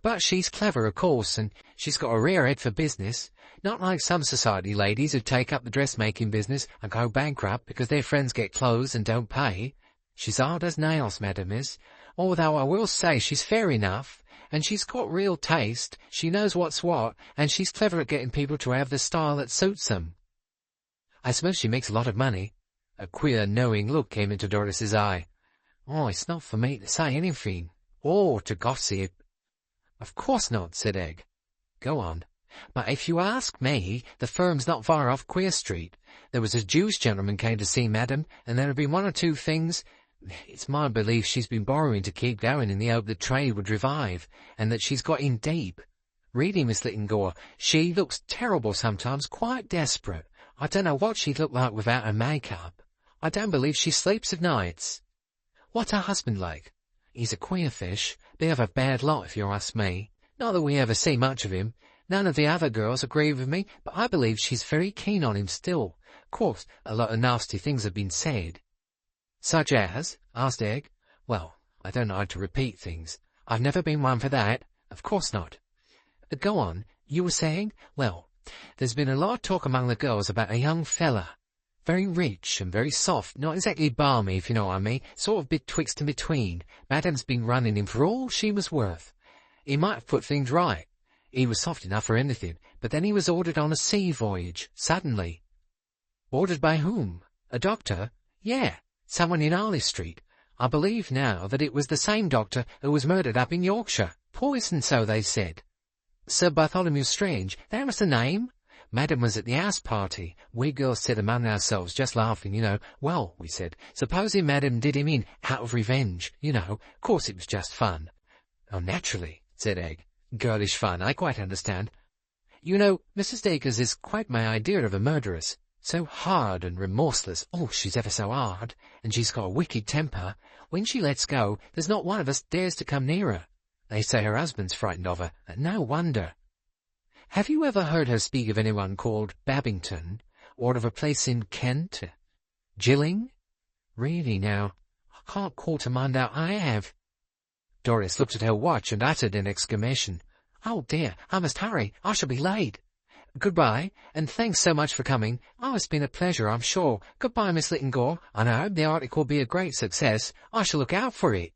But she's clever, of course, and she's got a rare head for business. Not like some society ladies who take up the dressmaking business and go bankrupt because their friends get clothes and don't pay. She's hard as nails, madam is. Although I will say she's fair enough, and she's got real taste, she knows what's what, and she's clever at getting people to have the style that suits them." "I suppose she makes a lot of money?" A queer, knowing look came into Doris's eye. "Oh, it's not for me to say anything, or to gossip." "Of course not," said Egg. "Go on." "But if you ask me, the firm's not far off Queer Street. There was a Jewish gentleman came to see Madam, and there have been one or two things. It's my belief she's been borrowing to keep going in the hope that trade would revive, and that she's got in deep. Really, Miss Lytton Gore, she looks terrible sometimes, quite desperate. I don't know what she'd look like without her make-up. I don't believe she sleeps of nights." "What's her husband like?" "He's a queer fish. Bit of a bad lot, if you ask me. Not that we ever see much of him. None of the other girls agree with me, but I believe she's very keen on him still. Of course, a lot of nasty things have been said." "Such as?" asked Egg. "Well, I don't know how to repeat things. I've never been one for that. Of course not." "Go on. You were saying?" "Well, there's been a lot of talk among the girls about a young fella. Very rich and very soft, not exactly balmy, if you know what I mean, sort of betwixt and between. Madam's been running him for all she was worth. He might have put things right. He was soft enough for anything, but then he was ordered on a sea voyage, suddenly." "Ordered by whom? A doctor?" "Yeah, someone in Harley Street. I believe now that it was the same doctor who was murdered up in Yorkshire. Poisoned, so they said." "Sir Bartholomew Strange, that was the name?" "Madam was at the house party. We girls said among ourselves, just laughing, you know, 'Well,' we said, 'supposing Madam did him in out of revenge, you know. Of course it was just fun.'" "Oh, naturally," said Egg. "Girlish fun, I quite understand. You know, Mrs. Dacres is quite my idea of a murderess. So hard and remorseless. Oh, she's ever so hard. And she's got a wicked temper. When she lets go, there's not one of us dares to come near her. They say her husband's frightened of her, and no wonder." "Have you ever heard her speak of anyone called Babington, or of a place in Kent? Gilling?" "Really now, I can't call to mind how I have." Doris looked at her watch and uttered an exclamation. Oh dear, I must hurry. I shall be late. Goodbye, and thanks so much for coming. Oh, it's been a pleasure, I'm sure. Goodbye, Miss Littengore, and I hope the article will be a great success. I shall look out for it.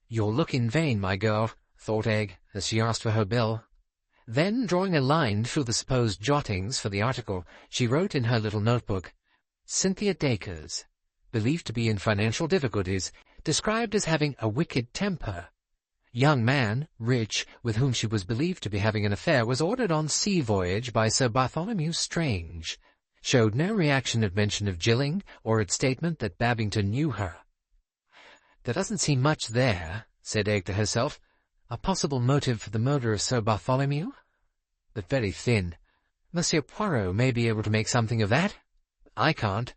You'll look in vain, my girl, thought Egg, as she asked for her bill. Then, drawing a line through the supposed jottings for the article, she wrote in her little notebook, Cynthia Dacres, believed to be in financial difficulties, described as having a wicked temper. Young man, rich, with whom she was believed to be having an affair, was ordered on sea voyage by Sir Bartholomew Strange. Showed no reaction at mention of Jilling, or at statement that Babington knew her. There doesn't seem much there, said Egg to herself. A possible motive for the murder of Sir Bartholomew? But very thin. Monsieur Poirot may be able to make something of that. I can't.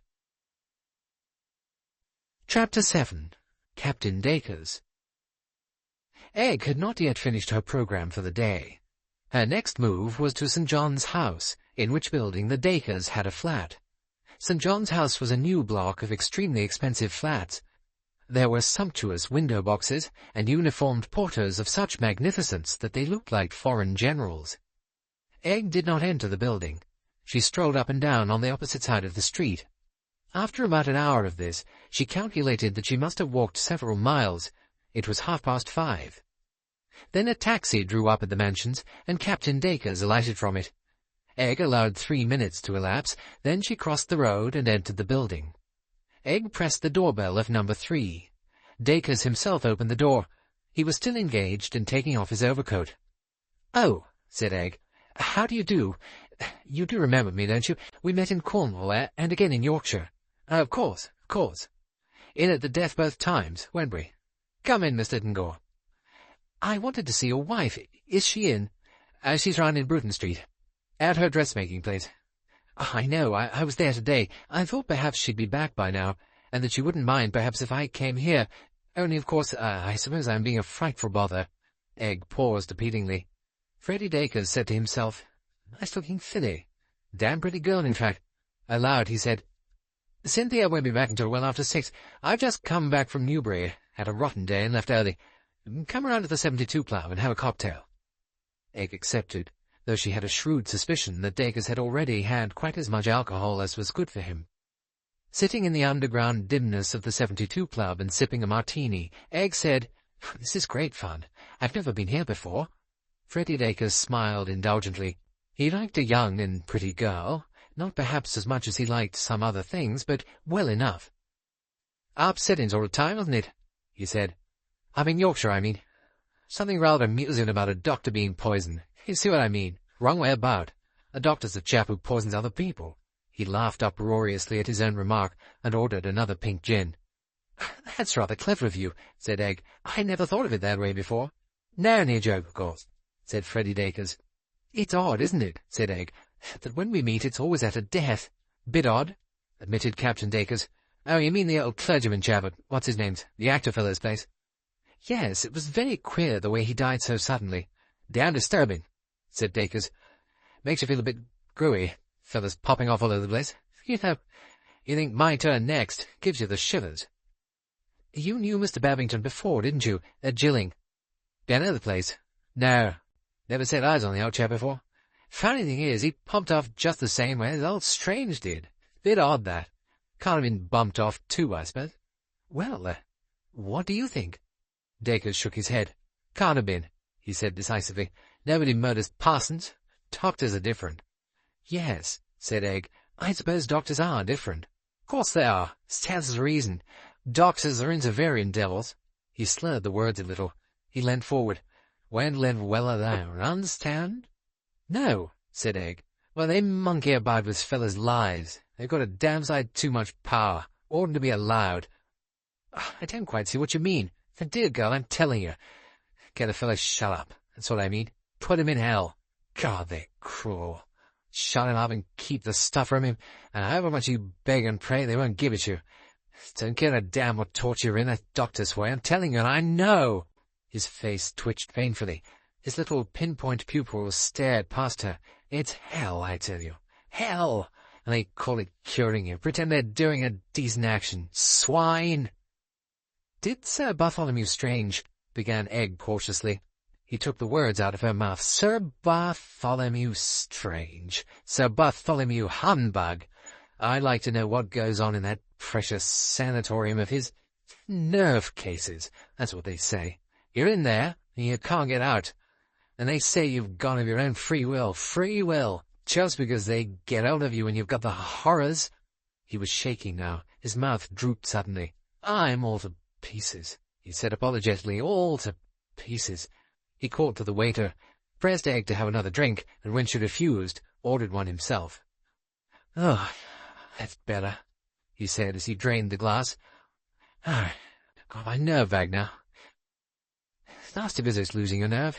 Chapter 7. Captain Dacres. Egg had not yet finished her programme for the day. Her next move was to St. John's House, in which building the Dacres had a flat. St. John's House was a new block of extremely expensive flats. There were sumptuous window boxes and uniformed porters of such magnificence that they looked like foreign generals. Egg did not enter the building. She strolled up and down on the opposite side of the street. After about an hour of this, she calculated that she must have walked several miles. It was 5:30. Then a taxi drew up at the Mansions, and Captain Dacres alighted from it. Egg allowed 3 minutes to elapse, then she crossed the road and entered the building. Egg pressed the doorbell of number 3. Dacres himself opened the door. He was still engaged in taking off his overcoat. "Oh," said Egg. "How do you do? You do remember me, don't you? We met in Cornwall, and again in Yorkshire." Of course, of course. In at the death both times, weren't we? Come in, Miss Littengore." "I wanted to see your wife. Is she in?" She's round in Bruton Street. At her dressmaking place." "I know. I was there today. I thought perhaps she'd be back by now, and that she wouldn't mind perhaps if I came here. Only, of course, I suppose I'm being a frightful bother." Egg paused appealingly. Freddie Dacres said to himself, "Nice-looking filly. Damn pretty girl, in fact." Aloud he said, "Cynthia won't be back until well after 6. I've just come back from Newbury. Had a rotten day and left early. Come around to the 72 Club and have a cocktail." Egg accepted, though she had a shrewd suspicion that Dacres had already had quite as much alcohol as was good for him. Sitting in the underground dimness of the 72 Club and sipping a martini, Egg said, "This is great fun. I've never been here before." Freddie Dacres smiled indulgently. He liked a young and pretty girl, not perhaps as much as he liked some other things, but well enough. "Upsettings all the time, wasn't it?" he said. "Up in Yorkshire, I mean. Something rather amusing about a doctor being poisoned. You see what I mean? Wrong way about. A doctor's a chap who poisons other people." He laughed uproariously at his own remark, and ordered another pink gin. "That's rather clever of you," said Egg. "I never thought of it that way before." "No, only a joke, of course," said Freddie Dacres. "It's odd, isn't it," said Egg, "that when we meet it's always at a death." "Bit odd," admitted Captain Dacres. "Oh, you mean the old clergyman chap at what's-his-name's, the actor fellow's place?" "Yes, it was very queer the way he died so suddenly." "Damn disturbing," said Dacres. "Makes you feel a bit gruey, fellas popping off all over the place. You know, you think my turn next, gives you the shivers." "You knew Mr. Babington before, didn't you, at Jilling?" "Don't know the place. No, never set eyes on the old chap before. Funny thing is, he popped off just the same way as old Strange did. Bit odd, that. Can't have been bumped off too, I suppose." "Well, what do you think?" Dacres shook his head. "Can't have been," he said decisively. "Nobody murders parsons. Doctors are different." "Yes," said Egg. "I suppose doctors are different." "Course they are. Stands to reason. Doctors are into varying devils." He slurred the words a little. He leant forward. "Won't live well alone, understand?" "No," said Egg. "Well, they monkey about with fellas' lives. They've got a damn sight too much power. Oughtn't to be allowed." "I don't quite see what you mean." "The dear girl, I'm telling you. Get a fellow shut up. That's what I mean. Put him in hell. God, they're cruel. Shut him up and keep the stuff from him, and however much you beg and pray, they won't give it you. Don't care a damn what torture you're in, that doctor's way. I'm telling you, and I know." His face twitched painfully. His little pinpoint pupils stared past her. "It's hell, I tell you. Hell! And they call it curing you. Pretend they're doing a decent action. Swine!" "Did Sir Bartholomew Strange—" began Egg cautiously. He took the words out of her mouth. Sir Bartholomew Strange. Sir Bartholomew Humbug. I'd like to know what goes on in that precious sanatorium of his. Nerve cases, that's what they say. You're in there, and you can't get out. And they say you've gone of your own free will. Free will. Just because they get hold of you and you've got the horrors. He was shaking now. His mouth drooped suddenly. I'm all to pieces, he said apologetically. All to pieces. He called to the waiter, pressed Egg to have another drink, and when she refused, ordered one himself. Oh, that's better, he said as he drained the glass. Oh, got my nerve back now. It's nasty business losing your nerve.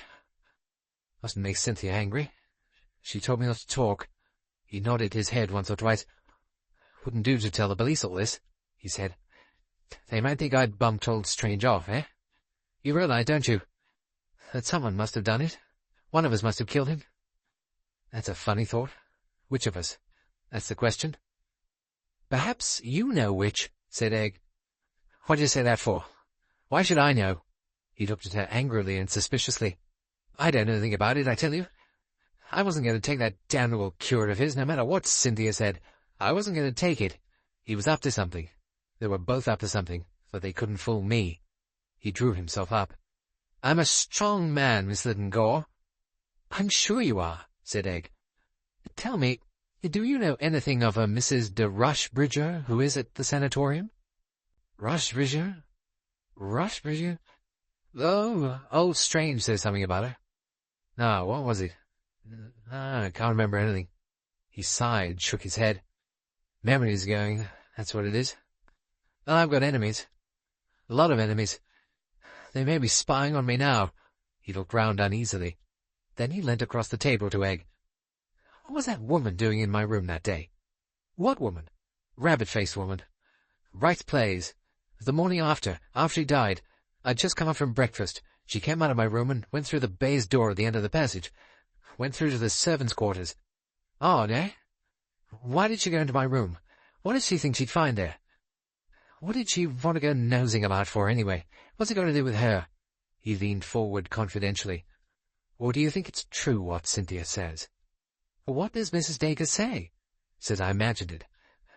Mustn't make Cynthia angry. She told me not to talk. He nodded his head once or twice. Wouldn't do to tell the police all this, he said. They might think I'd bumped old Strange off, eh? You realize, don't you, that someone must have done it? One of us must have killed him. That's a funny thought. Which of us? That's the question. Perhaps you know which, said Egg. What did you say that for? Why should I know? He looked at her angrily and suspiciously. I don't know anything about it, I tell you. I wasn't going to take that damnable cure of his, no matter what Cynthia said. I wasn't going to take it. He was up to something. They were both up to something, so they couldn't fool me. He drew himself up. I'm a strong man, Miss Lytton Gore. I'm sure you are, said Egg. Tell me, do you know anything of a Mrs. de Rushbridger who is at the sanatorium? Rushbridger? Rushbridger? Oh, old Strange says something about her. No, what was it? I can't remember anything. He sighed, shook his head. Memory's going, that's what it is. Well, I've got enemies. A lot of enemies. They may be spying on me now. He looked round uneasily. Then he leant across the table to Egg. What was that woman doing in my room that day? What woman? Rabbit-faced woman. Writes plays. The morning after he died. I'd just come up from breakfast. She came out of my room and went through the baize door at the end of the passage. Went through to the servants' quarters. Odd, eh? Why did she go into my room? What did she think she'd find there? What did she want to go nosing about for, anyway? What's it got to do with her? He leaned forward confidentially. Or do you think it's true what Cynthia says? What does Mrs. Dacre say? Says I imagined it.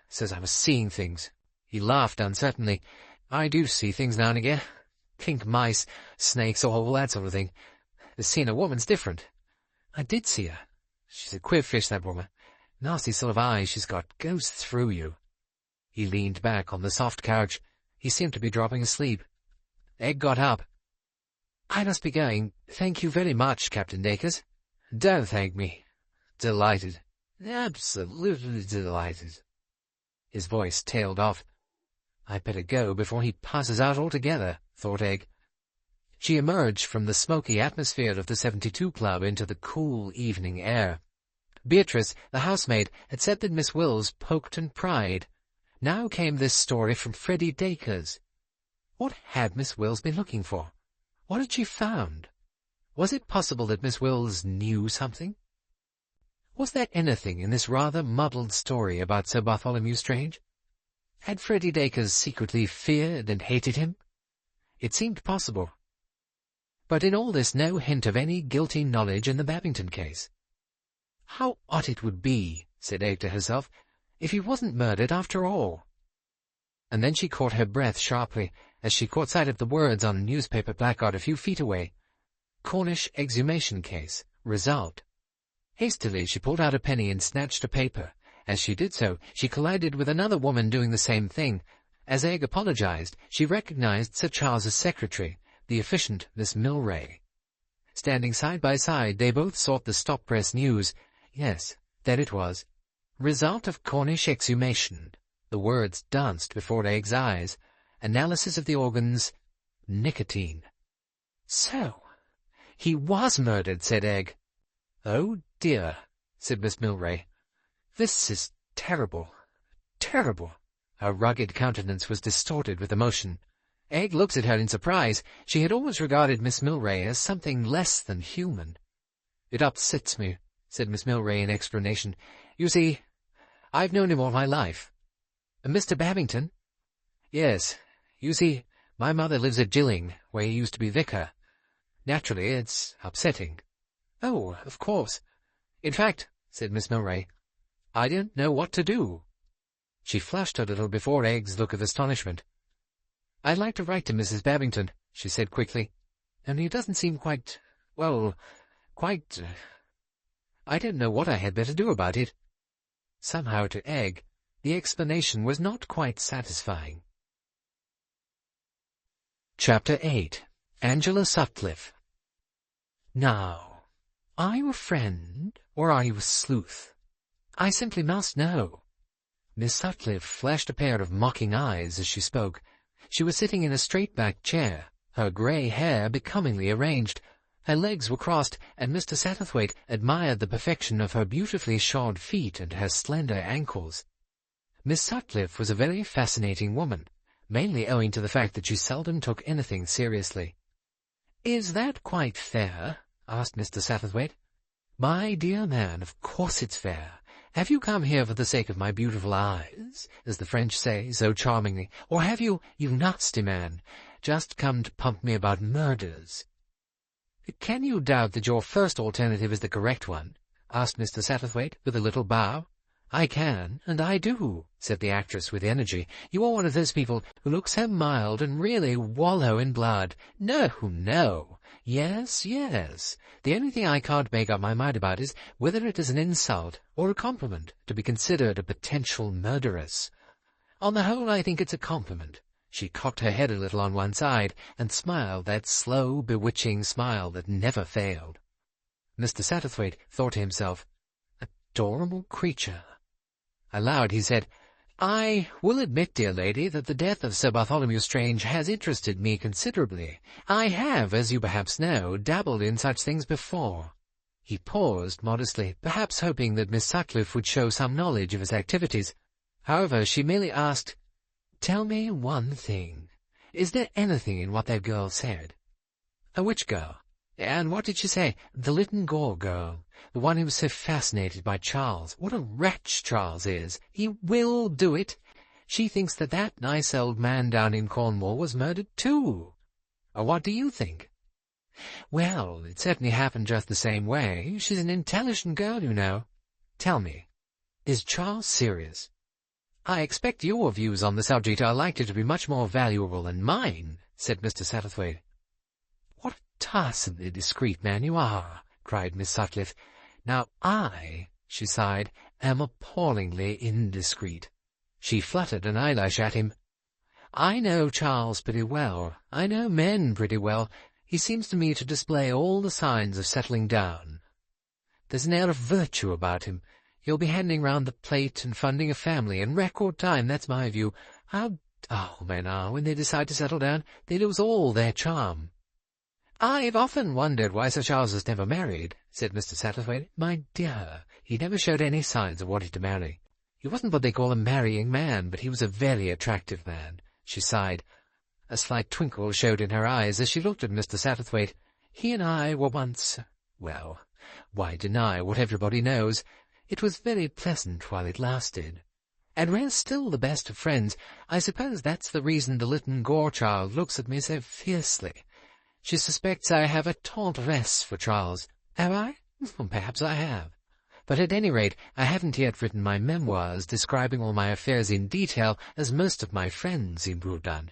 Says I was seeing things. He laughed uncertainly. I do see things now and again. Pink mice, snakes, all that sort of thing. The seeing a woman's different. I did see her. She's a queer fish, that woman. Nasty sort of eyes she's got. Goes through you. He leaned back on the soft couch. He seemed to be dropping asleep. Egg got up. I must be going. Thank you very much, Captain Dacres. Don't thank me. Delighted. Absolutely delighted. His voice tailed off. I'd better go before he passes out altogether, thought Egg. She emerged from the smoky atmosphere of the 72 Club into the cool evening air. Beatrice, the housemaid, had said that Miss Wills poked and pried. Now came this story from Freddie Dacres. What had Miss Wills been looking for? What had she found? Was it possible that Miss Wills knew something? Was there anything in this rather muddled story about Sir Bartholomew Strange? Had Freddie Dacres secretly feared and hated him? It seemed possible. But in all this no hint of any guilty knowledge in the Babington case. How odd it would be, said Egg to herself, if he wasn't murdered after all. And then she caught her breath sharply as she caught sight of the words on a newspaper placard a few feet away. Cornish exhumation case. Result. Hastily she pulled out a penny and snatched a paper. As she did so, she collided with another woman doing the same thing. As Egg apologized, she recognized Sir Charles's secretary, the efficient Miss Milray. Standing side by side, they both sought the stop-press news. Yes, there it was. Result of Cornish exhumation. The words danced before Egg's eyes. Analysis of the organs. Nicotine. So, he was murdered, said Egg. Oh, dear, said Miss Milray. This is terrible. Terrible. Her rugged countenance was distorted with emotion. Egg looked at her in surprise. She had always regarded Miss Milray as something less than human. It upsets me, said Miss Milray in explanation. You see, I've known him all my life. Mr. Babington? Yes. You see, my mother lives at Gilling, where he used to be vicar. Naturally, it's upsetting." "Oh, of course. In fact," said Miss Milray, "I don't know what to do." She flushed a little before Egg's look of astonishment. "I'd like to write to Mrs. Babington," she said quickly, "only it doesn't seem quite I don't know what I had better do about it." Somehow to Egg, the explanation was not quite satisfying. Chapter 8. Angela Sutcliffe. "Now, are you a friend, or are you a sleuth? I simply must know." Miss Sutcliffe flashed a pair of mocking eyes as she spoke. She was sitting in a straight-backed chair, her grey hair becomingly arranged. Her legs were crossed, and Mr. Satterthwaite admired the perfection of her beautifully shod feet and her slender ankles. Miss Sutcliffe was a very fascinating woman, mainly owing to the fact that she seldom took anything seriously. "Is that quite fair?" asked Mr. Satterthwaite. "My dear man, of course it's fair. Have you come here for the sake of my beautiful eyes, as the French say so charmingly, or have you nasty man, just come to pump me about murders?" "Can you doubt that your first alternative is the correct one?" asked Mr. Satterthwaite, with a little bow. "I can, and I do," said the actress with energy. "You are one of those people who look so mild and really wallow in blood. No, no. Yes, yes. The only thing I can't make up my mind about is whether it is an insult or a compliment to be considered a potential murderess. On the whole, I think it's a compliment." She cocked her head a little on one side and smiled that slow, bewitching smile that never failed. Mr. Satterthwaite thought to himself, "Adorable creature." Aloud he said, "I will admit, dear lady, that the death of Sir Bartholomew Strange has interested me considerably. I have, as you perhaps know, dabbled in such things before." He paused modestly, perhaps hoping that Miss Sutcliffe would show some knowledge of his activities. However, she merely asked, "Tell me one thing. Is there anything in what that girl said?" "Which girl? And what did she say?" "The Lytton Gore girl. The one who was so fascinated by Charles. What a wretch Charles is! He will do it. She thinks that that nice old man down in Cornwall was murdered too. What do you think?" "Well, it certainly happened just the same way. She's an intelligent girl, you know. Tell me, is Charles serious?" "I expect your views on the subject are likely to be much more valuable than mine," said Mr. Satterthwaite. "What a tiresomely discreet man you are," cried Miss Sutcliffe. "Now she sighed, "am appallingly indiscreet." She fluttered an eyelash at him. "I know Charles pretty well. I know men pretty well. He seems to me to display all the signs of settling down. There's an air of virtue about him. He'll be handing round the plate and funding a family in record time, that's my view. Men are, when they decide to settle down, they lose all their charm." "I've often wondered why Sir Charles was never married," said Mr. Satterthwaite. "My dear, he never showed any signs of wanting to marry. He wasn't what they call a marrying man, but he was a very attractive man." She sighed. A slight twinkle showed in her eyes as she looked at Mr. Satterthwaite. "He and I were once, well, why deny what everybody knows? It was very pleasant while it lasted. And we're still the best of friends. I suppose that's the reason the Lytton Gore child looks at me so fiercely. She suspects I have a tendresse for Charles. Have I? Perhaps I have. But at any rate, I haven't yet written my memoirs describing all my affairs in detail, as most of my friends seem to have done.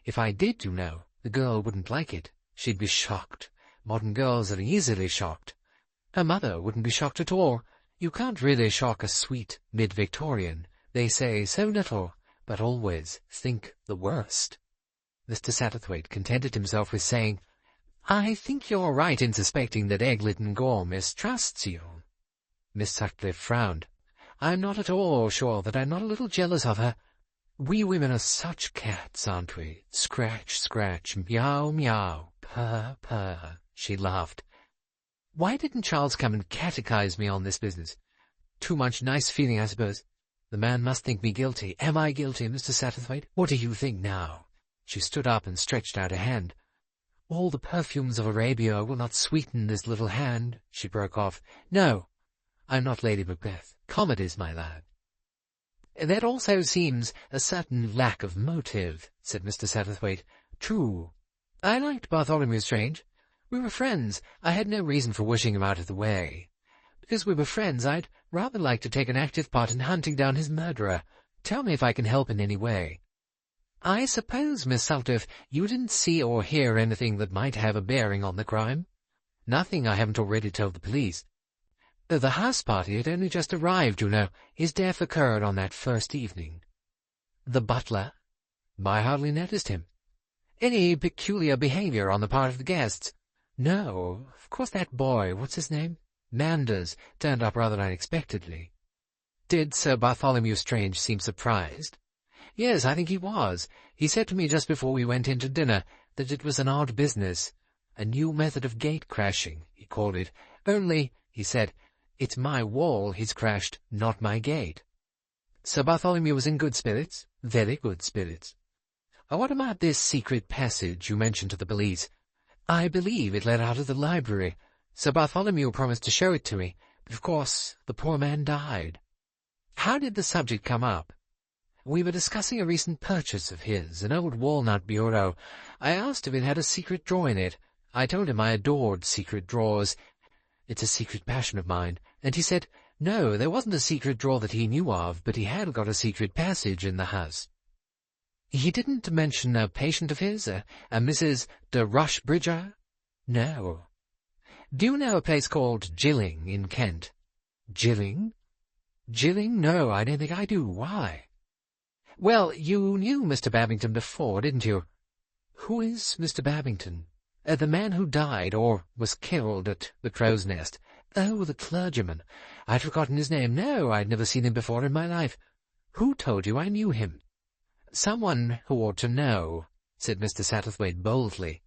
If I did, you know, the girl wouldn't like it. She'd be shocked. Modern girls are easily shocked. Her mother wouldn't be shocked at all. You can't really shock a sweet mid-Victorian. They say so little, but always think the worst." Mr. Satterthwaite contented himself with saying, "I think you're right in suspecting that Egg Lytton Gore mistrusts you." Miss Sutcliffe frowned. "I'm not at all sure that I'm not a little jealous of her. We women are such cats, aren't we? Scratch, scratch, meow, meow, purr, purr." She laughed. "Why didn't Charles come and catechize me on this business? Too much nice feeling, I suppose. The man must think me guilty. Am I guilty, Mr. Satterthwaite? What do you think now?" She stood up and stretched out a hand. "All the perfumes of Arabia will not sweeten this little hand," she broke off. "No, I'm not Lady Macbeth. Comedies, my lad." "That also seems a certain lack of motive," said Mr. Satterthwaite. "True. I liked Bartholomew Strange. We were friends. I had no reason for wishing him out of the way. Because we were friends, I'd rather like to take an active part in hunting down his murderer. Tell me if I can help in any way." "I suppose, Miss Sutcliffe, you didn't see or hear anything that might have a bearing on the crime?" "Nothing I haven't already told the police. The house party had only just arrived, you know. His death occurred on that first evening." "The butler?" "I hardly noticed him." "Any peculiar behavior on the part of the guests?" "No. Of course that boy, what's his name? Manders, turned up rather unexpectedly." "Did Sir Bartholomew Strange seem surprised?" "Yes, I think he was. He said to me just before we went in to dinner that it was an odd business. A new method of gate crashing, he called it. Only, he said, it's my wall he's crashed, not my gate." "Sir Bartholomew was in good spirits?" "Very good spirits." "What about this secret passage you mentioned to the police?" "I believe it led out of the library. Sir Bartholomew promised to show it to me, but of course the poor man died." "How did the subject come up?" "We were discussing a recent purchase of his, an old walnut bureau. I asked if it had a secret drawer in it. I told him I adored secret drawers. It's a secret passion of mine. And he said, no, there wasn't a secret drawer that he knew of, but he had got a secret passage in the house." "He didn't mention a patient of his, a Mrs. de Rushbridger?" "No." "Do you know a place called Gilling in Kent?" "Gilling? Gilling? No, I don't think I do. Why?" "Well, you knew Mr. Babington before, didn't you?" "Who is Mr. Babington?" "The man who died, or was killed, at the Crow's Nest." "Oh, the clergyman. I'd forgotten his name. No, I'd never seen him before in my life." "Who told you I knew him?" "Someone who ought to know," said Mr. Satterthwaite boldly.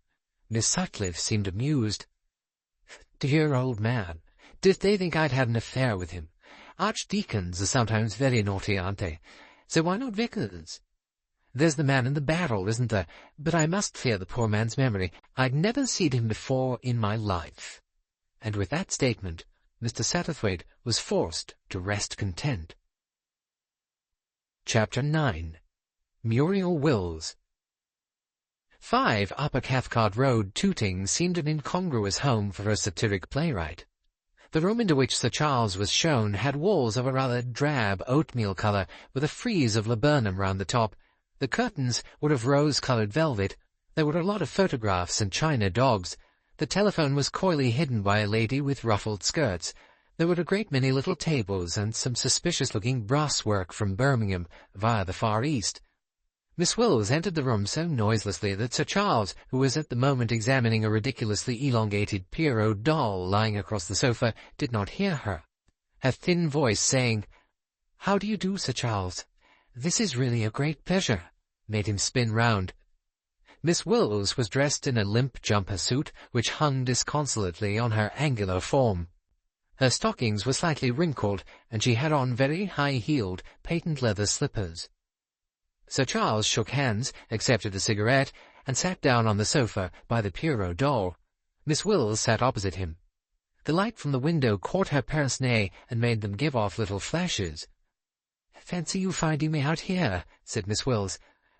Miss Sutcliffe seemed amused. "Dear old man. Did they think I'd had an affair with him? Archdeacons are sometimes very naughty, aren't they? So why not vicars? There's the man in the barrel, isn't there? But I must fear the poor man's memory. I'd never seen him before in my life." And with that statement, Mr. Satterthwaite was forced to rest content. Chapter 9. Muriel Wills. 5 Upper Cathcart Road, Tooting, seemed an incongruous home for a satiric playwright. The room into which Sir Charles was shown had walls of a rather drab oatmeal colour, with a frieze of laburnum round the top. The curtains were of rose-coloured velvet. There were a lot of photographs and china dogs. The telephone was coyly hidden by a lady with ruffled skirts. There were a great many little tables and some suspicious-looking brass work from Birmingham via the Far East. Miss Wills entered the room so noiselessly that Sir Charles, who was at the moment examining a ridiculously elongated Poirot doll lying across the sofa, did not hear her. Her thin voice saying, "How do you do, Sir Charles? This is really a great pleasure," made him spin round. Miss Wills was dressed in a limp jumper suit, which hung disconsolately on her angular form. Her stockings were slightly wrinkled, and she had on very high-heeled, patent-leather slippers. Sir Charles shook hands, accepted a cigarette, and sat down on the sofa by the Poirot doll. Miss Wills sat opposite him. The light from the window caught her pince-nez and made them give off little flashes. "Fancy you finding me out here," said Miss Wills.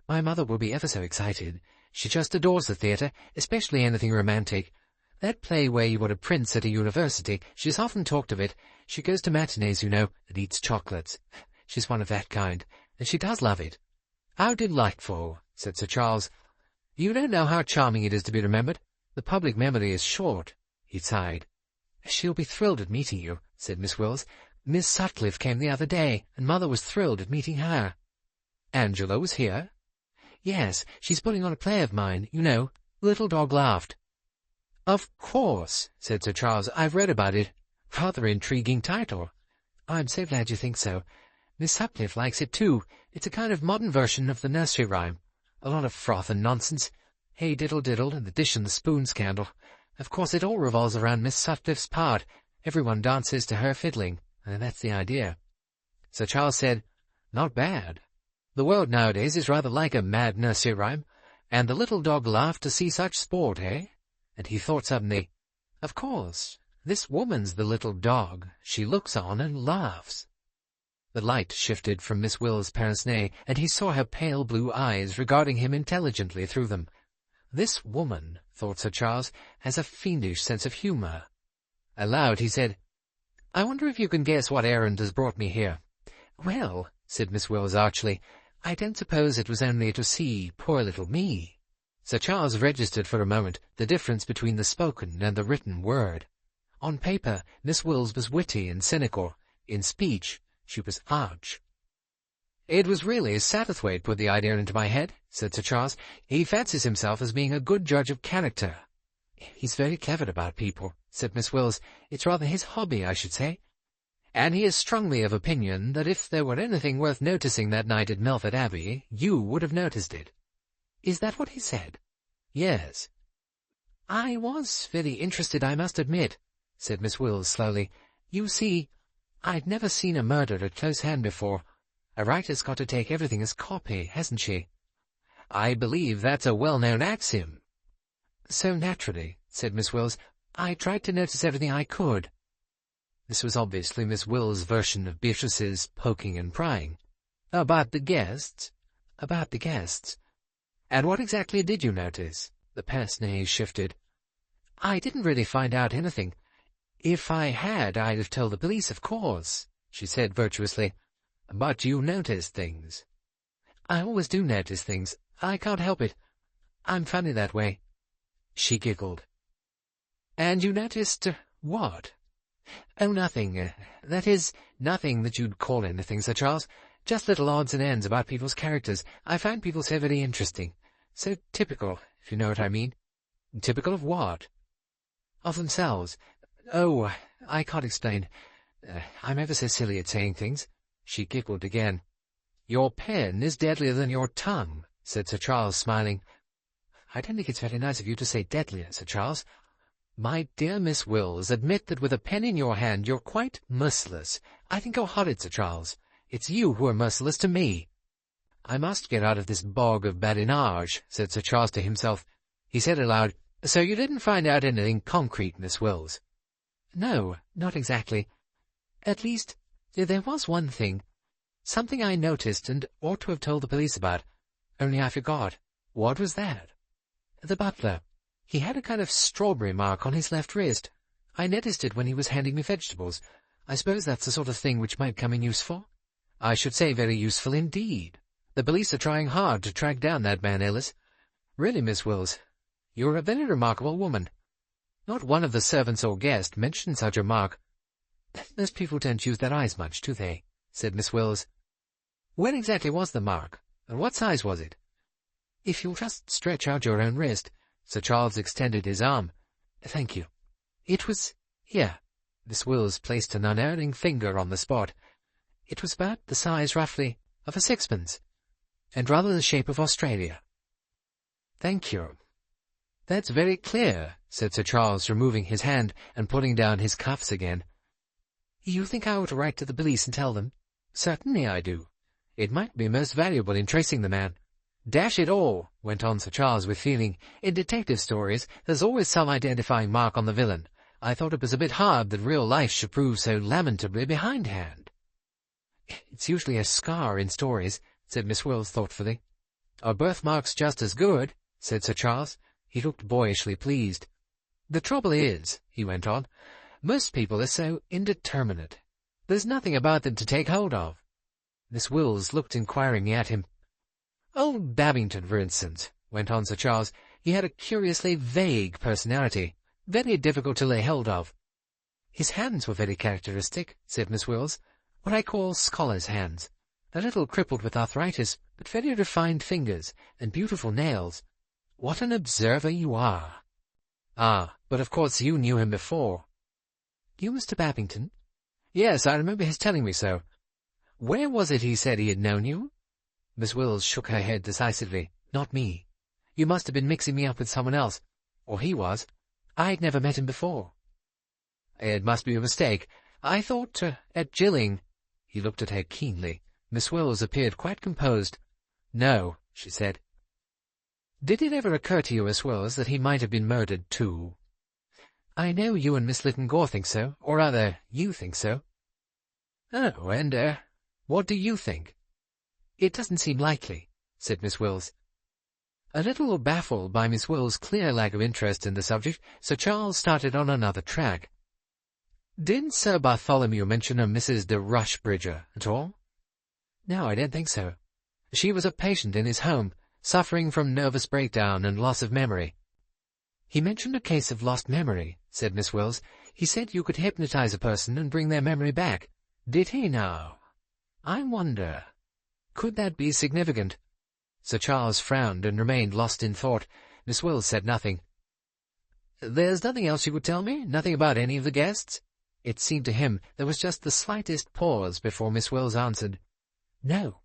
"My mother will be ever so excited. She just adores the theatre, especially anything romantic. That play where you were a prince at a university, she's often talked of it. She goes to matinees, you know, and eats chocolates. She's one of that kind, and she does love it." "How delightful," said Sir Charles. "You don't know how charming it is to be remembered. The public memory is short." He sighed. "She'll be thrilled at meeting you," said Miss Wills. "Miss Sutcliffe came the other day, and Mother was thrilled at meeting her." "Angela was here?" "Yes, she's putting on a play of mine, you know. Little Dog Laughed." "Of course," said Sir Charles. "I've read about it. Rather intriguing title." "I'm so glad you think so. Miss Sutcliffe likes it too. It's a kind of modern version of the nursery rhyme. A lot of froth and nonsense. Hey diddle diddle and the dish and the spoon scandal. Of course it all revolves around Miss Sutcliffe's part. Everyone dances to her fiddling, and that's the idea." Sir Charles said, "Not bad. The world nowadays is rather like a mad nursery rhyme, and the little dog laughed to see such sport, eh?" And he thought suddenly, "Of course, this woman's the little dog. She looks on and laughs." The light shifted from Miss Wills' pince-nez, and he saw her pale blue eyes regarding him intelligently through them. "This woman," thought Sir Charles, has a fiendish sense of humour. Aloud he said, "I wonder if you can guess what errand has brought me here." "Well," said Miss Wills archly, "I don't suppose it was only to see poor little me." Sir Charles registered for a moment the difference between the spoken and the written word. On paper, Miss Wills was witty and cynical. In speech, she was arch. "It was really Satterthwaite put the idea into my head," said Sir Charles. "He fancies himself as being a good judge of character." "He's very clever about people," said Miss Wills. "It's rather his hobby, I should say. And he is strongly of opinion that if there were anything worth noticing that night at Melford Abbey, you would have noticed it." "Is that what he said?" "Yes." "I was very interested, I must admit," said Miss Wills slowly. "You see, I'd never seen a murder at close hand before. A writer's got to take everything as copy, hasn't she?" "I believe that's a well-known axiom." "So naturally," said Miss Wills, "I tried to notice everything I could." This was obviously Miss Wills' version of Beatrice's poking and prying. "About the guests?" "About the guests." "And what exactly did you notice?" The pince-nez shifted. "I didn't really find out anything. If I had, I'd have told the police, of course," she said virtuously. "But you noticed things." "I always do notice things. I can't help it. I'm funny that way." She giggled. "And you noticed, what?" "Oh, nothing. That is, nothing that you'd call anything, Sir Charles. Just little odds and ends about people's characters. I find people so very interesting. So typical, if you know what I mean." "Typical of what?" "Of themselves. Oh, I can't explain. I'm ever so silly at saying things." She giggled again. "Your pen is deadlier than your tongue," said Sir Charles, smiling. "I don't think it's very nice of you to say deadlier, Sir Charles." "My dear Miss Wills, admit that with a pen in your hand you're quite merciless. I think you're horrid, Sir Charles. It's you who are merciless to me." "I must get out of this bog of badinage," said Sir Charles to himself. He said aloud, "So you didn't find out anything concrete, Miss Wills?" "No, not exactly. At least, there was one thing. Something I noticed and ought to have told the police about, only I forgot." "What was that?" "The butler. He had a kind of strawberry mark on his left wrist. I noticed it when he was handing me vegetables. I suppose that's the sort of thing which might come in useful?" "I should say very useful indeed. The police are trying hard to track down that man Ellis. Really, Miss Wills, you're a very remarkable woman. Not one of the servants or guests mentioned such a mark." "Those people don't use their eyes much, do they?" said Miss Wills. "Where exactly was the mark, and what size was it?" "If you'll just stretch out your own wrist." Sir Charles extended his arm. "Thank you. It was here." Miss Wills placed an unerring finger on the spot. "It was about the size, roughly, of a sixpence, and rather the shape of Australia." "Thank you. That's very clear," said Sir Charles, removing his hand and putting down his cuffs again. "You think I ought to write to the police and tell them?" "Certainly I do. It might be most valuable in tracing the man." "Dash it all," went on Sir Charles with feeling, "in detective stories there's always some identifying mark on the villain. I thought it was a bit hard that real life should prove so lamentably behindhand." "It's usually a scar in stories," said Miss Wills thoughtfully. "A birthmark's just as good," said Sir Charles. He looked boyishly pleased. "The trouble is," he went on, "most people are so indeterminate. There's nothing about them to take hold of." Miss Wills looked inquiringly at him. "Old Babington, for instance," went on Sir Charles. "He had a curiously vague personality, very difficult to lay hold of." "His hands were very characteristic," said Miss Wills. "What I call scholar's hands. A little crippled with arthritis, but very refined fingers, and beautiful nails." "What an observer you are!" "Ah, but of course you knew him before." "You, Mr. Babington?" "Yes, I remember his telling me so. Where was it he said he had known you?" Miss Wills shook her head decisively. "Not me. You must have been mixing me up with someone else. Or he was. I'd never met him before." "It must be a mistake. I thought, at Gilling—" He looked at her keenly. Miss Wills appeared quite composed. "No," she said. "Did it ever occur to you, Miss Wills, that he might have been murdered, too?" "I know you and Miss Lytton Gore think so, or rather, you think so." "Oh, and, what do you think?" "It doesn't seem likely," said Miss Wills. A little baffled by Miss Will's clear lack of interest in the subject, Sir Charles started on another track. "Did Sir Bartholomew mention a Mrs. de Rushbridger at all?" "No, I don't think so. She was a patient in his home, suffering from nervous breakdown and loss of memory." "He mentioned a case of lost memory," said Miss Wills. "He said you could hypnotize a person and bring their memory back." "Did he now? I wonder. Could that be significant?" Sir Charles frowned and remained lost in thought. Miss Wills said nothing. "There's nothing else you would tell me? Nothing about any of the guests?" It seemed to him there was just the slightest pause before Miss Wills answered, "No."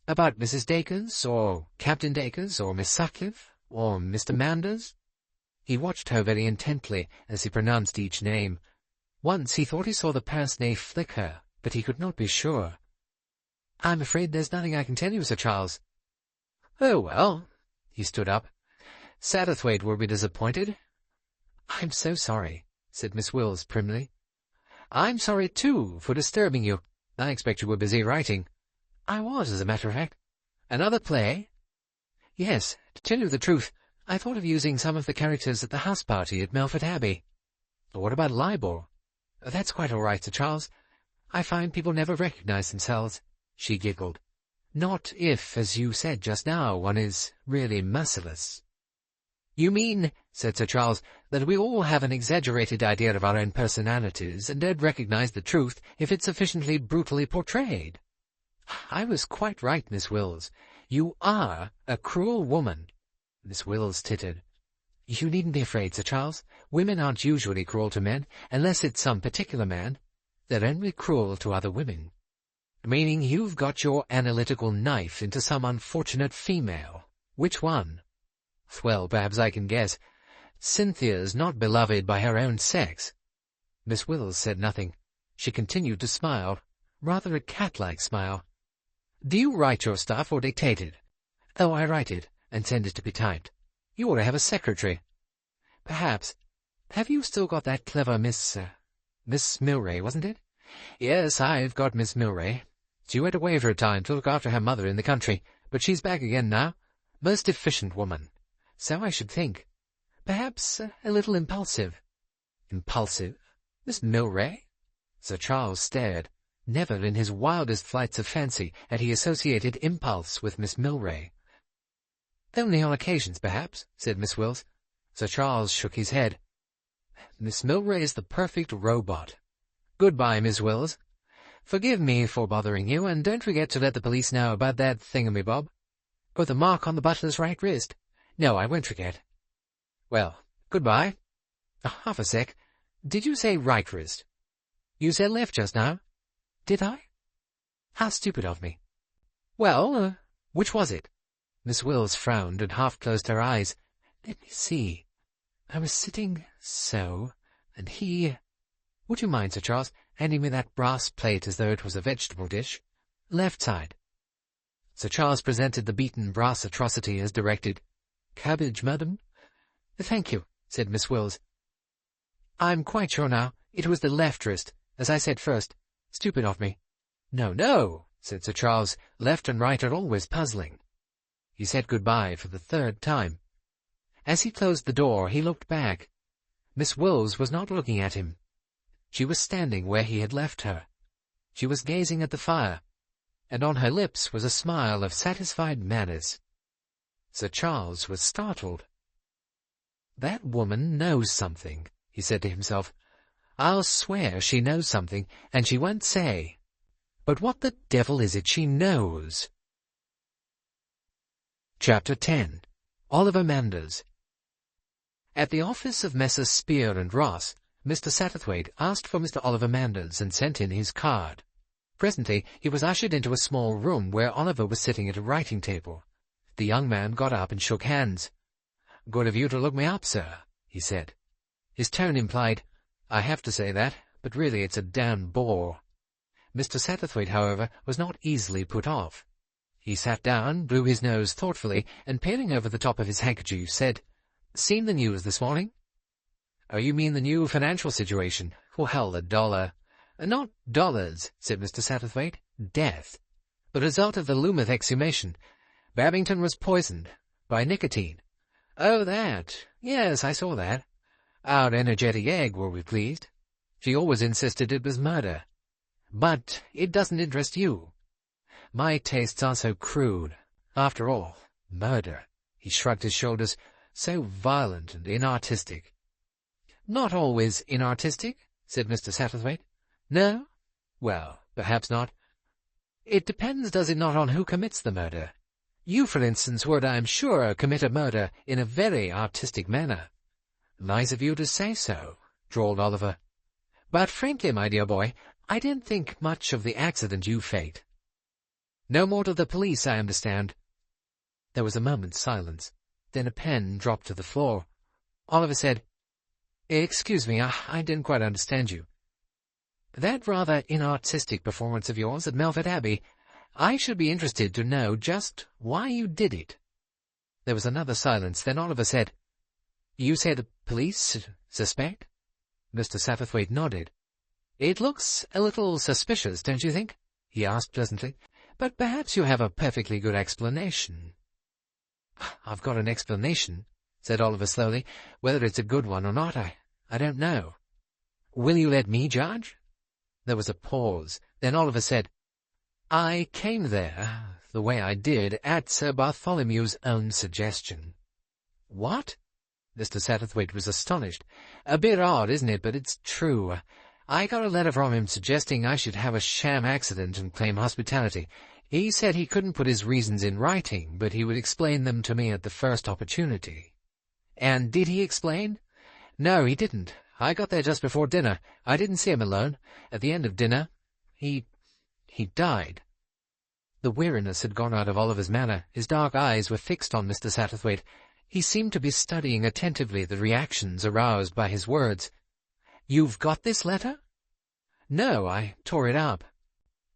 "About Mrs. Dacres, or Captain Dacres, or Miss Sutcliffe, or Mr. Manders?" He watched her very intently as he pronounced each name. Once he thought he saw the pince-nez flicker, but he could not be sure. "I'm afraid there's nothing I can tell you, Sir Charles." "Oh, well." He stood up. "Satterthwaite will be disappointed." "I'm so sorry," said Miss Wills primly. "I'm sorry, too, for disturbing you. I expect you were busy writing." "I was, as a matter of fact." "Another play?" "Yes. To tell you the truth, I thought of using some of the characters at the house party at Melford Abbey." "What about Libor?" "That's quite all right, Sir Charles. I find people never recognize themselves." She giggled. "Not if, as you said just now, one is really merciless." "You mean," said Sir Charles, "that we all have an exaggerated idea of our own personalities, and don't recognize the truth if it's sufficiently brutally portrayed." "I was quite right, Miss Wills. You are a cruel woman." Miss Wills tittered. "You needn't be afraid, Sir Charles. Women aren't usually cruel to men, unless it's some particular man. They're only cruel to other women." "Meaning you've got your analytical knife into some unfortunate female. Which one?" "Well, perhaps I can guess. Cynthia's not beloved by her own sex." Miss Wills said nothing. She continued to smile, rather a cat-like smile. "Do you write your stuff or dictate it?" "Oh, I write it, and send it to be typed." "You ought to have a secretary." "Perhaps. Have you still got that clever Miss Milray, wasn't it?" "Yes, I've got Miss Milray. She went away for a time to look after her mother in the country, but she's back again now. Most efficient woman." "So I should think. Perhaps a little impulsive." "Impulsive? Miss Milray?" Sir Charles stared. Never in his wildest flights of fancy had he associated impulse with Miss Milray. "Only on occasions, perhaps," said Miss Wills. Sir Charles shook his head. "Miss Milray is the perfect robot. Goodbye, Miss Wills. Forgive me for bothering you, and don't forget to let the police know about that thingamabob." "Or the mark on the butler's right wrist." "No, I won't forget." "Well, goodbye. Half a sec. Did you say right wrist?" "You said left just now." "Did I? How stupid of me." "Well, which was it?" Miss Wills frowned and half closed her eyes. "Let me see. I was sitting so, and he— Would you mind, Sir Charles, handing me that brass plate as though it was a vegetable dish? Left side." Sir Charles presented the beaten brass atrocity as directed. "Cabbage, madam?" "Thank you," said Miss Wills. "I'm quite sure now. It was the left wrist, as I said first. Stupid of me." "No, no," said Sir Charles. "Left and right are always puzzling." He said goodbye for the third time. As he closed the door, he looked back. Miss Wills was not looking at him. She was standing where he had left her. She was gazing at the fire, and on her lips was a smile of satisfied malice. Sir Charles was startled. "That woman knows something," he said to himself. "I'll swear she knows something, and she won't say. But what the devil is it she knows?" Chapter 10. Oliver Manders. At the office of Messrs. Spear and Ross, Mr. Satterthwaite asked for Mr. Oliver Manders and sent in his card. Presently he was ushered into a small room where Oliver was sitting at a writing table. The young man got up and shook hands. "Good of you to look me up, sir," he said. His tone implied, "I have to say that, but really it's a damned bore." Mr. Satterthwaite, however, was not easily put off. He sat down, blew his nose thoughtfully, and peering over the top of his handkerchief, said, "Seen the news this morning?" "Oh, you mean the new financial situation? Well, the dollar—" "Not dollars," said Mr. Satterthwaite. "Death. The result of the Loomuth exhumation. Babington was poisoned. By nicotine. Oh, that. Yes, I saw that. Our energetic egg will be pleased. She always insisted it was murder. But it doesn't interest you. My tastes are so crude. After all, murder. He shrugged his shoulders. So violent and inartistic. Not always inartistic, said Mr. Satterthwaite. No? Well, perhaps not. It depends, does it not, on who commits the murder? You, for instance, would, I am sure, commit a murder in a very artistic manner. Nice of you to say so, drawled Oliver. But frankly, my dear boy, I didn't think much of the accident you faked. No more to the police, I understand. There was a moment's silence. Then a pen dropped to the floor. Oliver said, Excuse me, I didn't quite understand you. That rather inartistic performance of yours at Melford Abbey, I should be interested to know just why you did it. There was another silence. Then Oliver said, You say the police suspect? Mr. Satterthwaite nodded. It looks a little suspicious, don't you think? He asked pleasantly. But perhaps you have a perfectly good explanation. I've got an explanation, said Oliver slowly. Whether it's a good one or not, I don't know. Will you let me judge? There was a pause. Then Oliver said, I came there, the way I did, at Sir Bartholomew's own suggestion. What? Mr. Satterthwaite was astonished. A bit odd, isn't it? But it's true. I got a letter from him suggesting I should have a sham accident and claim hospitality. He said he couldn't put his reasons in writing, but he would explain them to me at the first opportunity. And did he explain? No, he didn't. I got there just before dinner. I didn't see him alone. At the end of dinner, he died. The weariness had gone out of Oliver's manner. His dark eyes were fixed on Mr. Satterthwaite. He seemed to be studying attentively the reactions aroused by his words. You've got this letter? No, I tore it up.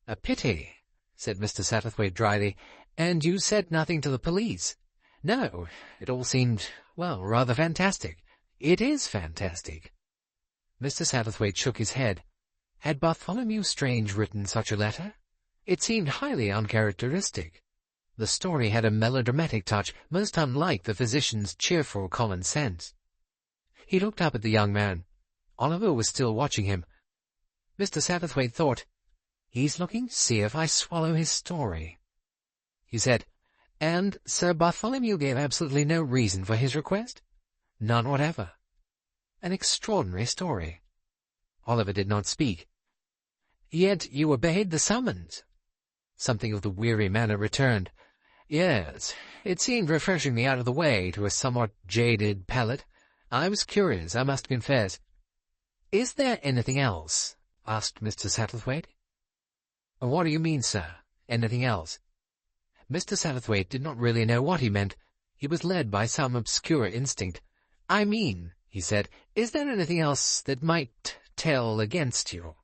A pity, said Mr. Satterthwaite dryly. And you said nothing to the police? No, it all seemed, well, rather fantastic. It is fantastic. Mr. Satterthwaite shook his head. Had Bartholomew Strange written such a letter? It seemed highly uncharacteristic. The story had a melodramatic touch, most unlike the physician's cheerful common sense. He looked up at the young man. Oliver was still watching him. Mr. Satterthwaite thought, He's looking to see if I swallow his story. He said, And Sir Bartholomew gave absolutely no reason for his request? None whatever. An extraordinary story. Oliver did not speak. Yet you obeyed the summons. Something of the weary manner returned. Yes, it seemed refreshing me out of the way to a somewhat jaded palate. I was curious, I must confess. Is there anything else? Asked Mr. Satterthwaite. What do you mean, sir? Anything else? Mr. Satterthwaite did not really know what he meant. He was led by some obscure instinct. I mean, he said, is there anything else that might tell against you?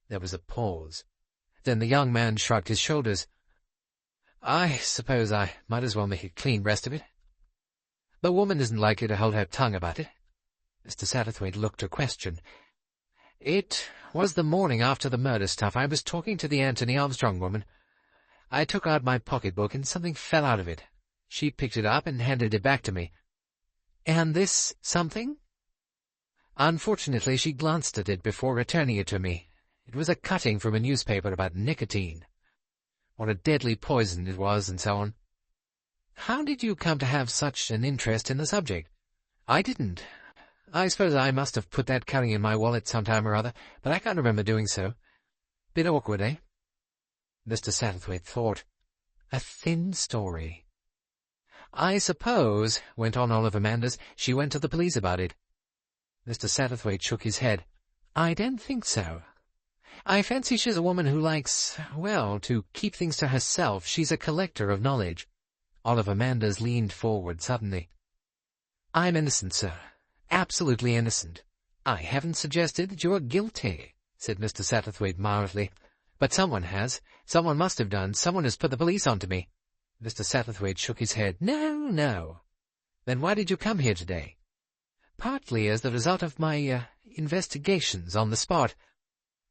There was a pause. Then the young man shrugged his shoulders. I suppose I might as well make a clean breast of it. The woman isn't likely to hold her tongue about it. Mr. Satterthwaite looked a question. It was the morning after the murder stuff. I was talking to the Anthony Armstrong woman. I took out my pocket-book and something fell out of it. She picked it up and handed it back to me. And this something? Unfortunately, she glanced at it before returning it to me. It was a cutting from a newspaper about nicotine. What a deadly poison it was, and so on. How did you come to have such an interest in the subject? I didn't. I suppose I must have put that cutting in my wallet some time or other, but I can't remember doing so. Bit awkward, eh? Mr. Satterthwaite thought. A thin story. I suppose, went on Oliver Manders, she went to the police about it. Mr. Satterthwaite shook his head. I don't think so. I fancy she's a woman who likes, well, to keep things to herself. She's a collector of knowledge. Oliver Manders leaned forward suddenly. I'm innocent, sir. Absolutely innocent. I haven't suggested that you are guilty, said Mr. Satterthwaite mildly. But someone has. Someone must have done. Someone has put the police onto me. Mr. Satterthwaite shook his head. No. Then why did you come here today? Partly as the result of my, investigations on the spot.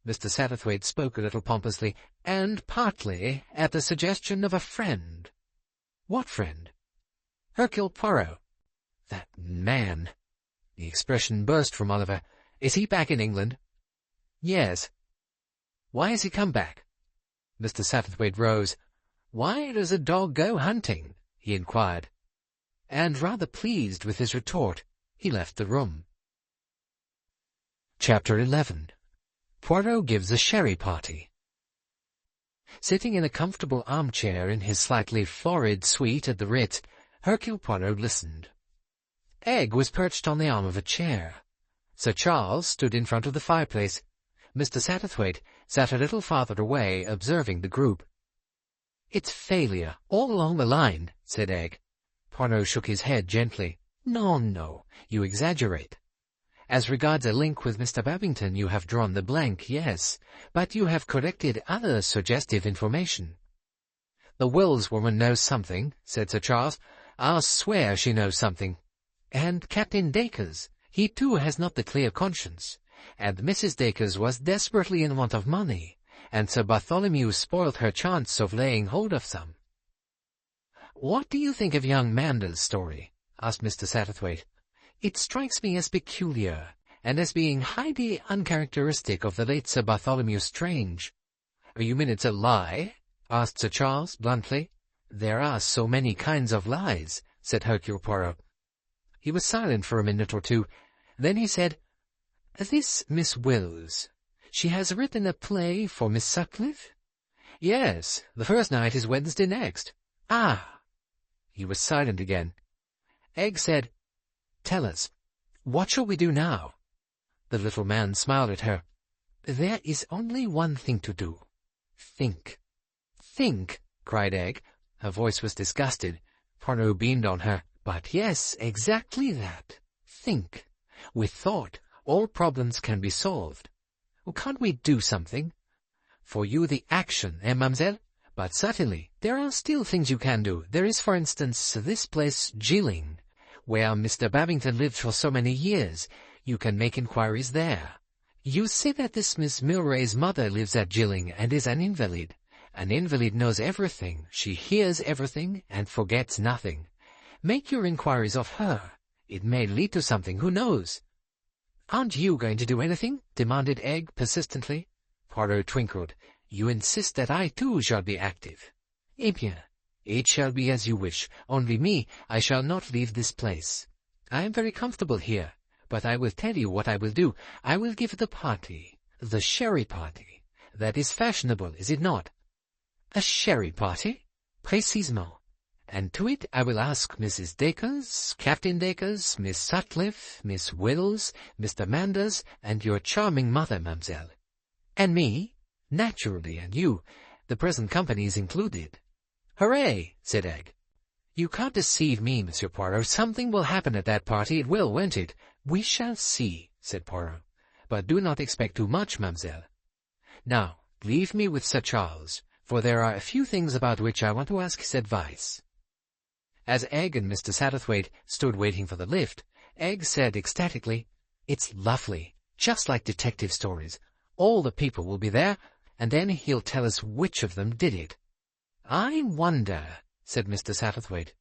Mr. Satterthwaite spoke a little pompously. And partly at the suggestion of a friend. What friend? Hercule Poirot. That man. The expression burst from Oliver. Is he back in England? Yes. Why has he come back? Mr. Satterthwaite rose. Why does a dog go hunting? He inquired. And rather pleased with his retort, he left the room. Chapter 11. Poirot gives a sherry party. Sitting in a comfortable armchair in his slightly florid suite at the Ritz, Hercule Poirot listened. Egg was perched on the arm of a chair. Sir Charles stood in front of the fireplace. Mr. Satterthwaite sat a little farther away, observing the group. "It's failure, all along the line," said Egg. Poirot shook his head gently. No, you exaggerate. As regards a link with Mr. Babington, you have drawn the blank, yes, but you have corrected other suggestive information. The Wills woman knows something, said Sir Charles. I'll swear she knows something. And Captain Dacres, he too has not the clear conscience. And Mrs. Dacres was desperately in want of money, and Sir Bartholomew spoilt her chance of laying hold of some. "What do you think of young Mander's story?" asked Mr. Satterthwaite. "It strikes me as peculiar, and as being highly uncharacteristic of the late Sir Bartholomew Strange." "You mean it's a lie?" asked Sir Charles bluntly. "There are so many kinds of lies," said Hercule Poirot. He was silent for a minute or two. Then he said, "This Miss Wills, she has written a play for Miss Sutcliffe?" "Yes, the first night is Wednesday next." "Ah!" He was silent again. Egg said, "Tell us, what shall we do now?" The little man smiled at her. "There is only one thing to do. Think." "Think?" cried Egg. Her voice was disgusted. Poirot beamed on her. "But yes, exactly that. Think. With thought, all problems can be solved. Can't we do something? For you the action, mademoiselle? But certainly, there are still things you can do. There is, for instance, this place, Gilling, where Mr. Babington lived for so many years. You can make inquiries there. You say that this Miss Milray's mother lives at Gilling and is an invalid. An invalid knows everything. She hears everything and forgets nothing. Make your inquiries of her. It may lead to something, who knows?" "Aren't you going to do anything?" demanded Egg persistently. Poirot twinkled. "You insist that I too shall be active. Eh bien, it shall be as you wish. Only me, I shall not leave this place. I am very comfortable here, but I will tell you what I will do. I will give the party, the sherry party. That is fashionable, is it not?" "A sherry party?" "Précisément. And to it I will ask Mrs. Dacres, Captain Dacres, Miss Sutcliffe, Miss Wills, Mr. Manders, and your charming mother, mademoiselle." "And me?" "Naturally, and you. The present company is included." "Hooray!" said Egg. "You can't deceive me, Monsieur Poirot. Something will happen at that party. It will, won't it?" "We shall see," said Poirot. "But do not expect too much, mademoiselle. Now, leave me with Sir Charles, for there are a few things about which I want to ask his advice." As Egg and Mr. Satterthwaite stood waiting for the lift, Egg said ecstatically, "It's lovely, just like detective stories. All the people will be there, and then he'll tell us which of them did it." "I wonder," said Mr. Satterthwaite.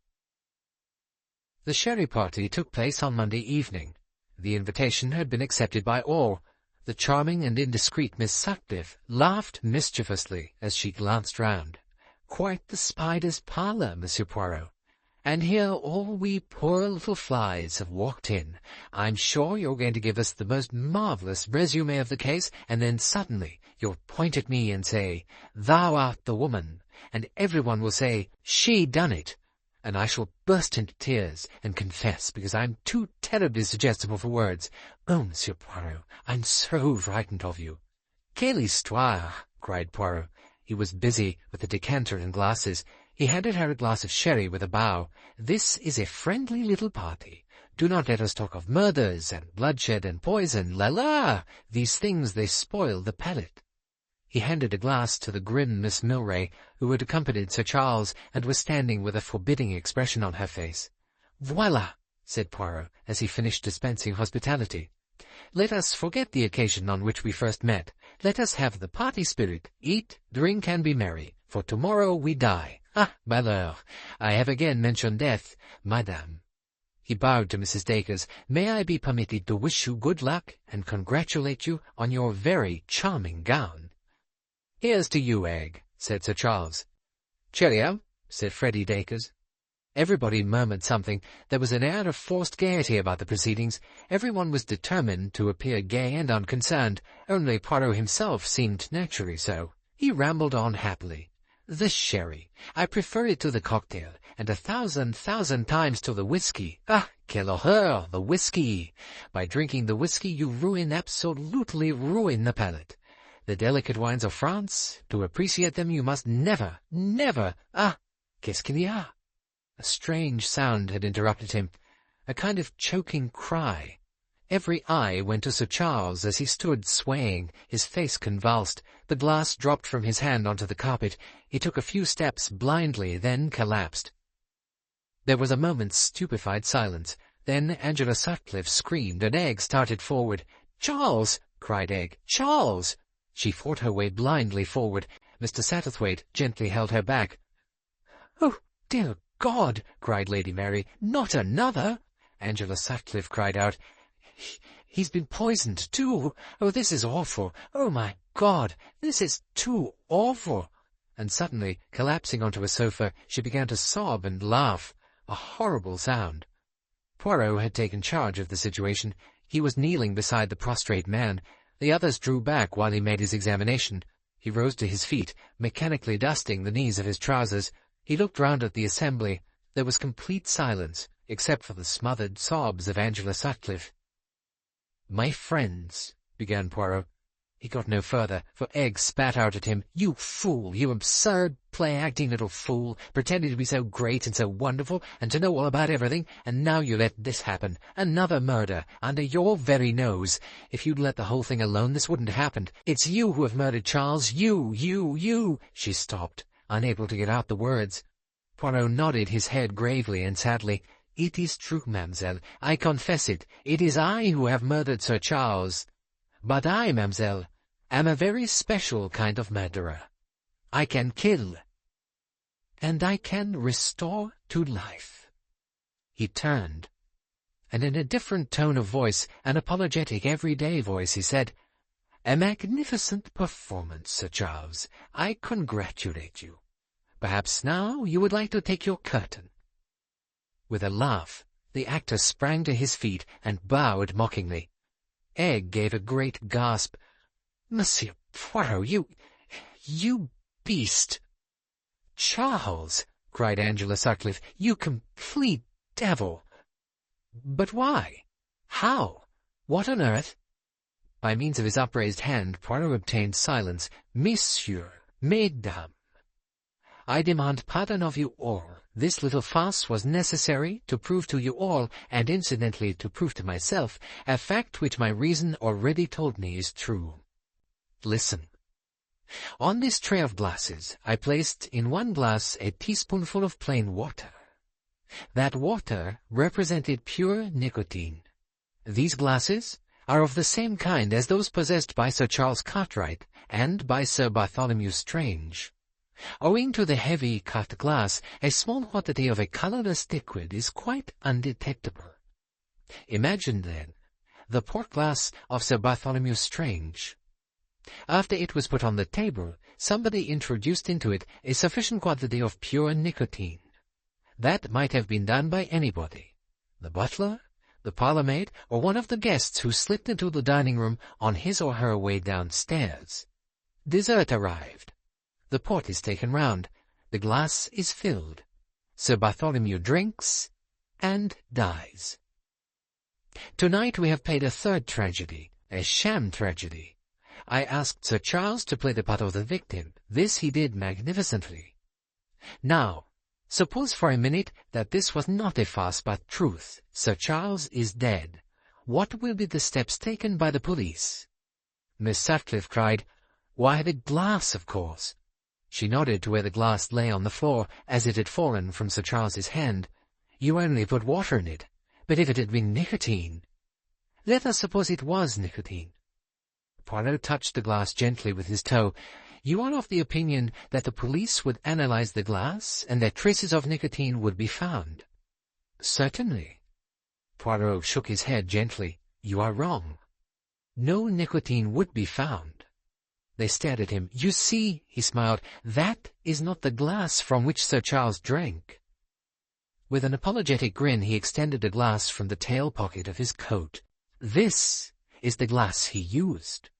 The sherry party took place on Monday evening. The invitation had been accepted by all. The charming and indiscreet Miss Sutcliffe laughed mischievously as she glanced round. "Quite the spider's parlour, Monsieur Poirot. And here all we poor little flies have walked in. I'm sure you're going to give us the most marvellous résumé of the case, and then suddenly you'll point at me and say, 'Thou art the woman,' and everyone will say, 'She done it,' and I shall burst into tears and confess, because I'm too terribly suggestible for words. Oh, Monsieur Poirot, I'm so frightened of you." "Quelle histoire!" cried Poirot. He was busy with the decanter and glasses. He handed her a glass of sherry with a bow. "This is a friendly little party. Do not let us talk of murders and bloodshed and poison. La la! These things, they spoil the palate." He handed a glass to the grim Miss Milray, who had accompanied Sir Charles and was standing with a forbidding expression on her face. "Voilà," said Poirot, as he finished dispensing hospitality. "Let us forget the occasion on which we first met. Let us have the party spirit, eat, drink, and be merry, for tomorrow we die. Ah, malheur, I have again mentioned death, madame. He bowed to Mrs. Dacres. May I be permitted to wish you good luck and congratulate you on your very charming gown? Here's to you, Egg, said Sir Charles. Cheerio, said Freddie Dacres. Everybody murmured something. There was an air of forced gaiety about the proceedings. Everyone was determined to appear gay and unconcerned. Only Poirot himself seemed naturally so. He rambled on happily. The sherry. I prefer it to the cocktail, and 1,000 times to the whiskey. Ah, quelle horreur, the whiskey! By drinking the whiskey you absolutely ruin the palate. The delicate wines of France, to appreciate them you must never, ah, qu'est-ce qu'il y a? A strange sound had interrupted him, a kind of choking cry. Every eye went to Sir Charles as he stood swaying, his face convulsed. The glass dropped from his hand onto the carpet. He took a few steps blindly, then collapsed. There was a moment's stupefied silence. Then Angela Sutcliffe screamed, and Egg started forward. "Charles!" cried Egg. "Charles!" She fought her way blindly forward. Mr. Satterthwaite gently held her back. "Oh, dear God!" cried Lady Mary. "Not another!" Angela Sutcliffe cried out. "He's been poisoned, too! Oh, this is awful! Oh, my God! This is too awful!" And suddenly, collapsing onto a sofa, she began to sob and laugh. A horrible sound. Poirot had taken charge of the situation. He was kneeling beside the prostrate man. The others drew back while he made his examination. He rose to his feet, mechanically dusting the knees of his trousers. He looked round at the assembly. There was complete silence, except for the smothered sobs of Angela Sutcliffe. "My friends," began Poirot. He got no further, for Egg spat out at him. "You fool, you absurd, play-acting little fool, pretending to be so great and so wonderful, and to know all about everything, and now you let this happen. Another murder, under your very nose. If you'd let the whole thing alone, this wouldn't have happened. It's you who have murdered Charles. You. She stopped, unable to get out the words. Poirot nodded his head gravely and sadly. "It is true, mademoiselle. I confess it. It is I who have murdered Sir Charles. But I, mademoiselle, am a very special kind of murderer. I can kill. And I can restore to life." He turned, and in a different tone of voice, an apologetic, everyday voice, he said, "A magnificent performance, Sir Charles. I congratulate you. Perhaps now you would like to take your curtain." With a laugh, the actor sprang to his feet and bowed mockingly. Egg gave a great gasp. "Monsieur Poirot, you beast!" "Charles!" cried Angela Sutcliffe, "you complete devil!" "But why? How? What on earth?" By means of his upraised hand, Poirot obtained silence. "Messieurs, mesdames, I demand pardon of you all. This little farce was necessary to prove to you all, and incidentally to prove to myself, a fact which my reason already told me is true. Listen. On this tray of glasses, I placed in one glass a teaspoonful of plain water. That water represented pure nicotine. These glasses are of the same kind as those possessed by Sir Charles Cartwright and by Sir Bartholomew Strange. Owing to the heavy cut glass, a small quantity of a colorless liquid is quite undetectable. Imagine, then, the port glass of Sir Bartholomew Strange. After it was put on the table, somebody introduced into it a sufficient quantity of pure nicotine. That might have been done by anybody, the butler, the parlour-maid, or one of the guests who slipped into the dining-room on his or her way downstairs. Dessert arrived. The port is taken round. The glass is filled. Sir Bartholomew drinks and dies. Tonight we have played a third tragedy, a sham tragedy. I asked Sir Charles to play the part of the victim. This he did magnificently. Now, suppose for a minute that this was not a farce but truth. Sir Charles is dead. What will be the steps taken by the police? Miss Sutcliffe cried, "Why, the glass, of course." She nodded to where the glass lay on the floor, as it had fallen from Sir Charles's hand. "You only put water in it. But if it had been nicotine—" "Let us suppose it was nicotine." Poirot touched the glass gently with his toe. You are of the opinion that the police would analyze the glass and that traces of nicotine would be found? Certainly. Poirot shook his head gently. You are wrong. No nicotine would be found. They stared at him. You see, he smiled, that is not the glass from which Sir Charles drank. With an apologetic grin, he extended a glass from the tail pocket of his coat. This is the glass he used.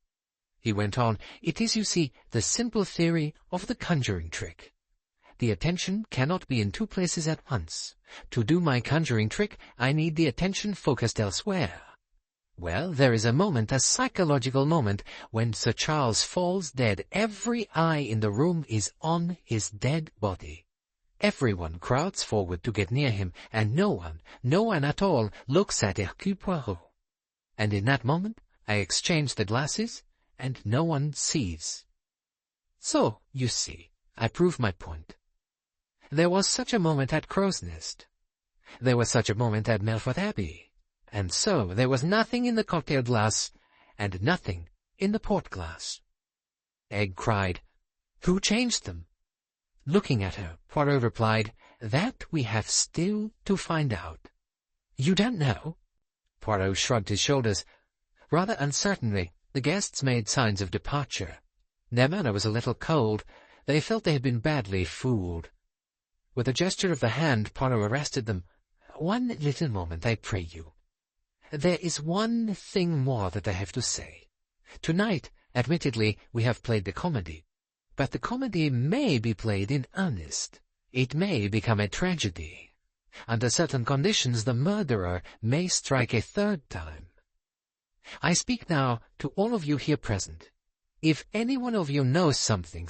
He went on, it is, you see, the simple theory of the conjuring trick. The attention cannot be in two places at once. To do my conjuring trick, I need the attention focused elsewhere. Well, there is a moment, a psychological moment, when Sir Charles falls dead. Every eye in the room is on his dead body. Everyone crowds forward to get near him, and no one at all, looks at Hercule Poirot. And in that moment, I exchange the glasses, and no one sees. So, you see, I prove my point. There was such a moment at Crow's Nest. There was such a moment at Melfort Abbey. And so there was nothing in the cocktail glass, and nothing in the port glass. Egg cried, Who changed them? Looking at her, Poirot replied, That we have still to find out. You don't know? Poirot shrugged his shoulders. Rather uncertainly, the guests made signs of departure. Their manner was a little cold. They felt they had been badly fooled. With a gesture of the hand, Poirot arrested them. One little moment, I pray you. There is one thing more that I have to say. Tonight, admittedly, we have played the comedy. But the comedy may be played in earnest. It may become a tragedy. Under certain conditions, the murderer may strike a third time. I speak now to all of you here present. If any one of you knows something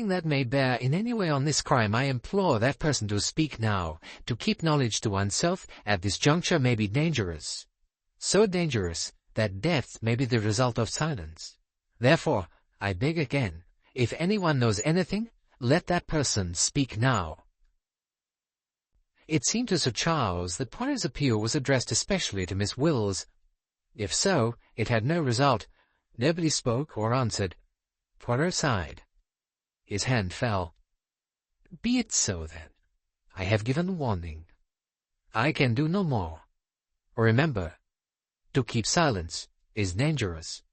that may bear in any way on this crime, I implore that person to speak now. To keep knowledge to oneself at this juncture may be dangerous. So dangerous that death may be the result of silence. Therefore, I beg again, if anyone knows anything, let that person speak now. It seemed to Sir Charles that Poirot's appeal was addressed especially to Miss Wills. If so, it had no result. Nobody spoke or answered. Poirot sighed. His hand fell. Be it so, then. I have given warning. I can do no more. Remember, to keep silence is dangerous.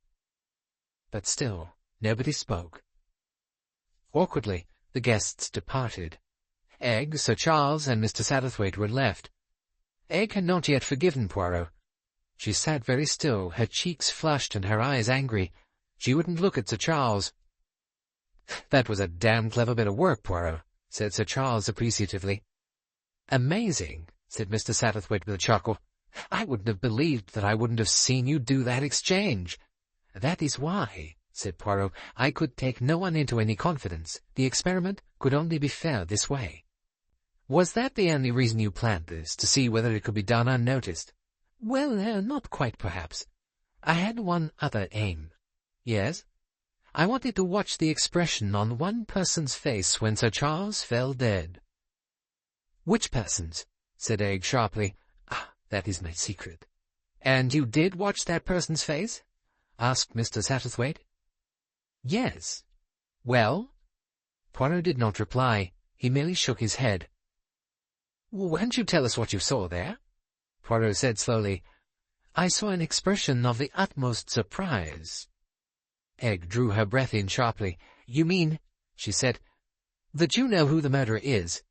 But still, nobody spoke. Awkwardly, the guests departed. Egg, Sir Charles, and Mr. Satterthwaite were left. Egg had not yet forgiven Poirot. She sat very still, her cheeks flushed and her eyes angry. She wouldn't look at Sir Charles. That was a damn clever bit of work, Poirot, said Sir Charles appreciatively. Amazing, said Mr. Satterthwaite with a chuckle. I wouldn't have believed that I wouldn't have seen you do that exchange. That is why, said Poirot, I could take no one into any confidence. The experiment could only be fair this way. Was that the only reason you planned this, to see whether it could be done unnoticed? Well, not quite, perhaps. I had one other aim. Yes? I wanted to watch the expression on one person's face when Sir Charles fell dead. Which person's? Said Egg sharply. Ah, that is my secret. And you did watch that person's face? Asked Mr. Satterthwaite. Yes. Well? Poirot did not reply. He merely shook his head. Won't you tell us what you saw there? Poirot said slowly, I saw an expression of the utmost surprise. Egg drew her breath in sharply. You mean, she said, that you know who the murderer is?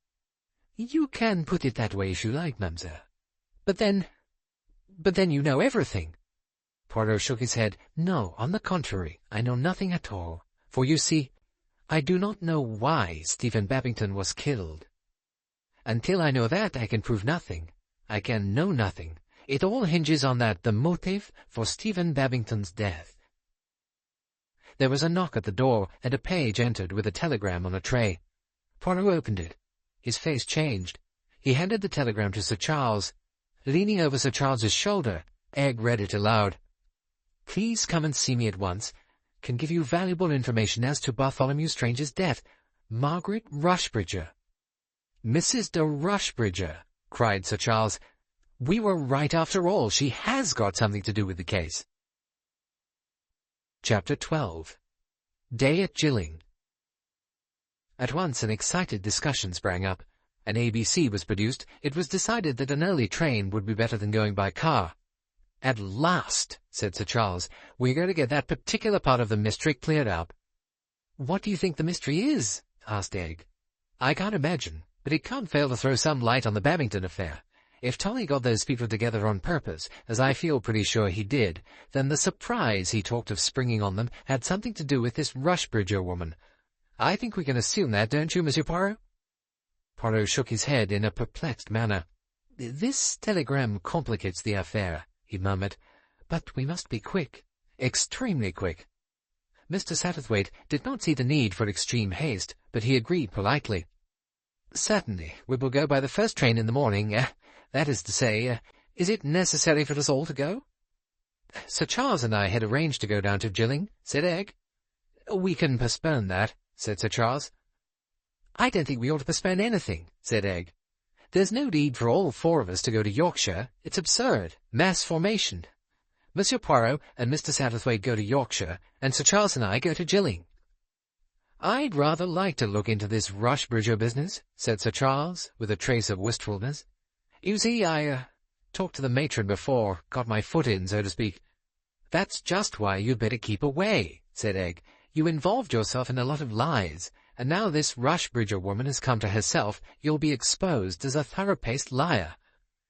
You can put it that way if you like, mademoiselle. But then you know everything. Poirot shook his head. No, on the contrary, I know nothing at all. For you see, I do not know why Stephen Babington was killed. Until I know that, I can prove nothing. I can know nothing. It all hinges on the motive for Stephen Babington's death. There was a knock at the door, and a page entered with a telegram on a tray. Poirot opened it. His face changed. He handed the telegram to Sir Charles. Leaning over Sir Charles's shoulder, Egg read it aloud. Please come and see me at once. Can give you valuable information as to Bartholomew Strange's death. Margaret Rushbridger. Mrs. de Rushbridger, cried Sir Charles. We were right after all. She has got something to do with the case. Chapter 12. Day at Gilling. At once an excited discussion sprang up. An ABC was produced. It was decided that an early train would be better than going by car. "At last," said Sir Charles, "we're going to get that particular part of the mystery cleared up." "What do you think the mystery is?" asked Egg. "I can't imagine, but it can't fail to throw some light on the Babington affair. If Tolly got those people together on purpose, as I feel pretty sure he did, then the surprise he talked of springing on them had something to do with this Rushbridger woman. I think we can assume that, don't you, Monsieur Poirot?" Poirot shook his head in a perplexed manner. "This telegram complicates the affair," he murmured, "but we must be quick, extremely quick." Mr. Satterthwaite did not see the need for extreme haste, but he agreed politely. "Certainly, we will go by the first train in the morning. That is to say, is it necessary for us all to go?" "Sir Charles and I had arranged to go down to Gilling," said Egg. "We can postpone that," said Sir Charles. "I don't think we ought to postpone anything," said Egg. "There's no need for all four of us to go to Yorkshire. It's absurd. Mass formation. Monsieur Poirot and Mr. Satterthwaite go to Yorkshire, and Sir Charles and I go to Gilling." "I'd rather like to look into this Rushbridger business," said Sir Charles, with a trace of wistfulness. "You see, I talked to the matron before, got my foot in, so to speak." "That's just why you'd better keep away," said Egg. "You involved yourself in a lot of lies, and now this Rushbridger woman has come to herself, you'll be exposed as a thorough-paced liar.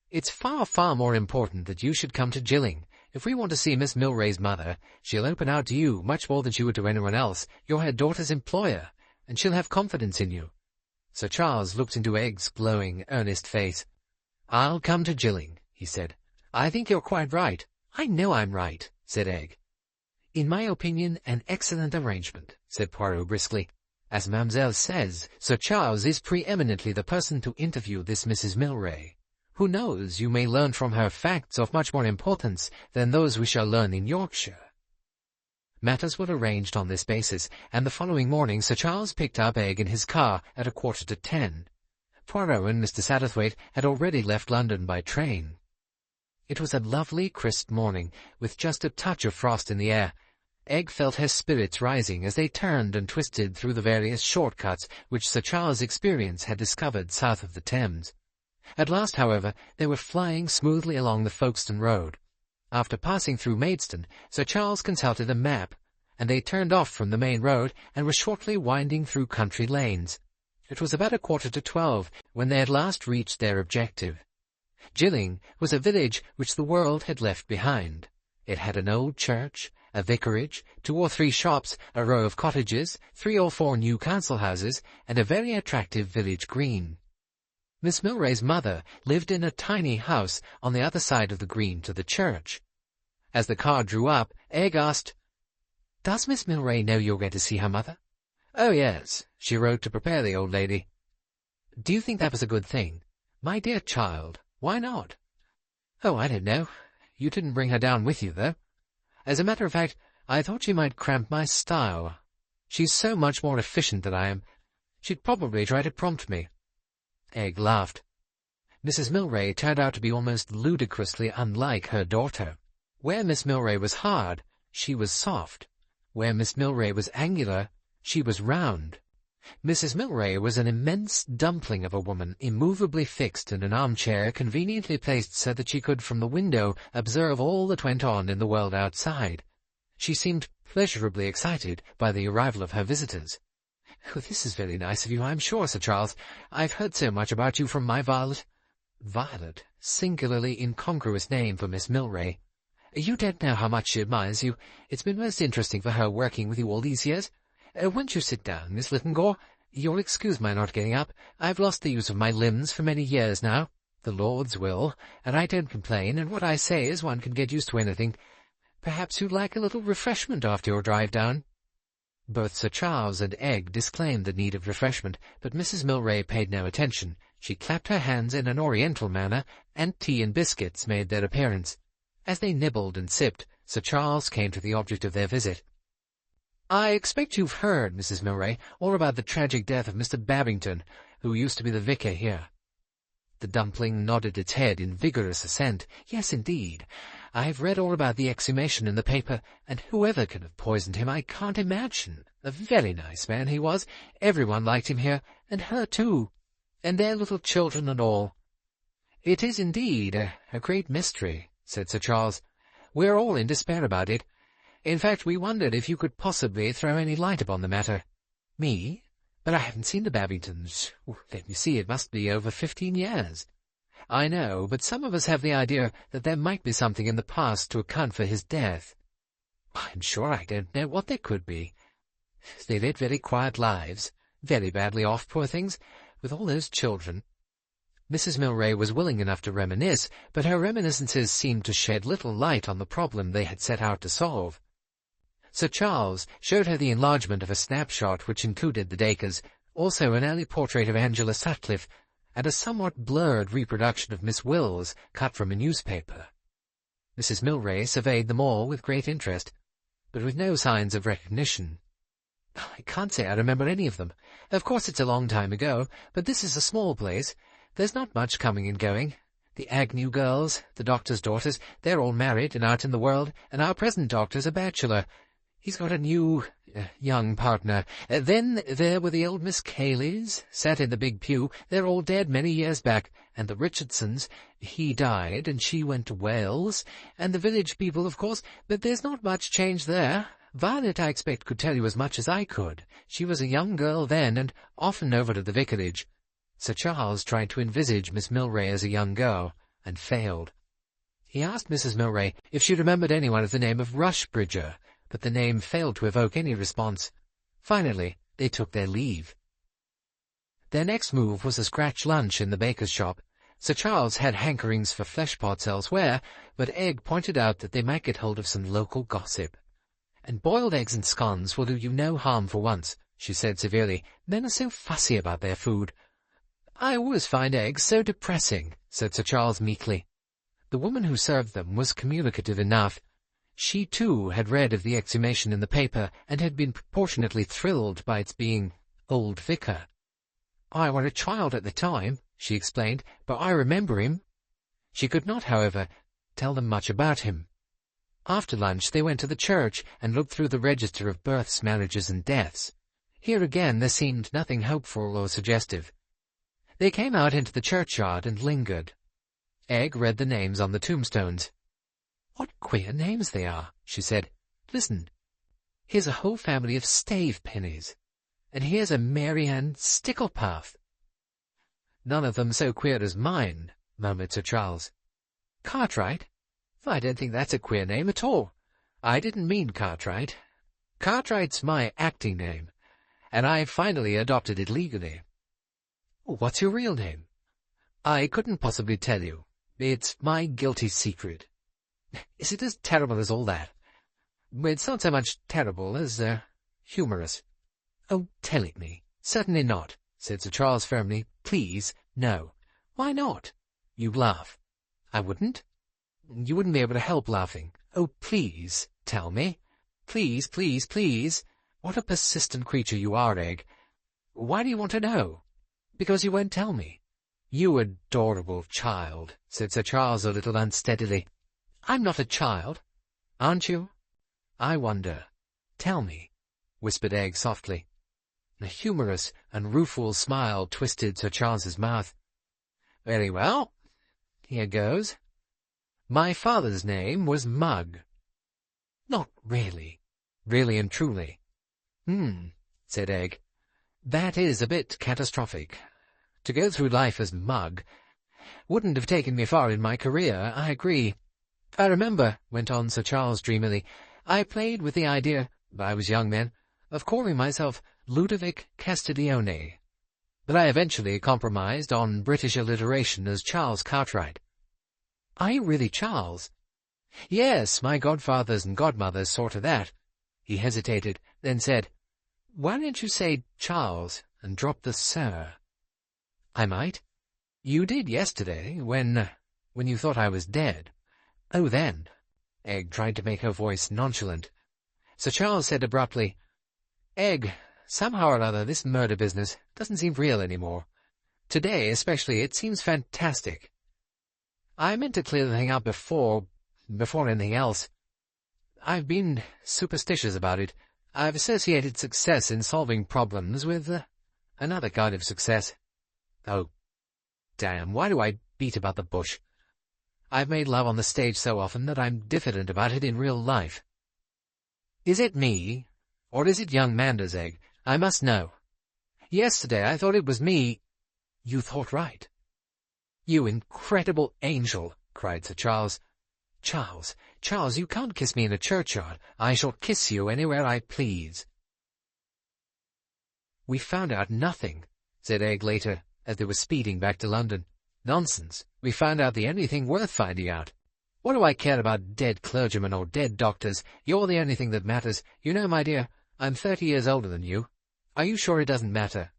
It's far, far more important that you should come to Gilling. If we want to see Miss Milray's mother, she'll open out to you much more than she would to anyone else. You're her daughter's employer, and she'll have confidence in you." Sir Charles looked into Egg's glowing, earnest face. "I'll come to Gilling," he said. "I think you're quite right." "I know I'm right," said Egg. "In my opinion, an excellent arrangement," said Poirot briskly. "As Mademoiselle says, Sir Charles is preeminently the person to interview this Mrs. Milray. Who knows, you may learn from her facts of much more importance than those we shall learn in Yorkshire." Matters were arranged on this basis, and the following morning Sir Charles picked up Egg in his car at 10:15. Poirot and Mr. Satterthwaite had already left London by train. It was a lovely, crisp morning, with just a touch of frost in the air. Egg felt her spirits rising as they turned and twisted through the various short-cuts which Sir Charles' experience had discovered south of the Thames. At last, however, they were flying smoothly along the Folkestone road. After passing through Maidstone, Sir Charles consulted a map, and they turned off from the main road and were shortly winding through country lanes. It was about 11:45 when they at last reached their objective. Gilling was a village which the world had left behind. It had an old church, a vicarage, 2 or 3 shops, a row of cottages, 3 or 4 new council houses, and a very attractive village green. Miss Milray's mother lived in a tiny house on the other side of the green to the church. As the car drew up, Egg asked, "Does Miss Milray know you're going to see her mother?" "Oh, yes. She wrote to prepare the old lady." "Do you think that was a good thing?" "My dear child, why not?" "Oh, I don't know. You didn't bring her down with you, though. As a matter of fact, I thought she might cramp my style. She's so much more efficient than I am. She'd probably try to prompt me." Egg laughed. Mrs. Milray turned out to be almost ludicrously unlike her daughter. Where Miss Milray was hard, she was soft. Where Miss Milray was angular, she was round. Mrs. Milray was an immense dumpling of a woman, immovably fixed in an armchair conveniently placed so that she could from the window observe all that went on in the world outside. She seemed pleasurably excited by the arrival of her visitors. "Oh, this is very nice of you, I'm sure, Sir Charles. I've heard so much about you from my Violet." Violet, singularly incongruous name for Miss Milray. "You don't know how much she admires you. It's been most interesting for her working with you all these years. Won't you sit down, Miss Littengore? You'll excuse my not getting up. I've lost the use of my limbs for many years now. The Lord's will, and I don't complain, and what I say is one can get used to anything. Perhaps you'd like a little refreshment after your drive down?" Both Sir Charles and Egg disclaimed the need of refreshment, but Mrs. Milray paid no attention. She clapped her hands in an oriental manner, and tea and biscuits made their appearance. As they nibbled and sipped, Sir Charles came to the object of their visit. "I expect you've heard, Mrs. Milray, all about the tragic death of Mr. Babington, who used to be the vicar here." The dumpling nodded its head in vigorous assent. "Yes, indeed. I've read all about the exhumation in the paper, and whoever can have poisoned him I can't imagine. A very nice man he was. Everyone liked him here, and her too, and their little children and all." "It is indeed a great mystery," said Sir Charles. "We're all in despair about it. In fact, we wondered if you could possibly throw any light upon the matter." "Me? But I haven't seen the Babingtons. Let me see, it must be over 15 years. "I know, but some of us have the idea that there might be something in the past to account for his death." "I'm sure I don't know what there could be. They led very quiet lives, very badly off, poor things, with all those children." Mrs. Milray was willing enough to reminisce, but her reminiscences seemed to shed little light on the problem they had set out to solve. Sir Charles showed her the enlargement of a snapshot which included the Dacres, also an early portrait of Angela Sutcliffe, and a somewhat blurred reproduction of Miss Wills cut from a newspaper. Mrs. Milray surveyed them all with great interest, but with no signs of recognition. "I can't say I remember any of them. Of course it's a long time ago, but this is a small place. There's not much coming and going. The Agnew girls, the doctor's daughters, they're all married and out in the world, and our present doctor's a bachelor. He's got a new, young partner. Then there were the old Miss Cayleys, sat in the big pew. They're all dead many years back. And the Richardsons, he died, and she went to Wales. And the village people, of course, but there's not much change there. Violet, I expect, could tell you as much as I could. She was a young girl then, and often over to the vicarage." Sir Charles tried to envisage Miss Milray as a young girl, and failed. He asked Mrs. Milray if she remembered anyone of the name of Rushbridger, but the name failed to evoke any response. Finally, they took their leave. Their next move was a scratch lunch in the baker's shop. Sir Charles had hankerings for flesh-pots elsewhere, but Egg pointed out that they might get hold of some local gossip. "And boiled eggs and scones will do you no harm for once," she said severely. "Men are so fussy about their food." "I always find eggs so depressing," said Sir Charles meekly. The woman who served them was communicative enough. She, too, had read of the exhumation in the paper, and had been proportionately thrilled by its being Old Vicar. "I were a child at the time," she explained, "but I remember him." She could not, however, tell them much about him. After lunch they went to the church and looked through the register of births, marriages, and deaths. Here again there seemed nothing hopeful or suggestive. They came out into the churchyard and lingered. Egg read the names on the tombstones. "What queer names they are," she said. "Listen. Here's a whole family of Stave-pennies, and here's a Mary Ann Sticklepath." "None of them so queer as mine," murmured Sir Charles. "Cartwright? I don't think that's a queer name at all. I didn't mean Cartwright. Cartwright's my acting name, and I've finally adopted it legally." "What's your real name?" "I couldn't possibly tell you. It's my guilty secret." "Is it as terrible as all that?" "It's not so much terrible as, humorous." "Oh, tell it me." "Certainly not," said Sir Charles firmly. "Please, no." "Why not?" "You laugh." "I wouldn't." "You wouldn't be able to help laughing." "Oh, please, tell me." "Please, please, please." "What a persistent creature you are, Egg." "Why do you want to know?" "Because you won't tell me." "You adorable child," said Sir Charles a little unsteadily. "I'm not a child." "Aren't you?" "I wonder." "Tell me," whispered Egg softly. A humorous and rueful smile twisted Sir Charles's mouth. "Very well. Here goes. My father's name was Mugg." "Not really?" "Really and truly." Said Egg. "That is a bit catastrophic. To go through life as Mugg wouldn't have taken me far in my career, I agree. I remember," went on Sir Charles dreamily, "I played with the idea, I was young then, of calling myself Ludovic Castiglione, but I eventually compromised on British alliteration as Charles Cartwright." "Are you really Charles?" "Yes, my godfathers and godmothers saw to that." He hesitated, then said, "Why don't you say Charles and drop the Sir?" "I might." "You did yesterday, when you thought I was dead." "Oh, then." Egg tried to make her voice nonchalant. Sir Charles said abruptly, "Egg, somehow or other this murder business doesn't seem real any more. Today, especially, it seems fantastic. I meant to clear the thing up before, before anything else. I've been superstitious about it. I've associated success in solving problems with another kind of success. Oh, damn, why do I beat about the bush? I've made love on the stage so often that I'm diffident about it in real life. Is it me, or is it young Mander's egg? I must know. Yesterday I thought it was me. You thought right. You incredible angel, cried Sir Charles. Charles, you can't kiss me in a churchyard. I shall kiss you anywhere I please. We found out nothing, said Egg later, as they were speeding back to London. Nonsense. We found out the only thing worth finding out. What do I care about dead clergymen or dead doctors? You're the only thing that matters. You know, my dear, I'm 30 years older than you. Are you sure it doesn't matter?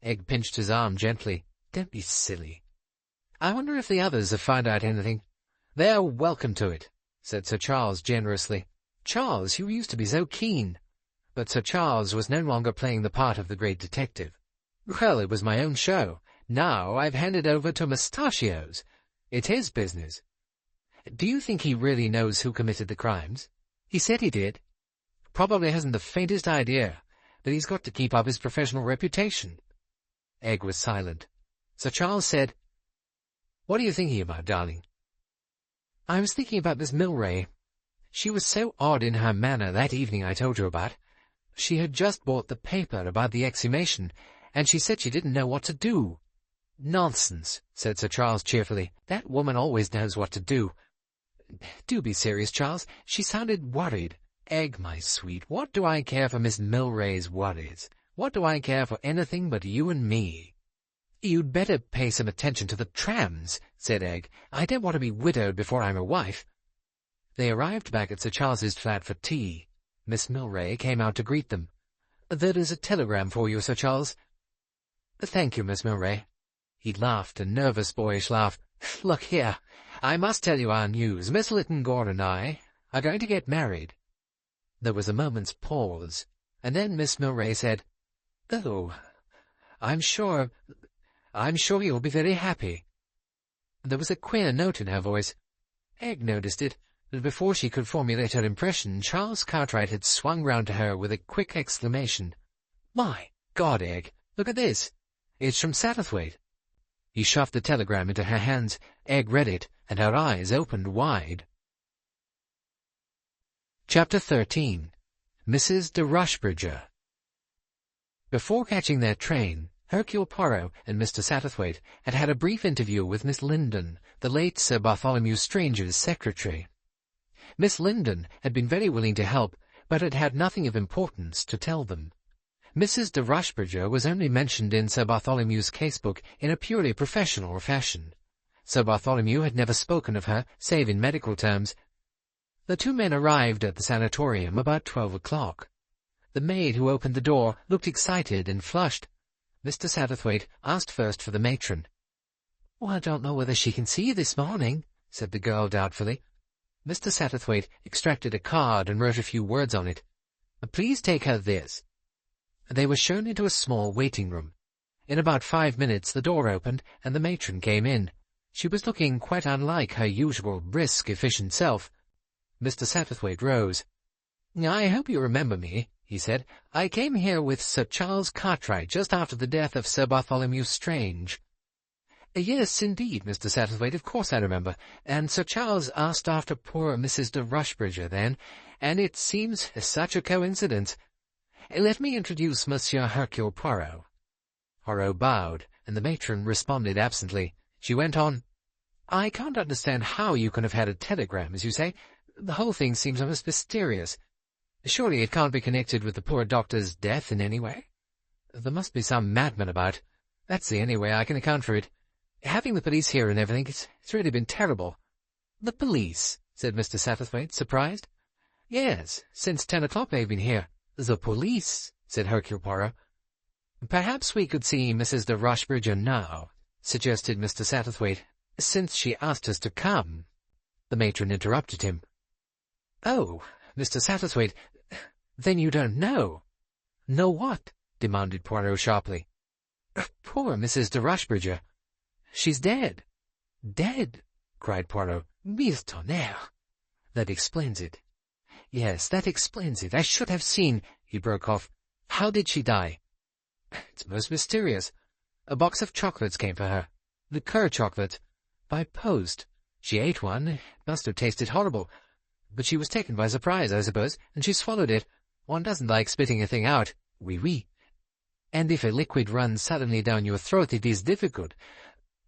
Egg pinched his arm gently. Don't be silly. I wonder if the others have found out anything. They're welcome to it, said Sir Charles generously. Charles, you used to be so keen. But Sir Charles was no longer playing the part of the great detective. Well, it was my own show. Now I've handed over to Mustachios. It's his business. Do you think he really knows who committed the crimes? He said he did. Probably hasn't the faintest idea, but he's got to keep up his professional reputation. Egg was silent. Sir Charles said, What are you thinking about, darling? I was thinking about Miss Milray. She was so odd in her manner that evening I told you about. She had just bought the paper about the exhumation, and she said she didn't know what to do. Nonsense, said Sir Charles cheerfully. That woman always knows what to do. Do be serious, Charles. She sounded worried. Egg, my sweet, what do I care for Miss Milray's worries? What do I care for anything but you and me? You'd better pay some attention to the trams, said Egg. I don't want to be widowed before I'm a wife. They arrived back at Sir Charles's flat for tea. Miss Milray came out to greet them. There is a telegram for you, Sir Charles. Thank you, Miss Milray. He laughed, a nervous, boyish laugh. Look here, I must tell you our news. Miss Lytton Gore and I are going to get married. There was a moment's pause, and then Miss Milray said, Oh, I'm sure you'll be very happy. There was a queer note in her voice. Egg noticed it, but before she could formulate her impression, Charles Cartwright had swung round to her with a quick exclamation. My God, Egg, look at this. It's from Satterthwaite. He shoved the telegram into her hands. Egg read it, and her eyes opened wide. Chapter 13. Mrs. de Rushbridger. Before catching their train, Hercule Poirot and Mr. Satterthwaite had had a brief interview with Miss Linden, the late Sir Bartholomew Stranger's secretary. Miss Linden had been very willing to help, but had had nothing of importance to tell them. Mrs. de Rushbridger was only mentioned in Sir Bartholomew's casebook in a purely professional fashion. Sir Bartholomew had never spoken of her, save in medical terms. The two men arrived at the sanatorium about 12 o'clock. The maid who opened the door looked excited and flushed. Mr. Satterthwaite asked first for the matron. "Oh, I don't know whether she can see you this morning," said the girl doubtfully. Mr. Satterthwaite extracted a card and wrote a few words on it. "Please take her this." They were shown into a small waiting room. In about 5 minutes the door opened, and the matron came in. She was looking quite unlike her usual brisk, efficient self. Mr. Satterthwaite rose. "I hope you remember me," he said. "I came here with Sir Charles Cartwright just after the death of Sir Bartholomew Strange." "Yes, indeed, Mr. Satterthwaite, of course I remember. And Sir Charles asked after poor Mrs. de Rushbridger then, and it seems such a coincidence. Let me introduce Monsieur Hercule Poirot." Poirot bowed, and the matron responded absently. She went on, "I can't understand how you can have had a telegram, as you say. The whole thing seems almost mysterious. Surely it can't be connected with the poor doctor's death in any way? There must be some madman about. That's the only way I can account for it. Having the police here and everything, it's really been terrible." "The police?" said Mr. Satterthwaite, surprised. "Yes, since 10 o'clock they've been here." "The police?" said Hercule Poirot. "Perhaps we could see Mrs. de Rushbridger now," suggested Mr. Satterthwaite, "since she asked us to come." The matron interrupted him. "Oh, Mr. Satterthwaite, then you don't know." "Know what?" demanded Poirot sharply. "Poor Mrs. de Rushbridger. She's dead." "Dead?" cried Poirot. "Mille tonnerres!" That explains it. Yes, that explains it. I should have seen—" he broke off. "How did she die?" "It's most mysterious. A box of chocolates came for her. Liqueur chocolate. By post. She ate one. It must have tasted horrible. But she was taken by surprise, I suppose, and she swallowed it. One doesn't like spitting a thing out. Oui, oui. And if a liquid runs suddenly down your throat, it is difficult.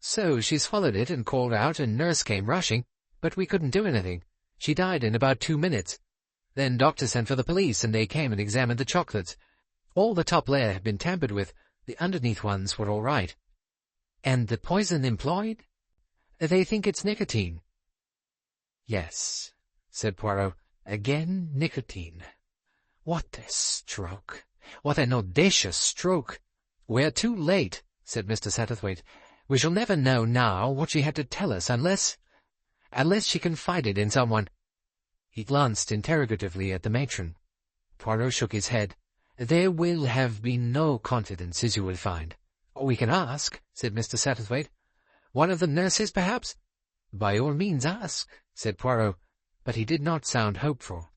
So she swallowed it and called out, and nurse came rushing, but we couldn't do anything. She died in about 2 minutes. Then doctor sent for the police, and they came and examined the chocolates. All the top layer had been tampered with. The underneath ones were all right." "And the poison employed?" "They think it's nicotine." "Yes," said Poirot. "Again nicotine. What a stroke! What an audacious stroke!" "We're too late," said Mr. Satterthwaite. "We shall never know now what she had to tell us unless she confided in someone." He glanced interrogatively at the matron. Poirot shook his head. "There will have been no confidences, you will find." "We can ask," said Mr. Satterthwaite. "One of the nurses, perhaps?" "By all means ask," said Poirot, but he did not sound hopeful.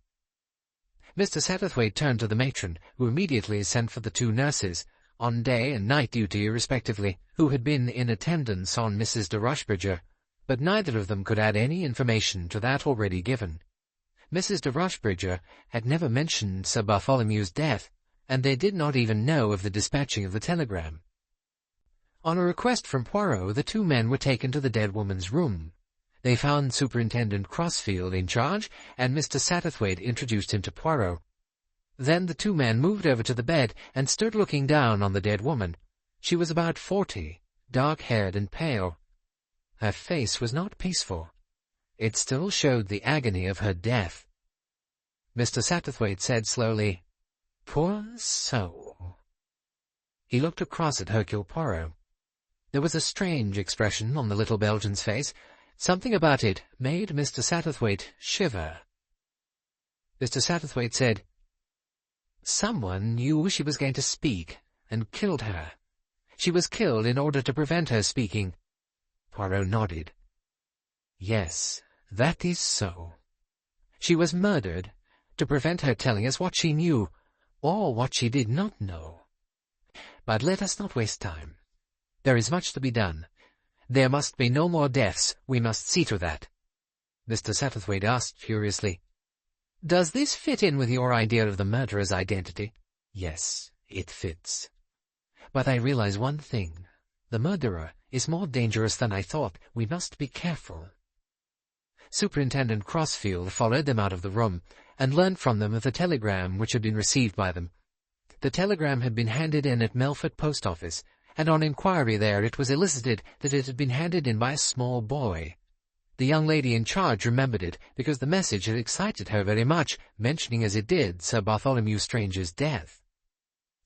Mr. Satterthwaite turned to the matron, who immediately sent for the 2 nurses, on day and night duty respectively, who had been in attendance on Mrs. de Rochebridger, but neither of them could add any information to that already given. Mrs. de Rochebridger had never mentioned Sir Bartholomew's death, and they did not even know of the dispatching of the telegram. On a request from Poirot, the 2 men were taken to the dead woman's room. They found Superintendent Crossfield in charge, and Mr. Satterthwaite introduced him to Poirot. Then the 2 men moved over to the bed and stood looking down on the dead woman. She was about 40, dark-haired and pale. Her face was not peaceful. It still showed the agony of her death. Mr. Satterthwaite said slowly, "Poor soul." He looked across at Hercule Poirot. There was a strange expression on the little Belgian's face. Something about it made Mr. Satterthwaite shiver. Mr. Satterthwaite said, "Someone knew she was going to speak, and killed her. She was killed in order to prevent her speaking." Poirot nodded. "Yes, that is so. She was murdered to prevent her telling us what she knew, or what she did not know. But let us not waste time. There is much to be done. There must be no more deaths. We must see to that." Mr. Satterthwaite asked curiously, "Does this fit in with your idea of the murderer's identity?" "Yes, it fits. But I realize one thing. The murderer is more dangerous than I thought. We must be careful." Superintendent Crossfield followed them out of the room, and learned from them of the telegram which had been received by them. The telegram had been handed in at Melfort Post Office, and on inquiry there it was elicited that it had been handed in by a small boy. The young lady in charge remembered it, because the message had excited her very much, mentioning as it did Sir Bartholomew Strange's death.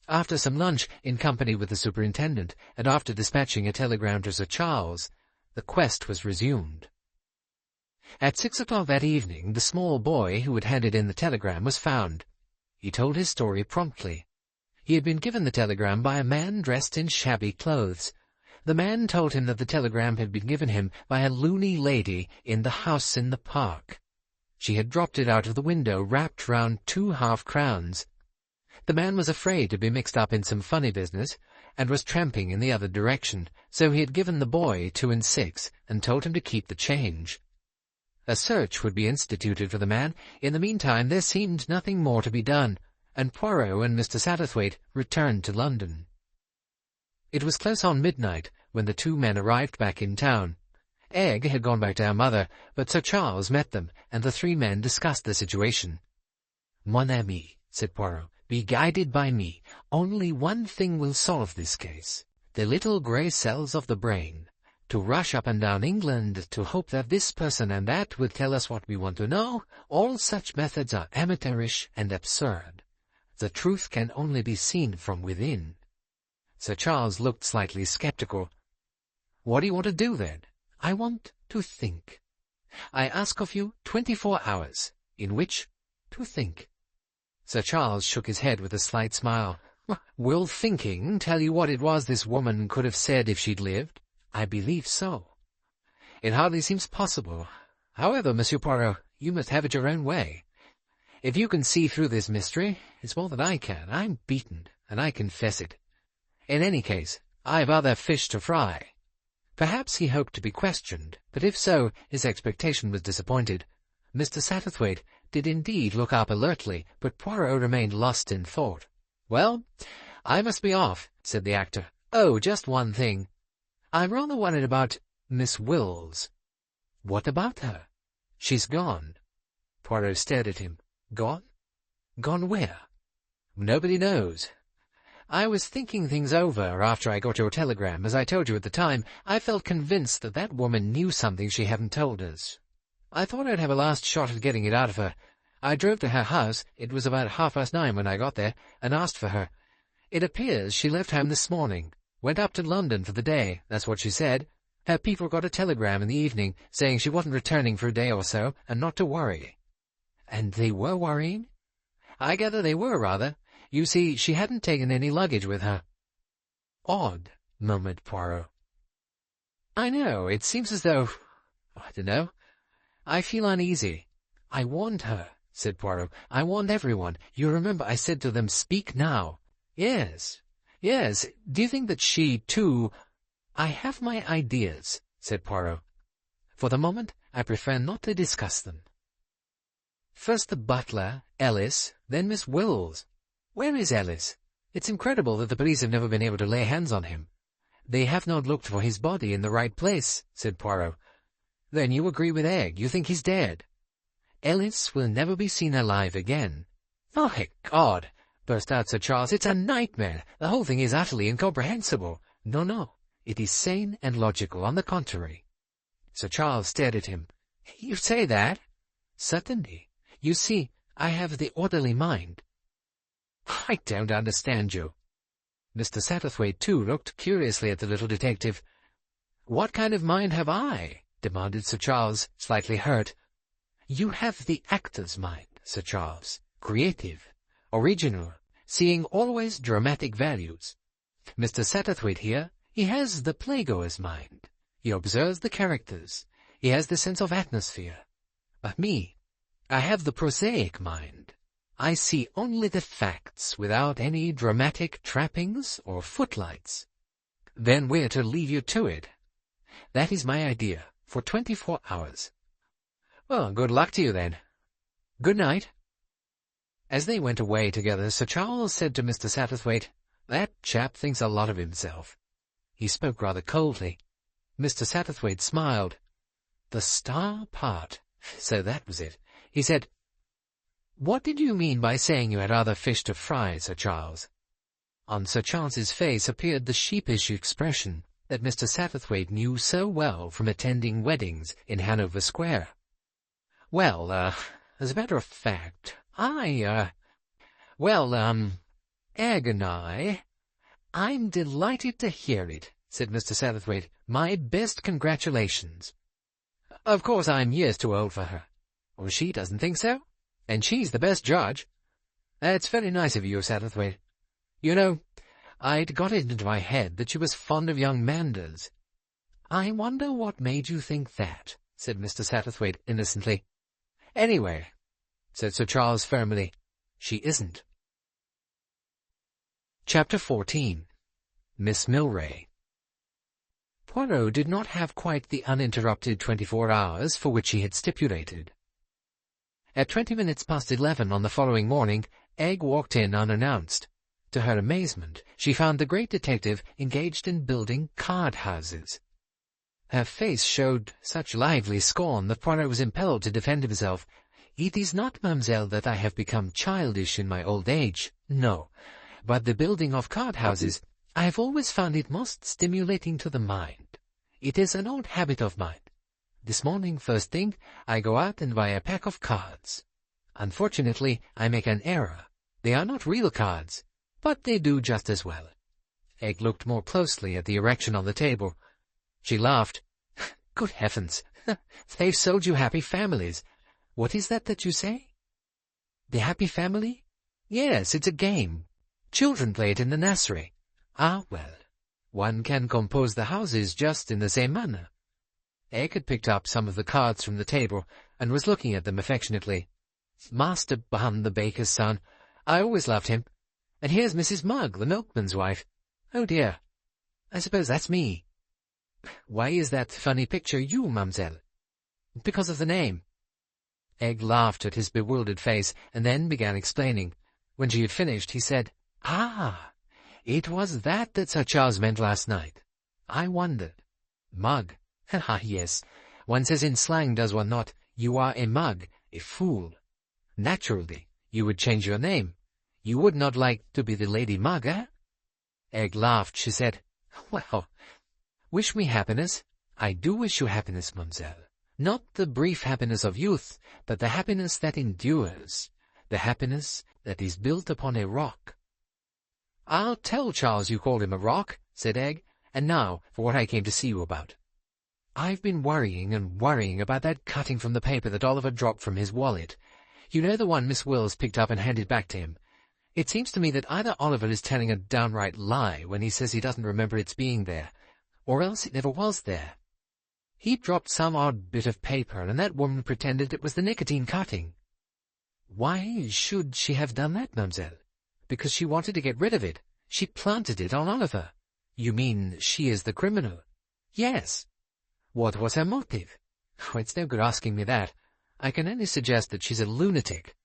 After some lunch, in company with the superintendent, and after dispatching a telegram to Sir Charles, the quest was resumed. At 6 o'clock that evening, the small boy who had handed in the telegram was found. He told his story promptly. He had been given the telegram by a man dressed in shabby clothes. The man told him that the telegram had been given him by a loony lady in the house in the park. She had dropped it out of the window, wrapped round 2 half-crowns. The man was afraid to be mixed up in some funny business, and was tramping in the other direction, so he had given the boy 2 and 6, and told him to keep the change. A search would be instituted for the man. In the meantime there seemed nothing more to be done, and Poirot and Mr. Satterthwaite returned to London. It was close on midnight when the 2 men arrived back in town. Egg had gone back to her mother, but Sir Charles met them, and the 3 men discussed the situation. "Mon ami," said Poirot, "be guided by me. Only one thing will solve this case. The little grey cells of the brain. To rush up and down England to hope that this person and that will tell us what we want to know, all such methods are amateurish and absurd. The truth can only be seen from within." Sir Charles looked slightly sceptical. "What do you want to do, then?" "I want to think. I ask of you 24 hours, in which to think." Sir Charles shook his head with a slight smile. "Will thinking tell you what it was this woman could have said if she'd lived?" "I believe so." "It hardly seems possible. However, Monsieur Poirot, You must have it your own way. If you can see through this mystery, it's more than I can. I'm beaten, and I confess it. In any case, I've other fish to fry." Perhaps he hoped to be questioned, but if so, his expectation was disappointed. Mr. Satterthwaite did indeed look up alertly, but Poirot remained lost in thought. "Well, I must be off," said the actor. "Oh, just one thing. I'm rather worried about Miss Wills." "What about her?" "She's gone." Poirot stared at him. "Gone? Gone where?" "Nobody knows. I was thinking things over after I got your telegram. As I told you at the time, I felt convinced that that woman knew something she hadn't told us. I thought I'd have a last shot at getting it out of her. I drove to her house, it was about 9:30 when I got there, and asked for her. It appears she left home this morning, went up to London for the day, that's what she said. Her people got a telegram in the evening, saying she wasn't returning for a day or so, and not to worry." "And they were worrying?" "I gather they were, rather. You see, she hadn't taken any luggage with her." "Odd," murmured Poirot. "I know, it seems as though... I don't know. I feel uneasy." "I warned her," said Poirot. "I warned everyone. You remember I said to them, 'Speak now.'" "Yes, yes. Do you think that she, too—" "I have my ideas," said Poirot. "For the moment, I prefer not to discuss them. First the butler, Ellis, then Miss Wills. Where is Ellis? It's incredible that the police have never been able to lay hands on him." "They have not looked for his body in the right place," said Poirot. "Then you agree with Egg. You think he's dead." "Ellis will never be seen alive again." "My God!" burst out Sir Charles. "It's a nightmare. The whole thing is utterly incomprehensible." No, it is sane and logical, on the contrary." Sir Charles stared at him. "You say that?" "Certainly. You see, I have the orderly mind." "I don't understand you." Mr. Satterthwaite, too, looked curiously at the little detective. "What kind of mind have I?" demanded Sir Charles, slightly hurt. "You have the actor's mind, Sir Charles. Creative, original, seeing always dramatic values. Mr. Satterthwaite here, he has the playgoer's mind. He observes the characters. He has the sense of atmosphere. But me, I have the prosaic mind. I see only the facts without any dramatic trappings or footlights. Then we're to leave you to it. That is my idea, for 24 hours. Well, good luck to you then. Good night." As they went away together, Sir Charles said to Mr. Satterthwaite, "That chap thinks a lot of himself." He spoke rather coldly. Mr. Satterthwaite smiled. The star part. So that was it. He said, "What did you mean by saying you had other fish to fry, Sir Charles?" On Sir Charles's face appeared the sheepish expression that Mr. Satterthwaite knew so well from attending weddings in Hanover Square. "Well, as a matter of fact, Egg and I'm delighted to hear it," said Mr. Satterthwaite. "My best congratulations. Of course I'm years too old for her. Well, she doesn't think so, and she's the best judge. That's very nice of you, Satterthwaite. You know, I'd got it into my head that she was fond of young Manders." "I wonder what made you think that," said Mr. Satterthwaite innocently. "Anyway," said Sir Charles firmly, "she isn't." Chapter 14. Miss Milray. Poirot did not have quite the uninterrupted 24 hours for which he had stipulated. At 20 minutes past 11 on the following morning, Egg walked in unannounced. To her amazement, she found the great detective engaged in building card-houses. Her face showed such lively scorn that Poirot was impelled to defend himself. "It is not, mademoiselle, that I have become childish in my old age. No. But the building of card-houses, I have always found it most stimulating to the mind. It is an old habit of mine. This morning, first thing, I go out and buy a pack of cards. Unfortunately, I make an error. They are not real cards, but they do just as well." Egg looked more closely at the erection on the table. She laughed. "Good heavens! They've sold you Happy Families. What is that you say?" "The Happy Family? Yes, it's a game. Children play it in the nursery." "Ah, well, one can compose the houses just in the same manner." Egg had picked up some of the cards from the table. and was looking at them affectionately. "Master Bun, the baker's son. I always loved him. And here's Mrs. Mugg, the milkman's wife. Oh dear, I suppose that's me." "Why is that funny picture you, mademoiselle?" "Because of the name." Egg laughed at his bewildered face, and then began explaining. When she had finished, he said, "Ah, it was that Sir Charles meant last night. I wondered. Mug. Ah, yes. One says in slang, does one not? You are a mug, a fool. Naturally, you would change your name. You would not like to be the Lady Mug, eh?" Egg laughed. She said, "Well, wish me happiness. I do wish you happiness, mademoiselle. Not the brief happiness of youth, but the happiness that endures, the happiness that is built upon a rock." "I'll tell Charles you called him a rock," said Egg. "And now for what I came to see you about. I've been worrying and worrying about that cutting from the paper that Oliver dropped from his wallet. You know, the one Miss Wills picked up and handed back to him. It seems to me that either Oliver is telling a downright lie when he says he doesn't remember its being there, or else it never was there. He dropped some odd bit of paper, and that woman pretended it was the nicotine cutting." "Why should she have done that, mademoiselle?" "Because she wanted to get rid of it. She planted it on Oliver." "You mean she is the criminal?" "Yes." "What was her motive?" "Oh, it's no good asking me that. I can only suggest that she's a lunatic.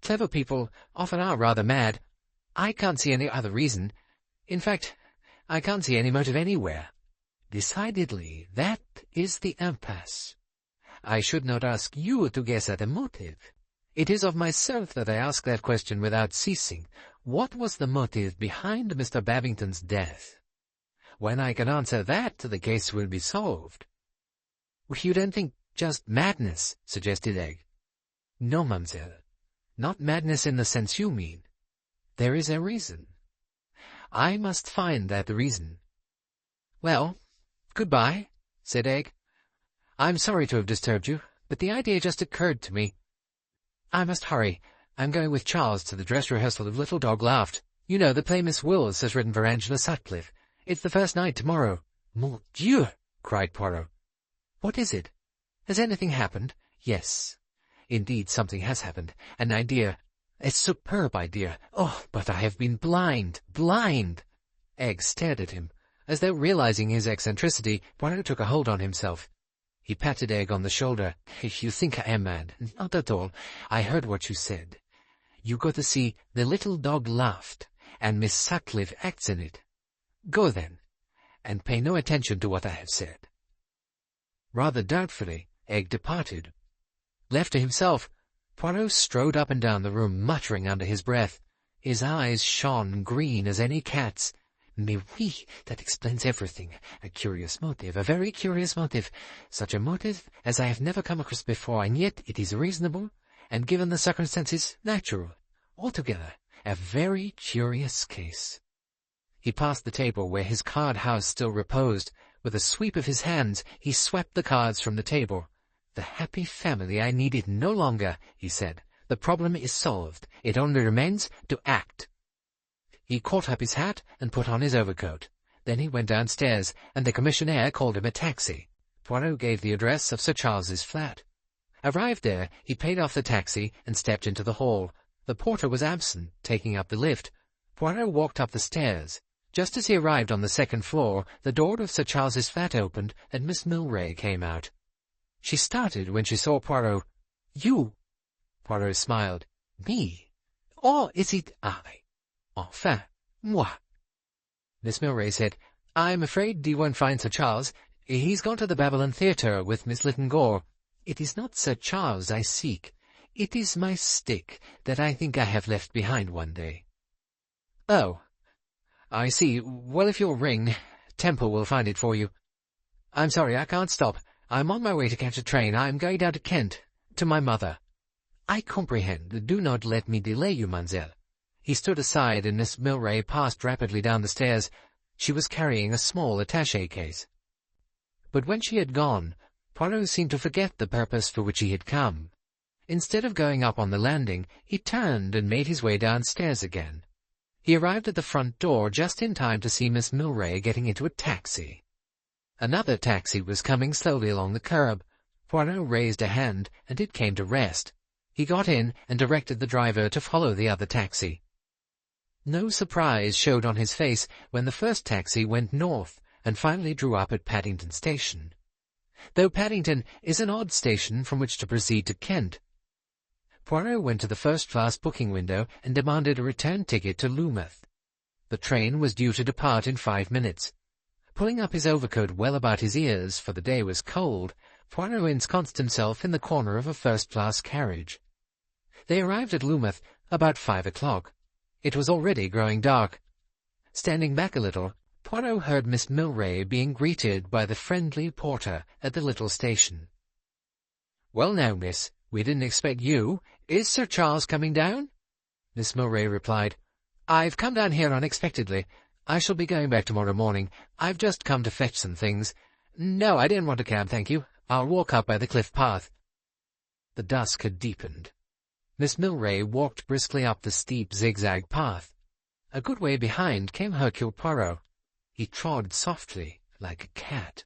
Clever people often are rather mad. I can't see any other reason. In fact, I can't see any motive anywhere. Decidedly, that is the impasse. I should not ask you to guess at a motive. It is of myself that I ask that question without ceasing. What was the motive behind Mr. Babington's death? When I can answer that, the case will be solved." "You don't think just madness?" suggested Egg. "No, mademoiselle. Not madness in the sense you mean. There is a reason. I must find that reason." "Well, goodbye," said Egg. "I'm sorry to have disturbed you, but the idea just occurred to me. I must hurry. I'm going with Charles to the dress rehearsal of Little Dog Laughed. You know, the play Miss Wills has written for Angela Sutcliffe. It's the first night tomorrow." "Mon Dieu!" cried Poirot. "What is it? Has anything happened?" "Yes, indeed something has happened. An idea, a superb idea. Oh, but I have been blind. Egg stared at him. As though realizing his eccentricity, Poirot took a hold on himself. He patted Egg on the shoulder. "You think I am mad? Not at all. I heard what you said. You go to see The Little Dog Laughed, and Miss Sutcliffe acts in it. Go then, and pay no attention to what I have said." Rather doubtfully, Egg departed. Left to himself, Poirot strode up and down the room, muttering under his breath. His eyes shone green as any cat's. "Mais oui, that explains everything. A curious motive, a very curious motive. Such a motive as I have never come across before, and yet it is reasonable, and given the circumstances, natural. Altogether, a very curious case." He passed the table where his card-house still reposed. With a sweep of his hands, he swept the cards from the table. "The happy family I needed no longer," he said. "The problem is solved. It only remains to act." He caught up his hat and put on his overcoat. Then he went downstairs, and the commissionaire called him a taxi. Poirot gave the address of Sir Charles's flat. Arrived there, he paid off the taxi and stepped into the hall. The porter was absent, taking up the lift. Poirot walked up the stairs. Just as he arrived on the second floor, the door of Sir Charles's flat opened, and Miss Milray came out. She started when she saw Poirot. "You?" Poirot smiled. "Me? Oh, is it I? Enfin, moi." Miss Milray said, "I'm afraid you won't find Sir Charles. He's gone to the Babylon Theatre with Miss Lytton Gore. It is not Sir Charles I seek. It is my stick that I think I have left behind one day." "Oh, I see. Well, if you'll ring, Temple will find it for you. I'm sorry, I can't stop. I'm on my way to catch a train. I'm going down to Kent, to my mother." "I comprehend. Do not let me delay you, mademoiselle." He stood aside, and Miss Milray passed rapidly down the stairs. She was carrying a small attaché case. But when she had gone, Poirot seemed to forget the purpose for which he had come. Instead of going up on the landing, he turned and made his way downstairs again. He arrived at the front door just in time to see Miss Milray getting into a taxi. Another taxi was coming slowly along the curb. Poirot raised a hand, and it came to rest. He got in and directed the driver to follow the other taxi. No surprise showed on his face when the first taxi went north and finally drew up at Paddington Station, though Paddington is an odd station from which to proceed to Kent. Poirot went to the first-class booking window and demanded a return ticket to Loomuth. The train was due to depart in 5 minutes. Pulling up his overcoat well about his ears, for the day was cold, Poirot ensconced himself in the corner of a first-class carriage. They arrived at Loomuth about 5 o'clock. It was already growing dark. Standing back a little, Poirot heard Miss Milray being greeted by the friendly porter at the little station. "Well now, miss, we didn't expect you. Is Sir Charles coming down?" Miss Milray replied, "I've come down here unexpectedly. I shall be going back tomorrow morning. I've just come to fetch some things. No, I didn't want a cab, thank you. I'll walk up by the cliff path." The dusk had deepened. Miss Milray walked briskly up the steep zigzag path. A good way behind came Hercule Poirot. He trod softly, like a cat.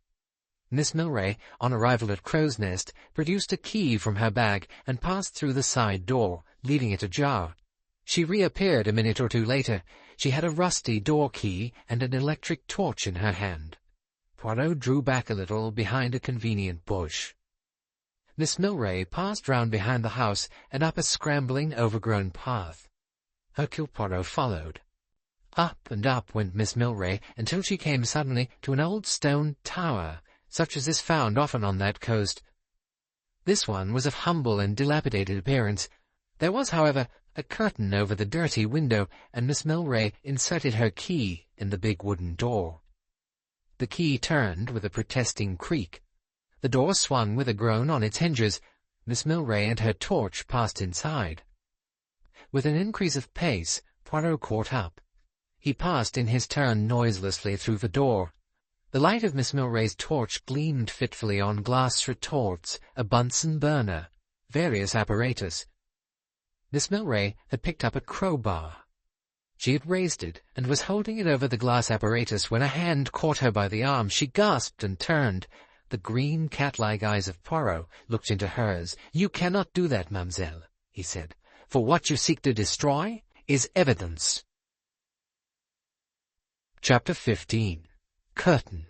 Miss Milray, on arrival at Crow's Nest, produced a key from her bag and passed through the side door, leaving it ajar. She reappeared a minute or two later. She had a rusty door key and an electric torch in her hand. Poirot drew back a little behind a convenient bush. Miss Milray passed round behind the house and up a scrambling, overgrown path. Hercule Poirot followed. Up and up went Miss Milray until she came suddenly to an old stone tower, such as is found often on that coast. This one was of humble and dilapidated appearance. There was, however, a curtain over the dirty window, and Miss Milray inserted her key in the big wooden door. The key turned with a protesting creak. The door swung with a groan on its hinges. Miss Milray and her torch passed inside. With an increase of pace, Poirot caught up. He passed in his turn noiselessly through the door. The light of Miss Milray's torch gleamed fitfully on glass retorts, a Bunsen burner, various apparatus. Miss Milray had picked up a crowbar. She had raised it and was holding it over the glass apparatus when a hand caught her by the arm. She gasped and turned. The green cat-like eyes of Poirot looked into hers. "You cannot do that, mademoiselle," he said, "for what you seek to destroy is evidence." Chapter 15. Curtain.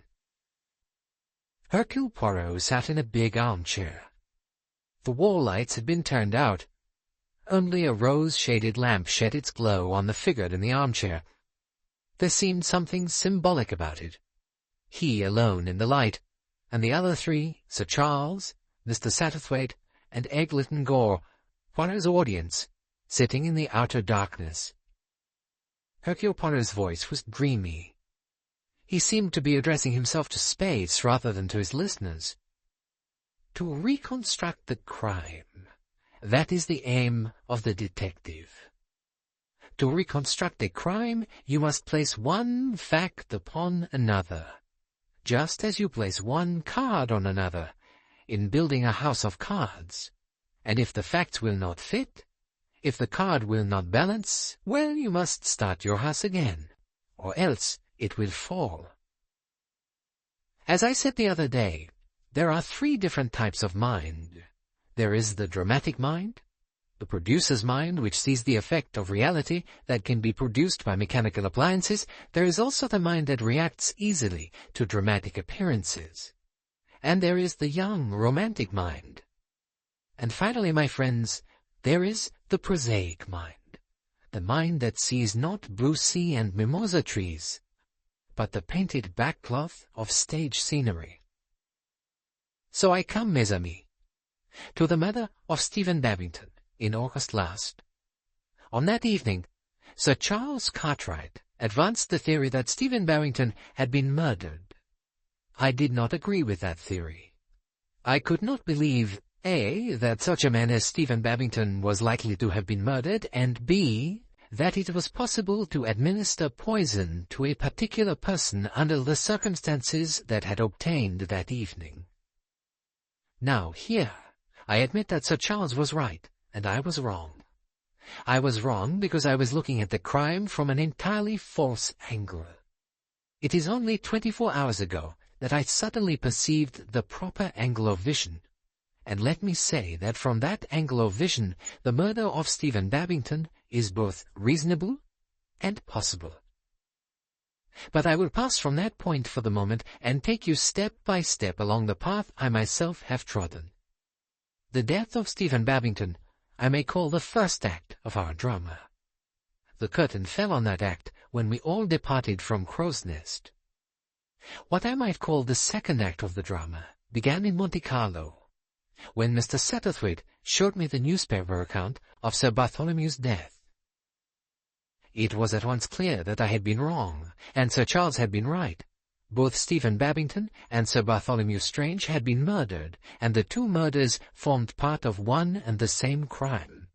Hercule Poirot sat in a big armchair. The wall lights had been turned out. Only a rose-shaded lamp shed its glow on the figure in the armchair. There seemed something symbolic about it. He alone in the light, and the other three, Sir Charles, Mr. Satterthwaite, and Egerton Gore, Poirot's audience, sitting in the outer darkness. Hercule Poirot's voice was dreamy. He seemed to be addressing himself to space rather than to his listeners. To reconstruct the crime, that is the aim of the detective. To reconstruct a crime, you must place one fact upon another, just as you place one card on another, in building a house of cards. And if the facts will not fit, if the card will not balance, well, you must start your house again, or else it will fall. As I said the other day, there are 3 different types of mind. There is the dramatic mind, the producer's mind, which sees the effect of reality that can be produced by mechanical appliances. There is also the mind that reacts easily to dramatic appearances. And there is the young, romantic mind. And finally, my friends, there is the prosaic mind, the mind that sees not blue sea and mimosa trees, but the painted backcloth of stage scenery. So I come, mes amis, to the murder of Stephen Babington in August last. On that evening, Sir Charles Cartwright advanced the theory that Stephen Babington had been murdered. I did not agree with that theory. I could not believe, A, that such a man as Stephen Babington was likely to have been murdered, and B, that it was possible to administer poison to a particular person under the circumstances that had obtained that evening. Now here, I admit that Sir Charles was right, and I was wrong. I was wrong because I was looking at the crime from an entirely false angle. It is only 24 hours ago that I suddenly perceived the proper angle of vision. and let me say that from that angle of vision, the murder of Stephen Babington is both reasonable and possible. But I will pass from that point for the moment and take you step by step along the path I myself have trodden. The death of Stephen Babington I may call the first act of our drama. The curtain fell on that act when we all departed from Crow's Nest. What I might call the second act of the drama began in Monte Carlo, when Mr. Satterthwaite showed me the newspaper account of Sir Bartholomew's death. It was at once clear that I had been wrong, and Sir Charles had been right. Both Stephen Babington and Sir Bartholomew Strange had been murdered, and the two murders formed part of one and the same crime.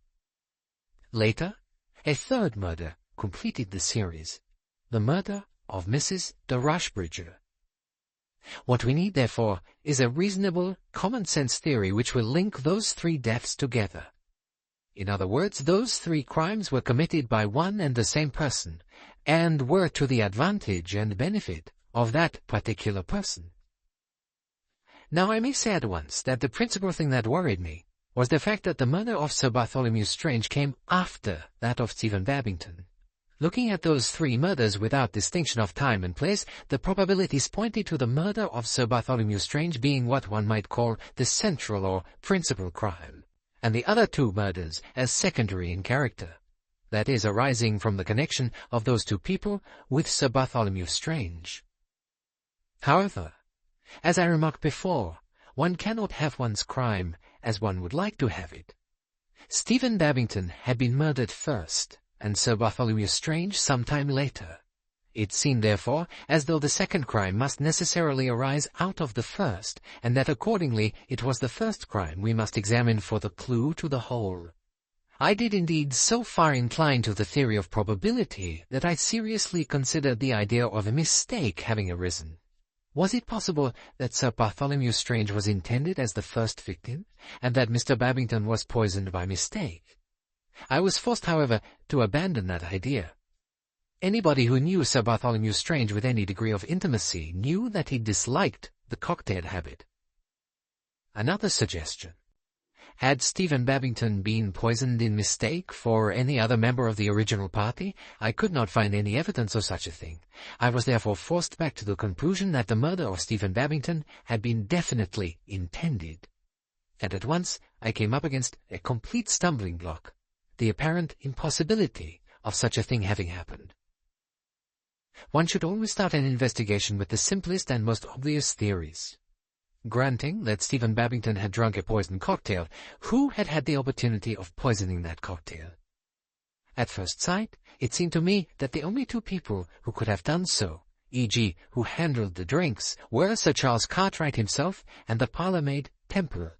Later, a third murder completed the series, the murder of Mrs. de Rushbridger. What we need, therefore, is a reasonable, common-sense theory which will link those three deaths together. In other words, those three crimes were committed by one and the same person, and were to the advantage and benefit of that particular person. Now I may say at once that the principal thing that worried me was the fact that the murder of Sir Bartholomew Strange came after that of Stephen Babington. Looking at those three murders without distinction of time and place, the probabilities pointed to the murder of Sir Bartholomew Strange being what one might call the central or principal crime, and the other two murders as secondary in character, that is, arising from the connection of those two people with Sir Bartholomew Strange. However, as I remarked before, one cannot have one's crime as one would like to have it. Stephen Babington had been murdered first, and Sir Bartholomew Strange some time later. It seemed, therefore, as though the second crime must necessarily arise out of the first, and that accordingly it was the first crime we must examine for the clue to the whole. I did indeed so far incline to the theory of probability that I seriously considered the idea of a mistake having arisen. Was it possible that Sir Bartholomew Strange was intended as the first victim, and that Mr. Babington was poisoned by mistake? I was forced, however, to abandon that idea. Anybody who knew Sir Bartholomew Strange with any degree of intimacy knew that he disliked the cocktail habit. Another suggestion. Had Stephen Babington been poisoned in mistake for any other member of the original party? I could not find any evidence of such a thing. I was therefore forced back to the conclusion that the murder of Stephen Babington had been definitely intended. And at once I came up against a complete stumbling block, the apparent impossibility of such a thing having happened. One should always start an investigation with the simplest and most obvious theories. Granting that Stephen Babington had drunk a poisoned cocktail, who had had the opportunity of poisoning that cocktail? At first sight, it seemed to me that the only two people who could have done so, e.g., who handled the drinks, were Sir Charles Cartwright himself and the parlour-maid Temple.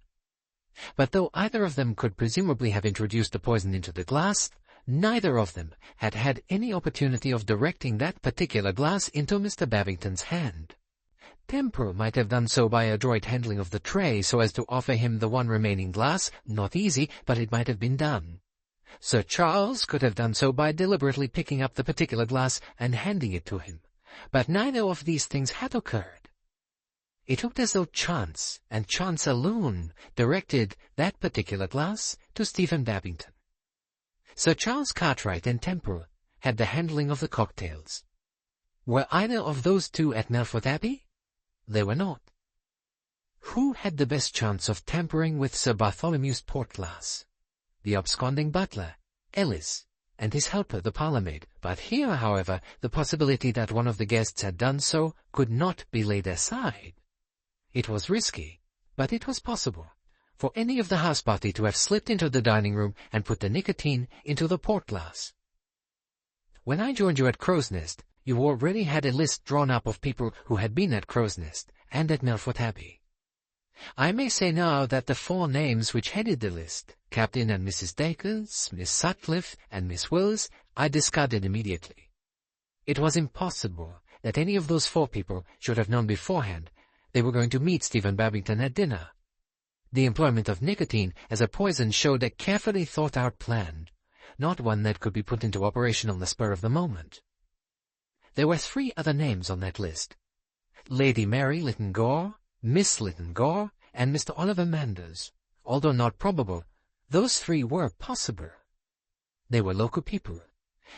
But though either of them could presumably have introduced the poison into the glass, neither of them had had any opportunity of directing that particular glass into Mr. Babington's hand. Temple might have done so by adroit handling of the tray so as to offer him the one remaining glass, not easy, but it might have been done. Sir Charles could have done so by deliberately picking up the particular glass and handing it to him, but neither of these things had occurred. It looked as though chance, and chance alone, directed that particular glass to Stephen Babington. Sir Charles Cartwright and Temple had the handling of the cocktails. Were either of those two at Melfort Abbey? They were not. Who had the best chance of tampering with Sir Bartholomew's port glass? The absconding butler, Ellis, and his helper, the parlour-maid. But here, however, the possibility that one of the guests had done so could not be laid aside. It was risky, but it was possible for any of the house party to have slipped into the dining room and put the nicotine into the port glass. When I joined you at Crow's Nest, you already had a list drawn up of people who had been at Crow's Nest and at Melfort Abbey. I may say now that the four names which headed the list, Captain and Mrs. Dacres, Miss Sutcliffe, and Miss Wills, I discarded immediately. It was impossible that any of those four people should have known beforehand they were going to meet Stephen Babington at dinner. The employment of nicotine as a poison showed a carefully thought-out plan, not one that could be put into operation on the spur of the moment. There were three other names on that list: Lady Mary Lytton Gore, Miss Lytton Gore, and Mr. Oliver Manders, Although not probable, those three were possible. They were local people.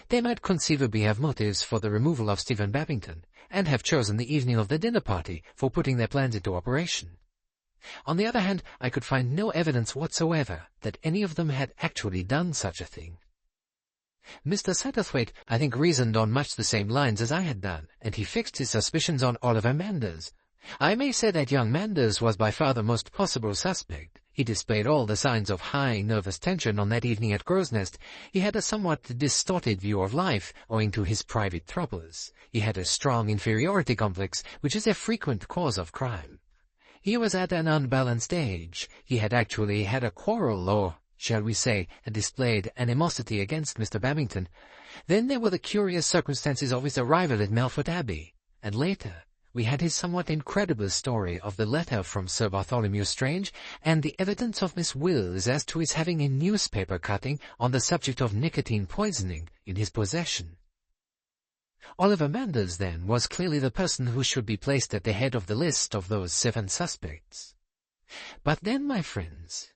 They might conceivably have motives for the removal of Stephen Babington, and have chosen the evening of the dinner party for putting their plans into operation. On the other hand, I could find no evidence whatsoever that any of them had actually done such a thing. Mr. Satterthwaite, I think, reasoned on much the same lines as I had done, and he fixed his suspicions on Oliver Manders. I may say that young Manders was by far the most possible suspect. He displayed all the signs of high nervous tension on that evening at Crow's Nest. He had a somewhat distorted view of life, owing to his private troubles. He had a strong inferiority complex, which is a frequent cause of crime. He was at an unbalanced age. He had actually had a quarrel, or, shall we say, displayed animosity against Mr. Babington. Then there were the curious circumstances of his arrival at Melfort Abbey, and later we had his somewhat incredible story of the letter from Sir Bartholomew Strange, and the evidence of Miss Wills as to his having a newspaper cutting on the subject of nicotine poisoning in his possession. Oliver Manders, then, was clearly the person who should be placed at the head of the list of those 7 suspects. But then, my friends,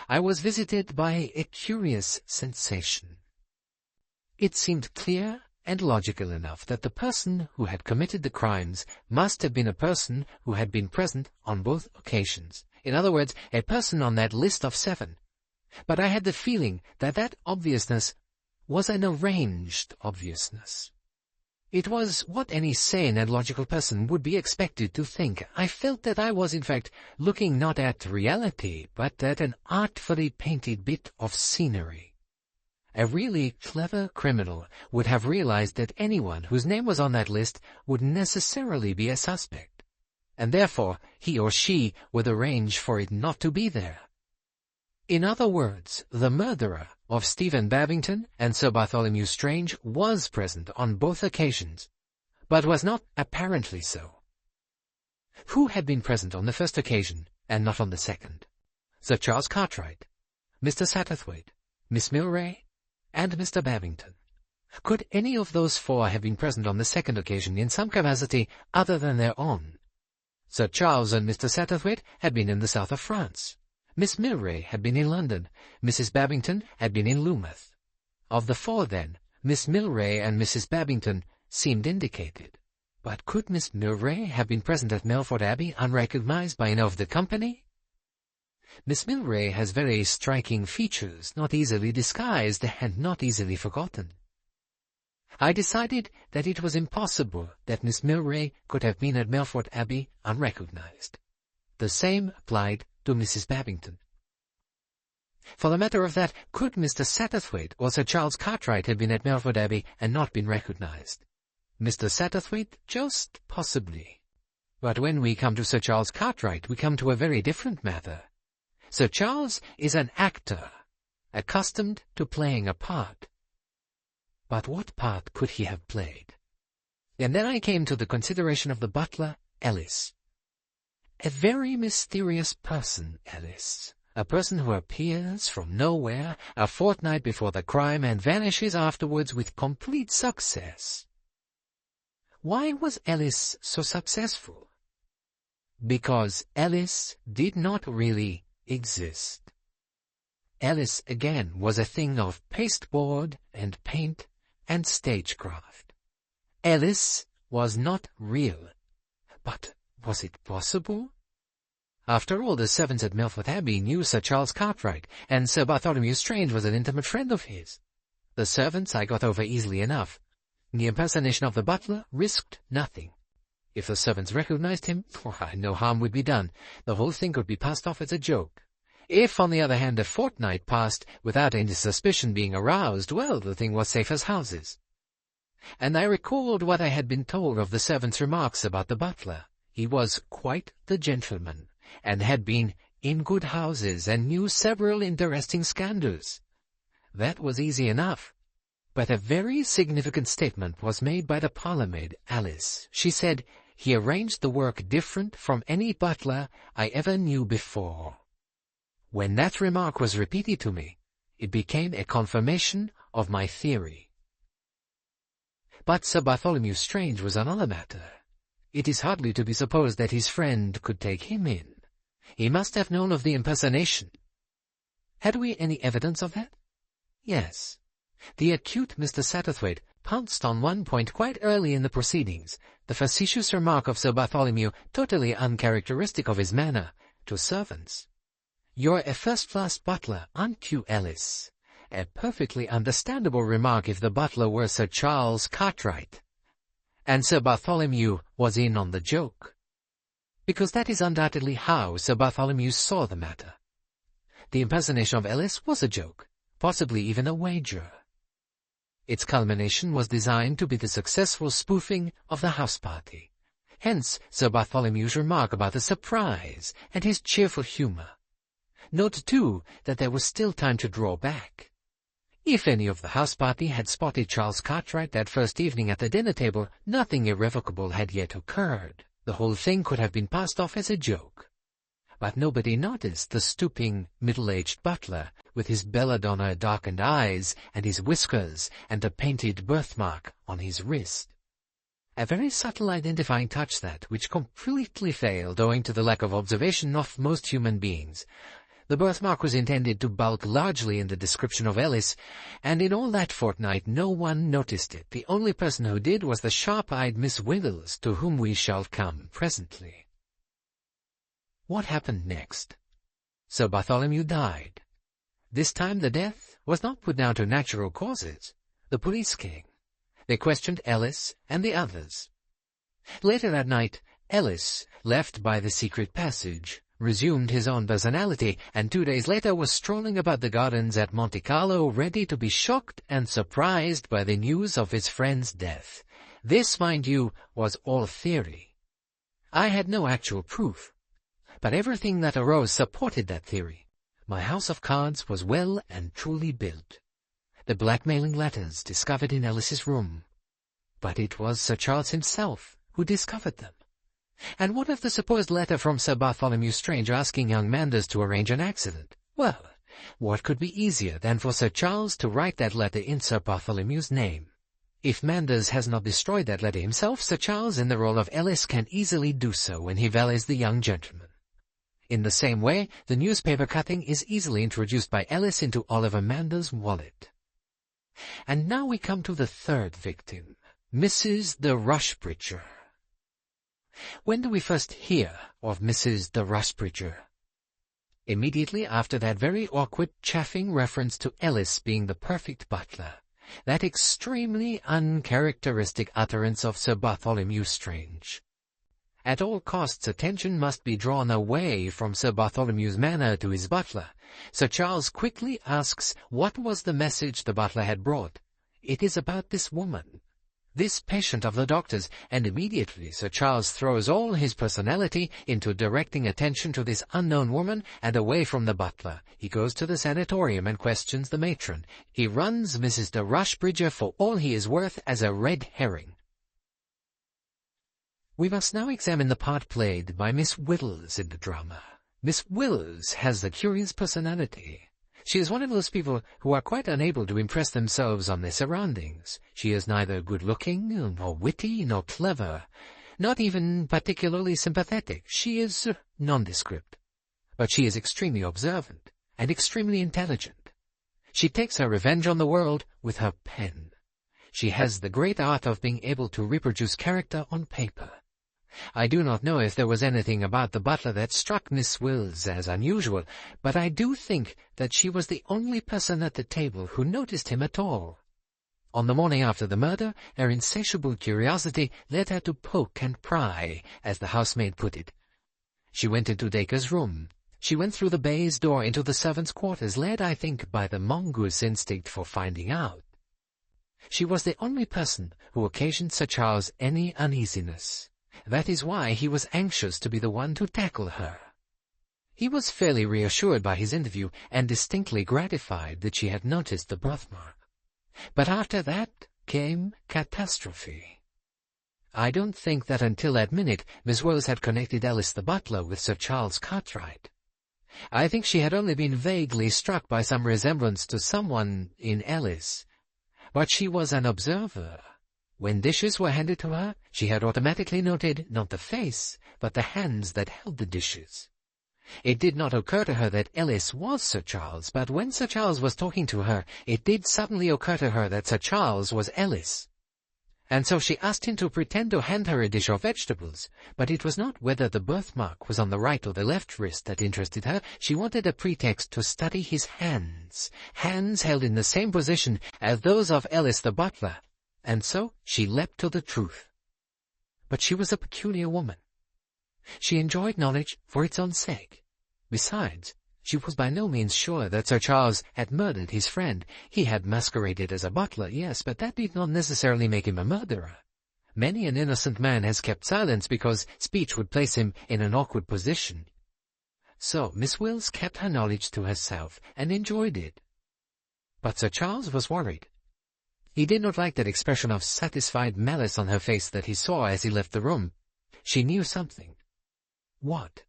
I was visited by a curious sensation. It seemed clear and logical enough that the person who had committed the crimes must have been a person who had been present on both occasions. In other words, a person on that list of 7. But I had the feeling that that obviousness was an arranged obviousness. It was what any sane and logical person would be expected to think. I felt that I was, in fact, looking not at reality, but at an artfully painted bit of scenery. A really clever criminal would have realized that anyone whose name was on that list would necessarily be a suspect, and therefore he or she would arrange for it not to be there. In other words, the murderer of Stephen Babington and Sir Bartholomew Strange was present on both occasions, but was not apparently so. Who had been present on the first occasion and not on the second? Sir Charles Cartwright, Mr. Satterthwaite, Miss Milray, and Mr. Babington. Could any of those 4 have been present on the second occasion in some capacity other than their own? Sir Charles and Mr. Satterthwaite had been in the south of France. Miss Milray had been in London. Mrs. Babington had been in Loomuth. Of the 4, then, Miss Milray and Mrs. Babington seemed indicated. But could Miss Milray have been present at Melfort Abbey unrecognized by any of the company? Miss Milray has very striking features, not easily disguised and not easily forgotten. I decided that it was impossible that Miss Milray could have been at Melfort Abbey unrecognized. The same applied to Mrs. Babington. For the matter of that, could Mr. Satterthwaite or Sir Charles Cartwright have been at Melfort Abbey and not been recognized? Mr. Satterthwaite, just possibly. But when we come to Sir Charles Cartwright, we come to a very different matter. Sir Charles is an actor, accustomed to playing a part. But what part could he have played? And then I came to the consideration of the butler, Ellis. A very mysterious person, Ellis. A person who appears from nowhere a fortnight before the crime and vanishes afterwards with complete success. Why was Ellis so successful? Because Ellis did not really exist. Ellis, again, was a thing of pasteboard and paint and stagecraft. Ellis was not real. But was it possible? After all, the servants at Melfort Abbey knew Sir Charles Cartwright, and Sir Bartholomew Strange was an intimate friend of his. The servants I got over easily enough. The impersonation of the butler risked nothing. If the servants recognized him, why, no harm would be done. The whole thing could be passed off as a joke. If, on the other hand, a fortnight passed without any suspicion being aroused, well, the thing was safe as houses. And I recalled what I had been told of the servants' remarks about the butler. He was quite the gentleman, and had been in good houses, and knew several interesting scandals. That was easy enough. But a very significant statement was made by the parlour-maid, Alice. She said, "He arranged the work different from any butler I ever knew before." When that remark was repeated to me, it became a confirmation of my theory. But Sir Bartholomew Strange was another matter. It is hardly to be supposed that his friend could take him in. He must have known of the impersonation, Had we any evidence of that? Yes. The acute Mr. Satterthwaite pounced on one point quite early in the proceedings, the facetious remark of Sir Bartholomew, totally uncharacteristic of his manner, to servants. "You're a first-class butler, aren't you, Ellis?" A perfectly understandable remark if the butler were Sir Charles Cartwright. And Sir Bartholomew was in on the joke, because that is undoubtedly how Sir Bartholomew saw the matter. The impersonation of Ellis was a joke, possibly even a wager. Its culmination was designed to be the successful spoofing of the house party. Hence Sir Bartholomew's remark about the surprise and his cheerful humour. Note, too, that there was still time to draw back. If any of the house party had spotted Charles Cartwright that first evening at the dinner table, nothing irrevocable had yet occurred. The whole thing could have been passed off as a joke. But nobody noticed the stooping, middle-aged butler, with his belladonna-darkened eyes, and his whiskers, and a painted birthmark on his wrist. A very subtle identifying touch that, which completely failed owing to the lack of observation of most human beings. The birthmark was intended to bulk largely in the description of Ellis, and in all that fortnight no one noticed it. The only person who did was the sharp-eyed Miss Wiggles, to whom we shall come presently. What happened next? Sir Bartholomew died. This time the death was not put down to natural causes. The police came. They questioned Ellis and the others. Later that night, Ellis, left by the secret passage, resumed his own personality, and 2 days later was strolling about the gardens at Monte Carlo, ready to be shocked and surprised by the news of his friend's death. This, mind you, was all theory. I had no actual proof, but everything that arose supported that theory. My house of cards was well and truly built. The blackmailing letters discovered in Ellis's room. But it was Sir Charles himself who discovered them. And what of the supposed letter from Sir Bartholomew Strange asking young Manders to arrange an accident? Well, what could be easier than for Sir Charles to write that letter in Sir Bartholomew's name? If Manders has not destroyed that letter himself, Sir Charles, in the role of Ellis, can easily do so when he valets the young gentleman. In the same way, the newspaper cutting is easily introduced by Ellis into Oliver Manders' wallet. And now we come to the third victim, Mrs. de Rushbridger. When do we first hear of Mrs. de Rushbridger? Immediately after that very awkward, chaffing reference to Ellis being the perfect butler, that extremely uncharacteristic utterance of Sir Bartholomew Strange. At all costs attention must be drawn away from Sir Bartholomew's manner to his butler. Sir Charles quickly asks what was the message the butler had brought. It is about this woman, this patient of the doctor's, and immediately Sir Charles throws all his personality into directing attention to this unknown woman and away from the butler. He goes to the sanatorium and questions the matron. He runs Mrs. de Rushbridger for all he is worth as a red herring. We must now examine the part played by Miss Wiggles in the drama. Miss Wiggles has a curious personality. She is one of those people who are quite unable to impress themselves on their surroundings. She is neither good-looking, nor witty, nor clever, not even particularly sympathetic. She is nondescript. But she is extremely observant and extremely intelligent. She takes her revenge on the world with her pen. She has the great art of being able to reproduce character on paper. I do not know if there was anything about the butler that struck Miss Wiggles as unusual, but I do think that she was the only person at the table who noticed him at all. On the morning after the murder, her insatiable curiosity led her to poke and pry, as the housemaid put it. She went into Dacre's room. She went through the baize door into the servants' quarters, led, I think, by the mongoose instinct for finding out. She was the only person who occasioned Sir Charles any uneasiness. That is why he was anxious to be the one to tackle her. He was fairly reassured by his interview, and distinctly gratified that she had noticed the birthmark. But after that came catastrophe. I don't think that until that minute Miss Wiggles had connected Ellis the butler with Sir Charles Cartwright. I think she had only been vaguely struck by some resemblance to someone in Ellis. But she was an observer. When dishes were handed to her, she had automatically noted not the face, but the hands that held the dishes. It did not occur to her that Ellis was Sir Charles, but when Sir Charles was talking to her, it did suddenly occur to her that Sir Charles was Ellis. And so she asked him to pretend to hand her a dish of vegetables, but it was not whether the birthmark was on the right or the left wrist that interested her. She wanted a pretext to study his hands held in the same position as those of Ellis the butler, and so she leapt to the truth. But she was a peculiar woman. She enjoyed knowledge for its own sake. Besides, she was by no means sure that Sir Charles had murdered his friend. He had masqueraded as a butler, yes, but that did not necessarily make him a murderer. Many an innocent man has kept silence because speech would place him in an awkward position. So Miss Wills kept her knowledge to herself and enjoyed it. But Sir Charles was worried. He did not like that expression of satisfied malice on her face that he saw as he left the room. She knew something. What?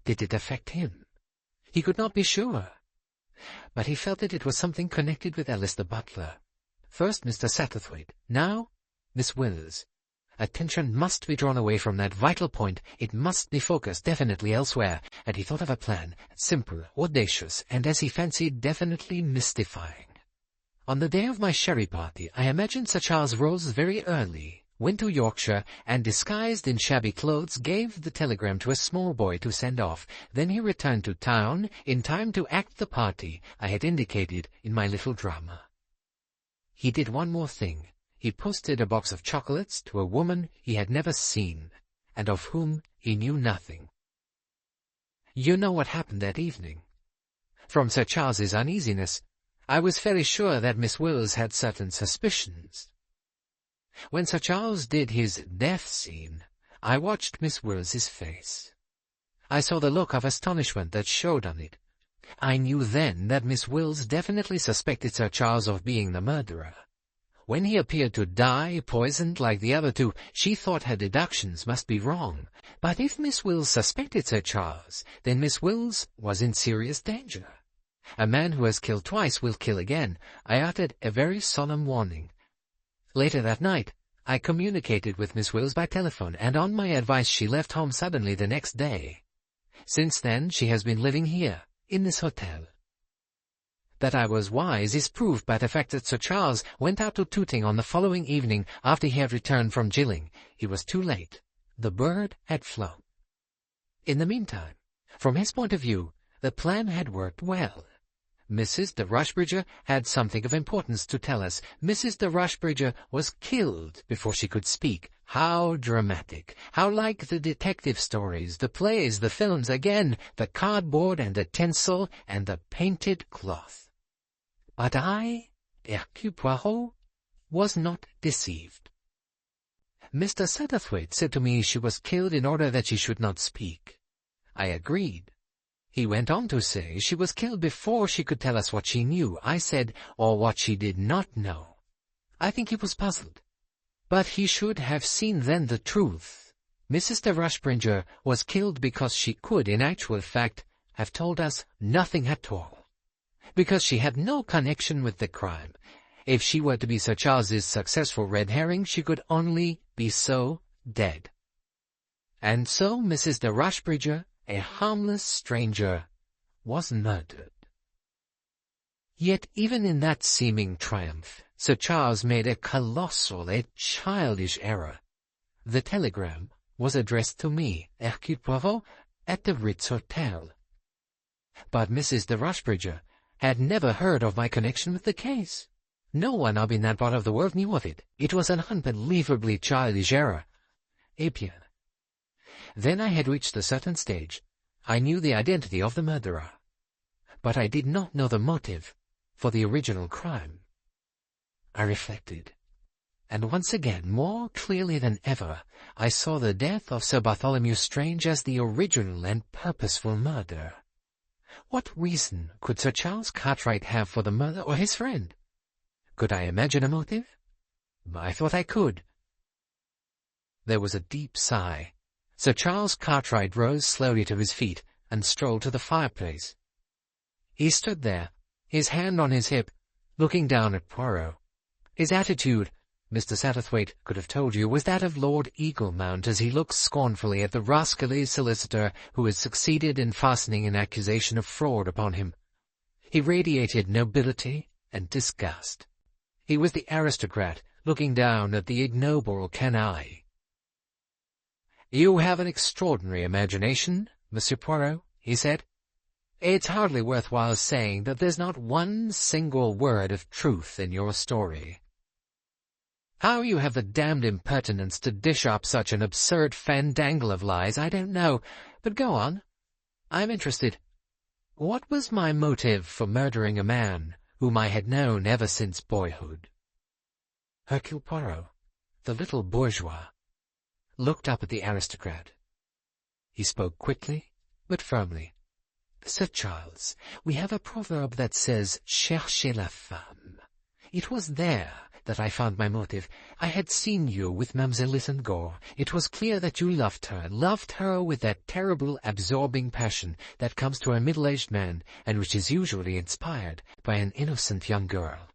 Did it affect him? He could not be sure. But he felt that it was something connected with Ellis the butler. First Mr. Satterthwaite, now Miss Wills. Attention must be drawn away from that vital point. It must be focused definitely elsewhere, and he thought of a plan, simple, audacious, and as he fancied, definitely mystifying. On the day of my sherry party, I imagined Sir Charles rose very early, went to Yorkshire, and disguised in shabby clothes, gave the telegram to a small boy to send off. Then he returned to town in time to act the party I had indicated in my little drama. He did one more thing. He posted a box of chocolates to a woman he had never seen, and of whom he knew nothing. You know what happened that evening. From Sir Charles's uneasiness, I was fairly sure that Miss Wills had certain suspicions. When Sir Charles did his death scene, I watched Miss Wills's face. I saw the look of astonishment that showed on it. I knew then that Miss Wills definitely suspected Sir Charles of being the murderer. When he appeared to die poisoned like the other two, she thought her deductions must be wrong. But if Miss Wills suspected Sir Charles, then Miss Wills was in serious danger. A man who has killed twice will kill again. I uttered a very solemn warning. Later that night, I communicated with Miss Wills by telephone, and on my advice she left home suddenly the next day. Since then she has been living here, in this hotel. That I was wise is proved by the fact that Sir Charles went out to Tooting on the following evening after he had returned from Gilling. He was too late. The bird had flown. In the meantime, from his point of view, the plan had worked well. Mrs. de Rushbridger had something of importance to tell us. Mrs. de Rushbridger was killed before she could speak. How dramatic! How like the detective stories, the plays, the films, again, the cardboard and the tinsel and the painted cloth. But I, Hercule Poirot, was not deceived. Mr. Satterthwaite said to me she was killed in order that she should not speak. I agreed. He went on to say she was killed before she could tell us what she knew. I said, or what she did not know. I think he was puzzled. But he should have seen then the truth. Mrs. de Rushbridger was killed because she could, in actual fact, have told us nothing at all. Because she had no connection with the crime. If she were to be Sir Charles's successful red herring, she could only be so dead. And so Mrs. de Rushbridger, a harmless stranger, was murdered. Yet even in that seeming triumph, Sir Charles made a colossal, a childish error. The telegram was addressed to me, Hercule Poirot, at the Ritz Hotel. But Mrs. de Rushbridger had never heard of my connection with the case. No one up in that part of the world knew of it. It was an unbelievably childish error. Eh bien. Then I had reached a certain stage. I knew the identity of the murderer. But I did not know the motive for the original crime. I reflected. And once again, more clearly than ever, I saw the death of Sir Bartholomew Strange as the original and purposeful murder. What reason could Sir Charles Cartwright have for the murder, or his friend? Could I imagine a motive? I thought I could. There was a deep sigh. Sir Charles Cartwright rose slowly to his feet and strolled to the fireplace. He stood there, his hand on his hip, looking down at Poirot. His attitude Mr. Satterthwaite could have told you, was that of Lord Eaglemount as he looked scornfully at the rascally solicitor who had succeeded in fastening an accusation of fraud upon him. He radiated nobility and disgust. He was the aristocrat looking down at the ignoble canaille. "You have an extraordinary imagination, Monsieur Poirot," he said. "It's hardly worth while saying that there's not one single word of truth in your story. How you have the damned impertinence to dish up such an absurd fandangle of lies, I don't know, but go on. I'm interested. What was my motive for murdering a man whom I had known ever since boyhood?" Hercule Poirot, the little bourgeois, looked up at the aristocrat. He spoke quickly, but firmly. "Sir Charles, we have a proverb that says, 'Cherchez la femme.' It was there that I found my motive. I had seen you with Mademoiselle Litengore. It was clear that you loved her with that terrible, absorbing passion that comes to a middle-aged man, and which is usually inspired by an innocent young girl.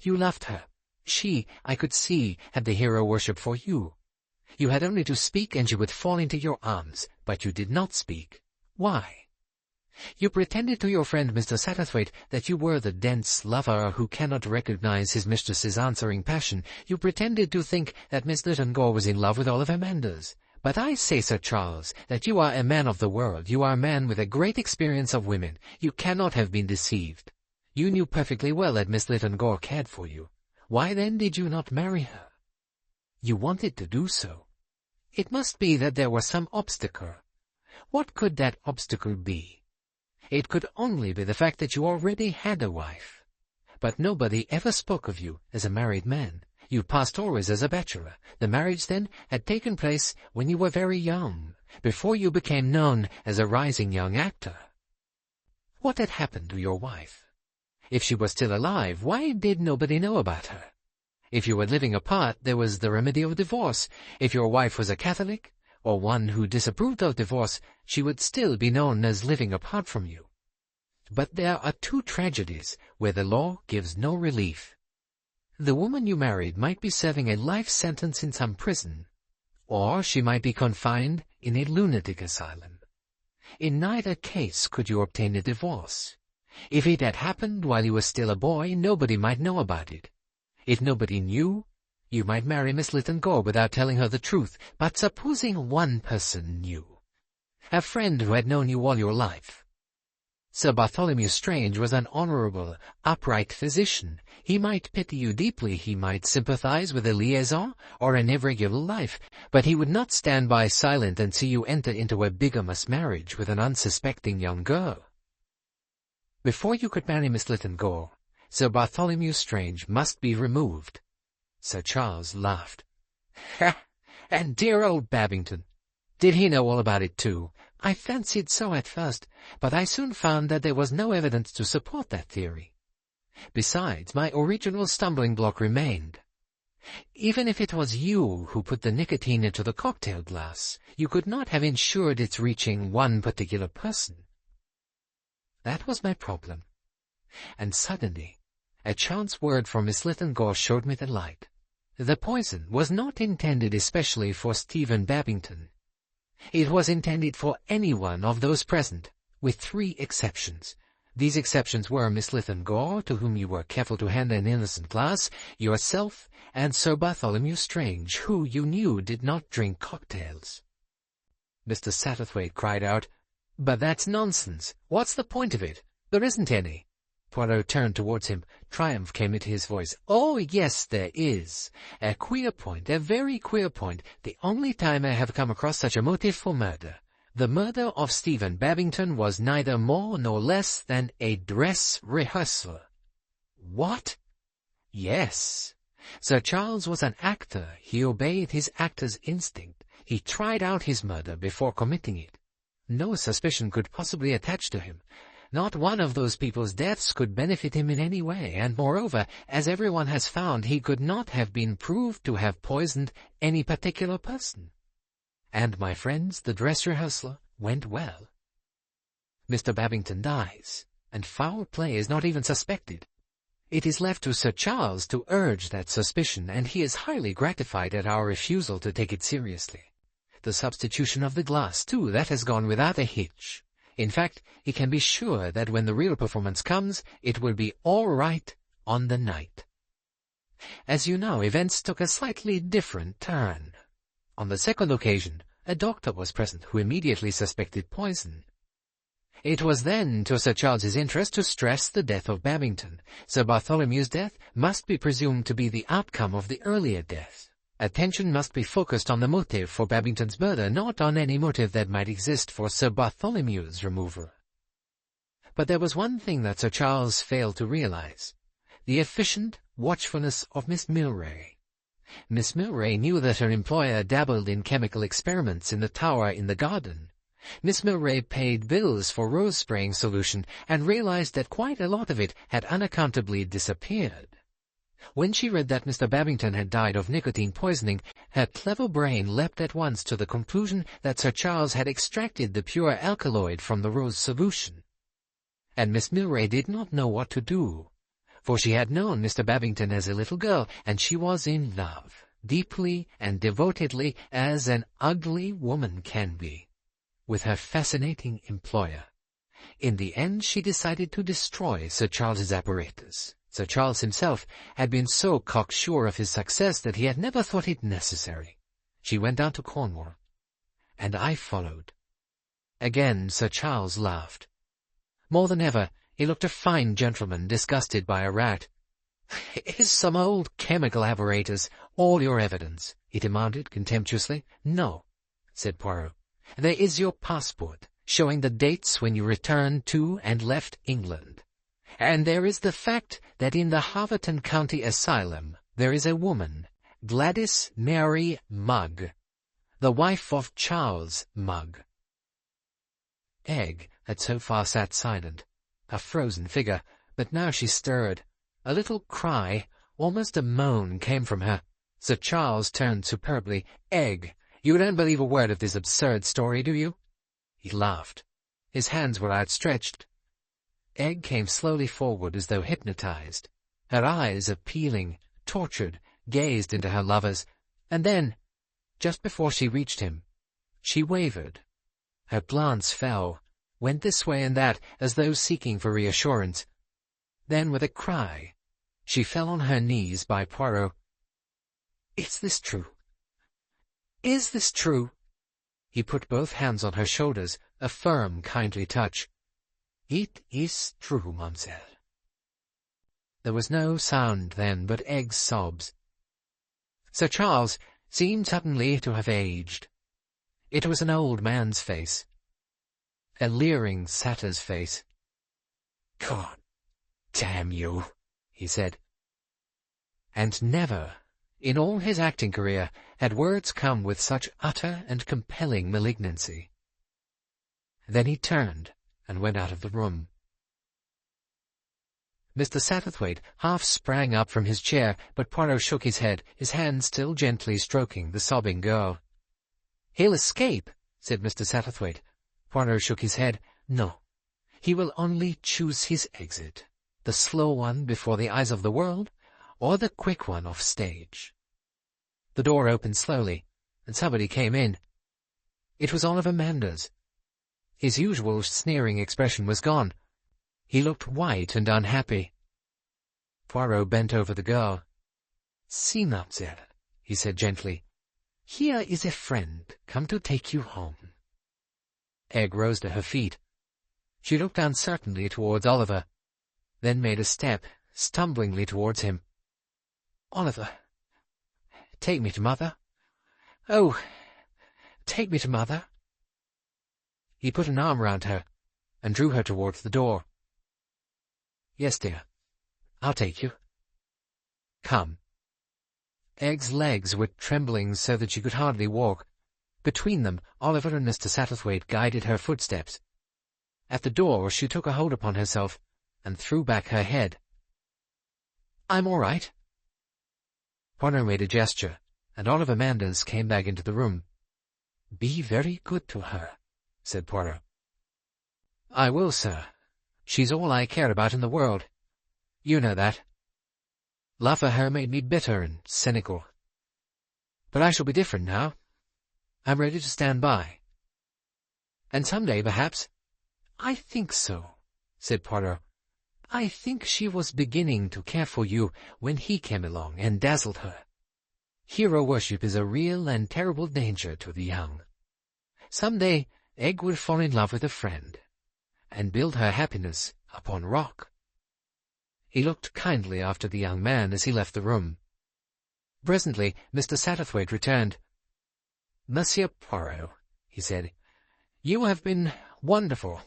You loved her. She, I could see, had the hero worship for you. You had only to speak and she would fall into your arms, but you did not speak. Why? You pretended to your friend Mr. Satterthwaite that you were the dense lover who cannot recognize his mistress's answering passion. You pretended to think that Miss Litengore was in love with all of her Manders. But I say, Sir Charles, that you are a man of the world. You are a man with a great experience of women. You cannot have been deceived. You knew perfectly well that Miss Litengore cared for you. Why then did you not marry her? You wanted to do so. It must be that there was some obstacle. What could that obstacle be? It could only be the fact that you already had a wife. But nobody ever spoke of you as a married man. You passed always as a bachelor. The marriage, then, had taken place when you were very young, before you became known as a rising young actor. What had happened to your wife? If she was still alive, why did nobody know about her? If you were living apart, there was the remedy of divorce. If your wife was a Catholic, or one who disapproved of divorce, she would still be known as living apart from you. But there are two tragedies where the law gives no relief. The woman you married might be serving a life sentence in some prison, or she might be confined in a lunatic asylum. In neither case could you obtain a divorce. If it had happened while you were still a boy, nobody might know about it. If nobody knew, you might marry Miss Litengore without telling her the truth. But supposing one person knew, a friend who had known you all your life. Sir Bartholomew Strange was an honorable, upright physician. He might pity you deeply, he might sympathize with a liaison or an irregular life, but he would not stand by silent and see you enter into a bigamous marriage with an unsuspecting young girl. Before you could marry Miss Litengore, Sir Bartholomew Strange must be removed. Sir Charles laughed. "Ha! And dear old Babington! Did he know all about it too? I fancied so at first, but I soon found that there was no evidence to support that theory. Besides, my original stumbling block remained. Even if it was you who put the nicotine into the cocktail glass, you could not have ensured its reaching one particular person. That was my problem. And suddenly, a chance word from Miss Litengore showed me the light. The poison was not intended especially for Stephen Babington. It was intended for any one of those present, with 3 exceptions. These exceptions were Miss Litengore, to whom you were careful to hand an innocent glass, yourself, and Sir Bartholomew Strange, who you knew did not drink cocktails." Mr. Satterthwaite cried out, "But that's nonsense. What's the point of it? There isn't any." Poirot turned towards him. Triumph came into his voice. "Oh, yes, there is. A queer point, a very queer point. The only time I have come across such a motive for murder. The murder of Stephen Babington was neither more nor less than a dress rehearsal." "What?" "Yes. Sir Charles was an actor. He obeyed his actor's instinct. He tried out his murder before committing it. No suspicion could possibly attach to him. Not one of those people's deaths could benefit him in any way, and moreover, as everyone has found, he could not have been proved to have poisoned any particular person. And, my friends, the dress rehearsal went well. Mr. Babington dies, and foul play is not even suspected. It is left to Sir Charles to urge that suspicion, and he is highly gratified at our refusal to take it seriously. The substitution of the glass, too, that has gone without a hitch. In fact, he can be sure that when the real performance comes, it will be all right on the night. As you know, events took a slightly different turn. On the second occasion, a doctor was present who immediately suspected poison. It was then to Sir Charles's interest to stress the death of Babington. Sir Bartholomew's death must be presumed to be the outcome of the earlier death. Attention must be focused on the motive for Babington's murder, not on any motive that might exist for Sir Bartholomew's removal. But there was one thing that Sir Charles failed to realize: the efficient watchfulness of Miss Milray. Miss Milray knew that her employer dabbled in chemical experiments in the tower in the garden. Miss Milray paid bills for rose-spraying solution and realized that quite a lot of it had unaccountably disappeared. When she read that Mr. Babington had died of nicotine poisoning, her clever brain leapt at once to the conclusion that Sir Charles had extracted the pure alkaloid from the rose solution. And Miss Milray did not know what to do, for she had known Mr. Babington as a little girl, and she was in love, deeply and devotedly, as an ugly woman can be, with her fascinating employer. In the end she decided to destroy Sir Charles's apparatus. Sir Charles himself had been so cocksure of his success that he had never thought it necessary. She went down to Cornwall, and I followed. Again Sir Charles laughed. More than ever, he looked a fine gentleman disgusted by a rat. "Is some old chemical apparatus all your evidence?" he demanded contemptuously. "No," said Poirot. "There is your passport, showing the dates when you returned to and left England. And there is the fact that in the Haverton County Asylum there is a woman, Gladys Mary Mugg, the wife of Charles Mugg." Egg had so far sat silent, a frozen figure, but now she stirred. A little cry, almost a moan, came from her. Sir Charles turned superbly. "Egg, you don't believe a word of this absurd story, do you?" He laughed. His hands were outstretched. Egg came slowly forward as though hypnotized. Her eyes, appealing, tortured, gazed into her lover's, and then, just before she reached him, she wavered. Her glance fell, went this way and that, as though seeking for reassurance. Then, with a cry, she fell on her knees by Poirot. "Is this true? Is this true?" He put both hands on her shoulders, a firm, kindly touch. "It is true, mademoiselle." There was no sound then but Egg's sobs. Sir Charles seemed suddenly to have aged. It was an old man's face, a leering satyr's face. "God damn you," he said. And never, in all his acting career, had words come with such utter and compelling malignancy. Then he turned and went out of the room. Mr. Satterthwaite half sprang up from his chair, but Poirot shook his head, his hand still gently stroking the sobbing girl. "He'll escape," said Mr. Satterthwaite. Poirot shook his head. "No, he will only choose his exit, the slow one before the eyes of the world, or the quick one off stage." The door opened slowly, and somebody came in. It was Oliver Manders. His usual sneering expression was gone. He looked white and unhappy. Poirot bent over the girl. "See, mademoiselle," he said gently. "Here is a friend come to take you home." Egg rose to her feet. She looked uncertainly towards Oliver, then made a step, stumblingly towards him. "Oliver, take me to mother. Oh, take me to mother." He put an arm round her and drew her towards the door. "Yes, dear, I'll take you. Come." Egg's legs were trembling so that she could hardly walk. Between them, Oliver and Mr. Satterthwaite guided her footsteps. At the door she took a hold upon herself and threw back her head. "I'm all right." Poirot made a gesture, and Oliver Manders came back into the room. "Be very good to her," said Poirot. "I will, sir. She's all I care about in the world. You know that." Love for her made me bitter and cynical. But I shall be different now. I'm ready to stand by. And someday, perhaps—" "I think so," said Poirot. "I think she was beginning to care for you when he came along and dazzled her. Hero worship is a real and terrible danger to the young. Some day Egg will fall in love with a friend, and build her happiness upon rock." He looked kindly after the young man as he left the room. Presently Mr. Satterthwaite returned. "Monsieur Poirot," he said, "you have been wonderful,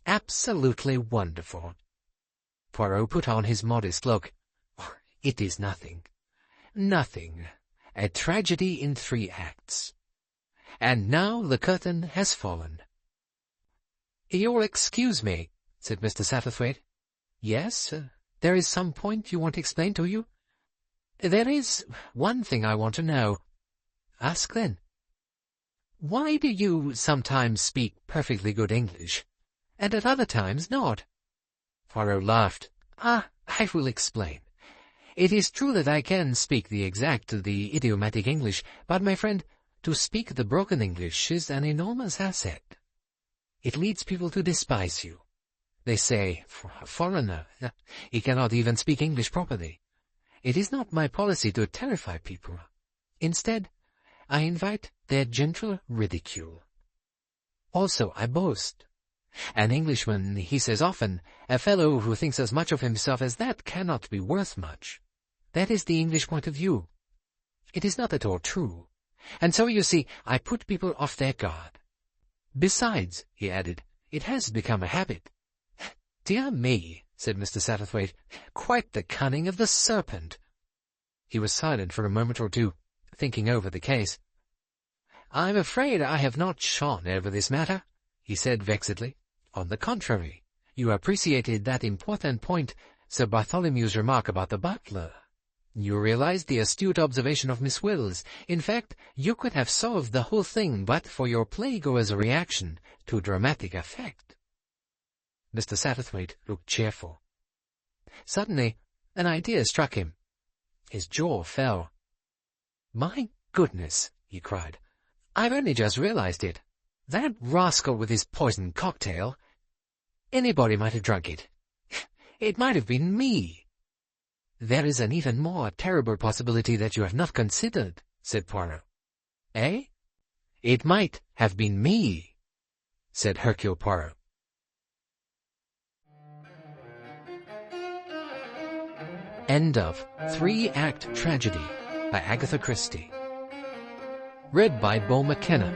absolutely wonderful." Poirot put on his modest look. "It is nothing. Nothing. A tragedy in 3 acts. And now the curtain has fallen." "You'll excuse me," said Mr. Satterthwaite. "Yes? There is some point you want explained to you?" "There is one thing I want to know." "Ask, then." "Why do you sometimes speak perfectly good English, and at other times not?" Poirot laughed. "I will explain. It is true that I can speak the idiomatic English, but, my friend, to speak the broken English is an enormous asset. It leads people to despise you. They say, a foreigner, he cannot even speak English properly. It is not my policy to terrify people. Instead, I invite their gentle ridicule. Also, I boast. An Englishman, he says often, a fellow who thinks as much of himself as that cannot be worth much. That is the English point of view. It is not at all true. And so, you see, I put people off their guard. Besides," he added, "it has become a habit." "Dear me," said Mr. Satterthwaite, "quite the cunning of the serpent." He was silent for a moment or two, thinking over the case. "I'm afraid I have not shone over this matter," he said vexedly. "On the contrary, you appreciated that important point, Sir Bartholomew's remark about the butler. You realized the astute observation of Miss Wills. In fact, you could have solved the whole thing but for your playgoer's reaction to dramatic effect." Mr. Satterthwaite looked cheerful. Suddenly, an idea struck him. His jaw fell. "My goodness," he cried. "I've only just realized it. That rascal with his poisoned cocktail. Anybody might have drunk it. It might have been me." "There is an even more terrible possibility that you have not considered," said Poirot. "Eh?" "It might have been me," said Hercule Poirot. End of 3-Act Tragedy by Agatha Christie. Read by Bo McKenna.